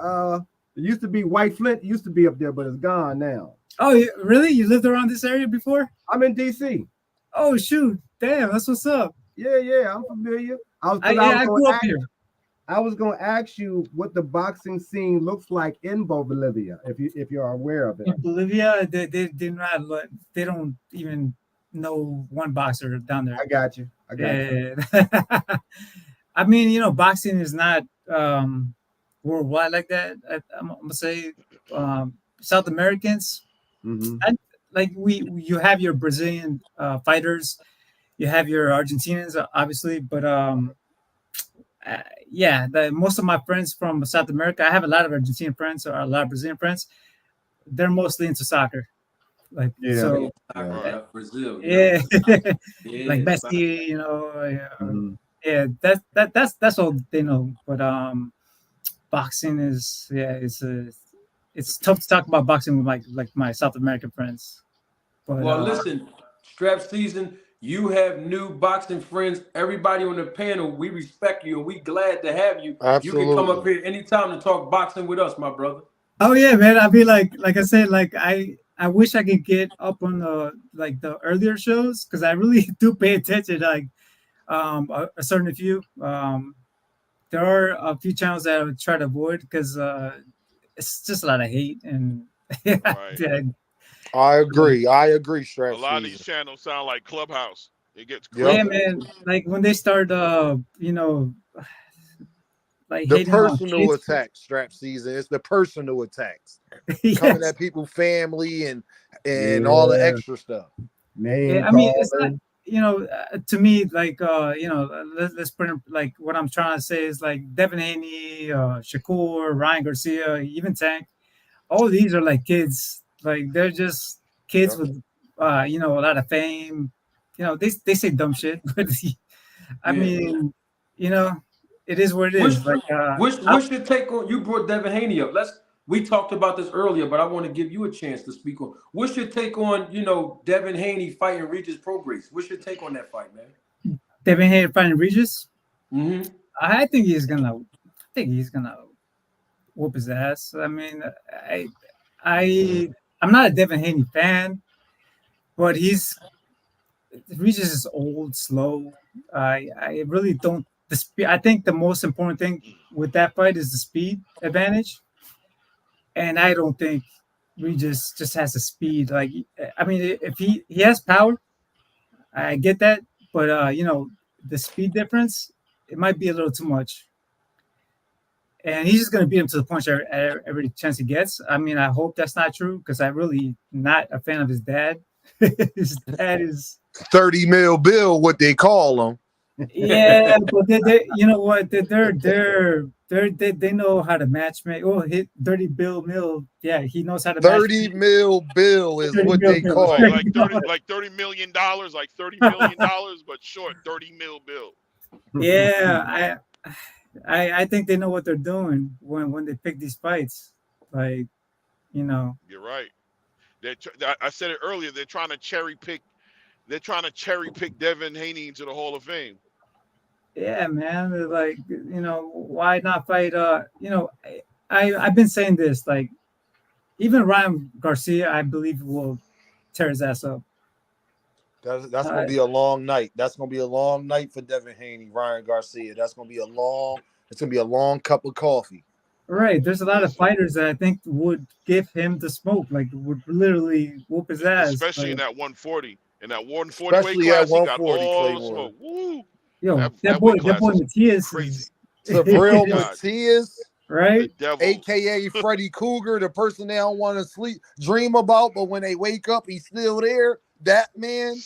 it used to be White Flint. It used to be up there, but it's gone now. Oh, really? You lived around this area before? I'm in DC. Oh shoot! Damn, that's what's up. Yeah, I'm familiar. I grew up here. I was going to ask you what the boxing scene looks like in Bolivia, if you're aware of it. In Bolivia, they don't even know one boxer down there. I got you. Yeah. I mean, you know, boxing is not worldwide like that. I'm gonna say South Americans. Mm-hmm. You have your Brazilian fighters, you have your Argentinians, obviously, but most of my friends from South America, I have a lot of Argentinian friends or a lot of Brazilian friends. They're mostly into soccer. Like Brazil. Like Bessie, you know. Yeah, that's all they know. But boxing is it's tough to talk about boxing with my South American friends. But, listen, Strap Season, you have new boxing friends. Everybody on the panel, we respect you and we glad to have you. Absolutely. You can come up here anytime to talk boxing with us, my brother. Oh yeah, man. I'll be like I said, like I wish I could get up on the earlier shows, because I really do pay attention. Like a certain few. There are a few channels that I would try to avoid because it's just a lot of hate and Right. I agree, Stretch. A lot of these channels sound like Clubhouse. It gets crazy. Yeah, man. Like when they start, you know, like the personal attacks, Strap Season. It's the personal attacks coming at people's family and all the extra stuff. Yeah, I mean, it's not. You know, to me, like, you know, let's put it like what I'm trying to say is like Devin Haney, Shakur, Ryan Garcia, even Tank. All these are like kids. Like they're just kids with, you know, a lot of fame. You know, they say dumb shit, but I mean, you know, it is what it is. What's your take on? You brought Devin Haney up. We talked about this earlier, but I want to give you a chance to speak on. What's your take on, you know, Devin Haney fighting Regis Prograis? What's your take on that fight, man? Devin Haney fighting Regis? Mm-hmm. I think he's gonna whoop his ass. I mean, I'm not a Devin Haney fan, but Regis is old, slow. I really don't. The speed. I think the most important thing with that fight is the speed advantage, and I don't think Regis just has the speed. Like, I mean, if he has power, I get that, but you know, the speed difference, it might be a little too much. And he's just going to beat him to the punch every chance he gets. I mean, I hope that's not true because I'm really not a fan of his dad. His dad is 30 mil bill, what they call him. yeah, but they you know what? They know how to match make. Oh, hit 30 bill mill. Yeah, he knows how to 30 mil bill is what they call like, it. like $30 million, like $30 million, but short 30 mil bill. Yeah, I think they know what they're doing when they pick these fights. Like, you know. You're right. I said it earlier. They're trying to cherry pick. They're trying to cherry pick Devin Haney into the Hall of Fame. Yeah, man. They're like, you know, why not fight? You know, I've been saying this. Like, even Ryan Garcia, I believe, will tear his ass up. That's gonna be a long night. That's gonna be a long night for Devin Haney, Ryan Garcia. It's gonna be a long cup of coffee. Right. There's a lot of fighters that I think would give him the smoke, like would literally whoop his ass. Especially in that 140. In that 140 weight class, he got all the smoke. Woo! Yo, that boy Matias crazy. Sabril Matias, right? AKA Freddy Cougar, the person they don't want to dream about, but when they wake up, he's still there. That man.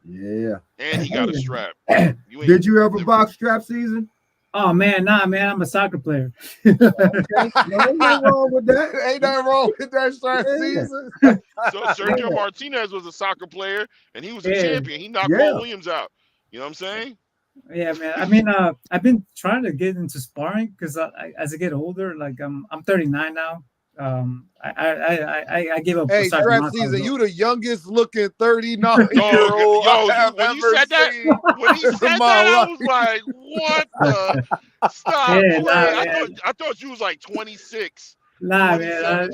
Yeah. And he got a strap. Did you ever box strap season? Oh man, nah, man, I'm a soccer player. Okay. No, ain't nothing wrong with that. Ain't nothing wrong with that strap season. So Sergio Martinez was a soccer player, and he was a champion. He knocked Paul Williams out. You know what I'm saying? Yeah, man. I mean, I've been trying to get into sparring because as I get older, like I'm 39 now. I gave up. Hey, strap season, you the youngest looking 39-year-old. Yo, when you said that, I was like, what the? Stop. Yeah, I thought you was like 26. Nah, man.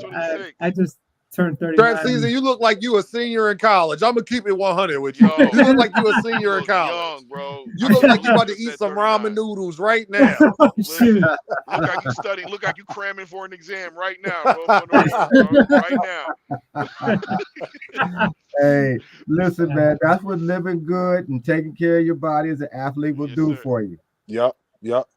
I just turned 39. Strap season, you look like you a senior in college. I'm gonna keep it 100 with you. You look like you a senior in college. Young, bro. You look like you about to eat some ramen noodles right now. Listen, look like you studying. Look like you cramming for an exam right now, bro. Right now. Hey, listen, man. That's what living good and taking care of your body as an athlete will do for you. Yep.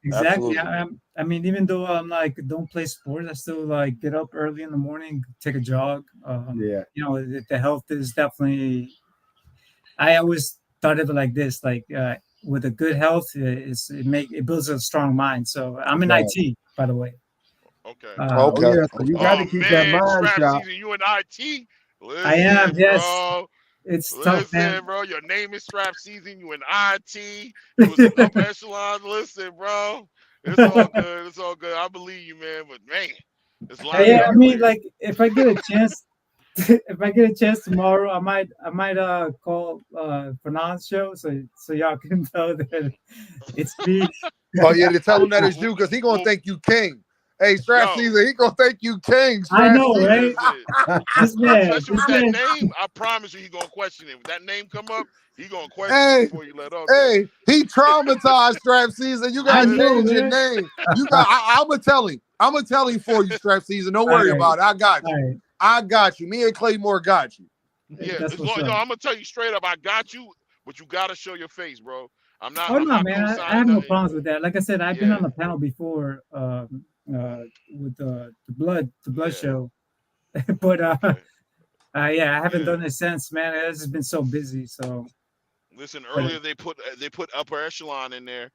Exactly. I mean, even though I'm like don't play sports, I still like get up early in the morning, take a jog. You know, the health is definitely. I always thought of it like this: like with a good health, it builds a strong mind. So I'm in IT, by the way. Okay. Yeah, so you got to keep that mind sharp. You in IT? Listen, I am. Yes. Bro. It's tough, man. Bro, your name is Strap Season. You in IT. You was in upper echelon. Listen, bro. It's all good. It's all good. I believe you, man. But man, it's like I mean, like if I get a chance, tomorrow, I might call Fernand's show so y'all can know that it's me. Oh yeah, to tell him that it's you because he gonna think you king. Hey, Strap Season, he gonna think you king. I know, right? This man, that name, I promise you, he gonna question it. When that name come up, he gonna question it before you let off. Hey, he traumatized Strap Season. You gotta change your name. You got. I'm gonna tell him. I'm gonna tell him for you, Strap Season. Don't worry about it. I got you. Right. I got you. Me and Claymore got you. Yeah, I'm gonna tell you straight up. I got you, but you gotta show your face, bro. I'm not. Oh no, man. I have no problems with that. Like I said, I've been on the panel before. With the blood show, but I haven't done it since, man. It's just been so busy. So listen, earlier they put upper echelon in there.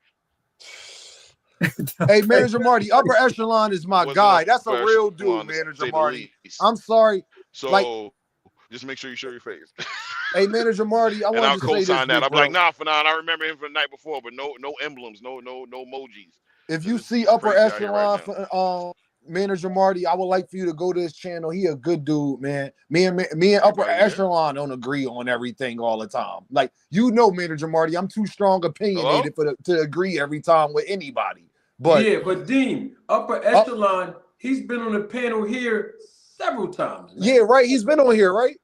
Hey, Manager Marty, upper echelon is my guy. That's a real dude, Manager Marty. I'm sorry. So just make sure you show your face. Hey, Manager Marty, I want to say this. I'll be like, nah, Fanon, I remember him from the night before, but no emblems, no emojis. If you see upper echelon Manager Marty, I would like for you to go to his channel. He a good dude, man. Me and upper echelon don't agree on everything all the time. Like, you know, Manager Marty, I'm too strong opinionated to agree every time with anybody. But yeah, but Dean, upper echelon, He's been on the panel here several times. Man. Yeah, right. He's been on here, right?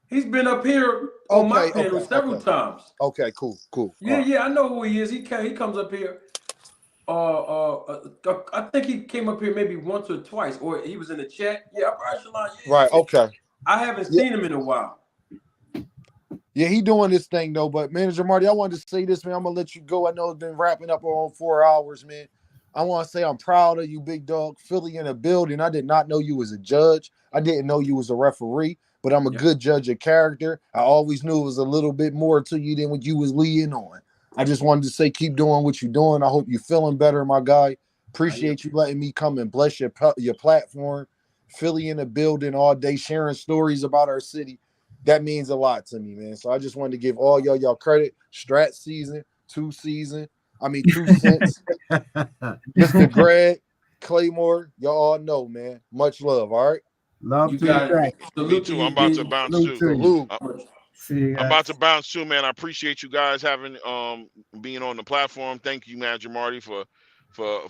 He's been up here on my panel several times. Okay, cool. Yeah, I know who he is. He comes up here. I think he came up here maybe once or twice, or he was in the chat. Yeah, right. Okay. I haven't seen him in a while. Yeah, he doing this thing though. But Manager Marty, I wanted to say this, man. I'm gonna let you go. I know it's been wrapping up around 4 hours, man. I want to say I'm proud of you, big dog. Philly in the building. I did not know you was a judge. I didn't know you was a referee, but I'm a good judge of character. I always knew it was a little bit more to you than what you was leading on. I just wanted to say, keep doing what you're doing. I hope you're feeling better, my guy. Appreciate you letting me come and bless your platform. Philly in the building all day, sharing stories about our city. That means a lot to me, man. So I just wanted to give all y'all credit. Strat season, 2 cents. Mr. Greg, Claymore, y'all all know, man. Much love, all right? Love you to you. Me too. I'm about to bounce too. I'm about to bounce too, man. I appreciate you guys having being on the platform. Thank you, Manager Marty, for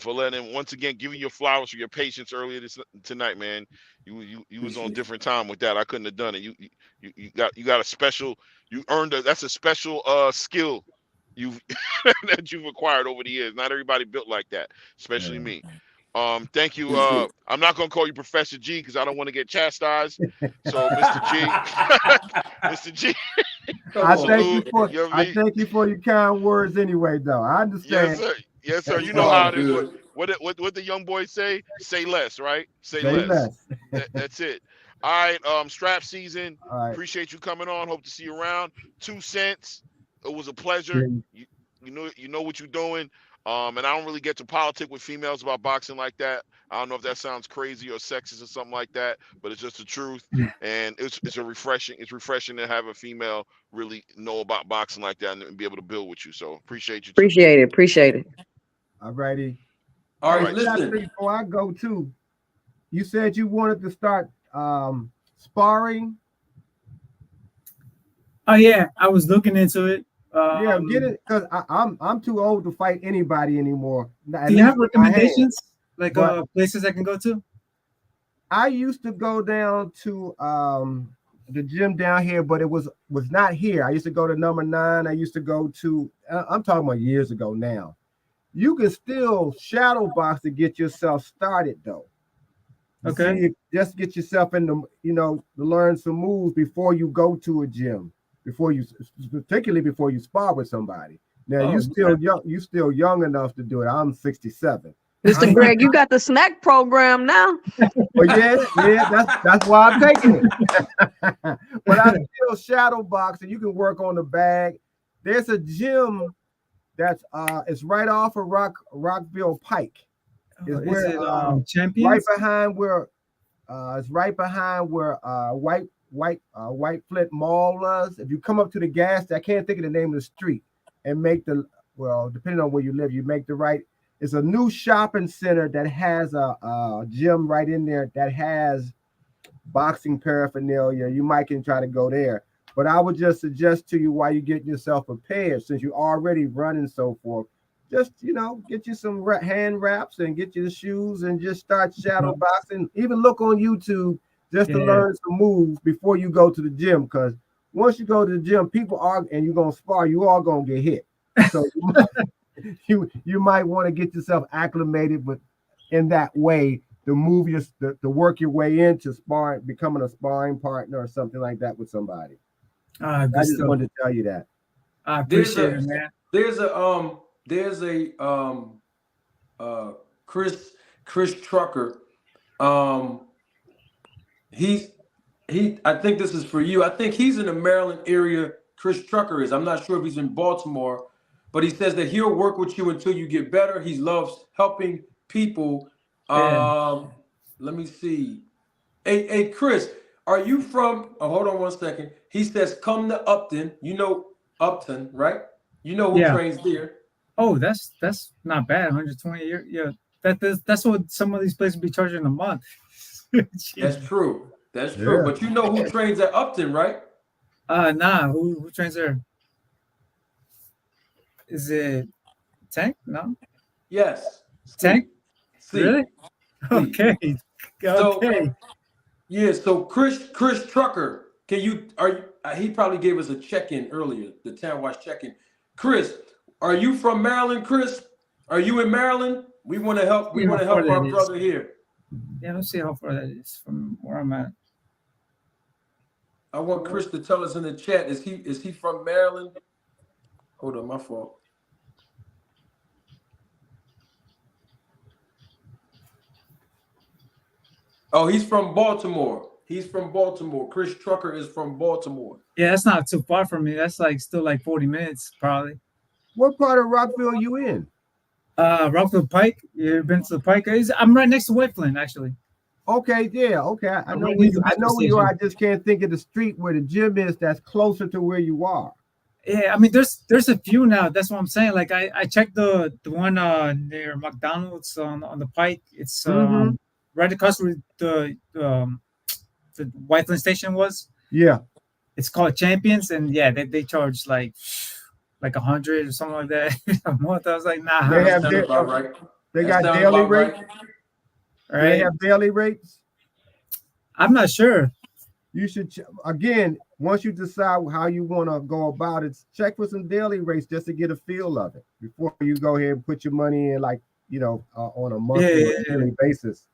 letting once again giving your flowers for your patience earlier tonight, man. You was on different time with that. I couldn't have done it. You got a special. You earned that's a special skill that you've acquired over the years. Not everybody built like that, especially me. Thank you. I'm not gonna call you Professor G because I don't want to get chastised. So, Mr. G, Mr. G. I thank you for your kind words anyway, though. I understand. Yes, sir. You know how it is. What the young boys say? Say less, right? Say less. That's it. All right. Strap season. Appreciate you coming on. Hope to see you around. 2 cents. It was a pleasure. You know what you're doing. And I don't really get to politic with females about boxing like that. I don't know if that sounds crazy or sexist or something like that, but it's just the truth. And it's refreshing to have a female really know about boxing like that and be able to build with you. So appreciate you. Appreciate it. All righty. All right, listen. Before I go too, you said you wanted to start sparring. Oh yeah, I was looking into it. Yeah, get it because I'm too old to fight anybody anymore. Do you have recommendations, like places I can go to? I used to go down to the gym down here, but it was not here. I used to go to number 9. I used to go to. I'm talking about years ago now. You can still shadow box to get yourself started though. Okay. See, just get yourself in the to learn some moves before you go to a gym. Particularly before you spar with somebody. Now you still young enough to do it. I'm 67. Mr. Greg, you got the snack program now. Well, yeah, that's why I'm taking it. But I still shadow box, and you can work on the bag. There's a gym that's it's right off of Rockville Pike. Champions? Right behind where it's right behind where White Flint Mall was. If you come up to the gas, I can't think of the name of the street, and make depending on where you live, you make the right. It's a new shopping center that has a gym right in there that has boxing paraphernalia. You might can try to go there, but I would just suggest to you while you're getting yourself prepared, since you're already running so forth, just get you some hand wraps and get you the shoes and just start shadow boxing. Even look on YouTube. Just to learn some moves before you go to the gym, because once you go to the gym, people are, and you're gonna spar, you are gonna get hit. So you might want to get yourself acclimated, but in that way, to work your way into sparring, becoming a sparring partner or something like that with somebody. I just wanted to tell you that. I appreciate it, man. There's a Chris Trucker. I think this is for you. I think he's in the Maryland area. Chris Trucker is. I'm not sure if he's in Baltimore, but he says that he'll work with you until you get better. He loves helping people. Let me see. Hey, Chris, are you from? Hold on 1 second. He says, "Come to Upton." You know Upton, right? You know who trains there. Oh, that's not bad. 120 a year. Yeah, that's what some of these places be charging a month. That's true. That's true. Yeah. But you know who trains at Upton, right? Nah. Who trains there? Is it Tank? No. Yes. Tank? Really? Okay. Okay. So Chris Trucker, he probably gave us a check-in earlier, the Town Watch check-in. Chris, are you from Maryland, Chris? Are you in Maryland? We want to help our brother here. Yeah, let's see how far that is from where I'm at. I want Chris to tell us in the chat, is he from Maryland? Hold on, my fault. Oh, he's from Baltimore. He's from Baltimore. Chris Trucker is from Baltimore. Yeah, that's not too far from me. That's still 40 minutes probably. What part of Rockville are you in? Rockville Pike. You ever been to the Pike? I'm right next to Whitflint, actually. Okay, yeah, okay. I know right where next to I know Metro where you are. I Station. just can't think of the street where the gym is that's closer to where you are. Yeah, I mean, there's a few now. That's what I'm saying. Like I checked the one near McDonald's on the Pike. It's right across where the Whiteflint station was. Yeah. It's called Champions, and yeah, they charge like 100 or something like that a month. I was like, nah. They have they got daily rates. Right. They have daily rates. I'm not sure. You should again, once you decide how you want to go about it, check for some daily rates just to get a feel of it before you go ahead and put your money in, like, on a monthly or daily basis.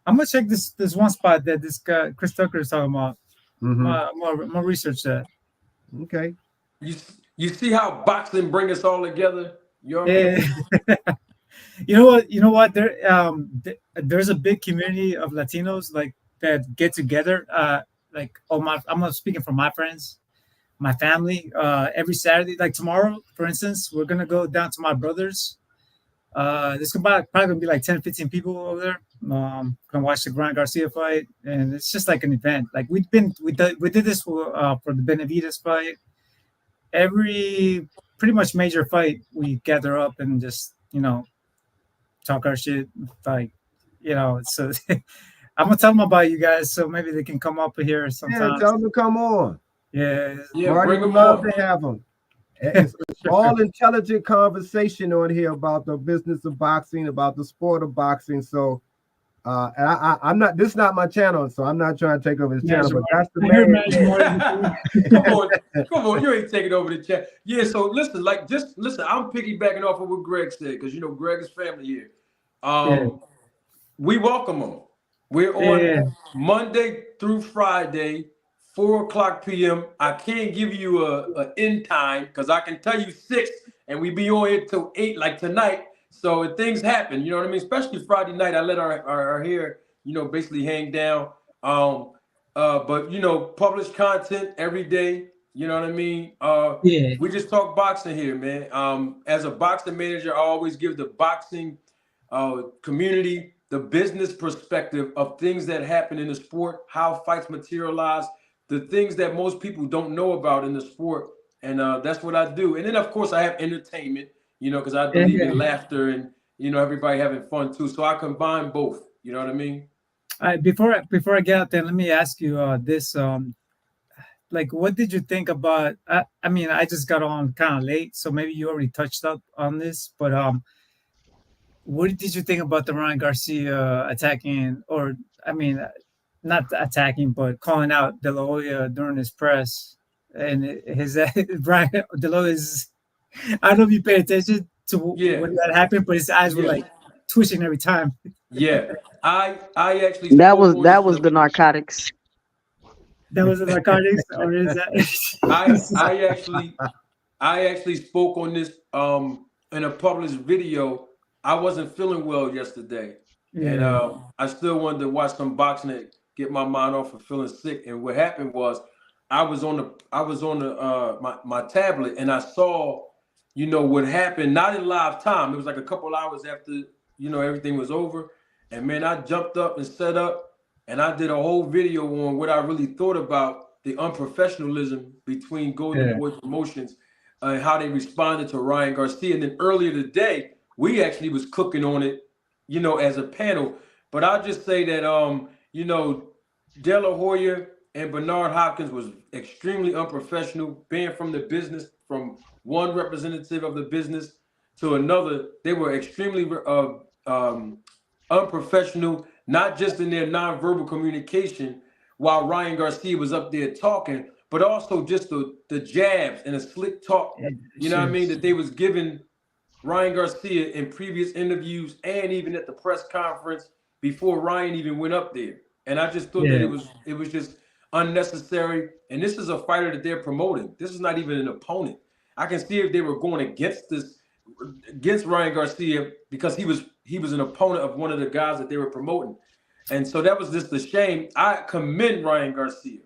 I'm gonna check this one spot that this guy Chris Tucker is talking about. I'm gonna research that. Okay. You see how boxing bring us all together? You know what I mean? You know what? There's a big community of Latinos that get together. I'm speaking for my friends, my family. Every Saturday, like tomorrow, for instance, we're gonna go down to my brother's. There's probably gonna be like 10, 15 people over there. Gonna watch the Garcia fight, and it's just like an event. Like we did this for the Benavides fight. Every pretty much major fight, we gather up and just talk our shit. Like so I'm gonna tell them about you guys, so maybe they can come up here sometime. Yeah, tell them to come on. Yeah, Marty would love to have them. It's all intelligent conversation on here about the business of boxing, about the sport of boxing. So, and I'm not. This is not my channel, so I'm not trying to take over his channel. But that's the man. Come on, you ain't taking over the chat. Yeah. So listen, I'm piggybacking off of what Greg said, because Greg is family here. We welcome them. We're on Monday through Friday, 4:00 p.m. I can't give you a end time because I can tell you 6, and we be on here till 8, like tonight. So if things happen, you know what I mean? Especially Friday night, I let our hair, basically hang down. But publish content every day. You know what I mean? We just talk boxing here, man. As a boxing manager, I always give the boxing community the business perspective of things that happen in the sport, how fights materialize, the things that most people don't know about in the sport. And that's what I do. And then, of course, I have entertainment, because I believe in laughter and, everybody having fun, too. So I combine both. You know what I mean? Before I get out there, let me ask you this. What did you think about, I mean, I just got on kind of late, so maybe you already touched up on this, but what did you think about the Ryan Garcia attacking, or, I mean, not attacking, but calling out De La Hoya during his press? And his Brian De La Hoya is, I don't know if you pay attention to when that happened, but his eyes were like twitching every time. Yeah, I actually that was the narcotics. That was the narcotics, or is that? I actually spoke on this in a published video. I wasn't feeling well yesterday, and I still wanted to watch some boxing to get my mind off of feeling sick. And what happened was, I was on my tablet, and I saw, what happened. Not in live time. It was like a couple hours after everything was over, and man, I jumped up and set up, and I did a whole video on what I really thought about the unprofessionalism between Golden Boy Promotions and how they responded to Ryan Garcia. And then earlier today, we actually was cooking on it, as a panel. But I'll just say that, De La Hoya and Bernard Hopkins was extremely unprofessional, being from the business, from one representative of the business to another. They were extremely unprofessional, not just in their nonverbal communication while Ryan Garcia was up there talking, but also just the jabs and the slick talk, you know what I mean, that they was giving Ryan Garcia in previous interviews and even at the press conference before Ryan even went up there. And I just thought that it was just unnecessary. And this is a fighter that they're promoting. This is not even an opponent. I can see if they were going against Ryan Garcia because he was an opponent of one of the guys that they were promoting. And so that was just a shame. I commend Ryan Garcia.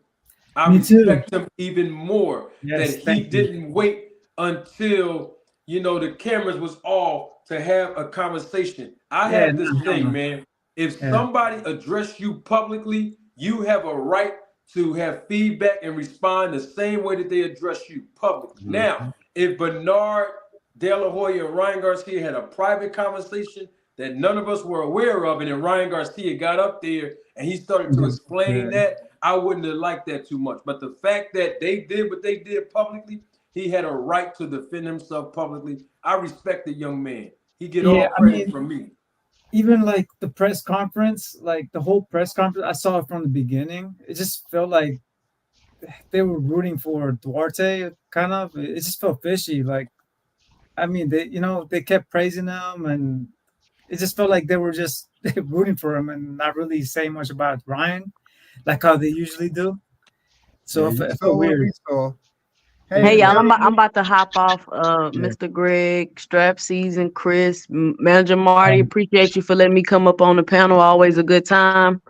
I respect him even more that he didn't wait until, you know, the cameras was off to have a conversation. I have this thing, man. If somebody address you publicly, you have a right to have feedback and respond the same way that they address you publicly. Now, if Bernard De La Hoya and Ryan Garcia had a private conversation that none of us were aware of, and then Ryan Garcia got up there and he started to explain that, I wouldn't have liked that too much. But the fact that they did what they did publicly, he had a right to defend himself publicly. I respect the young man. He get all credit from me. Even like the press conference, like the whole press conference, I saw it from the beginning. It just felt like they were rooting for Duarte, kind of. It just felt fishy. Like, I mean, they kept praising him, and it just felt like they were just rooting for him and not really saying much about Ryan, like how they usually do. So it felt weird. Hey, y'all, I'm about to hop off. Mr. Greg, Strap Season, Chris, Manager Marty, appreciate you for letting me come up on the panel. Always a good time.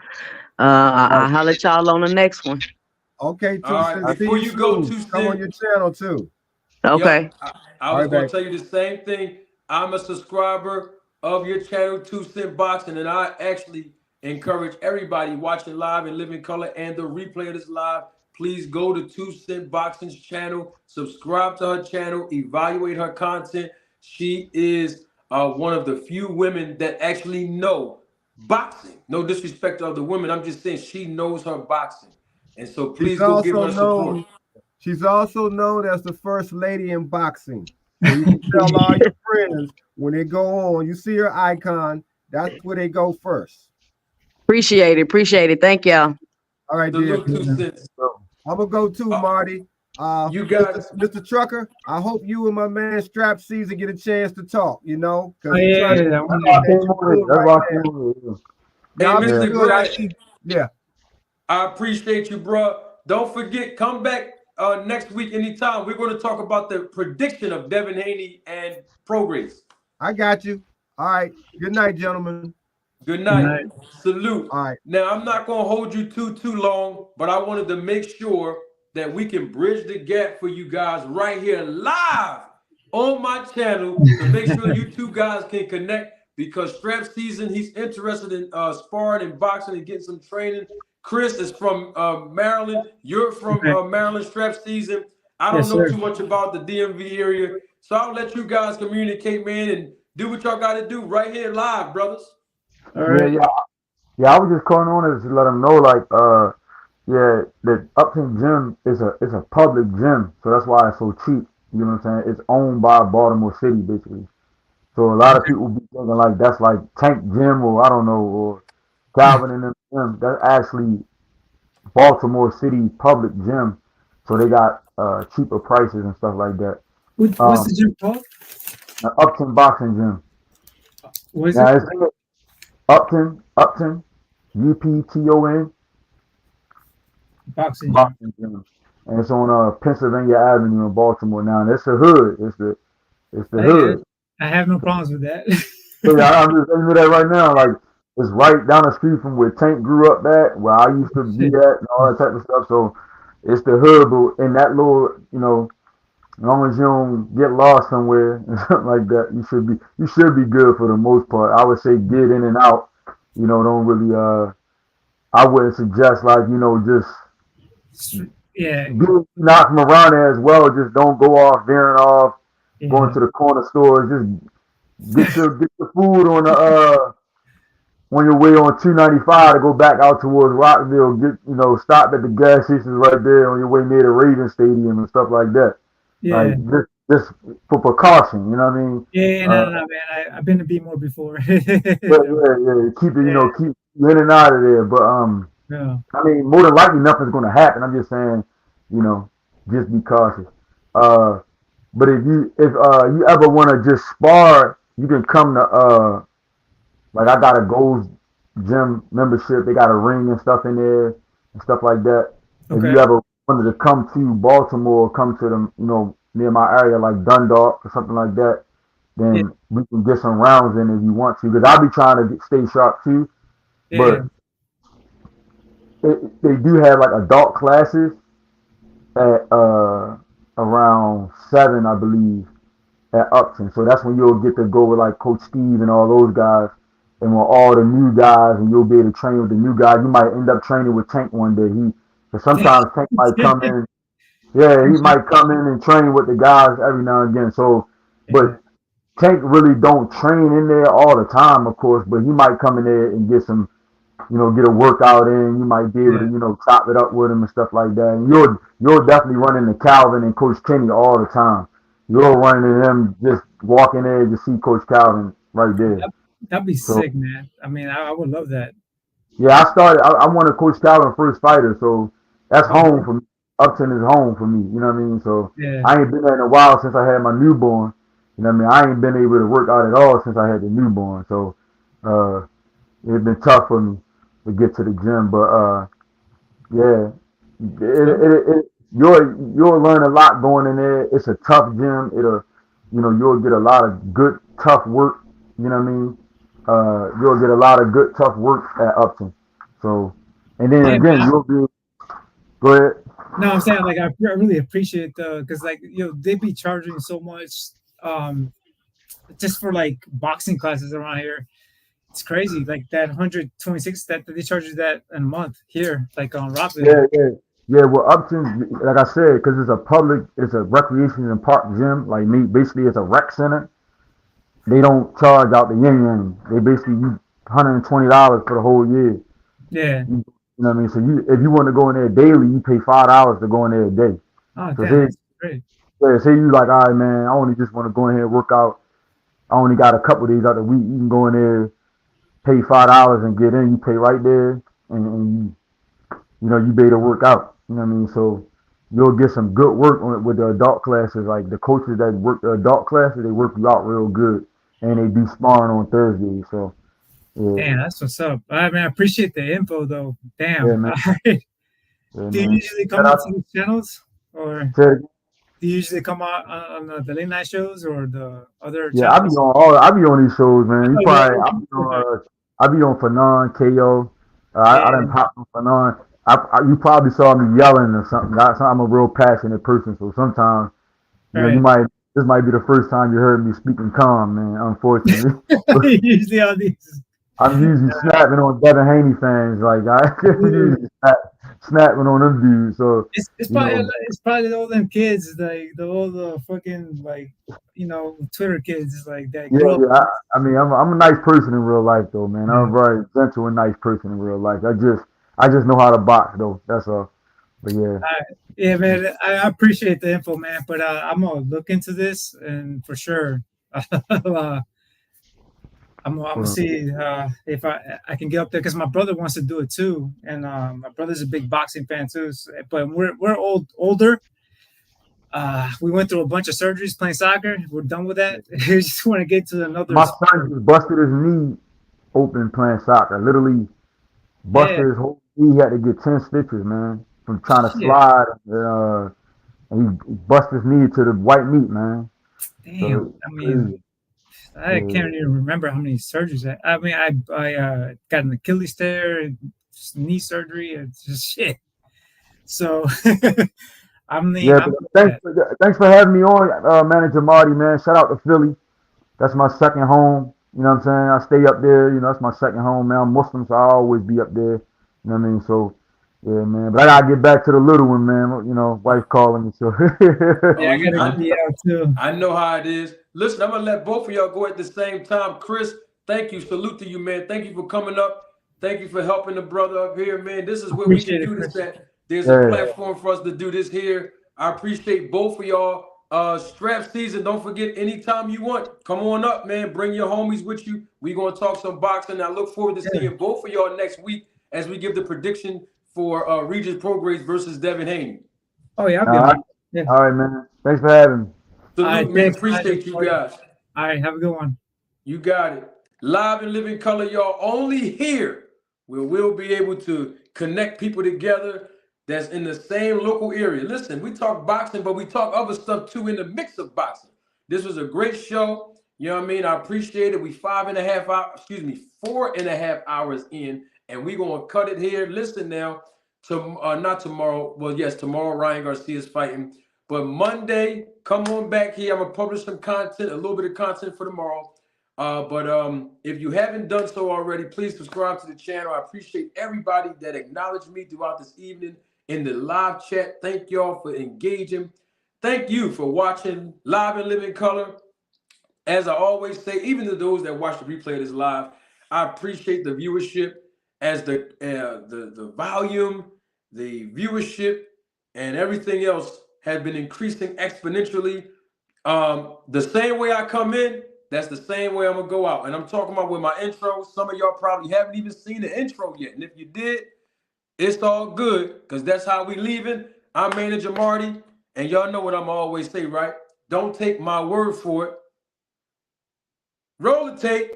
I'll holler at y'all on the next one. Okay, before you go, come on your channel too. Okay. Yep. I was going to tell you the same thing. I'm a subscriber of your channel, 2 Cent Boxing, and I actually encourage everybody watching live in living color and the replay of this live. Please go to 2 Cent Boxing's channel, subscribe to her channel, evaluate her content. She is one of the few women that actually know boxing. No disrespect to other women. I'm just saying she knows her boxing. And so please go give her support. She's also known as the first lady in boxing. So you can tell all your friends when they go on, you see her icon, that's where they go first. Appreciate it. Thank y'all. All right, dear. I'm gonna go too, Marty. You got Mr. Trucker. I hope you and my man Strap Season get a chance to talk. You know, I appreciate you, bro. Don't forget, come back next week anytime. We're going to talk about the prediction of Devin Haney and Prograis. I got you. All right. Good night, gentlemen. Good night. Salute. All right. Now, I'm not going to hold you too long, but I wanted to make sure that we can bridge the gap for you guys right here live on my channel to make sure you two guys can connect, because Strap Season, he's interested in sparring and boxing and getting some training. Chris is from Maryland. You're from Maryland, Strap Season. I don't know too much about the DMV area, so I'll let you guys communicate, man, and do what y'all got to do right here live, brothers. All right. Yeah. I was just calling on to let them know, like, the Upton Gym is a public gym, so that's why it's so cheap. You know what I'm saying? It's owned by Baltimore City, basically. So a lot of people be thinking like that's like Tank Gym or I don't know, or Calvin and them gym. That's actually Baltimore City public gym, so they got cheaper prices and stuff like that. What's the gym called? Upton Boxing Gym. What is it? Upton, UPTON. Boxing Gym. And it's on Pennsylvania Avenue in Baltimore now. And it's the hood. It's the hood. I have no problems with that. So yeah, I'm just telling you that right now. Like, it's right down the street from where Tank grew up at, where I used to be at, and all that type of stuff. So it's the hood, but in that little, you know, as long as you don't get lost somewhere and something like that, you should be good for the most part. I would say get in and out. You know, don't really. I wouldn't suggest like, you know, just not from around there as well. Just don't go off veering off, going to the corner stores. Just get your food on the on your way on 295 to go back out towards Rockville. Stop at the gas stations right there on your way near the Ravens Stadium and stuff like that. Like just for precaution, you know what I mean? No, man. I've been to B-more before. Keep it, keep you in and out of there. But Yeah. I mean, more than likely nothing's gonna happen. I'm just saying, you know, just be cautious. But if you ever want to just spar, you can come to like I got a Gold's Gym membership. They got a ring and stuff in there and stuff like that. If Okay. you ever wanted to come to Baltimore, come to them, near my area like Dundalk or something like that, Yeah. then we can get some rounds in if you want to. Because I'll be trying to stay sharp too. Yeah. But they do have like adult classes at around 7, I believe, at Upton. So that's when you'll get to go with like Coach Steve and all those guys, and with all the new guys, and you'll be able to train with the new guys. You might end up training with Tank one day. Because sometimes Tank might come in. Yeah, he might come in and train with the guys every now and again. So, but Tank really don't train in there all the time, of course. But he might come in there and get some, get a workout in. You might be able to, chop it up with him and stuff like that. And you'll definitely run into Calvin and Coach Kenny all the time. You'll run into them just walk in there to see Coach Calvin right there. That'd be So, sick, man. I mean, I would love that. yeah, I'm one of Coach Calvin's first fighters, so that's home for me. Upton is home for me, you know what I mean? So Yeah. I ain't been there in a while since I had my newborn. You know what I mean? I ain't been able to work out at all since I had the newborn. So it's been tough for me to get to the gym. But yeah, you'll learn a lot going in there. It's a tough gym. You'll get a lot of good tough work. You know what I mean? You'll get a lot of good tough work at Upton. So, and then Yeah, again, man. you'll be. Go ahead. No, I'm saying like I really appreciate because like they be charging so much just for like boxing classes around here. It's crazy. Like that 126 that they charge you that in a month here, like on Rockville. Yeah. Well, Upton, like I said, because it's a recreation and park gym. Like me, basically, it's a rec center. They don't charge out the yin yang. They basically you $120 for the whole year. Yeah. You know what I mean? So if you want to go in there daily, you pay $5 to go in there a day. Oh, So damn, that's great. say you like, all right, man, I only just want to go in here and work out. I only got a couple of days out of the week. You can go in there, pay $5 and get in. You pay right there, and you be able to work out. You know what I mean? So you'll get some good work with the adult classes. Like the coaches that work the adult classes, they work you out real good, and they do sparring on Thursdays. So yeah. Damn, that's what's up. I mean, I appreciate the info though. Damn. Yeah, man. All right. Yeah, Do you man. usually come out to these channels, or Say- do you usually come out on the late night shows or the other Yeah, I be channels? on these shows, man. You Oh, probably yeah. I be on Fanon, KO. I Yeah. done popped on Fanon. You probably saw me yelling or something. I'm a real passionate person, so sometimes Right. this might be the first time you heard me speaking calm, man. Unfortunately, Usually on these. I'm usually snapping on Devin Haney fans. Like I usually snapping on them dudes. So It's probably all them kids, like all the fucking Twitter kids, like that. Yeah. I mean, I'm a nice person in real life, though, man. I'm a very gentle and nice person in real life. I just know how to box, though. That's all. But yeah. Yeah, man. I appreciate the info, man. But I'm gonna look into this, and for sure, I'm gonna see if I can get up there because my brother wants to do it too, and my brother's a big boxing fan too. But we're older. We went through a bunch of surgeries playing soccer. We're done with that. We just want to get to another. My son just busted his knee open playing soccer. Literally busted his whole knee. He had to get 10 stitches, man, from trying to slide. And he busted his knee to the white meat, man. Damn. So, I mean, I can't even remember how many surgeries. I mean, I got an Achilles tear, knee surgery. It's just shit. So thanks for having me on, Manager Marty, man. Shout out to Philly. That's my second home. You know what I'm saying? I stay up there. That's my second home, man. I'm Muslim, so I always be up there. You know what I mean? So, yeah, man. But I gotta get back to the little one, man. Wife calling me. So I gotta be out too. I know how it is. Listen, I'm gonna let both of y'all go at the same time. Chris, thank you. Salute to you, man. Thank you for coming up. Thank you for helping the brother up here, man. This is where we can do this at. There's a platform for us to do this here. I appreciate both of y'all. strap season. Don't forget, anytime you want, come on up, man. Bring your homies with you. We're going to talk some boxing. I look forward to seeing both of y'all next week as we give the prediction for Regis Prograis versus Devin Haney. Oh, yeah. All right. Yeah. All right, man. Thanks for having me. Salute, man. Appreciate you guys. All right. Have a good one. You got it. Live and living color, y'all. Only here where we'll be able to connect people together that's in the same local area. Listen, we talk boxing, but we talk other stuff too in the mix of boxing. This was a great show. You know what I mean? I appreciate it. We 4.5 hours in, and we're going to cut it here. Listen now, not tomorrow. Well, yes, tomorrow Ryan Garcia is fighting. But Monday, come on back here. I'm going to publish some content, a little bit of content for tomorrow. But if you haven't done so already, please subscribe to the channel. I appreciate everybody that acknowledged me throughout this evening in the live chat. Thank y'all for engaging. Thank you for watching Live and Living Color. As I always say, even to those that watch the replay of this live, I appreciate the viewership as the volume, the viewership, and everything else has been increasing exponentially. The same way I come in, that's the same way I'm going to go out. And I'm talking about with my intro. Some of y'all probably haven't even seen the intro yet. And if you did, it's all good because that's how we leaving. I'm Manager Marty. And y'all know what I'm always say, right? Don't take my word for it. Roll the tape.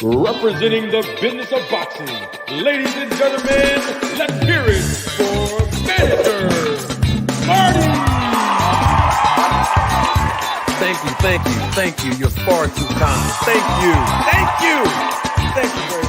Representing the business of boxing, ladies and gentlemen, let's hear it for Manager Marty. Thank you. You're far too kind. Thank you very much.